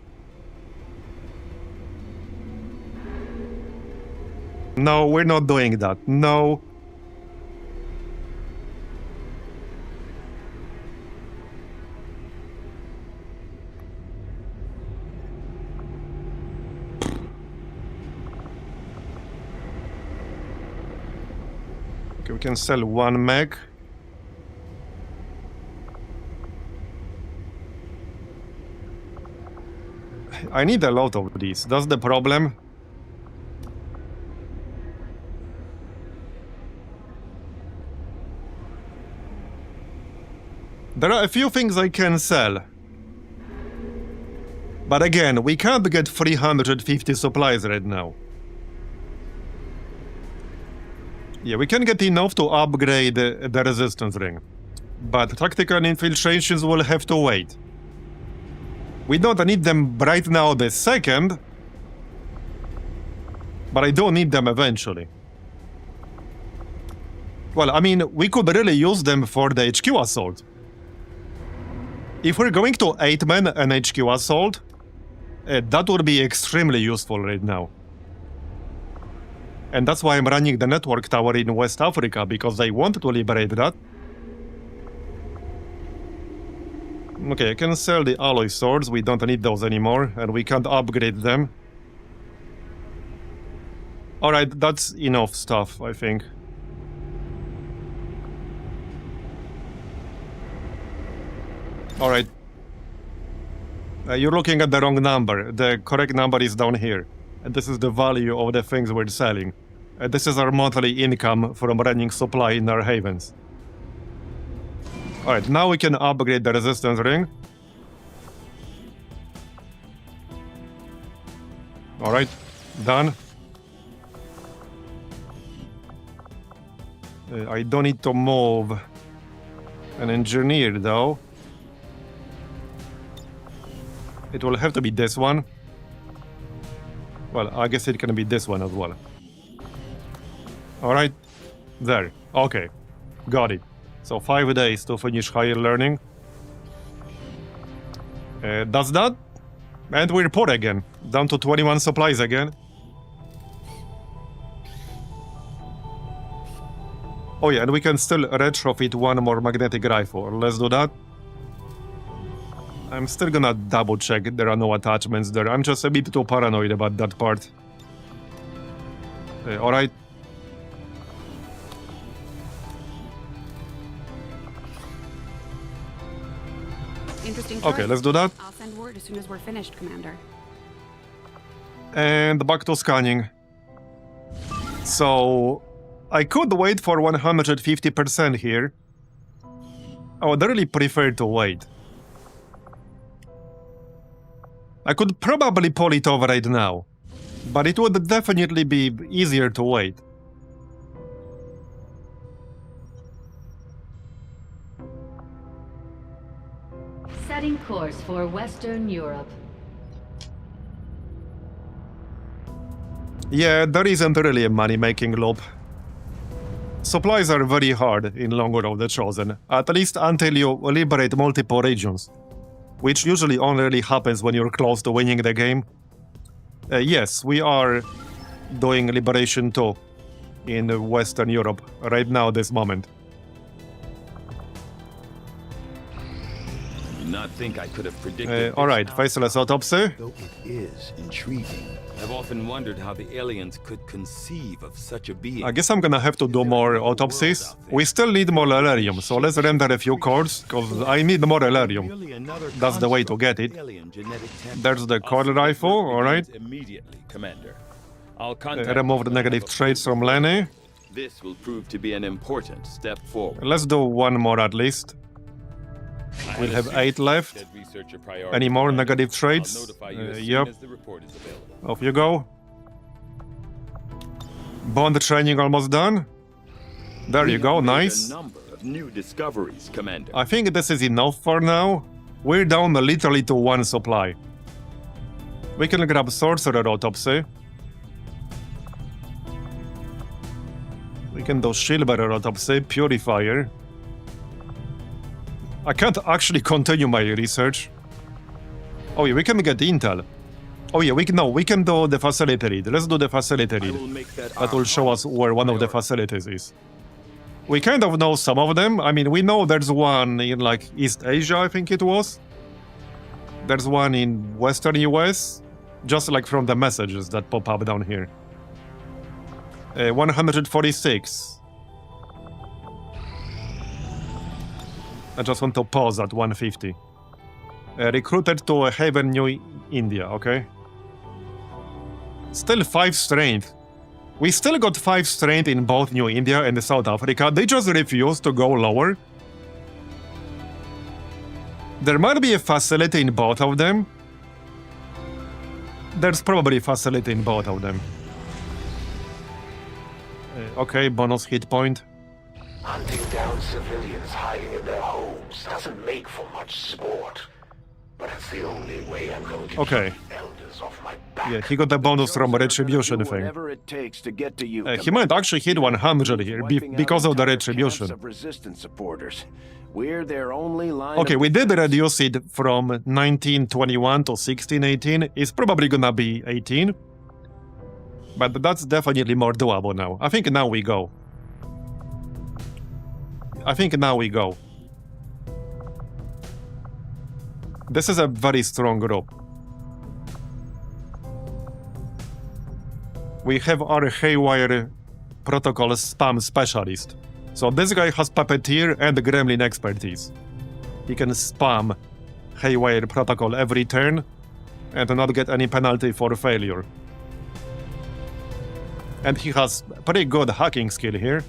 No, we're not doing that. No. Okay, we can sell one mech. I need a lot of these. That's the problem. There are a few things I can sell. But again, we can't get 350 supplies right now. Yeah, we can get enough to upgrade the resistance ring. But tactical infiltrations will have to wait. We don't need them right now this second. But I do need them eventually. Well, I mean, we could really use them for the HQ assault. If we're going to 8-man an HQ assault, that would be extremely useful right now. And that's why I'm running the network tower in West Africa, because I want to liberate that. Okay, I can sell the alloy swords, we don't need those anymore, and we can't upgrade them. Alright, that's enough stuff, I think. Alright. You're looking at the wrong number. The correct number is down here. And this is the value of the things we're selling. This is our monthly income from running supply in our havens. Alright, now we can upgrade the resistance ring. Alright, done. I don't need to move an engineer though. It will have to be this one. Well, I guess it can be this one as well. Alright. There. Okay. Got it. So 5 days to finish higher learning. That's that. And we're poor again. Down to 21 supplies again. Oh yeah, and we can still retrofit one more magnetic rifle. Let's do that. I'm still gonna double check there are no attachments there. I'm just a bit too paranoid about that part. Alright. Interesting choice. Okay, let's do that. I'll send word as soon as we're finished, Commander. And back to scanning. So I could wait for 150% here. I would really prefer to wait. I could probably pull it off right now, but it would definitely be easier to wait. Setting course for Western Europe. Yeah, there isn't really a money-making loop. Supplies are very hard in Longer of the Chosen, at least until you liberate multiple regions. Which usually only really happens when you're close to winning the game. Yes, we are doing Liberation 2 in Western Europe right now, this moment. I do not think I could have predicted. Alright, faceless autopsy. Though it is intriguing. I've often wondered how the aliens could conceive of such a being. I guess I'm gonna have to do more autopsies. We still need more Elerium, so let's render a few cores, because I need more Elerium. That's the way to get it. There's the core rifle, alright. Immediately, Commander. I'll Remove the negative traits from Lenny. This will prove to be an important step forward. Let's do one more at least. We'll have 8 left. Any more negative trades? Yep. Off you go. Bond training almost done. There you go, nice. A number of new discoveries, Commander. I think this is enough for now. We're down literally to 1 supply. We can grab Sorcerer Autopsy. We can do Shieldbearer Autopsy, Purifier. I can't actually continue my research. Oh yeah, we can get intel. Oh yeah, we can do the facility read. Let's do the facility read. That will show us where one of the facilities is. We kind of know some of them. I mean, we know there's one in like East Asia, I think it was. There's one in Western US, just like from the messages that pop up down here. 146. I just want to pause at 150. Recruited to Haven, New India, okay? Still 5 strength. We still got 5 strength in both New India and South Africa. They just refuse to go lower. There might be a facility in both of them. There's probably a facility in both of them. Okay, bonus hit point. Hunting down civilians hiding in their homes doesn't make for much sport. But it's the only way I'm going to keep the elders off my back. Yeah, he got the bonus from retribution thing. It takes to get to you. He might actually hit 100 here because of the retribution. Of resistance supporters. We're their only line. Okay, we did reduce it from 1921 to 1618. It's probably gonna be 18. But that's definitely more doable now. I think now we go. This is a very strong group. We have our Haywire Protocol spam specialist. So this guy has Puppeteer and Gremlin expertise. He can spam Haywire Protocol every turn and not get any penalty for failure. And he has pretty good hacking skill here.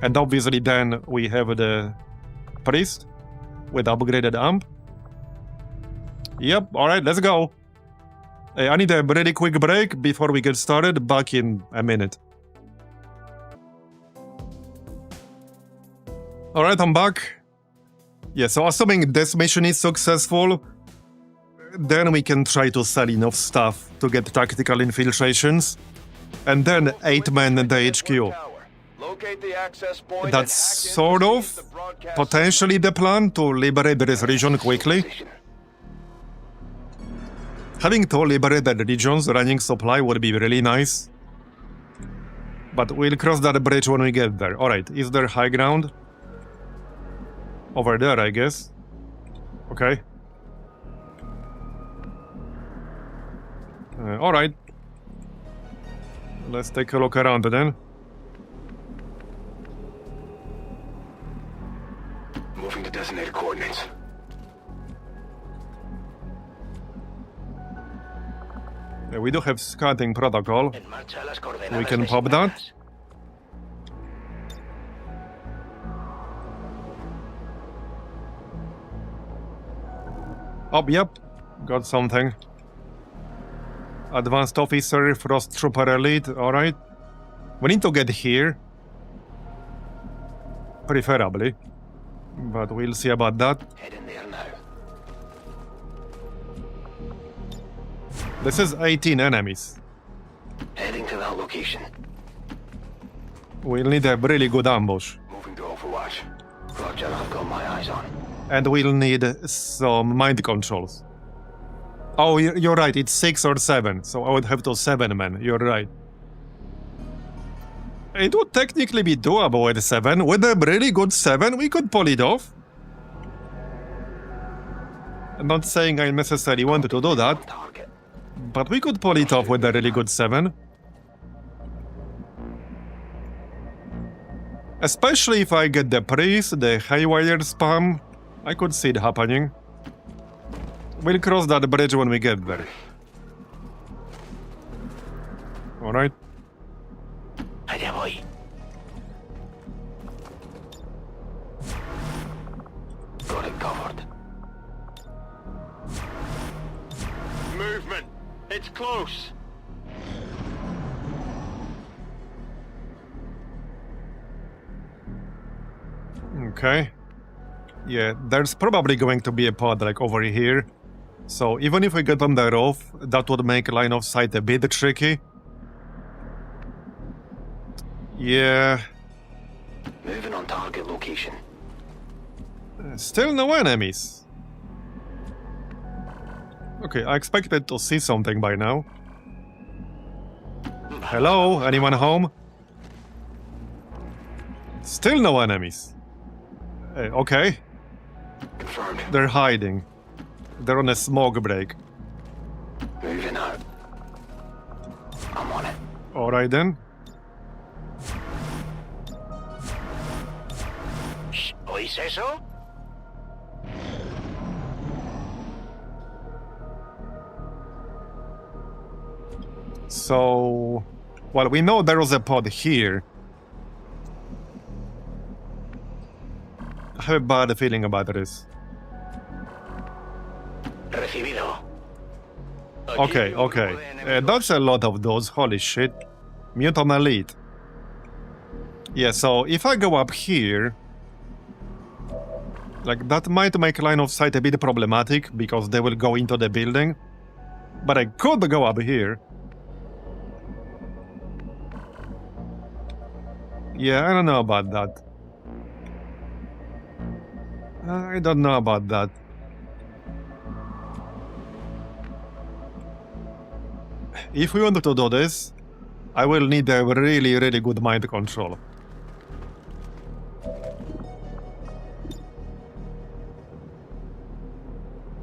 And obviously then we have the Priest with upgraded amp. Yep, alright, let's go. I need a really quick break before we get started. Back in a minute. Alright, I'm back. Yeah, so assuming this mission is successful, then we can try to sell enough stuff to get tactical infiltrations. And then 8-man the HQ. That's sort of potentially the plan to liberate this region quickly. Having 2 liberated regions running supply would be really nice. But we'll cross that bridge when we get there. Alright, is there high ground? Over there, I guess. Okay. Alright. Let's take a look around then. Moving to designated coordinates. We do have scouting protocol. We can pop that. Oh, yep. Got something. Advanced Officer, Frost Trooper Elite, alright. We need to get here. Preferably. But we'll see about that. Head in there now. This is 18 enemies. Heading to that location. We'll need a really good ambush. Moving to Overwatch. Roger, I've got my eyes on. And we'll need some mind controls. Oh, you're right, it's 6 or 7, so I would have to 7 men, you're right. It would technically be doable with 7. With a really good 7, we could pull it off. I'm not saying I necessarily wanted to do that, but we could pull it off with a really good 7. Especially if I get the Priest, the Haywire spam, I could see it happening. We'll cross that bridge when we get there. Alright. Aye, It's close. Okay. Yeah, there's probably going to be a pod like over here. So even if we get on the roof, that would make line of sight a bit tricky. Yeah. Moving on target location. Still no enemies. Okay, I expected to see something by now. Hello, anyone home? Still no enemies. Okay. Confirmed. They're hiding. They're on a smoke break. Moving out. I'm on it. Alright then. Shh, oh, you say so? So... Well, we know there was a pod here. I have a bad feeling about this. Recibido. Okay, okay. That's a lot of those, holy shit. Mutant Elite. Yeah, so if I go up here... Like, that might make line of sight a bit problematic, because they will go into the building. But I could go up here. Yeah, I don't know about that. I don't know about that. If we want to do this, I will need a really, really good mind control.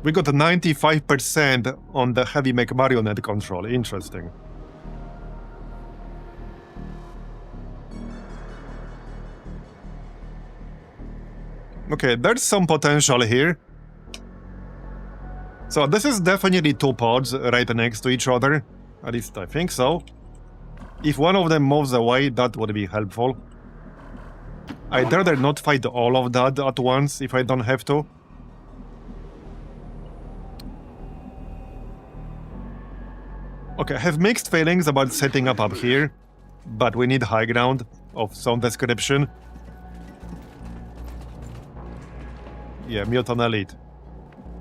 We got 95% on the heavy mech marionette control. Interesting. Okay, there's some potential here. So this is definitely two pods right next to each other. At least I think so. If one of them moves away, that would be helpful. I'd rather not fight all of that at once if I don't have to. Okay, I have mixed feelings about setting up here, but we need high ground of some description. Yeah, Mutant Elite.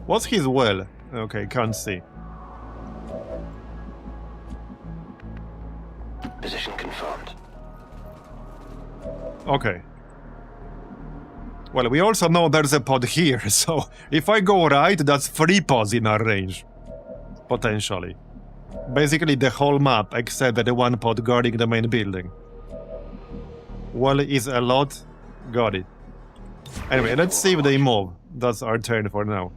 What's his well? Okay, can't see. Position confirmed. Okay. Well, we also know there's a pod here, so if I go right, that's 3 pods in our range. Potentially. Basically the whole map, except the one pod guarding the main building. Well is a lot. Got it. Anyway, let's see if they move. That's our turn for now.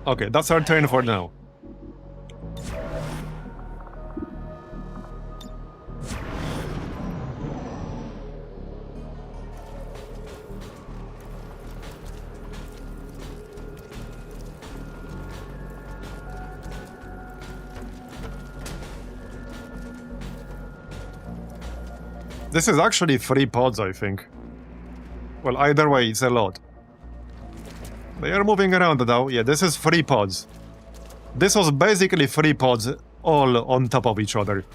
Okay, that's our turn for now. This is actually 3 pods, I think. Well, either way, it's a lot. They are moving around now. Yeah, this is 3 pods. This was basically 3 pods all on top of each other.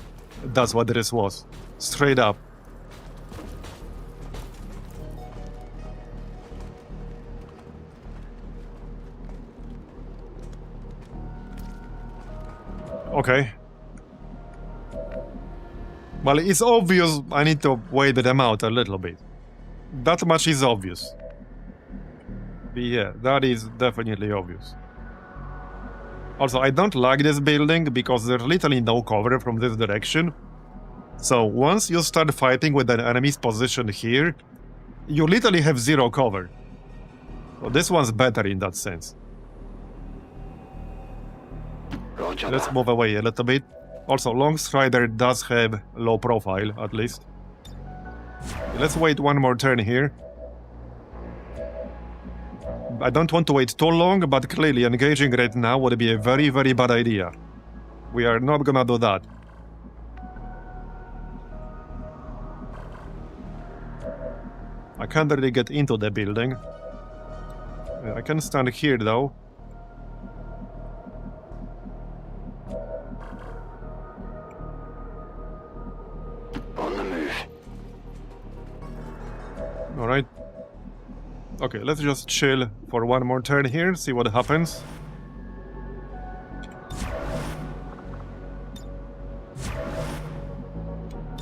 That's what this was. Straight up. Okay. Well, it's obvious I need to wait them out a little bit. That much is obvious. Yeah, that is definitely obvious. Also, I don't like this building because there's literally no cover from this direction. So once you start fighting with an enemy's position here, you literally have 0 cover. So this one's better in that sense. Roger. Let's move away a little bit. Also, Long Strider does have low profile, at least. Let's wait one more turn here. I don't want to wait too long, but clearly engaging right now would be a very, very bad idea. We are not gonna do that. I can't really get into the building. I can stand here, though. Okay, let's just chill for one more turn here, see what happens.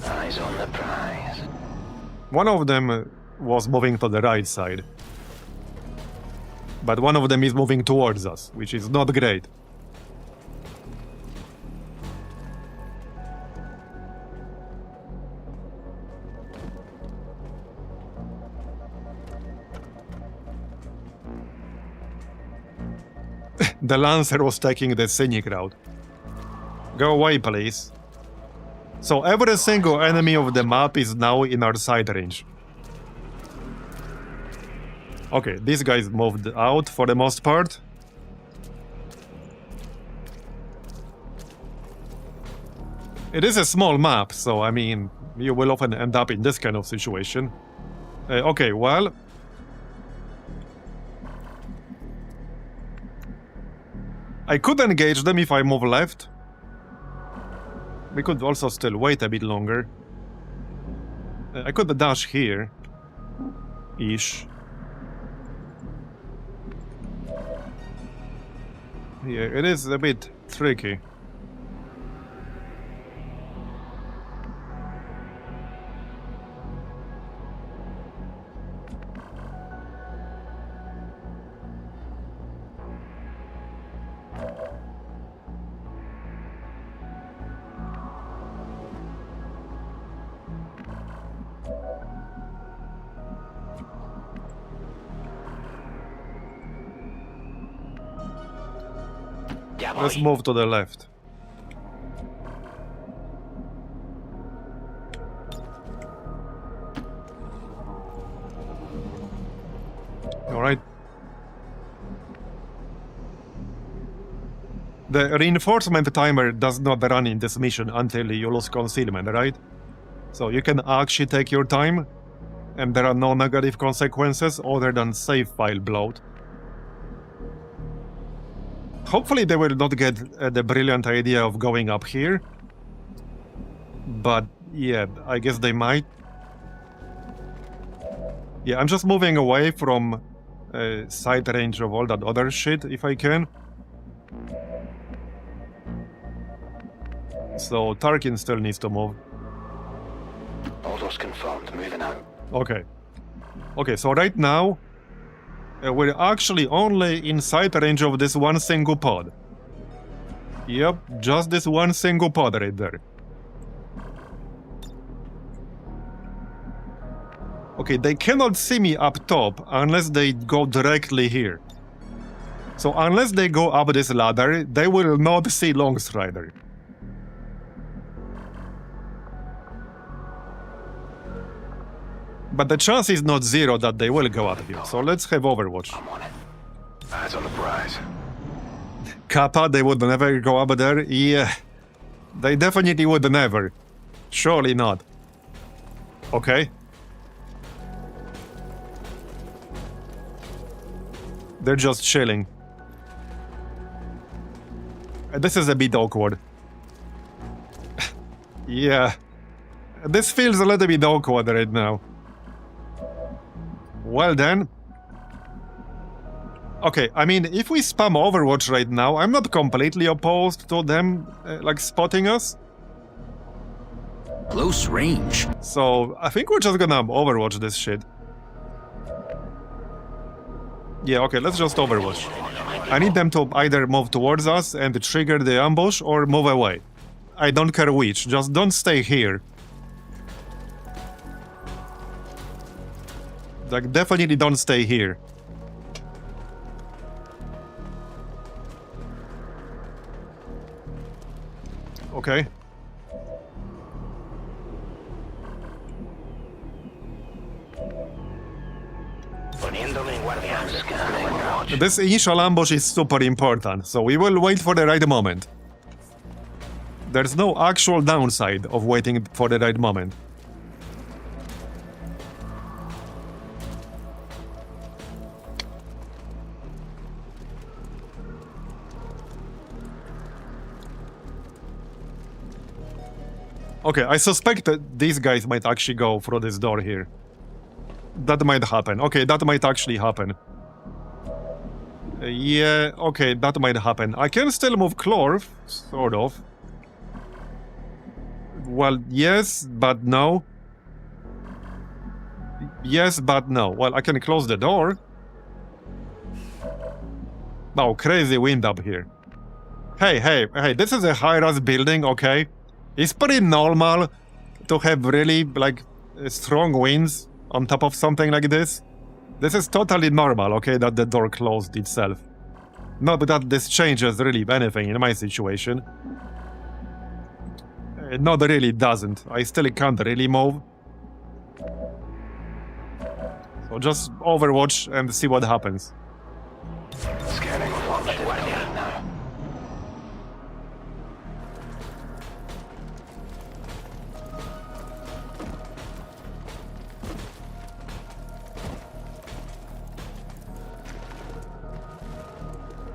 Eyes on the prize. One of them was moving to the right side. But one of them is moving towards us, which is not great. The Lancer was taking the scenic route. Go away, please. So every single enemy of the map is now in our sight range. Okay, these guys moved out for the most part. It is a small map, so I mean, you will often end up in this kind of situation. Okay, well... I could engage them if I move left. We could also still wait a bit longer. I could dash here. Ish. Yeah, it is a bit tricky. Let's move to the left. Alright. The reinforcement timer does not run in this mission until you lose concealment, right? So you can actually take your time, and there are no negative consequences other than save file bloat. Hopefully they will not get the brilliant idea of going up here. But yeah, I guess they might. Yeah, I'm just moving away from sight range of all that other shit if I can. So Tarkin still needs to move. Orders confirmed, moving out. Okay. Okay, so right now we're actually only in sight range of this one single pod. Yep, just this one single pod right there. Okay, they cannot see me up top unless they go directly here. So unless they go up this ladder, they will not see Longstrider. But the chance is not zero that they will go up here, so let's have Overwatch. I'm on it. Eyes on the prize. Kappa, they would never go up there? Yeah. They definitely would never. Surely not. Okay. They're just chilling. This is a bit awkward. Yeah. This feels a little bit awkward right now. Well then. Okay, I mean, if we spam Overwatch right now, I'm not completely opposed to them, like, spotting us. Close range. So, I think we're just gonna Overwatch this shit. Yeah, okay, let's just Overwatch. I need them to either move towards us and trigger the ambush, or move away. I don't care which, just don't stay here. Like, definitely don't stay here. Okay. This initial ambush is super important, so we will wait for the right moment. There's no actual downside of waiting for the right moment. Okay, I suspect that these guys might actually go through this door here. That might happen. Okay, that might actually happen. Yeah, okay, that might happen. I can still move Clorf, sort of. Well, yes, but no. Yes, but no. Well, I can close the door. Oh, crazy wind up here. Hey, this is a high-rise building, okay? It's pretty normal to have really, like, strong winds on top of something like this. This is totally normal, okay, that the door closed itself. Not that this changes really anything in my situation. Not really doesn't. I still can't really move. So just overwatch and see what happens. Scanning function now.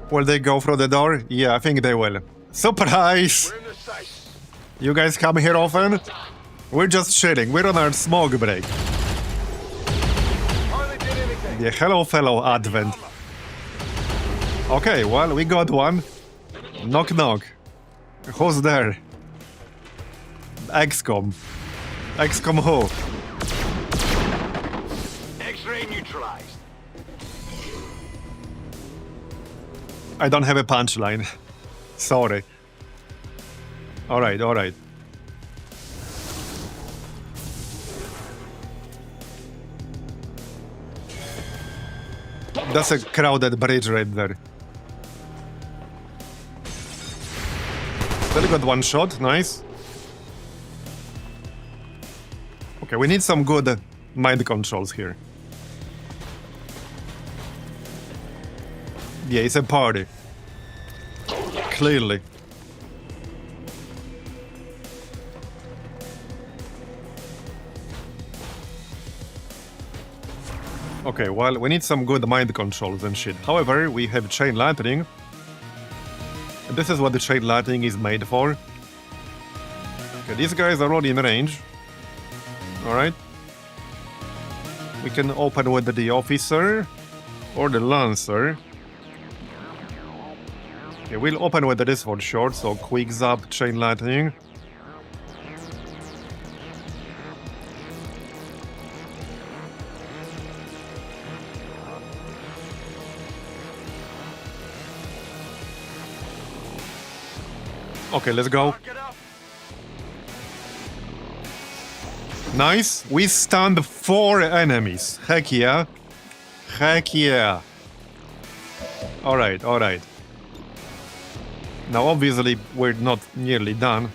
Will they go through the door? Yeah, I think they will. Surprise! We're in the site. You guys come here often? We're just chilling. We're on our smoke break. Hardly did anything. Yeah, hello, fellow Advent. Okay, well, we got one. Knock, knock. Who's there? XCOM. XCOM who? X-ray neutralized. I don't have a punchline. Sorry. Alright, alright. That's a crowded bridge right there. Still got one shot, nice. Okay, we need some good mind controls here. Yeah, it's a party. Clearly. Okay, well, we need some good mind controls and shit. However, we have chain lightning. This is what the chain lightning is made for. Okay, these guys are already in range. Alright. We can open with the officer or the lancer. Okay, we'll open with this for short, so quick zap, chain lightning. Okay, let's go. Nice. We stunned 4 enemies. Heck yeah. Heck yeah. Alright, alright. Now, obviously, we're not nearly done.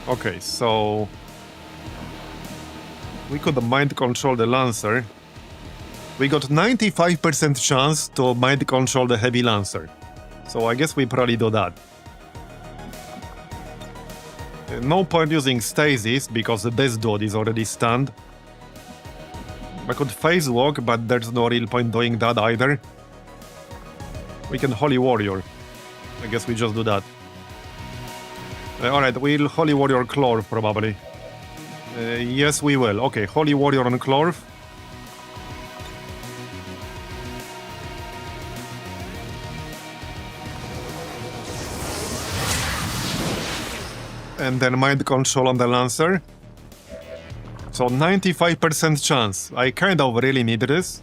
Okay, so... we could mind control the Lancer. We got 95% chance to mind control the Heavy Lancer. So I guess we probably do that. No point using stasis, because this dude is already stunned. I could phase walk, but there's no real point doing that either. We can Holy Warrior. I guess we just do that. Alright, we'll Holy Warrior Clorf, probably. Yes, we will. Okay, Holy Warrior on Clorf. And then mind control on the Lancer. So 95% chance. I kind of really need this.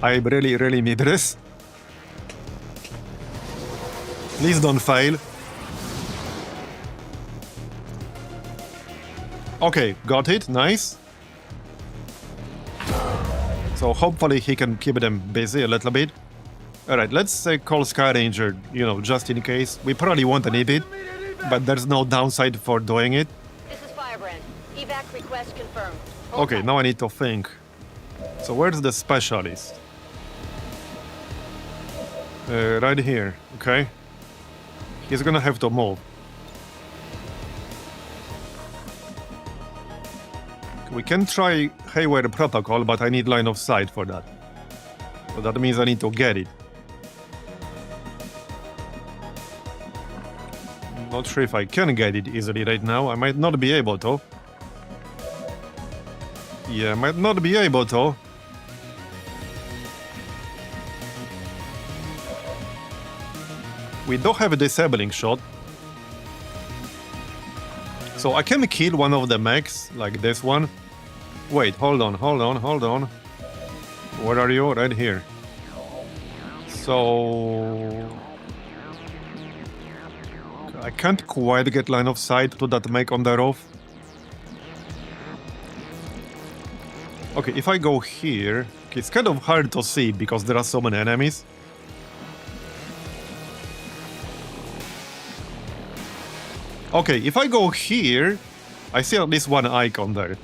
I really need this. Please don't fail. Okay, got it. Nice. So hopefully he can keep them busy a little bit. Alright, let's call Sky Ranger, you know, just in case. We probably won't need it, but there's no downside for doing it. This is Firebrand. Evac request confirmed. Okay, now I need to think. So where's the specialist? Right here, okay. He's gonna have to move. We can try Haywire Protocol, but I need line of sight for that. So that means I need to get it. Not sure if I can get it easily right now. I might not be able to. Yeah, might not be able to. We don't have a disabling shot. So I can kill one of the mechs, like this one. Wait, hold on. Where are you? Right here. So... I can't quite get line of sight to that mech on the roof. Okay, if I go here... It's kind of hard to see because there are so many enemies. Okay, if I go here, I see at least one icon there.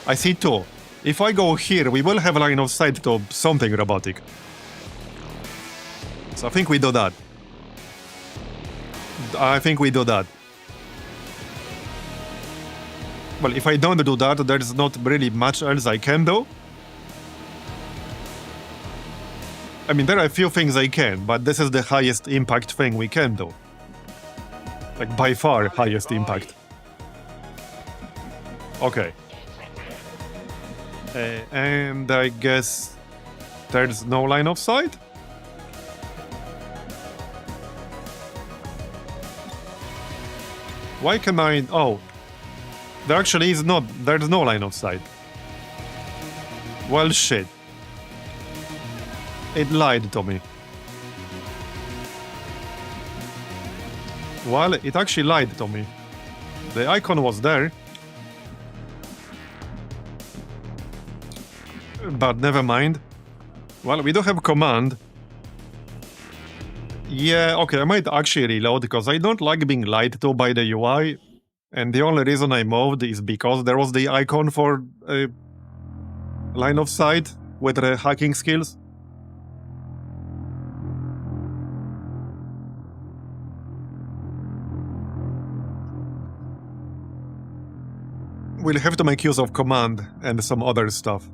I see two. If I go here, we will have line of sight to something robotic. So I think we do that. Well, if I don't do that, there's not really much else I can do. I mean, there are a few things I can, but this is the highest impact thing we can do. Like, by far, highest impact. Okay. And I guess there's no line of sight? Why can I... Oh. There actually is not... There's no line of sight. Well, shit. It lied to me. Well, it actually lied to me. The icon was there. But never mind. Well, we do have command. Yeah, okay, I might actually reload because I don't like being lied to by the UI. And the only reason I moved is because there was the icon for line of sight with the hacking skills. We'll have to make use of command and some other stuff.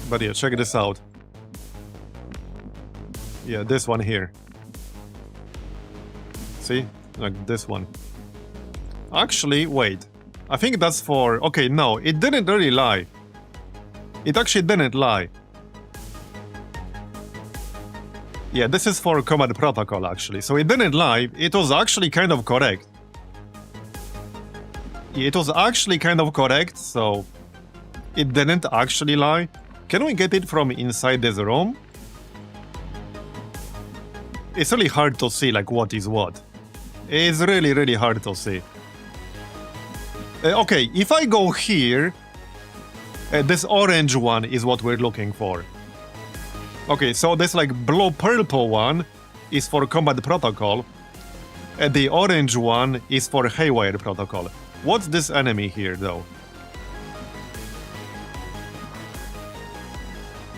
But yeah, check this out. Yeah, this one here. See? Like this one. Actually, wait. I think that's for... Okay, no, it didn't really lie. It actually didn't lie. Yeah, this is for command protocol, actually. So it didn't lie. It was actually kind of correct. It was actually kind of correct, so... It didn't actually lie. Can we get it from inside this room? It's really hard to see, like, what is what. It's really, really hard to see. Okay, if I go here... this orange one is what we're looking for. Okay, so this, like, blue-purple one is for combat protocol. And the orange one is for haywire protocol. What's this enemy here, though?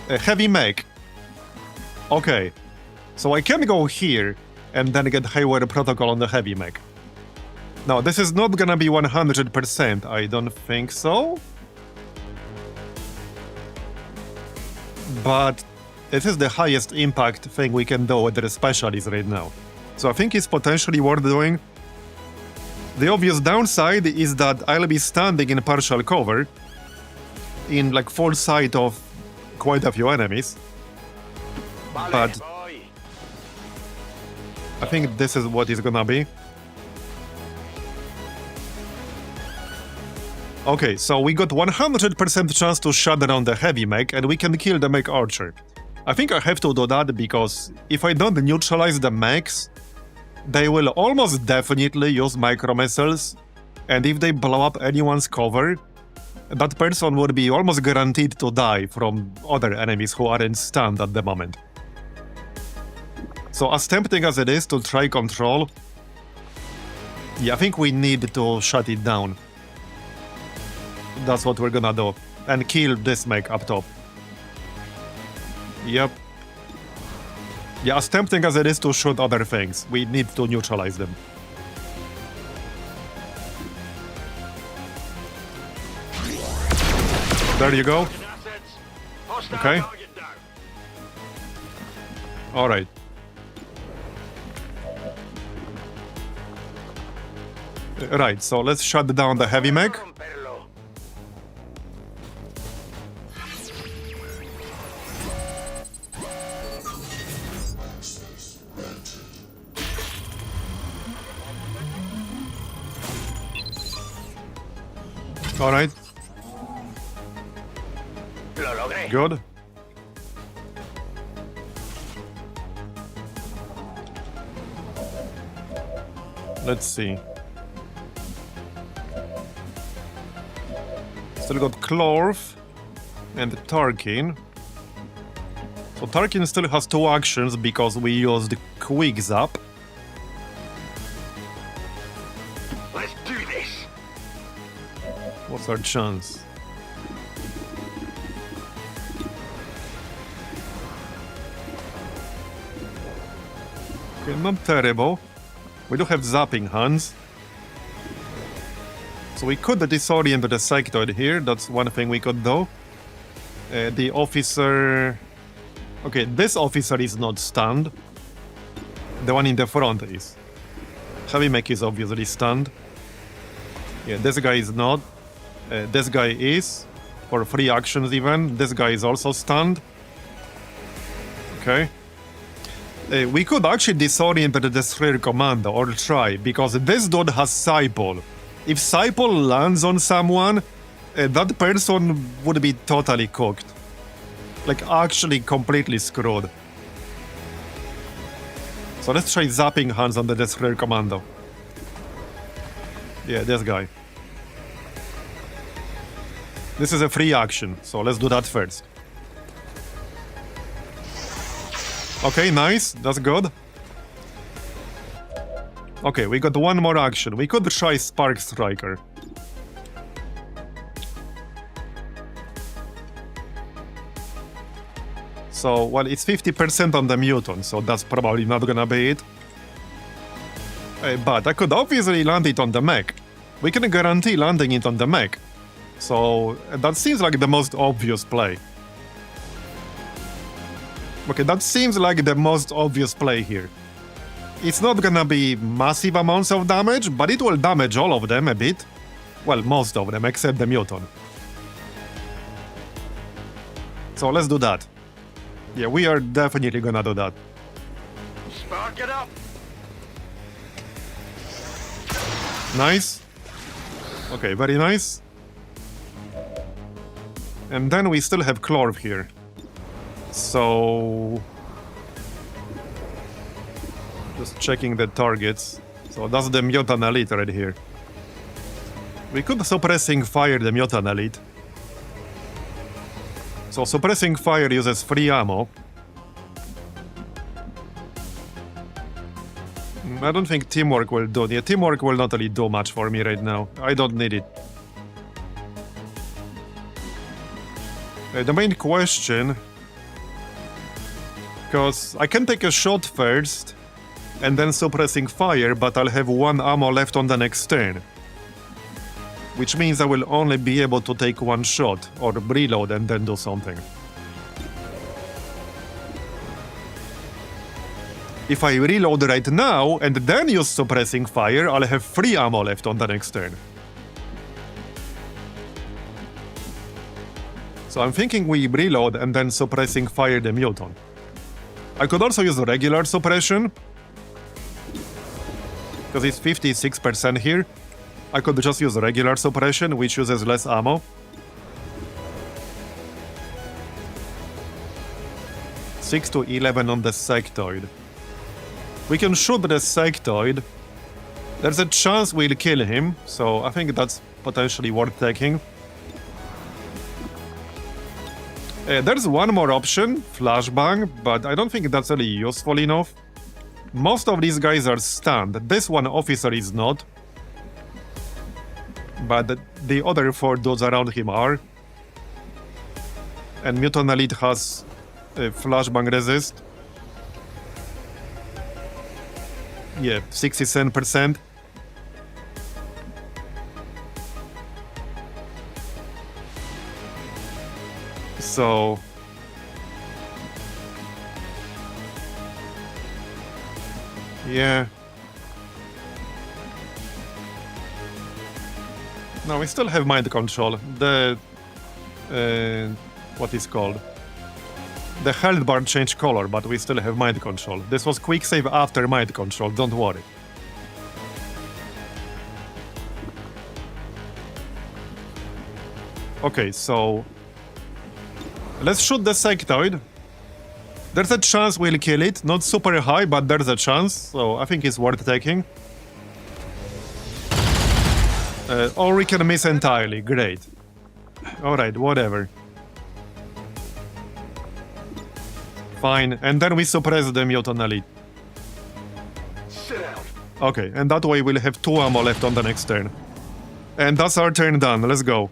A heavy mech. Okay. So I can go here and then get haywire protocol on the heavy mech. Now, this is not gonna be 100%, I don't think so. But it is the highest impact thing we can do with the specialists right now. So I think it's potentially worth doing. The obvious downside is that I'll be standing in partial cover, in like full sight of quite a few enemies. But I think this is what it's gonna be. Okay, so we got 100% chance to shut down the heavy mech and we can kill the mech archer. I think I have to do that because if I don't neutralize the mechs, they will almost definitely use micro missiles, and if they blow up anyone's cover, that person would be almost guaranteed to die from other enemies who aren't stunned at the moment. So as tempting as it is to try control, yeah, I think we need to shut it down. That's what we're gonna do. And kill this mech up top. Yep. Yeah, as tempting as it is to shoot other things, we need to neutralize them. There you go. Okay. Alright. Right, so let's shut down the heavy mech. Alright. Good. Let's see. Still got Clorf and Tarkin. So Tarkin still has 2 actions because we used Quick Zap. Let's do this. What's our chance? Okay, not terrible. We do have zapping hands. So we could disorient the sectoid here. That's one thing we could do. The officer... Okay, this officer is not stunned. The one in the front is. Heavy mech is obviously stunned. Yeah, this guy is not. This guy is. For 3 actions even. This guy is also stunned. Okay. We could actually disorient the Destroyer Commando, or try, because this dude has Saipol. If Saipol lands on someone, that person would be totally cooked. Like, actually completely screwed. So let's try zapping hands on the Destroyer Commando. Yeah, this guy. This is a free action, so let's do that first. Okay, nice. That's good. Okay, we got one more action. We could try Spark Striker. So, well, it's 50% on the mutant, so that's probably not gonna be it. But I could obviously land it on the mech. We can guarantee landing it on the mech. So, that seems like the most obvious play. Okay, that seems like the most obvious play here. It's not gonna be massive amounts of damage, but it will damage all of them a bit. Well, most of them, except the mutant. So let's do that. Yeah, we are definitely gonna do that. Spark it up. Nice. Okay, very nice. And then we still have Clorf here. So... just checking the targets. So that's the Mutant Elite right here. We could suppressing fire the Mutant Elite. So suppressing fire uses free ammo. I don't think teamwork will do. Yeah, teamwork will not really do much for me right now. I don't need it. The main question... because I can take a shot first, and then suppressing fire, but I'll have 1 ammo left on the next turn. Which means I will only be able to take 1 shot, or reload and then do something. If I reload right now, and then use suppressing fire, I'll have 3 ammo left on the next turn. So I'm thinking we reload and then suppressing fire the mutant. I could also use regular suppression, because it's 56% here. I could just use regular suppression, which uses less ammo. 6 to 11 on the sectoid. We can shoot the sectoid. There's a chance we'll kill him, so I think that's potentially worth taking. There's one more option, flashbang, but I don't think that's really useful enough. Most of these guys are stunned. This one officer is not. But the other 4 dudes around him are. And Mutant Elite has flashbang resist. Yeah, 67%. So... yeah. No, we still have mind control. The... what is called? The health bar changed color, but we still have mind control. This was quick save after mind control, don't worry. Okay, so... let's shoot the sectoid. There's a chance we'll kill it. Not super high, but there's a chance, so I think it's worth taking. Or we can miss entirely. Great. Alright, whatever. Fine, and then we suppress the mutant elite. Okay, and that way we'll have 2 ammo left on the next turn. And that's our turn done. Let's go.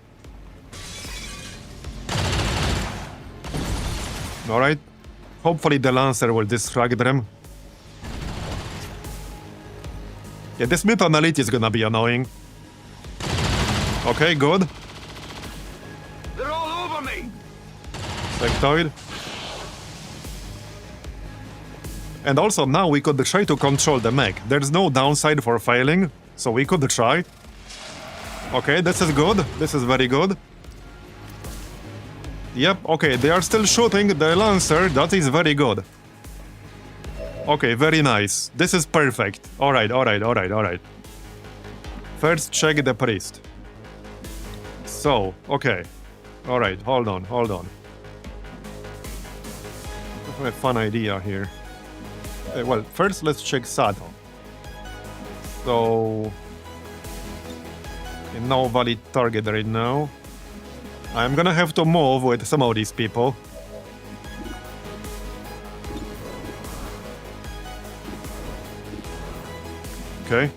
Alright. Hopefully the Lancer will distract them. Yeah, this mutant elite is gonna be annoying. Okay, good. They're all over me! Sectoid. And also now we could try to control the mech. There's no downside for failing, so we could try. Okay, this is good. This is very good. Yep, okay, they are still shooting the Lancer. That is very good. Okay, very nice. This is perfect. Alright, alright, alright, alright. First check the priest. So, okay. Alright, hold on, hold on. I have a fun idea here. Well, first let's check Sato. So... okay, no valid target right now. I'm gonna have to move with some of these people. Okay.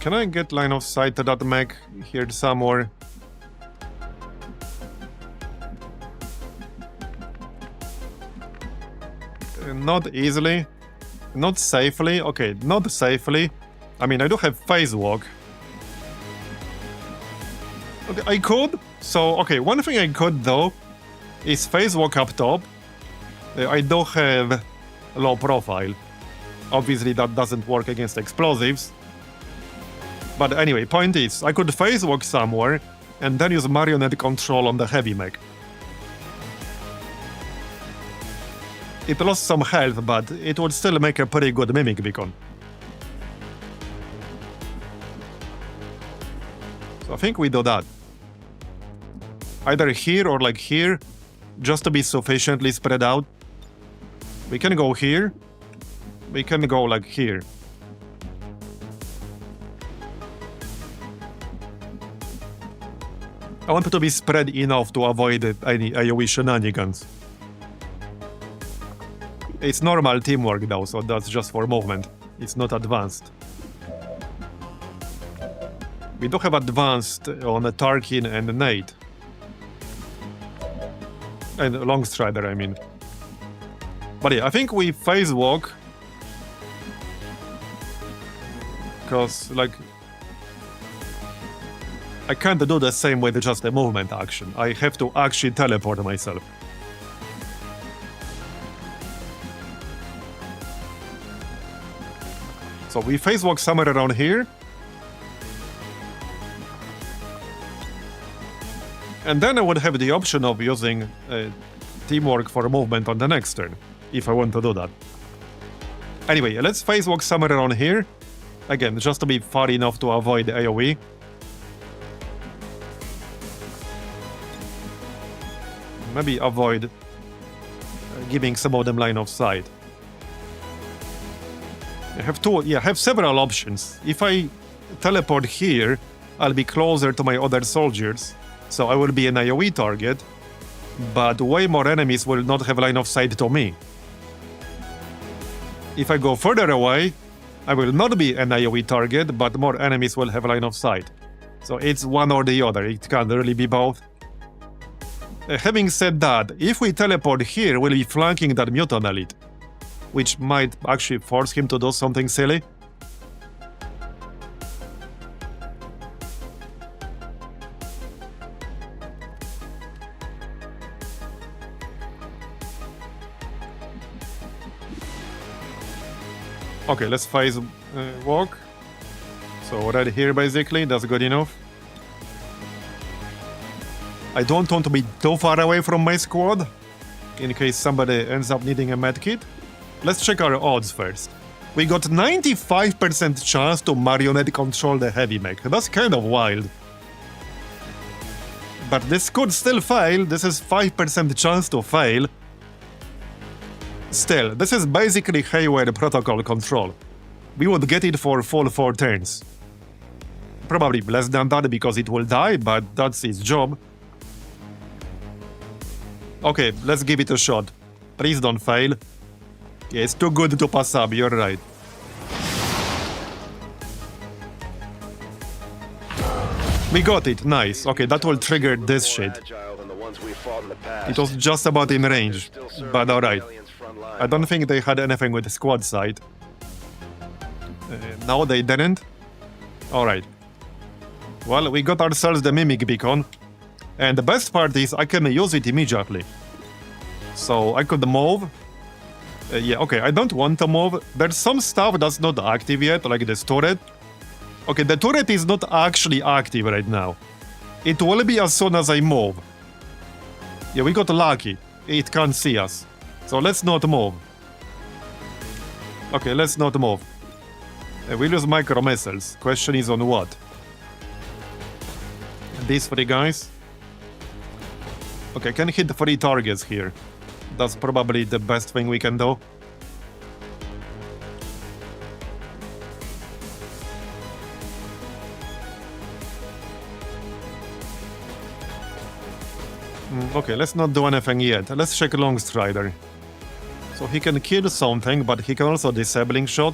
Can I get line of sight to that mech here somewhere? Not easily. Not safely. Okay, not safely. I mean, I do have phase walk. Okay, I could. So, okay, one thing I could though is phase walk up top. I do have low profile. Obviously, that doesn't work against explosives. But anyway, point is, I could phase walk somewhere and then use marionette control on the heavy mech. It lost some health, but it would still make a pretty good mimic beacon. So I think we do that. Either here or like here, just to be sufficiently spread out. We can go here. We can go like here. I want it to be spread enough to avoid any AoE shenanigans. It's normal teamwork though, so that's just for movement. It's not advanced. We do have advanced on Tarkin and Nate. And Longstrider, I mean. But yeah, I think we phase walk. Because, like... I can't do the same with just a movement action. I have to actually teleport myself. So we phase walk somewhere around here. And then I would have the option of using teamwork for movement on the next turn, if I want to do that. Anyway, let's phase walk somewhere around here. Again, just to be far enough to avoid AoE. Maybe avoid giving some of them line of sight. I have several options. If I teleport here, I'll be closer to my other soldiers, so I will be an AoE target, but way more enemies will not have line of sight to me. If I go further away, I will not be an AoE target, but more enemies will have line of sight. So it's one or the other, it can't really be both. Having said that, if we teleport here, we'll be flanking that mutant elite, which might actually force him to do something silly. Okay, let's phase walk. So right here, basically, that's good enough. I don't want to be too far away from my squad, in case somebody ends up needing a medkit. Let's check our odds first. We got 95% chance to marionette control the heavy mech. That's kind of wild. But this could still fail. This is 5% chance to fail. Still, this is basically Hayward protocol control. We would get it for full 4 turns. Probably less than that because it will die, but that's its job. Okay, let's give it a shot. Please don't fail. Yeah, it's too good to pass up, you're right. We got it, nice. Okay, that will trigger this shit. It was just about in range, but alright. I don't think they had anything with the squad side. No, they didn't? Alright. Well, we got ourselves the Mimic beacon. And the best part is I can use it immediately. So I could move. Yeah, okay, I don't want to move. There's some stuff that's not active yet, like this turret. Okay, the turret is not actually active right now. It will be as soon as I move. Yeah, we got lucky. It can't see us. So let's not move. Okay, let's not move. We'll use micro missiles. Question is on what? These 3 guys. Okay, can hit 3 targets here. That's probably the best thing we can do. Okay, let's not do anything yet. Let's check Long Strider. So he can kill something, but he can also disabling shot.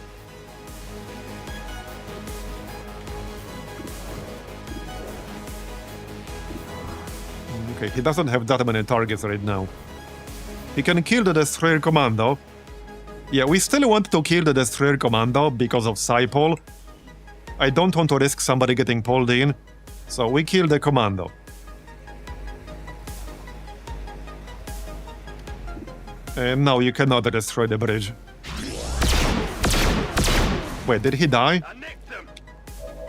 Okay, he doesn't have that many targets right now. He can kill the Destroyer Commando. Yeah, we still want to kill the Destroyer Commando because of Psypol. I don't want to risk somebody getting pulled in, so we kill the Commando. And now you cannot destroy the bridge. Wait, did he die?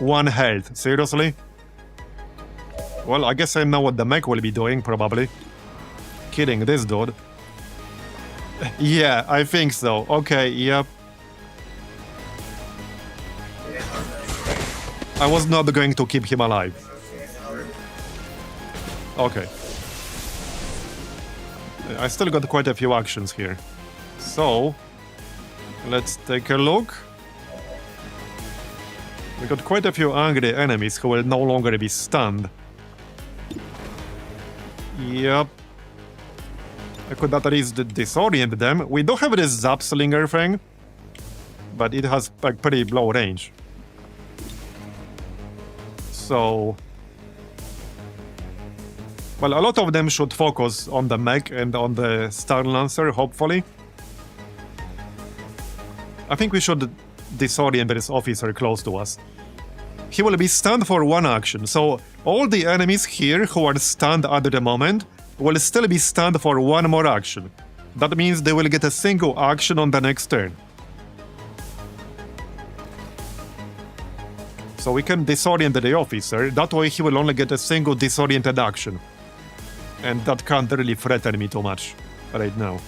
1 health, seriously? Well, I guess I know what the mech will be doing, probably. Killing this dude. Yeah, I think so. Okay, yep. I was not going to keep him alive. Okay. I still got quite a few actions here. So, let's take a look. We got quite a few angry enemies who will no longer be stunned. Yep. I could at least disorient them. We do have this Zap Slinger thing, but it has like pretty low range. So... well, a lot of them should focus on the mech and on the Star Lancer, hopefully. I think we should disorient this officer close to us. He will be stunned for 1 action, so all the enemies here who are stunned at the moment will still be stunned for 1 more action. That means they will get a single action on the next turn. So we can disorient the officer, that way he will only get a single disoriented action. And that can't really threaten me too much right now.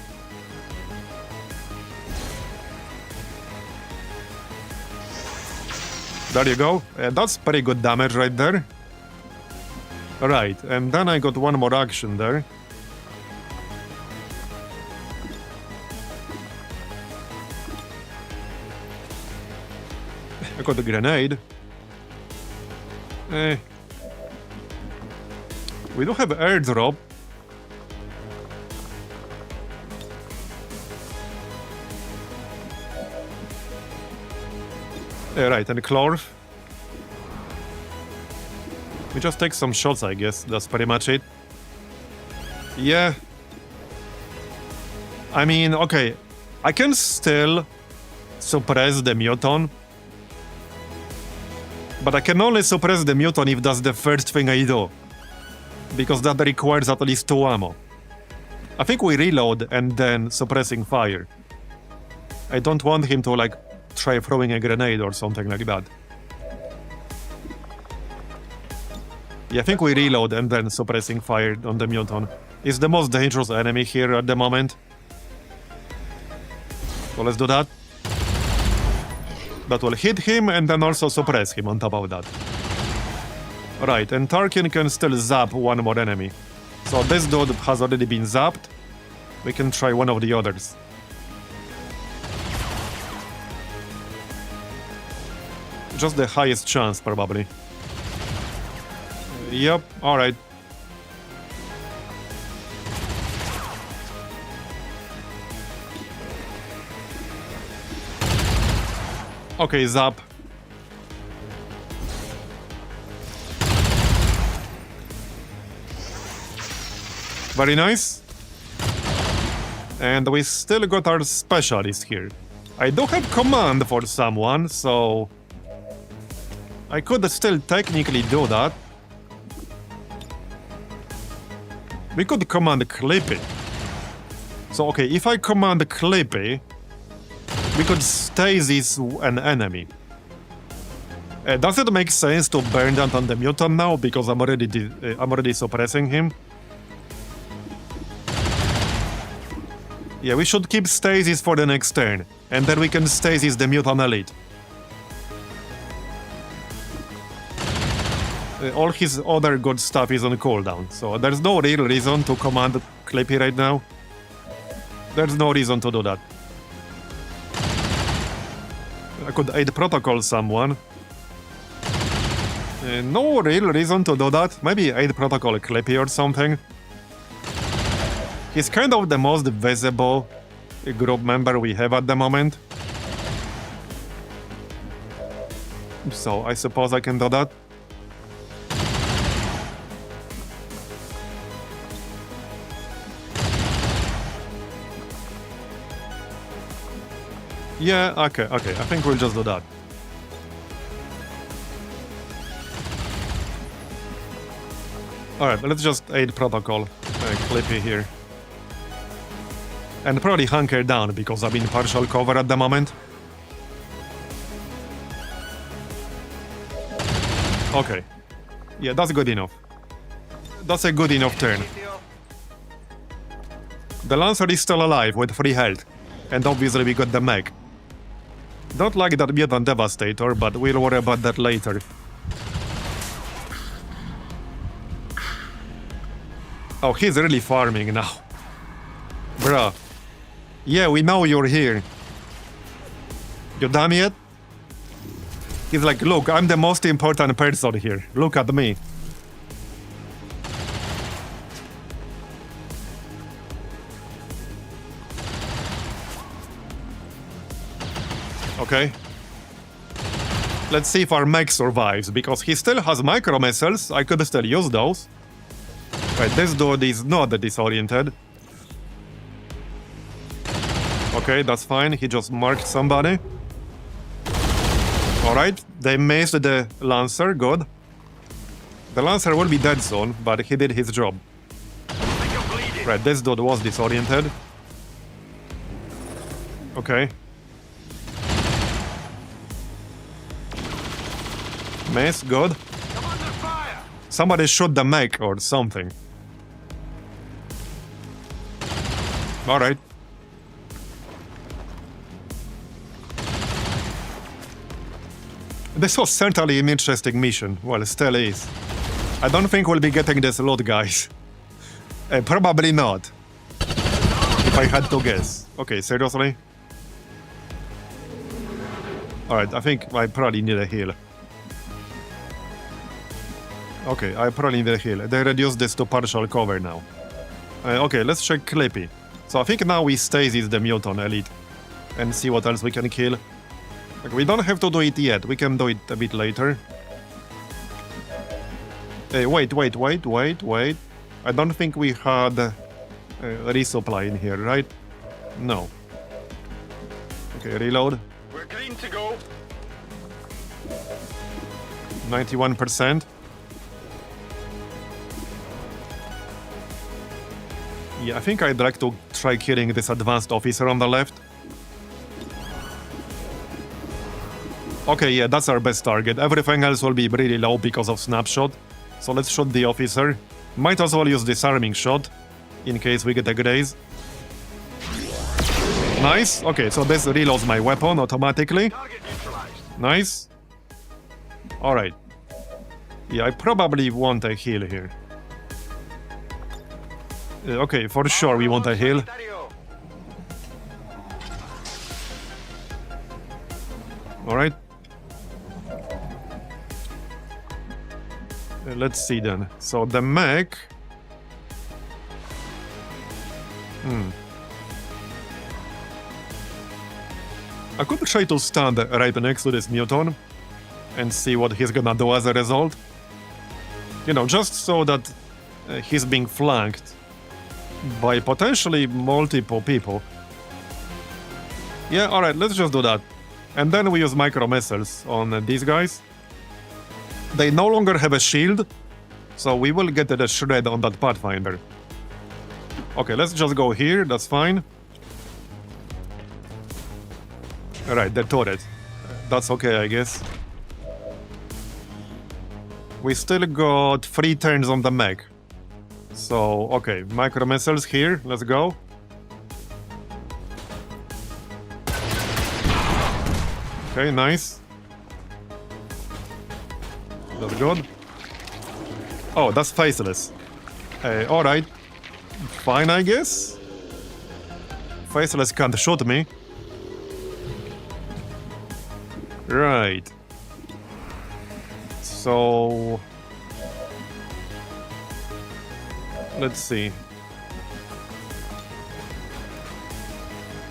There you go. That's pretty good damage right there. Right, and then I got 1 more action there. I got a grenade. We do have airdrop. Right, and Clorf. We just take some shots, I guess. That's pretty much it. Yeah. I mean, okay. I can still suppress the Muton. But I can only suppress the Muton if that's the first thing I do. Because that requires at least 2 ammo. I think we reload and then suppressing fire. I don't want him to, like, try throwing a grenade or something like that. Yeah, I think we reload and then suppressing fire on the mutant. It's the most dangerous enemy here at the moment. So let's do that. That will hit him and then also suppress him on top of that. Right, and Tarkin can still zap one more enemy. So this dude has already been zapped. We can try one of the others. Just the highest chance, probably. Yep, alright. Okay, zap. Very nice. And we still got our specialist here. I do have command for someone, so I could still technically do that. We could command Clippy. So, okay, if I command Clippy, we could stasis an enemy. Does it make sense to burn that on the mutant now because I'm already suppressing him? Yeah, we should keep stasis for the next turn, and then we can stasis the mutant elite. All his other good stuff is on cooldown, so there's no real reason to command Clippy right now. There's no reason to do that. I could aid protocol someone. No real reason to do that. Maybe aid protocol Clippy or something. He's kind of the most visible group member we have at the moment. So I suppose I can do that. Yeah, okay, I think we'll just do that. Alright, let's just aid protocol Clippy here. And probably hunker down because I'm in partial cover at the moment. Okay. Yeah, that's good enough. That's a good enough turn. The Lancer is still alive with 3 health. And obviously we got the mech. Don't like that mutant devastator, but we'll worry about that later. Oh, he's really farming now. Bruh. Yeah, we know you're here. You done yet? He's like, look, I'm the most important person here. Look at me. Okay. Let's see if our mech survives, because he still has micro missiles. I could still use those. Right, this dude is not disoriented. Okay, that's fine. He just marked somebody. Alright, they missed the Lancer. Good. The Lancer will be dead soon, but he did his job. Right, this dude was disoriented. Okay. Miss, good. Somebody shoot the mech or something. Alright. This was certainly an interesting mission. Well, it still is. I don't think we'll be getting this loot, guys. Probably not. If I had to guess. Okay, seriously? Alright, I think I probably need a heal. Okay, I probably need a heal. They reduced this to partial cover now. Okay, let's check Clippy. So I think now we stasis the mutant elite. And see what else we can kill. Like, we don't have to do it yet. We can do it a bit later. Hey, wait. I don't think we had a resupply in here, right? No. Okay, reload. We're clean to go. 91%. Yeah, I think I'd like to try killing this advanced officer on the left. Okay, yeah, that's our best target. Everything else will be really low because of snapshot. So let's shoot the officer. Might as well use disarming shot in case we get a graze. Nice. Okay, so this reloads my weapon automatically. Nice. Alright. Yeah, I probably want a heal here. Okay, for sure we want a heal. Alright. Let's see then. So the mech... I could try to stand right next to this muton and see what he's gonna do as a result. You know, just so that he's being flanked by potentially multiple people. Yeah, alright, let's just do that. And then we use micro missiles on these guys. They no longer have a shield, so we will get the shred on that Pathfinder. Okay, let's just go here, that's fine. Alright, the turret. That's okay, I guess. We still got 3 turns on the mech. So, okay, micro missiles here, let's go. Okay, nice. That's good. Oh, that's faceless. Alright. Fine, I guess. Faceless can't shoot me. Right. So... let's see.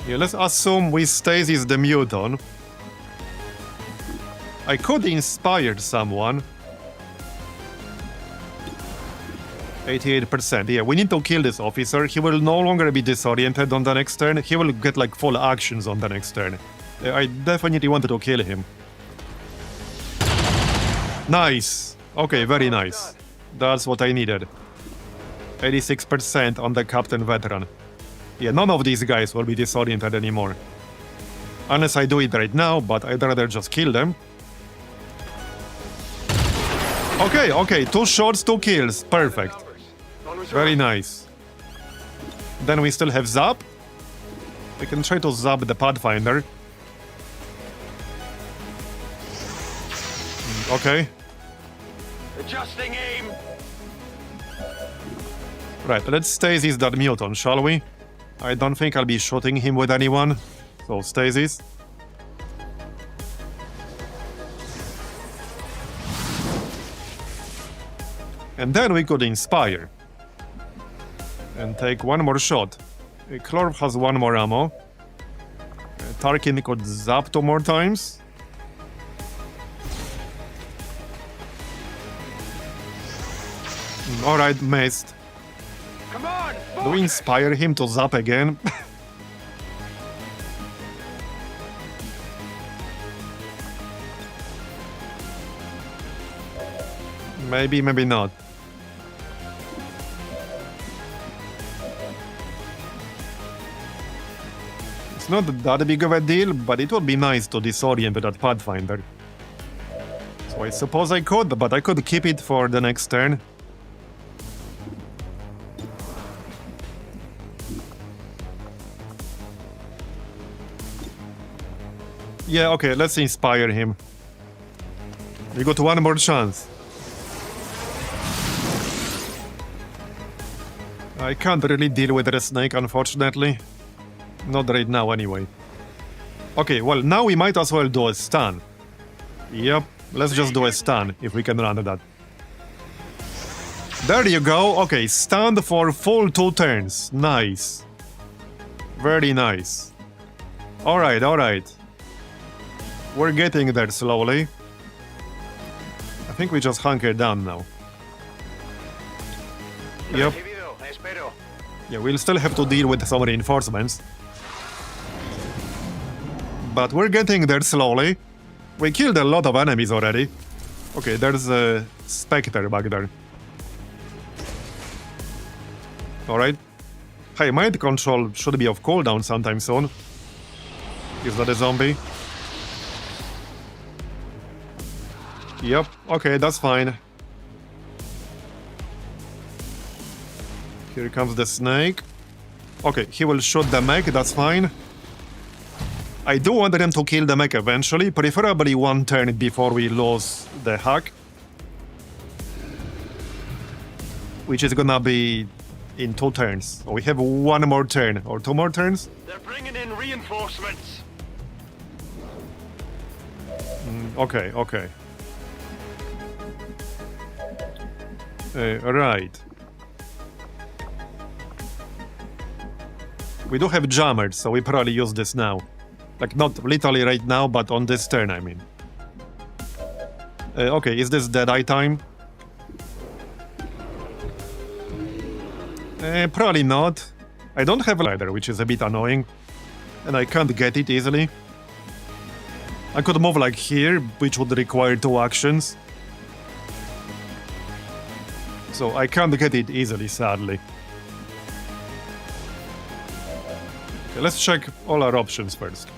Yeah, let's assume we stasis the muton. I could inspire someone. 88%. Yeah, we need to kill this officer. He will no longer be disoriented on the next turn. He will get like full actions on the next turn. I definitely wanted to kill him. Nice. Okay, very nice. That's what I needed. 86% on the Captain Veteran. Yeah, none of these guys will be disoriented anymore. Unless I do it right now, but I'd rather just kill them. Okay, okay, 2 shots, 2 kills. Perfect. Very nice. Then we still have Zap. We can try to zap the Pathfinder. Okay. Adjusting aim. Right, let's stasis that muton, shall we? I don't think I'll be shooting him with anyone. So stasis. And then we could inspire. And take 1 more shot. Clorp has 1 more ammo. Tarkin could zap 2 more times. Alright, missed. Come on, Do we inspire him to zap again? Maybe, maybe not. It's not that big of a deal, but it would be nice to disorient that Pathfinder. So I suppose I could, but I could keep it for the next turn. Yeah, okay, let's inspire him. We got 1 more chance. I can't really deal with the snake, unfortunately. Not right now, anyway. Okay, well, now we might as well do a stun. Yep, let's just do a stun, if we can run that. There you go. Okay, stunned for full 2 turns. Nice. Very nice. Alright, alright. We're getting there slowly. I think we just hunker down now. Yep. Yeah, we'll still have to deal with some reinforcements. But we're getting there slowly. We killed a lot of enemies already. Okay, there's a Spectre back there. Alright. Hey, mind control should be off cooldown sometime soon. Is that a zombie? Yep, okay, that's fine. Here comes the snake. Okay, he will shoot the mech, that's fine. I do want them to kill the mech eventually, preferably one turn before we lose the hack. Which is gonna be in 2 turns. So we have 1 more turn, or 2 more turns? They're bringing in reinforcements. Okay, okay. Right. We do have jammers, so we probably use this now. Like, not literally right now, but on this turn, I mean. Okay, is this Deadeye time? Probably not. I don't have a ladder, which is a bit annoying. And I can't get it easily. I could move like here, which would require 2 actions. So I can't get it easily, sadly. Okay, let's check all our options first.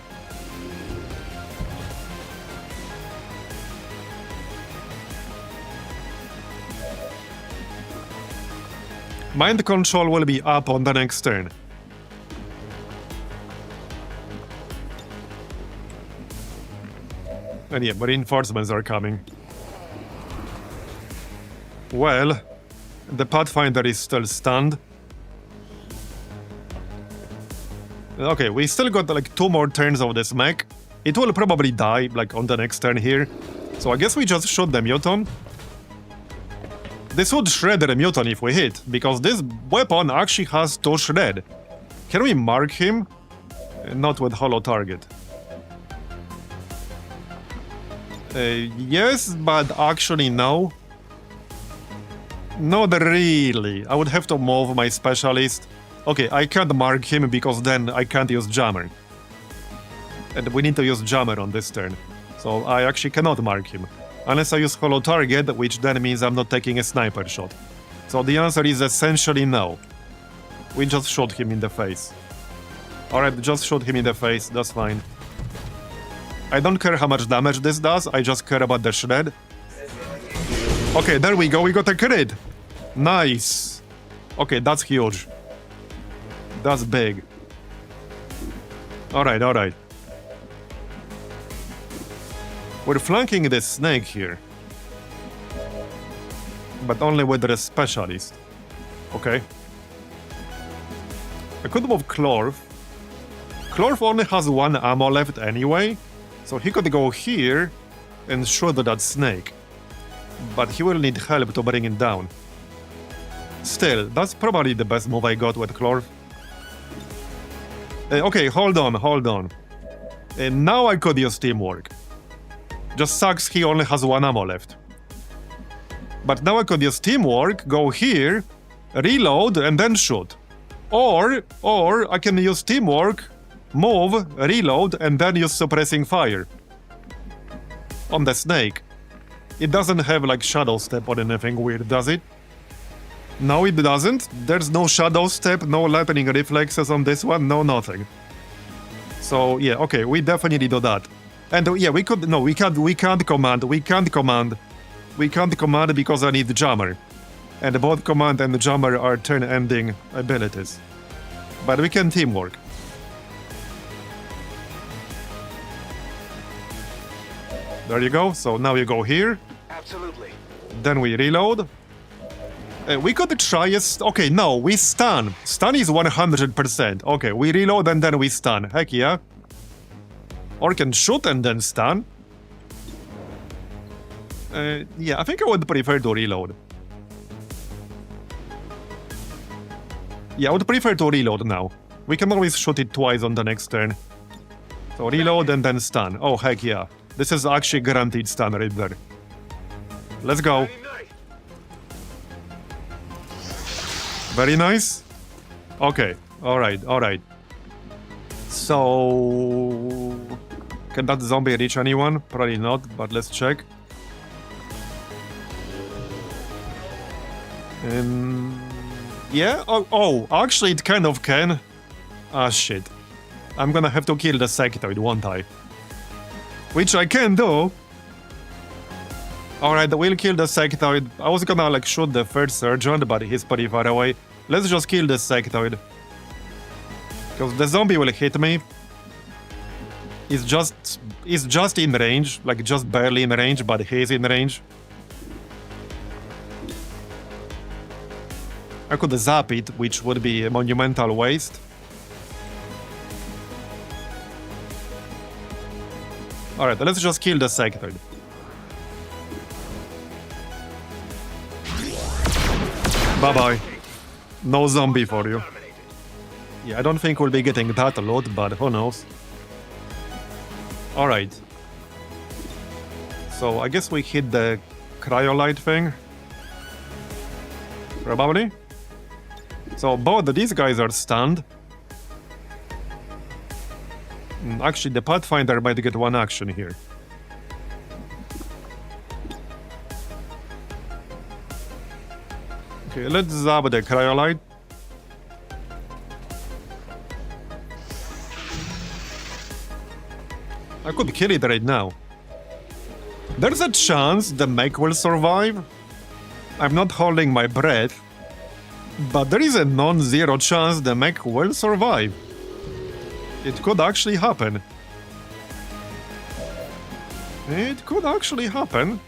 Mind control will be up on the next turn. And yeah, reinforcements are coming. Well, the Pathfinder is still stunned. Okay, we still got like 2 more turns of this mech. It will probably die, like, on the next turn here. So I guess we just shoot the Muton. This would shred the Muton if we hit, because this weapon actually has 2 shred. Can we mark him? Not with hollow target. Yes, but actually no. Not really. I would have to move my specialist. Okay, I can't mark him because then I can't use jammer. And we need to use jammer on this turn. So I actually cannot mark him. Unless I use hollow target, which then means I'm not taking a sniper shot. So the answer is essentially no. We just shot him in the face. Alright, just shoot him in the face, that's fine. I don't care how much damage this does, I just care about the shred. Okay, there we go, we got a crit! Nice! Okay, that's huge. That's big. Alright, alright. We're flanking this snake here. But only with the specialist. Okay. I could move Clorf. Clorf only has 1 ammo left anyway, so he could go here and shoot that snake. But he will need help to bring it down. Still, that's probably the best move I got with Clorf. Okay, hold on, hold on. Now I could use teamwork. Just sucks he only has 1 ammo left. But now I could use teamwork, go here, reload, and then shoot. Or I can use teamwork, move, reload, and then use suppressing fire. On the snake. It doesn't have like shadow step or anything weird, does it? No, it doesn't. There's no shadow step, no lightning reflexes on this one, no nothing. So yeah, okay, we definitely do that. And yeah, we can't command because I need jammer. And both command and jammer are turn-ending abilities. But we can teamwork. There you go, so now you go here. Absolutely. Then we reload. We could try okay, no, we stun. Stun is 100%. Okay, we reload and then we stun. Heck yeah. Or can shoot and then stun. Yeah, I think I would prefer to reload. Yeah, I would prefer to reload now. We can always shoot it twice on the next turn. So reload and then stun. Oh, heck yeah. This is actually guaranteed stun right there. Let's go. Very nice. Okay, alright, alright. So... Can that zombie reach anyone? Probably not, but let's check. Yeah? Oh, actually it kind of can. Ah, shit. I'm gonna have to kill the sectoid, won't I? Which I can do. Alright, we'll kill the sectoid. I was gonna like shoot the third sergeant, but he's pretty far away. Let's just kill the sectoid. Because the zombie will hit me. He's just in range, like just barely in range, but he's in range. I could zap it, which would be a monumental waste. Alright, let's just kill the sectoid. Bye-bye. No zombie for you. Yeah, I don't think we'll be getting that a lot, but who knows. Alright. So, I guess we hit the cryolite thing. Probably. So, both these guys are stunned. Actually, the Pathfinder might get one action here. Okay, let's zap the cryolite. I could kill it right now. There's a chance the mech will survive. I'm not holding my breath. But there is a non-zero chance the mech will survive. It could actually happen. It could actually happen.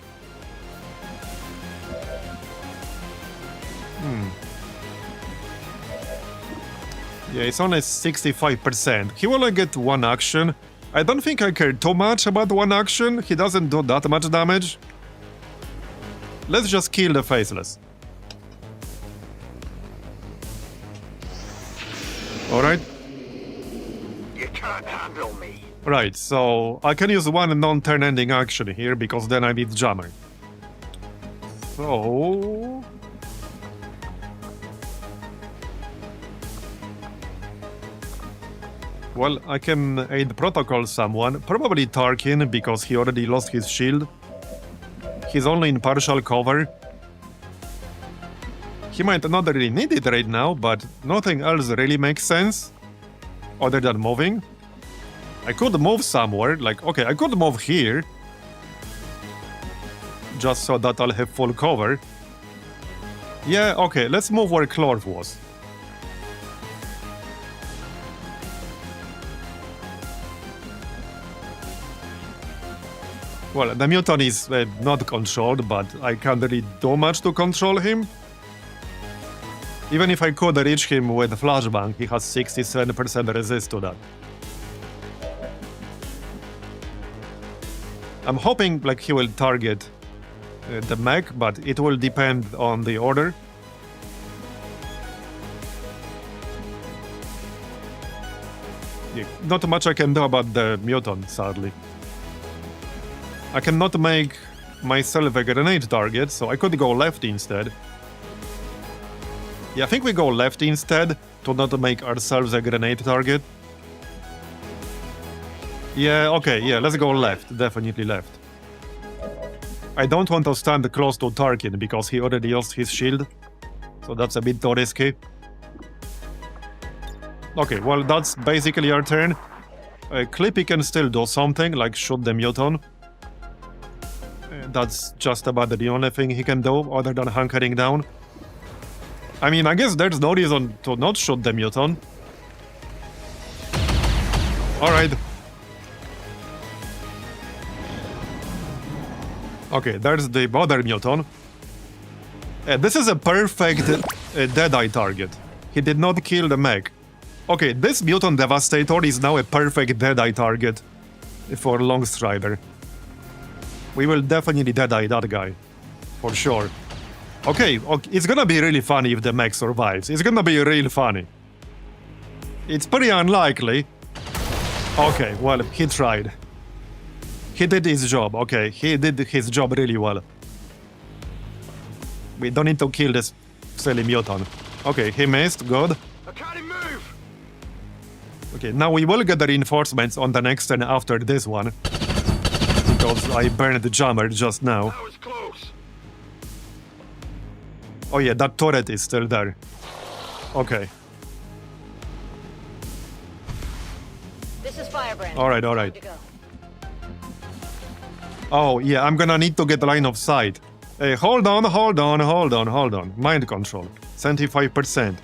Yeah, it's only 65%. He will only get one action. I don't think I care too much about one action. He doesn't do that much damage. Let's just kill the Faceless. Alright. You can't handle me. Right, so I can use one non-turn ending action here because then I need Jammer. So... well, I can aid protocol someone, probably Tarkin because he already lost his shield. He's only in partial cover. He might not really need it right now, but nothing else really makes sense other than moving. I could move somewhere, like, okay, I could move here just so that I'll have full cover. Yeah, okay, let's move where Clorf was. Well, the mutant is not controlled, but I can't really do much to control him. Even if I could reach him with flashbang, he has 67% resist to that. I'm hoping like he will target the mech, but it will depend on the order. Yeah, not much I can do about the mutant, sadly. I cannot make myself a grenade target, so I could go left instead. Yeah, I think we go left instead to not make ourselves a grenade target. Yeah, okay, yeah, let's go left. Definitely left. I don't want to stand close to Tarkin because he already lost his shield. So that's a bit too risky. Okay, well, that's basically our turn. Clippy can still do something, like shoot the mutant. That's just about the only thing he can do, other than hunkering down. I mean, I guess there's no reason to not shoot the mutant. Alright. Okay, there's the other mutant. This is a perfect Deadeye target. He did not kill the mech. Okay, this mutant Devastator is now a perfect Deadeye target for Longstrider. We will definitely Deadeye that guy. For sure. Okay, it's gonna be really funny if the mech survives. It's gonna be real funny. It's pretty unlikely. Okay, well, he tried. He did his job, okay. He did his job really well. We don't need to kill this silly mutant. Okay, he missed, good. I can't move. Okay, now we will get the reinforcements on the next turn after this one. Because I burned the jammer just now. That was close. Oh yeah, that turret is still there. Okay. This is Firebrand. Alright, alright. Time to go. Oh, yeah, I'm gonna need to get line of sight. Hold on. Mind control. 75%.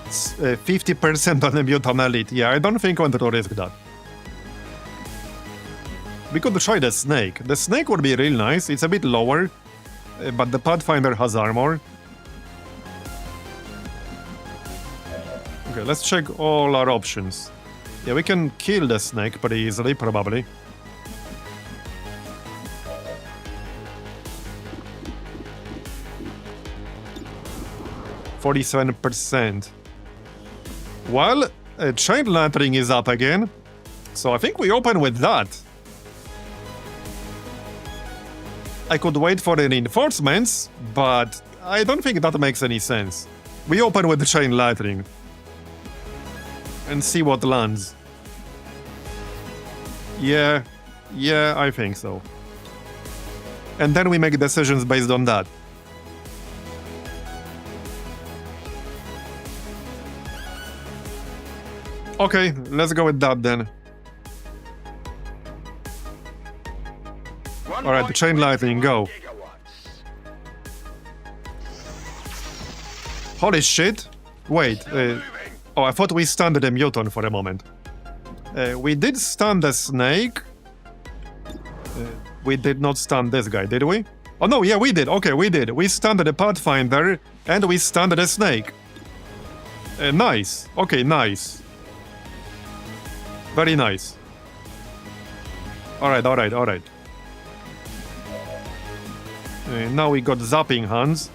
50% on the mutant elite. Yeah, I don't think I want to risk that. We could try the snake. The snake would be real nice. It's a bit lower, but the Pathfinder has armor. Okay, let's check all our options. Yeah, we can kill the snake pretty easily, probably. %. Well, chain lantern is up again, so I think we open with that. I could wait for the reinforcements, but I don't think that makes any sense. We open with the chain lantern and see what lands. Yeah, I think so. And then we make decisions based on that. Okay, let's go with that then. Alright, the chain lightning, go. Holy shit. Wait, oh, I thought we stunned the mutant for a moment. We did stun the snake. We did not stun this guy, did we? Oh no, yeah, we did. Okay, we did. We stunned the Pathfinder, and we stunned the snake. Nice. Okay, nice. Very nice. Alright. Now we got zapping hands.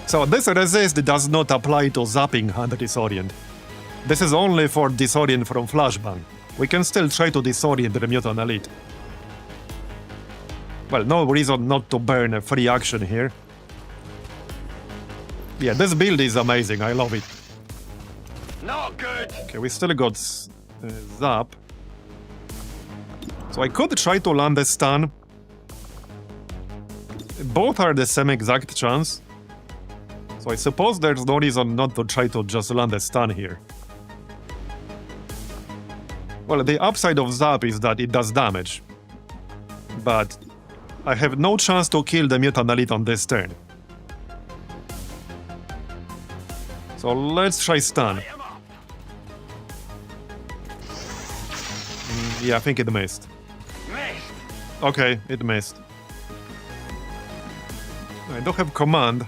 So this resist does not apply to zapping hand disorient. This is only for disorient from flashbang. We can still try to disorient the mutant elite. Well, no reason not to burn a free action here. Yeah, this build is amazing, I love it. Not good. Okay, we still got zap. So I could try to land a stun. Both are the same exact chance. So I suppose there's no reason not to try to just land a stun here. Well, the upside of zap is that it does damage. But I have no chance to kill the mutant elite on this turn. So let's try stun. Yeah, I think it missed. Okay, it missed. I don't have command.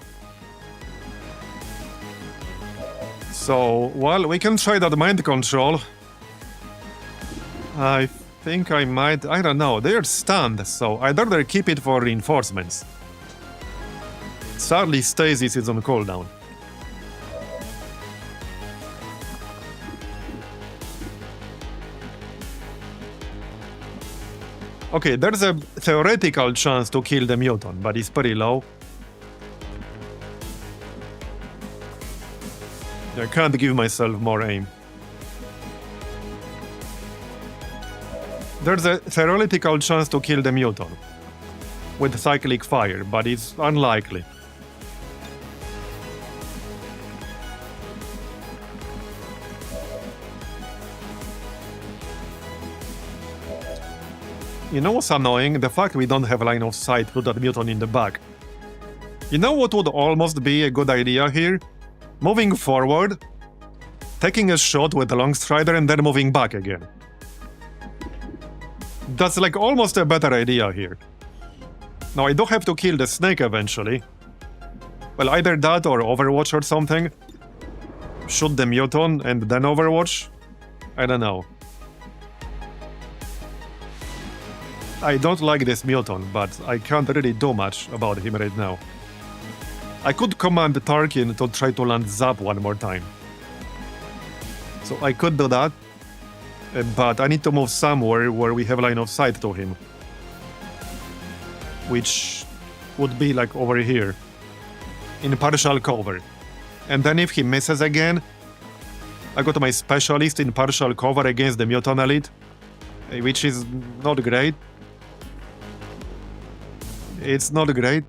So, well, we can try that mind control. I think I might... I don't know, they're stunned, so I'd rather keep it for reinforcements. Sadly, stasis is on cooldown. Okay, there's a theoretical chance to kill the mutant, but it's pretty low. I can't give myself more aim. There's a theoretical chance to kill the mutant with cyclic fire, but it's unlikely. You know what's annoying? The fact we don't have line of sight to that mutant in the back. You know what would almost be a good idea here? Moving forward, taking a shot with the long strider and then moving back again. That's like almost a better idea here. Now I do have to kill the snake eventually. Well, either that or Overwatch or something. Shoot the mutant and then Overwatch? I don't know. I don't like this mutant, but I can't really do much about him right now. I could command Tarkin to try to land Zap one more time. So I could do that, but I need to move somewhere where we have line of sight to him. Which would be like over here, in partial cover. And then if he misses again, I got my specialist in partial cover against the mutant elite, which is not great. It's not great.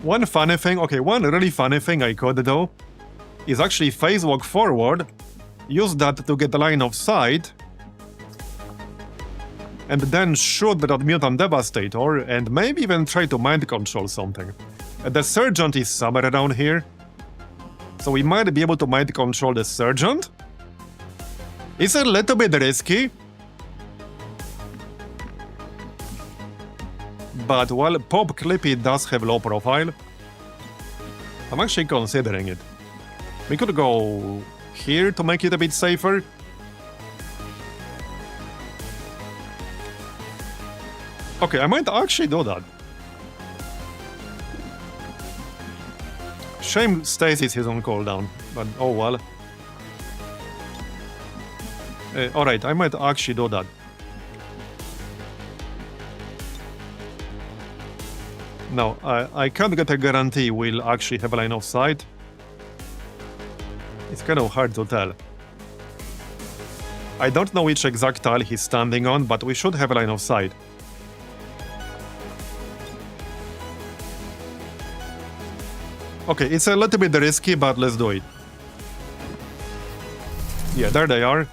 One funny thing, okay, one really funny thing I could do is actually phase walk forward, use that to get a line of sight, and then shoot that mutant devastator and maybe even try to mind control something. The sergeant is somewhere around here, so we might be able to mind control the sergeant. It's a little bit risky, but well, Pop Clippy does have low profile. I'm actually considering it. We could go here to make it a bit safer. Okay, I might actually do that. Shame Stasis is on cooldown, but oh well. Alright, I might actually do that. No, I can't get a guarantee we'll actually have a line of sight. It's kind of hard to tell. I don't know which exact tile he's standing on, but we should have a line of sight. Okay, it's a little bit risky, but let's do it. Yeah, there they are.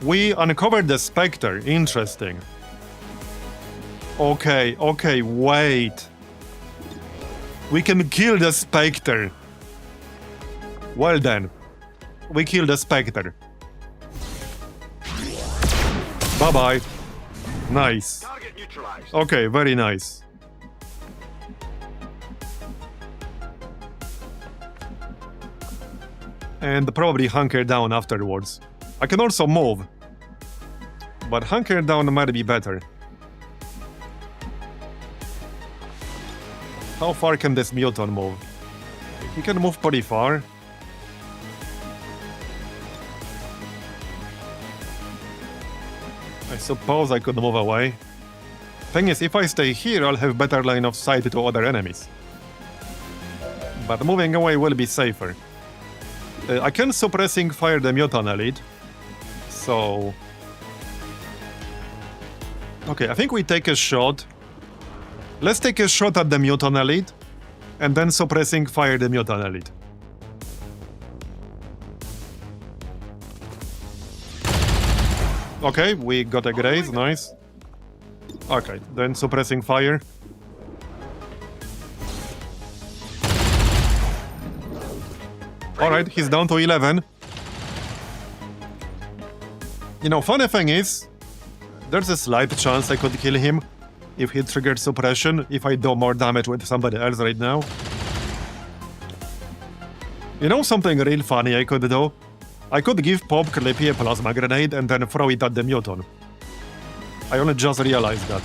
We uncovered the Spectre. Interesting. Okay, wait. We can kill the Spectre. Well then. We kill the Spectre. Bye-bye. Nice. Okay, very nice. And probably hunker down afterwards. I can also move, but hunker down might be better. How far can this mutant move? He can move pretty far. I suppose I could move away. Thing is, if I stay here, I'll have better line of sight to other enemies. But moving away will be safer. I can suppressing fire the mutant elite. So... okay, I think we take a shot. Let's take a shot at the mutant elite, and then suppressing fire the mutant elite. Okay, we got a graze, nice. Okay, then suppressing fire. Alright, he's down to 11. You know, funny thing is, there's a slight chance I could kill him if he triggered suppression, if I do more damage with somebody else right now. You know something real funny I could do? I could give Pop Clippy a plasma grenade and then throw it at the mutant. I only just realized that.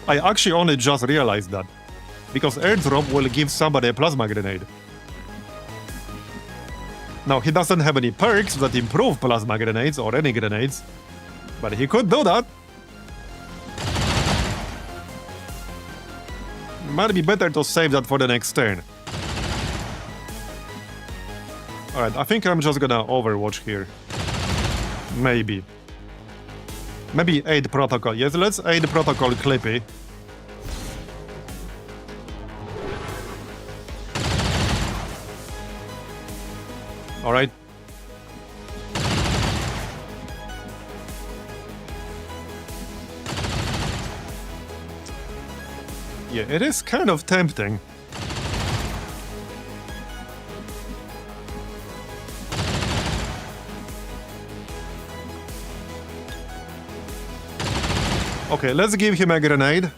I actually only just realized that. Because airdrop will give somebody a plasma grenade. Now, he doesn't have any perks that improve plasma grenades or any grenades, but he could do that. Might be better to save that for the next turn. Alright, I think I'm just gonna overwatch here. Maybe. Maybe aid protocol. Yes, let's aid protocol Clippy. Alright. Yeah, it is kind of tempting. Okay, let's give him a grenade.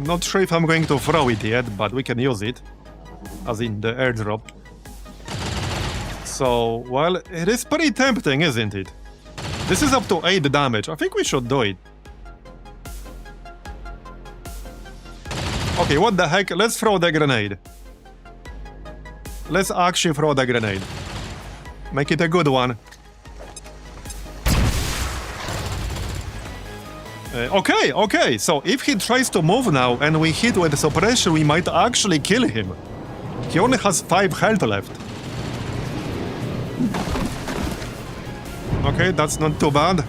Not sure if I'm going to throw it yet, but we can use it. As in the airdrop. So, well, it is pretty tempting, isn't it? This is up to 8 damage. I think we should do it. Okay, what the heck? Let's throw the grenade. Let's actually throw the grenade. Make it a good one. Okay, so if he tries to move now and we hit with suppression, we might actually kill him. He only has 5 health left. Okay, that's not too bad.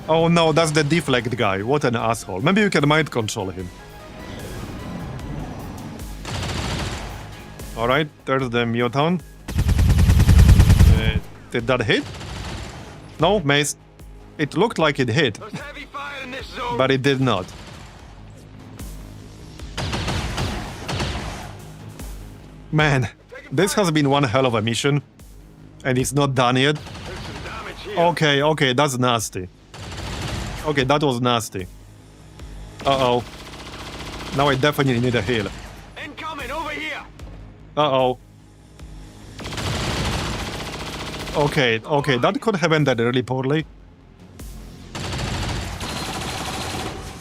Oh no, that's the deflect guy. What an asshole. Maybe you can mind control him. Alright, there's the muton. Did that hit? No, Mace. It looked like it hit, There's heavy fire in this zone. but it did not. Man, this has been one hell of a mission. And it's not done yet. There's some damage here. Okay, that's nasty. Okay, that was nasty. Uh-oh. Now I definitely need a heal. Incoming over here. Uh-oh. Okay, that could have ended really poorly.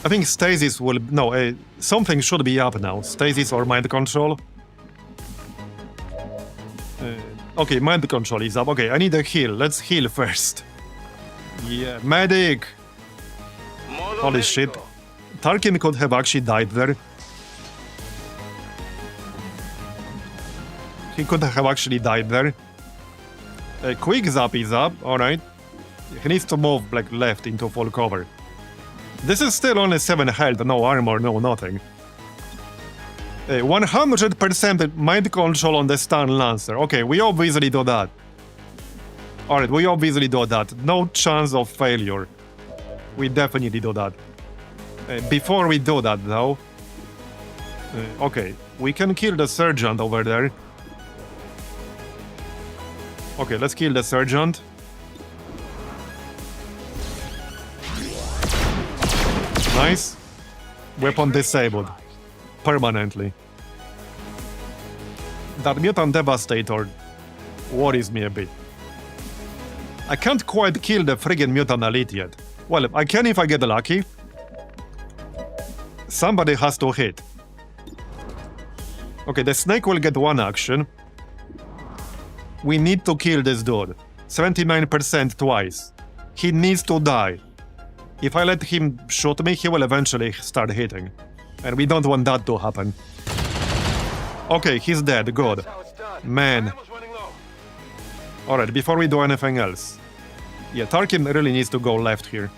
I think stasis will... No, something should be up now. Stasis or mind control. Okay, mind control is up. Okay, I need a heal. Let's heal first. Yeah, medic! Holy shit. Tarkin could have actually died there. He could have actually died there. Quick zap is up, alright. He needs to move like left into full cover. This is still only 7 health, no armor, no nothing. 100% mind control on the stun lancer. Okay, we obviously do that. Alright, we obviously do that. No chance of failure. We definitely do that. Before we do that, though... okay, we can kill the sergeant over there. Okay, let's kill the sergeant. Nice. Weapon disabled. Permanently. That mutant devastator worries me a bit. I can't quite kill the friggin' mutant elite yet. Well, I can if I get lucky. Somebody has to hit. Okay, the snake will get one action. We need to kill this dude. 79% twice. He needs to die. If I let him shoot me, he will eventually start hitting. And we don't want that to happen. Okay, he's dead. Good. Man. Alright, before we do anything else. Yeah, Tarkin really needs to go left here.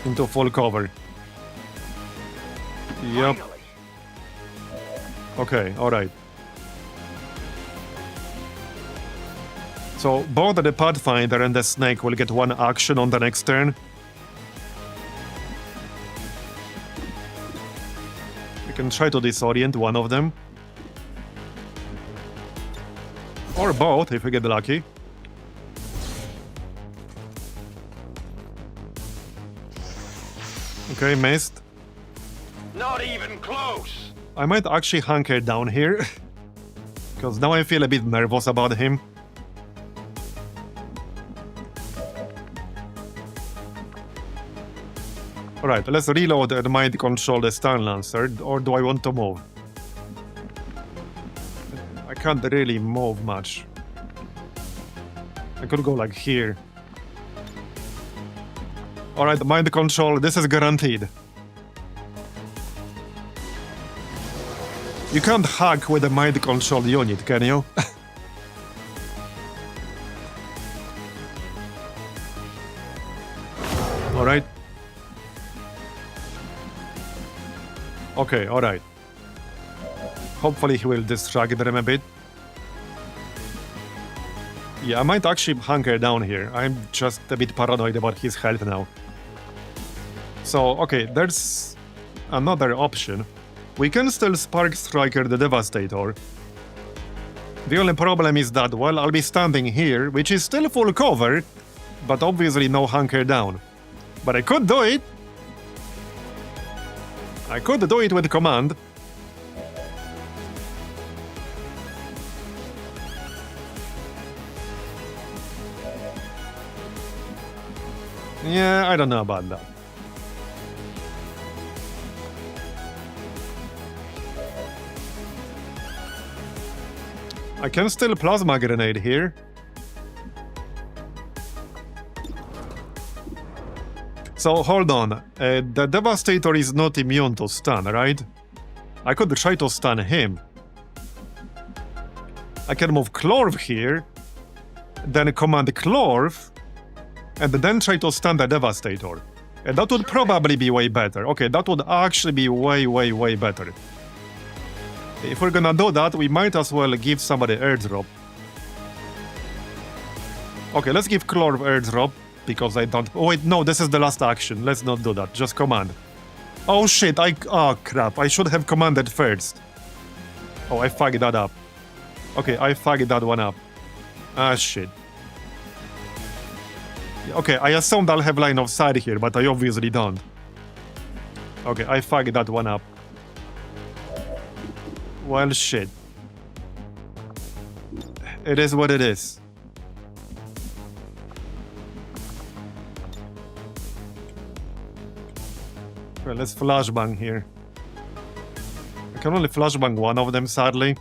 Into full cover. Yep. Okay, alright. So, both the Pathfinder and the Snake will get one action on the next turn. We can try to disorient one of them. Or both, if we get lucky. Okay, missed. Not even close. I might actually hunker down here. Because now I feel a bit nervous about him. Alright, let's reload and mind control the stun lancer, or do I want to move? I can't really move much. I could go like here. Alright, mind control, this is guaranteed. You can't hack with a mind control unit, can you? Alright. Okay, alright. Hopefully he will distract them a bit. Yeah, I might actually hunker down here. I'm just a bit paranoid about his health now. So, okay, there's another option. We can still Spark Striker the Devastator. The only problem is that, well, I'll be standing here, which is still full cover, but obviously no hunker down. But I could do it. I could do it with command. Yeah, I don't know about that. I can still plasma grenade here. So, hold on. The Devastator is not immune to stun, right? I could try to stun him. I can move Clorv here, then command Clorv, and then try to stun the Devastator. And that would probably be way better. Okay, that would actually be way, way, way better. If we're gonna do that, we might as well give somebody airdrop. Okay, let's give Clorv airdrop, because I don't... Oh wait, no, this is the last action. Let's not do that, just command. Oh shit, oh crap, I should have commanded first. Oh, I fucked that up. Okay, I fucked that one up. Ah, shit. Okay, I assumed I'll have line of sight here, but I obviously don't. Okay, I fucked that one up. Well, shit. It is what it is. Well, let's flashbang here. I can only flashbang one of them, sadly.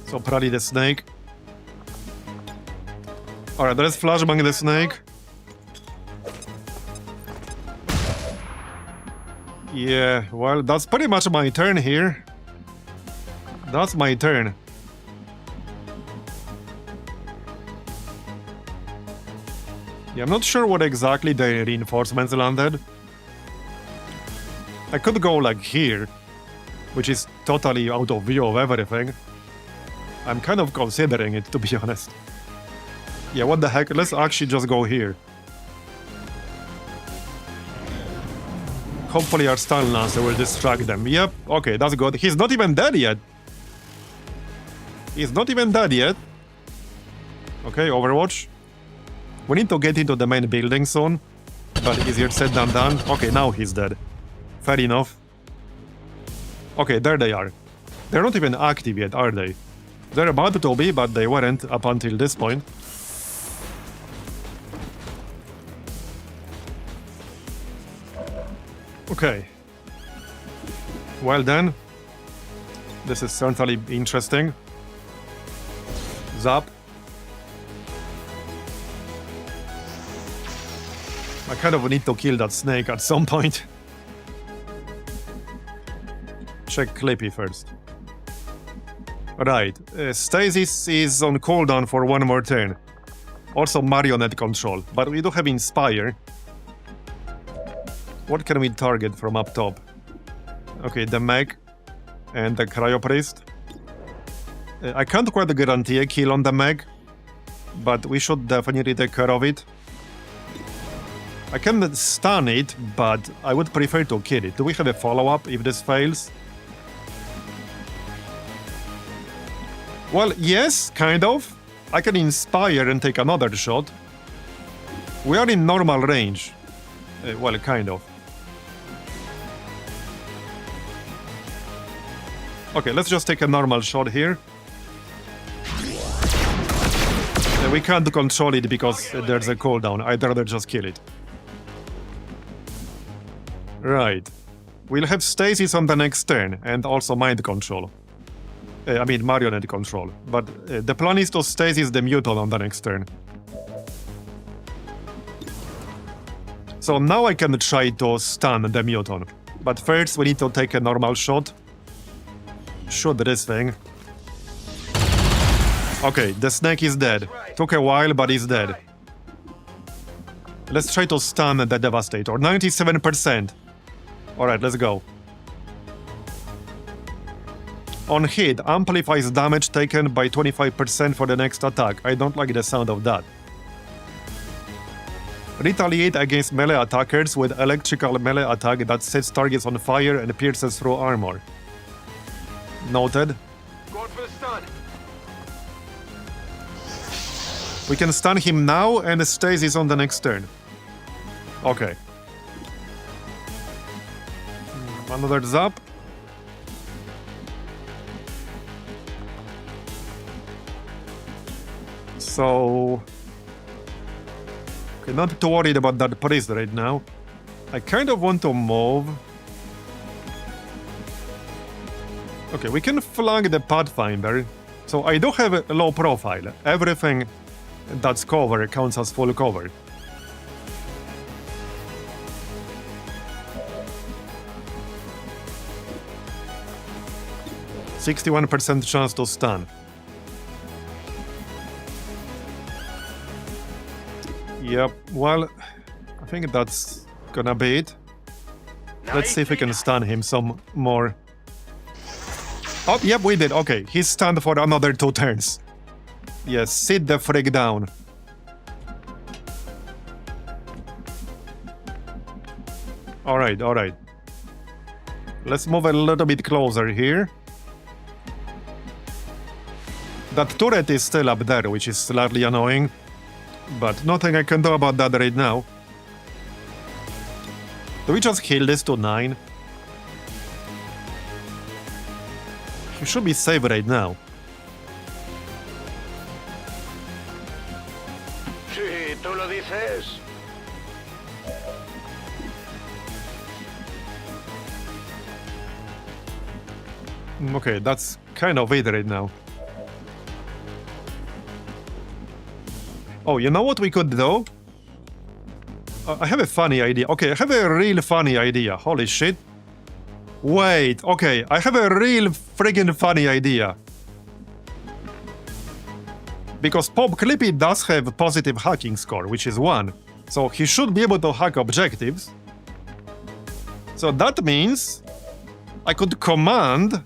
So probably the snake. Alright, let's flashbang the snake. Yeah, well, that's pretty much my turn here. That's my turn. Yeah, I'm not sure what exactly the reinforcements landed. I could go like here, which is totally out of view of everything. I'm kind of considering it, to be honest. Yeah, what the heck, let's actually just go here. Hopefully our stun lancer will distract them. Yep, okay, that's good. He's not even dead yet. He's not even dead yet. Okay, Overwatch. We need to get into the main building soon, but easier said than done. Okay, now he's dead. Fair enough. Okay, there they are. They're not even active yet, are they? They're about to be, but they weren't up until this point. Okay. Well then. This is certainly interesting. Zap. I kind of need to kill that snake at some point. Check Clippy first. Right, Stasis is on cooldown for one more turn. Also marionette control, but we do have Inspire. What can we target from up top? Okay, the Meg and the Cryopriest. I can't quite guarantee a kill on the Meg, but we should definitely take care of it. I can stun it, but I would prefer to kill it. Do we have a follow-up if this fails? Well, yes, kind of. I can Inspire and take another shot. We are in normal range. Well, kind of. Okay, let's just take a normal shot here. We can't control it because there's a cooldown. I'd rather just kill it. Right. We'll have Stasis on the next turn, and also mind control. I mean marionette control. But the plan is to Stasis the Muton on the next turn. So now I can try to stun the Muton. But first we need to take a normal shot. Shoot this thing. Okay, the snake is dead. Took a while, but he's dead. Let's try to stun the Devastator. 97%. Alright, let's go. On hit, amplifies damage taken by 25% for the next attack. I don't like the sound of that. Retaliate against melee attackers with electrical melee attack that sets targets on fire and pierces through armor. Noted. Going for the stun. We can stun him now and Stasis on the next turn. Okay. Another zap. So... Okay, not too worried about that priest right now. I kind of want to move. Okay, we can flank the Pathfinder. So I do have a low profile. Everything that's cover counts as full cover. %61% chance to stun. Yep, well, I think that's gonna be it. Let's see if we can stun him some more. Oh, yep, we did. Okay, he's stunned for another 2 turns. Yes, sit the freak down. Alright, alright. Let's move a little bit closer here. That turret is still up there, which is slightly annoying. But nothing I can do about that right now. Do we just heal this to 9? He should be safe right now. Si tú lo dices. Okay, that's kind of it right now. Oh, you know what we could do? I have a funny idea. Okay, I have a real funny idea. Holy shit. Wait, okay, I have a real friggin' funny idea. Because Pop Clippy does have a positive hacking score, which is 1. So he should be able to hack objectives. So that means I could command...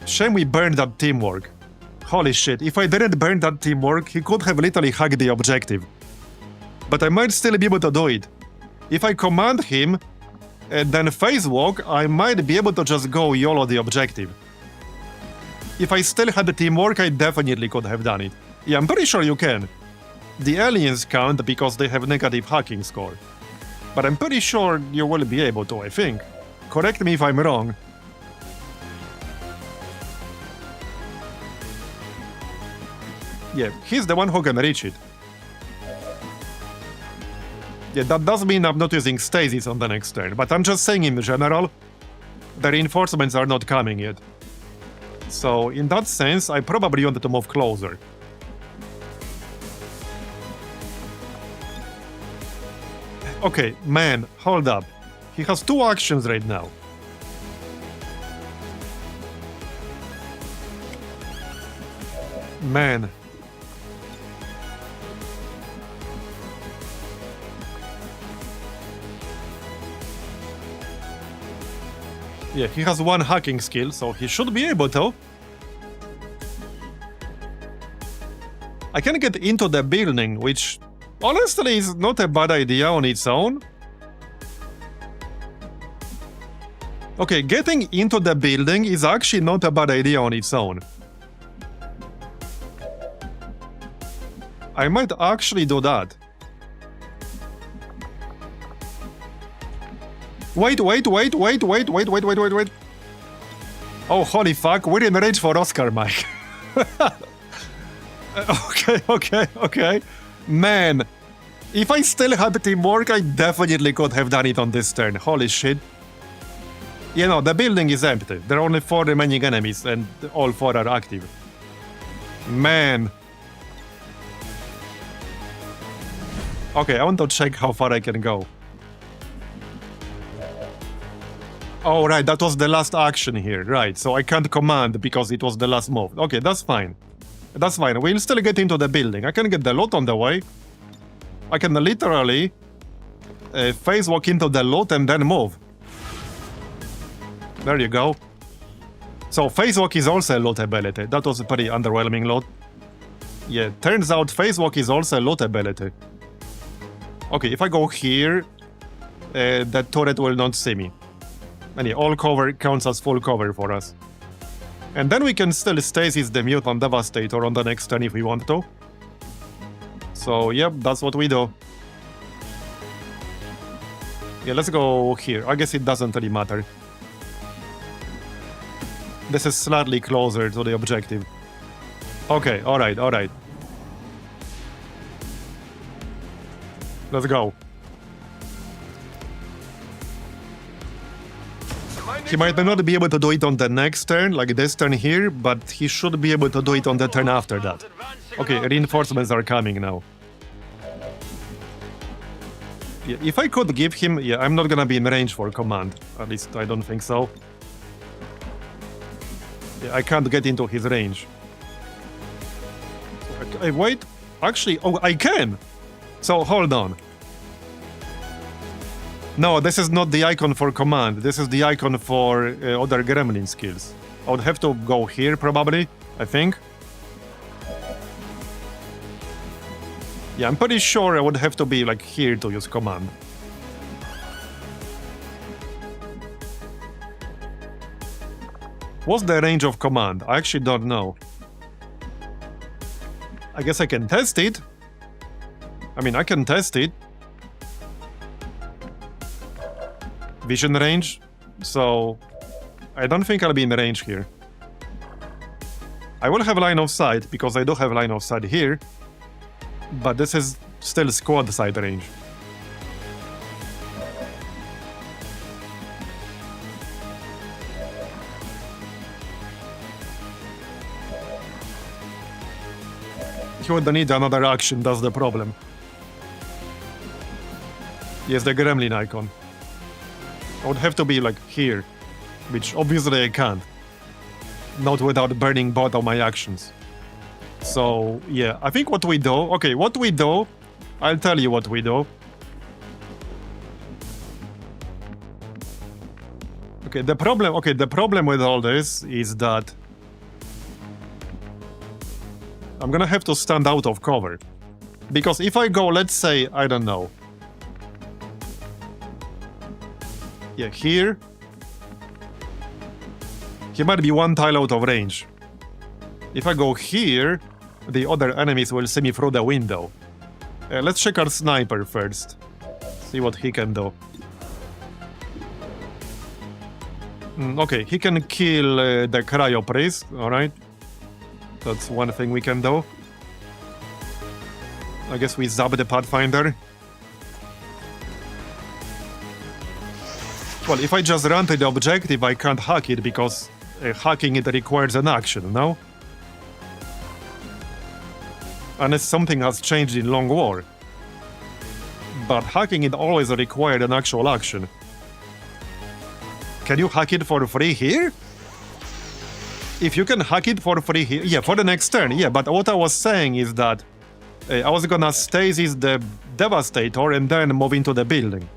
Shame we burned that teamwork. Holy shit, if I didn't burn that teamwork, he could have literally hacked the objective. But I might still be able to do it. If I command him, and then phase walk, I might be able to just go YOLO the objective. If I still had the teamwork, I definitely could have done it. Yeah, I'm pretty sure you can. The aliens count because they have negative hacking score. But I'm pretty sure you will be able to, I think. Correct me if I'm wrong. Yeah, he's the one who can reach it. Yeah, that does mean I'm not using stasis on the next turn, but I'm just saying in general, the reinforcements are not coming yet. So, in that sense, I probably wanted to move closer. Okay, man, hold up. He has 2 actions right now. Man. Yeah, he has 1 hacking skill, so he should be able to. I can get into the building, which honestly is not a bad idea on its own. Okay, getting into the building is actually not a bad idea on its own. I might actually do that. Wait. Oh, holy fuck, we're in range for Oscar, Mike. Okay. Man, if I still had teamwork, I definitely could have done it on this turn. Holy shit. You know, the building is empty. There are only 4 remaining enemies, and all 4 are active. Man. Okay, I want to check how far I can go. Oh, right, that was the last action here. Right, so I can't command because it was the last move. Okay, that's fine. That's fine. We'll still get into the building. I can get the loot on the way. I can literally phase walk into the loot and then move. There you go. So phase walk is also a loot ability. That was a pretty underwhelming loot. Yeah, turns out phase walk is also a loot ability. Okay, if I go here, that turret will not see me. And yeah, all cover counts as full cover for us. And then we can still stasis the Mutant Devastator on the next turn if we want to. So, yep, that's what we do. Yeah, let's go here. I guess it doesn't really matter. This is slightly closer to the objective. Okay, alright. Let's go. He might not be able to do it on the next turn, like this turn here, but he should be able to do it on the turn after that. Okay, reinforcements are coming now. Yeah, if I could give him... Yeah, I'm not gonna be in range for command. At least I don't think so. Yeah, I can't get into his range. Wait, actually... Oh, I can! So, hold on. No, this is not the icon for command. This is the icon for other gremlin skills. I would have to go here, probably, I think. Yeah, I'm pretty sure I would have to be, like, here to use command. What's the range of command? I actually don't know. I guess I can test it. I mean, I can test it. Vision range. So, I don't think I'll be in range here. I will have line of sight, because I do have line of sight here. But this is still squad side range. He would need another action, that's the problem. Yes, the gremlin icon. I would have to be like here, which obviously I can't. Not without burning both of my actions. So, yeah, I think what we do... Okay, what we do... I'll tell you what we do. Okay, the problem with all this is that I'm gonna have to stand out of cover. Because if I go, let's say, I don't know. Yeah, here. He might be one tile out of range. If I go here, the other enemies will see me through the window. Let's check our sniper first. See what he can do. Okay, he can kill the cryo priest, alright. That's one thing we can do. I guess we zap the Pathfinder. Well, if I just run to the objective, I can't hack it because hacking it requires an action, no? Unless something has changed in Long War. But hacking it always required an actual action. Can you hack it for free here? If you can hack it for free here... Yeah, for the next turn, yeah, but what I was saying is that I was gonna stasis the Devastator and then move into the building.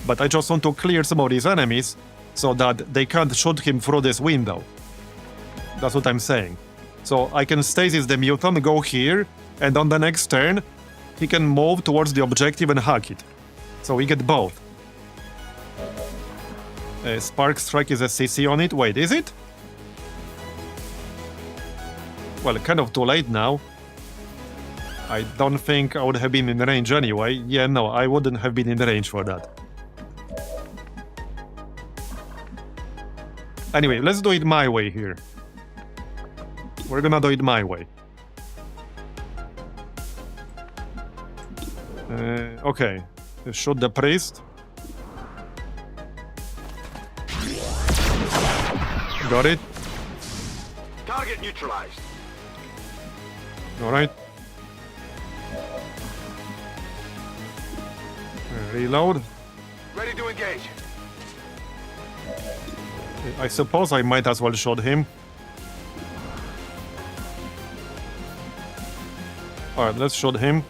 But I just want to clear some of these enemies so that they can't shoot him through this window. That's what I'm saying. So I can stasis the mutant, go here, and on the next turn, he can move towards the objective and hack it. So we get both. Spark Strike is a CC on it. Wait, is it? Well, kind of too late now. I don't think I would have been in range anyway. Yeah, no, I wouldn't have been in range for that. Anyway, let's do it my way here. We're gonna do it my way. Okay. Shoot the priest. Got it. Target neutralized. Alright. Reload. Ready to engage. I suppose I might as well shoot him. Alright, let's shoot him.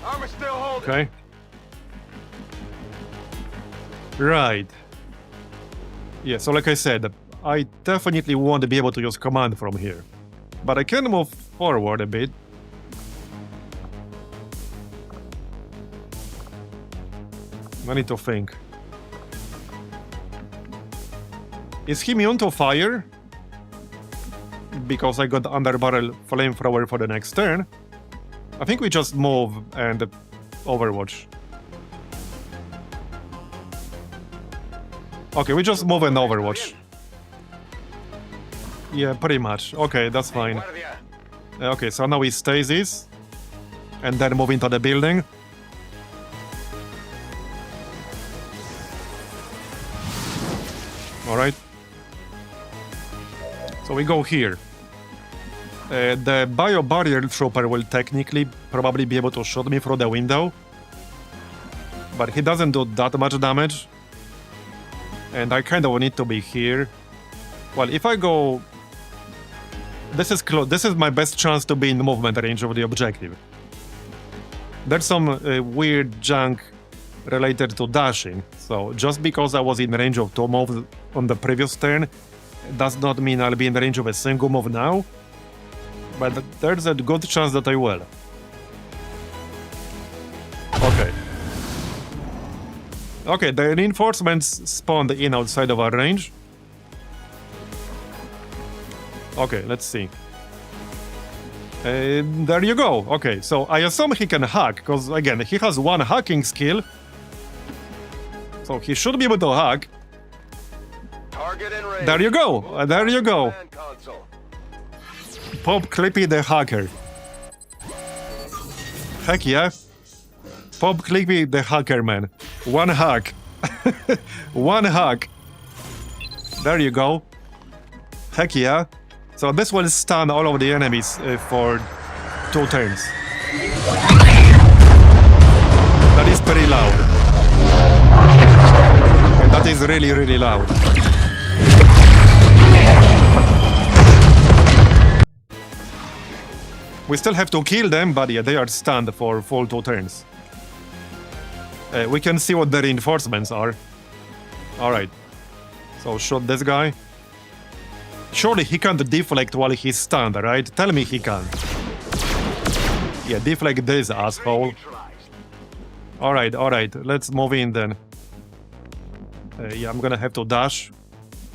Armor still holding. Okay. Right. Yeah, so like I said, I definitely won't be able to use command from here. But I can move forward a bit. I need to think. Is he immune to fire? Because I got underbarrel flamethrower for the next turn. I think we just move and Overwatch. Okay, we just move and Overwatch. Yeah, pretty much. Okay, that's fine. Okay, so now we stasis. And then move into the building. Alright. So we go here. The bio barrier trooper will technically probably be able to shoot me through the window. But he doesn't do that much damage. And I kind of need to be here. Well, if I go... This is close. This is my best chance to be in movement range of the objective. There's some weird junk related to dashing. So just because I was in range of 2 moves on the previous turn, does not mean I'll be in range of a single move now. But there's a good chance that I will. Okay. Okay, the reinforcements spawned in outside of our range. Okay, let's see. There you go. Okay, so I assume he can hack, because again, he has 1 hacking skill. So he should be able to hack. Target in range. There you go. There you go. Pop Clippy the hacker. Heck yeah. Pop Clippy the hacker, man. 1 hack. 1 hack. There you go. Heck yeah. So this will stun all of the enemies for 2 turns. That is pretty loud. And that is really, really loud. We still have to kill them, but yeah, they are stunned for full 2 turns. We can see what the reinforcements are. Alright. So shoot this guy. Surely he can't deflect while he's stunned, right? Tell me he can't. Yeah, deflect this asshole. Alright, alright. Let's move in then. Yeah, I'm gonna have to dash.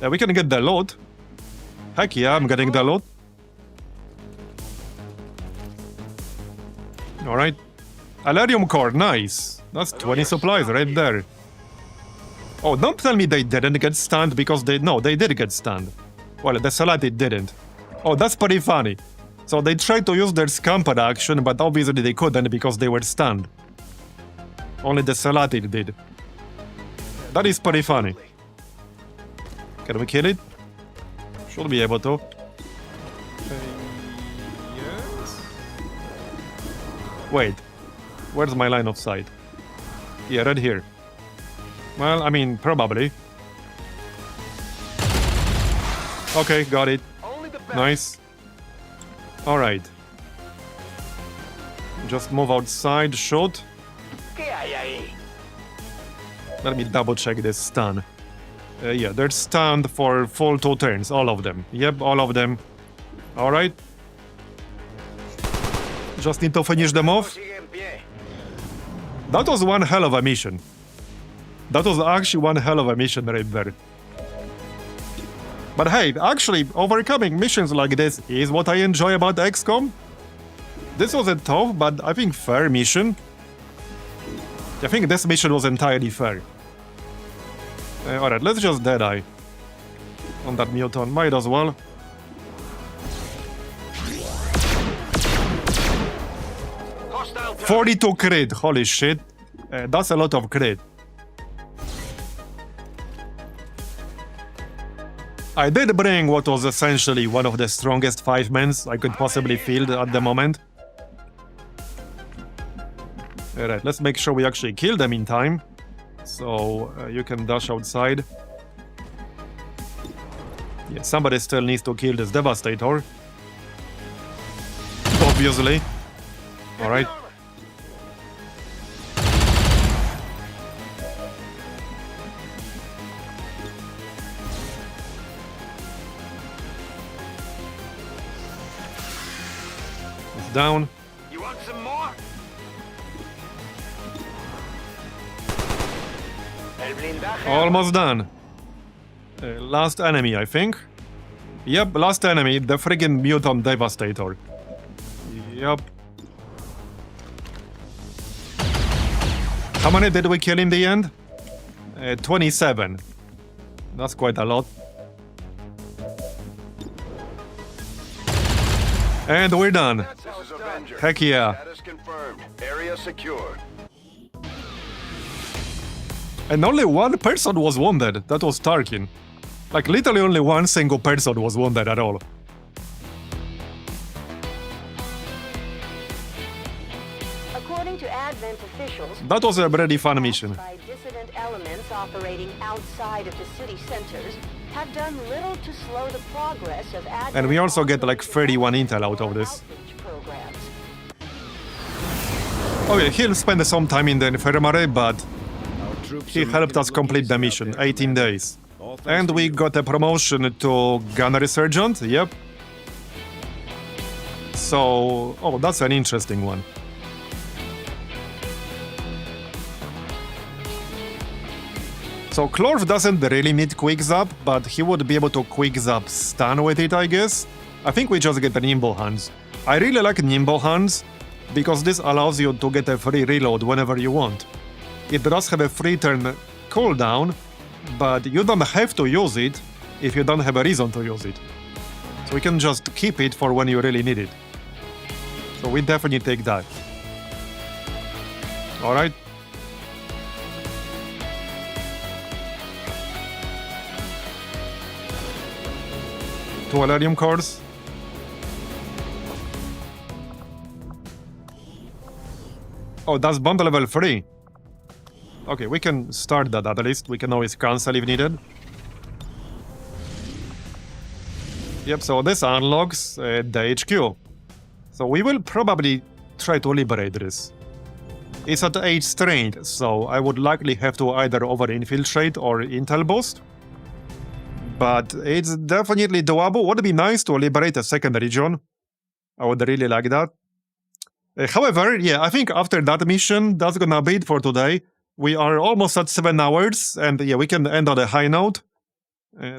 We can get the loot. Heck yeah, I'm getting the loot. Alright. Alarium core, nice. That's 20 supplies right there. Oh, don't tell me they didn't get stunned because they... No, they did get stunned. Well, the Salati didn't. Oh, that's pretty funny. So they tried to use their scamper action, but obviously they couldn't because they were stunned. Only the Salati did. That is pretty funny. Can we kill it? Should be able to. Yes. Wait. Where's my line of sight? Yeah, right here. Well, I mean, probably. Okay, got it. Nice. Alright. Just move outside, shoot. Let me double check this stun. Yeah, they're stunned for full 2 turns, all of them. Yep, all of them. Alright. Just need to finish them off. That was one hell of a mission. That was actually one hell of a mission right there. But hey, actually, overcoming missions like this is what I enjoy about XCOM. This was a tough, but I think fair mission. I think this mission was entirely fair. Alright, let's just Deadeye on that mutant. Might as well. Hostile 42 crit, holy shit. That's a lot of crit. I did bring what was essentially one of the strongest 5-mans I could possibly field at the moment. Alright, let's make sure we actually kill them in time. So, you can dash outside. Yeah, somebody still needs to kill this Devastator. Obviously. Alright. It's down. You want some more? Almost done. Last enemy, I think. Yep, last enemy, the friggin' mutant Devastator. Yep. How many did we kill in the end? 27. That's quite a lot. And we're done. Heck yeah. Status confirmed. Area secured. And only 1 person was wounded. That was Tarkin. Like, literally only 1 single person was wounded at all. According to Advent officials, That was a pretty fun mission. by dissident elements operating outside of the city centers have done little to slow the progress of Advent. And we also get like 31 intel out of this. outreach programs. Okay, he'll spend some time in the infirmary, but Our troops he are helped us making it complete easy the out mission, there, 18 Commander. days. All thanks And to we you. got a promotion to gunnery sergeant, yep. So, oh, that's an interesting one. So Clorf doesn't really need quick zap, but he would be able to quick zap stun with it, I guess. I think we just get the nimble hands. I really like nimble hands because this allows you to get a free reload whenever you want. It does have a free turn cooldown, but you don't have to use it if you don't have a reason to use it. So we can just keep it for when you really need it. So we definitely take that. Alright. To Valerium cores. Oh, that's bond level 3. Okay, we can start that at least. We can always cancel if needed. Yep, so this unlocks the HQ. So we will probably try to liberate this. It's at 8 strength, so I would likely have to either over-infiltrate or intel boost. But it's definitely doable. Would be nice to liberate a second region. I would really like that. However, yeah, I think after that mission, that's gonna be it for today. We are almost at 7 hours, and yeah, we can end on a high note.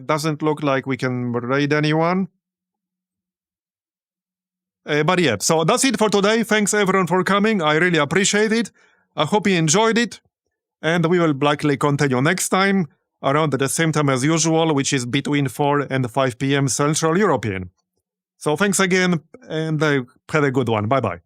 Doesn't look like we can raid anyone. But yeah, so that's it for today. Thanks everyone for coming. I really appreciate it. I hope you enjoyed it. And we will likely continue next time, around the same time as usual, which is between 4 and 5 p.m. Central European. So thanks again, and have a good one. Bye-bye.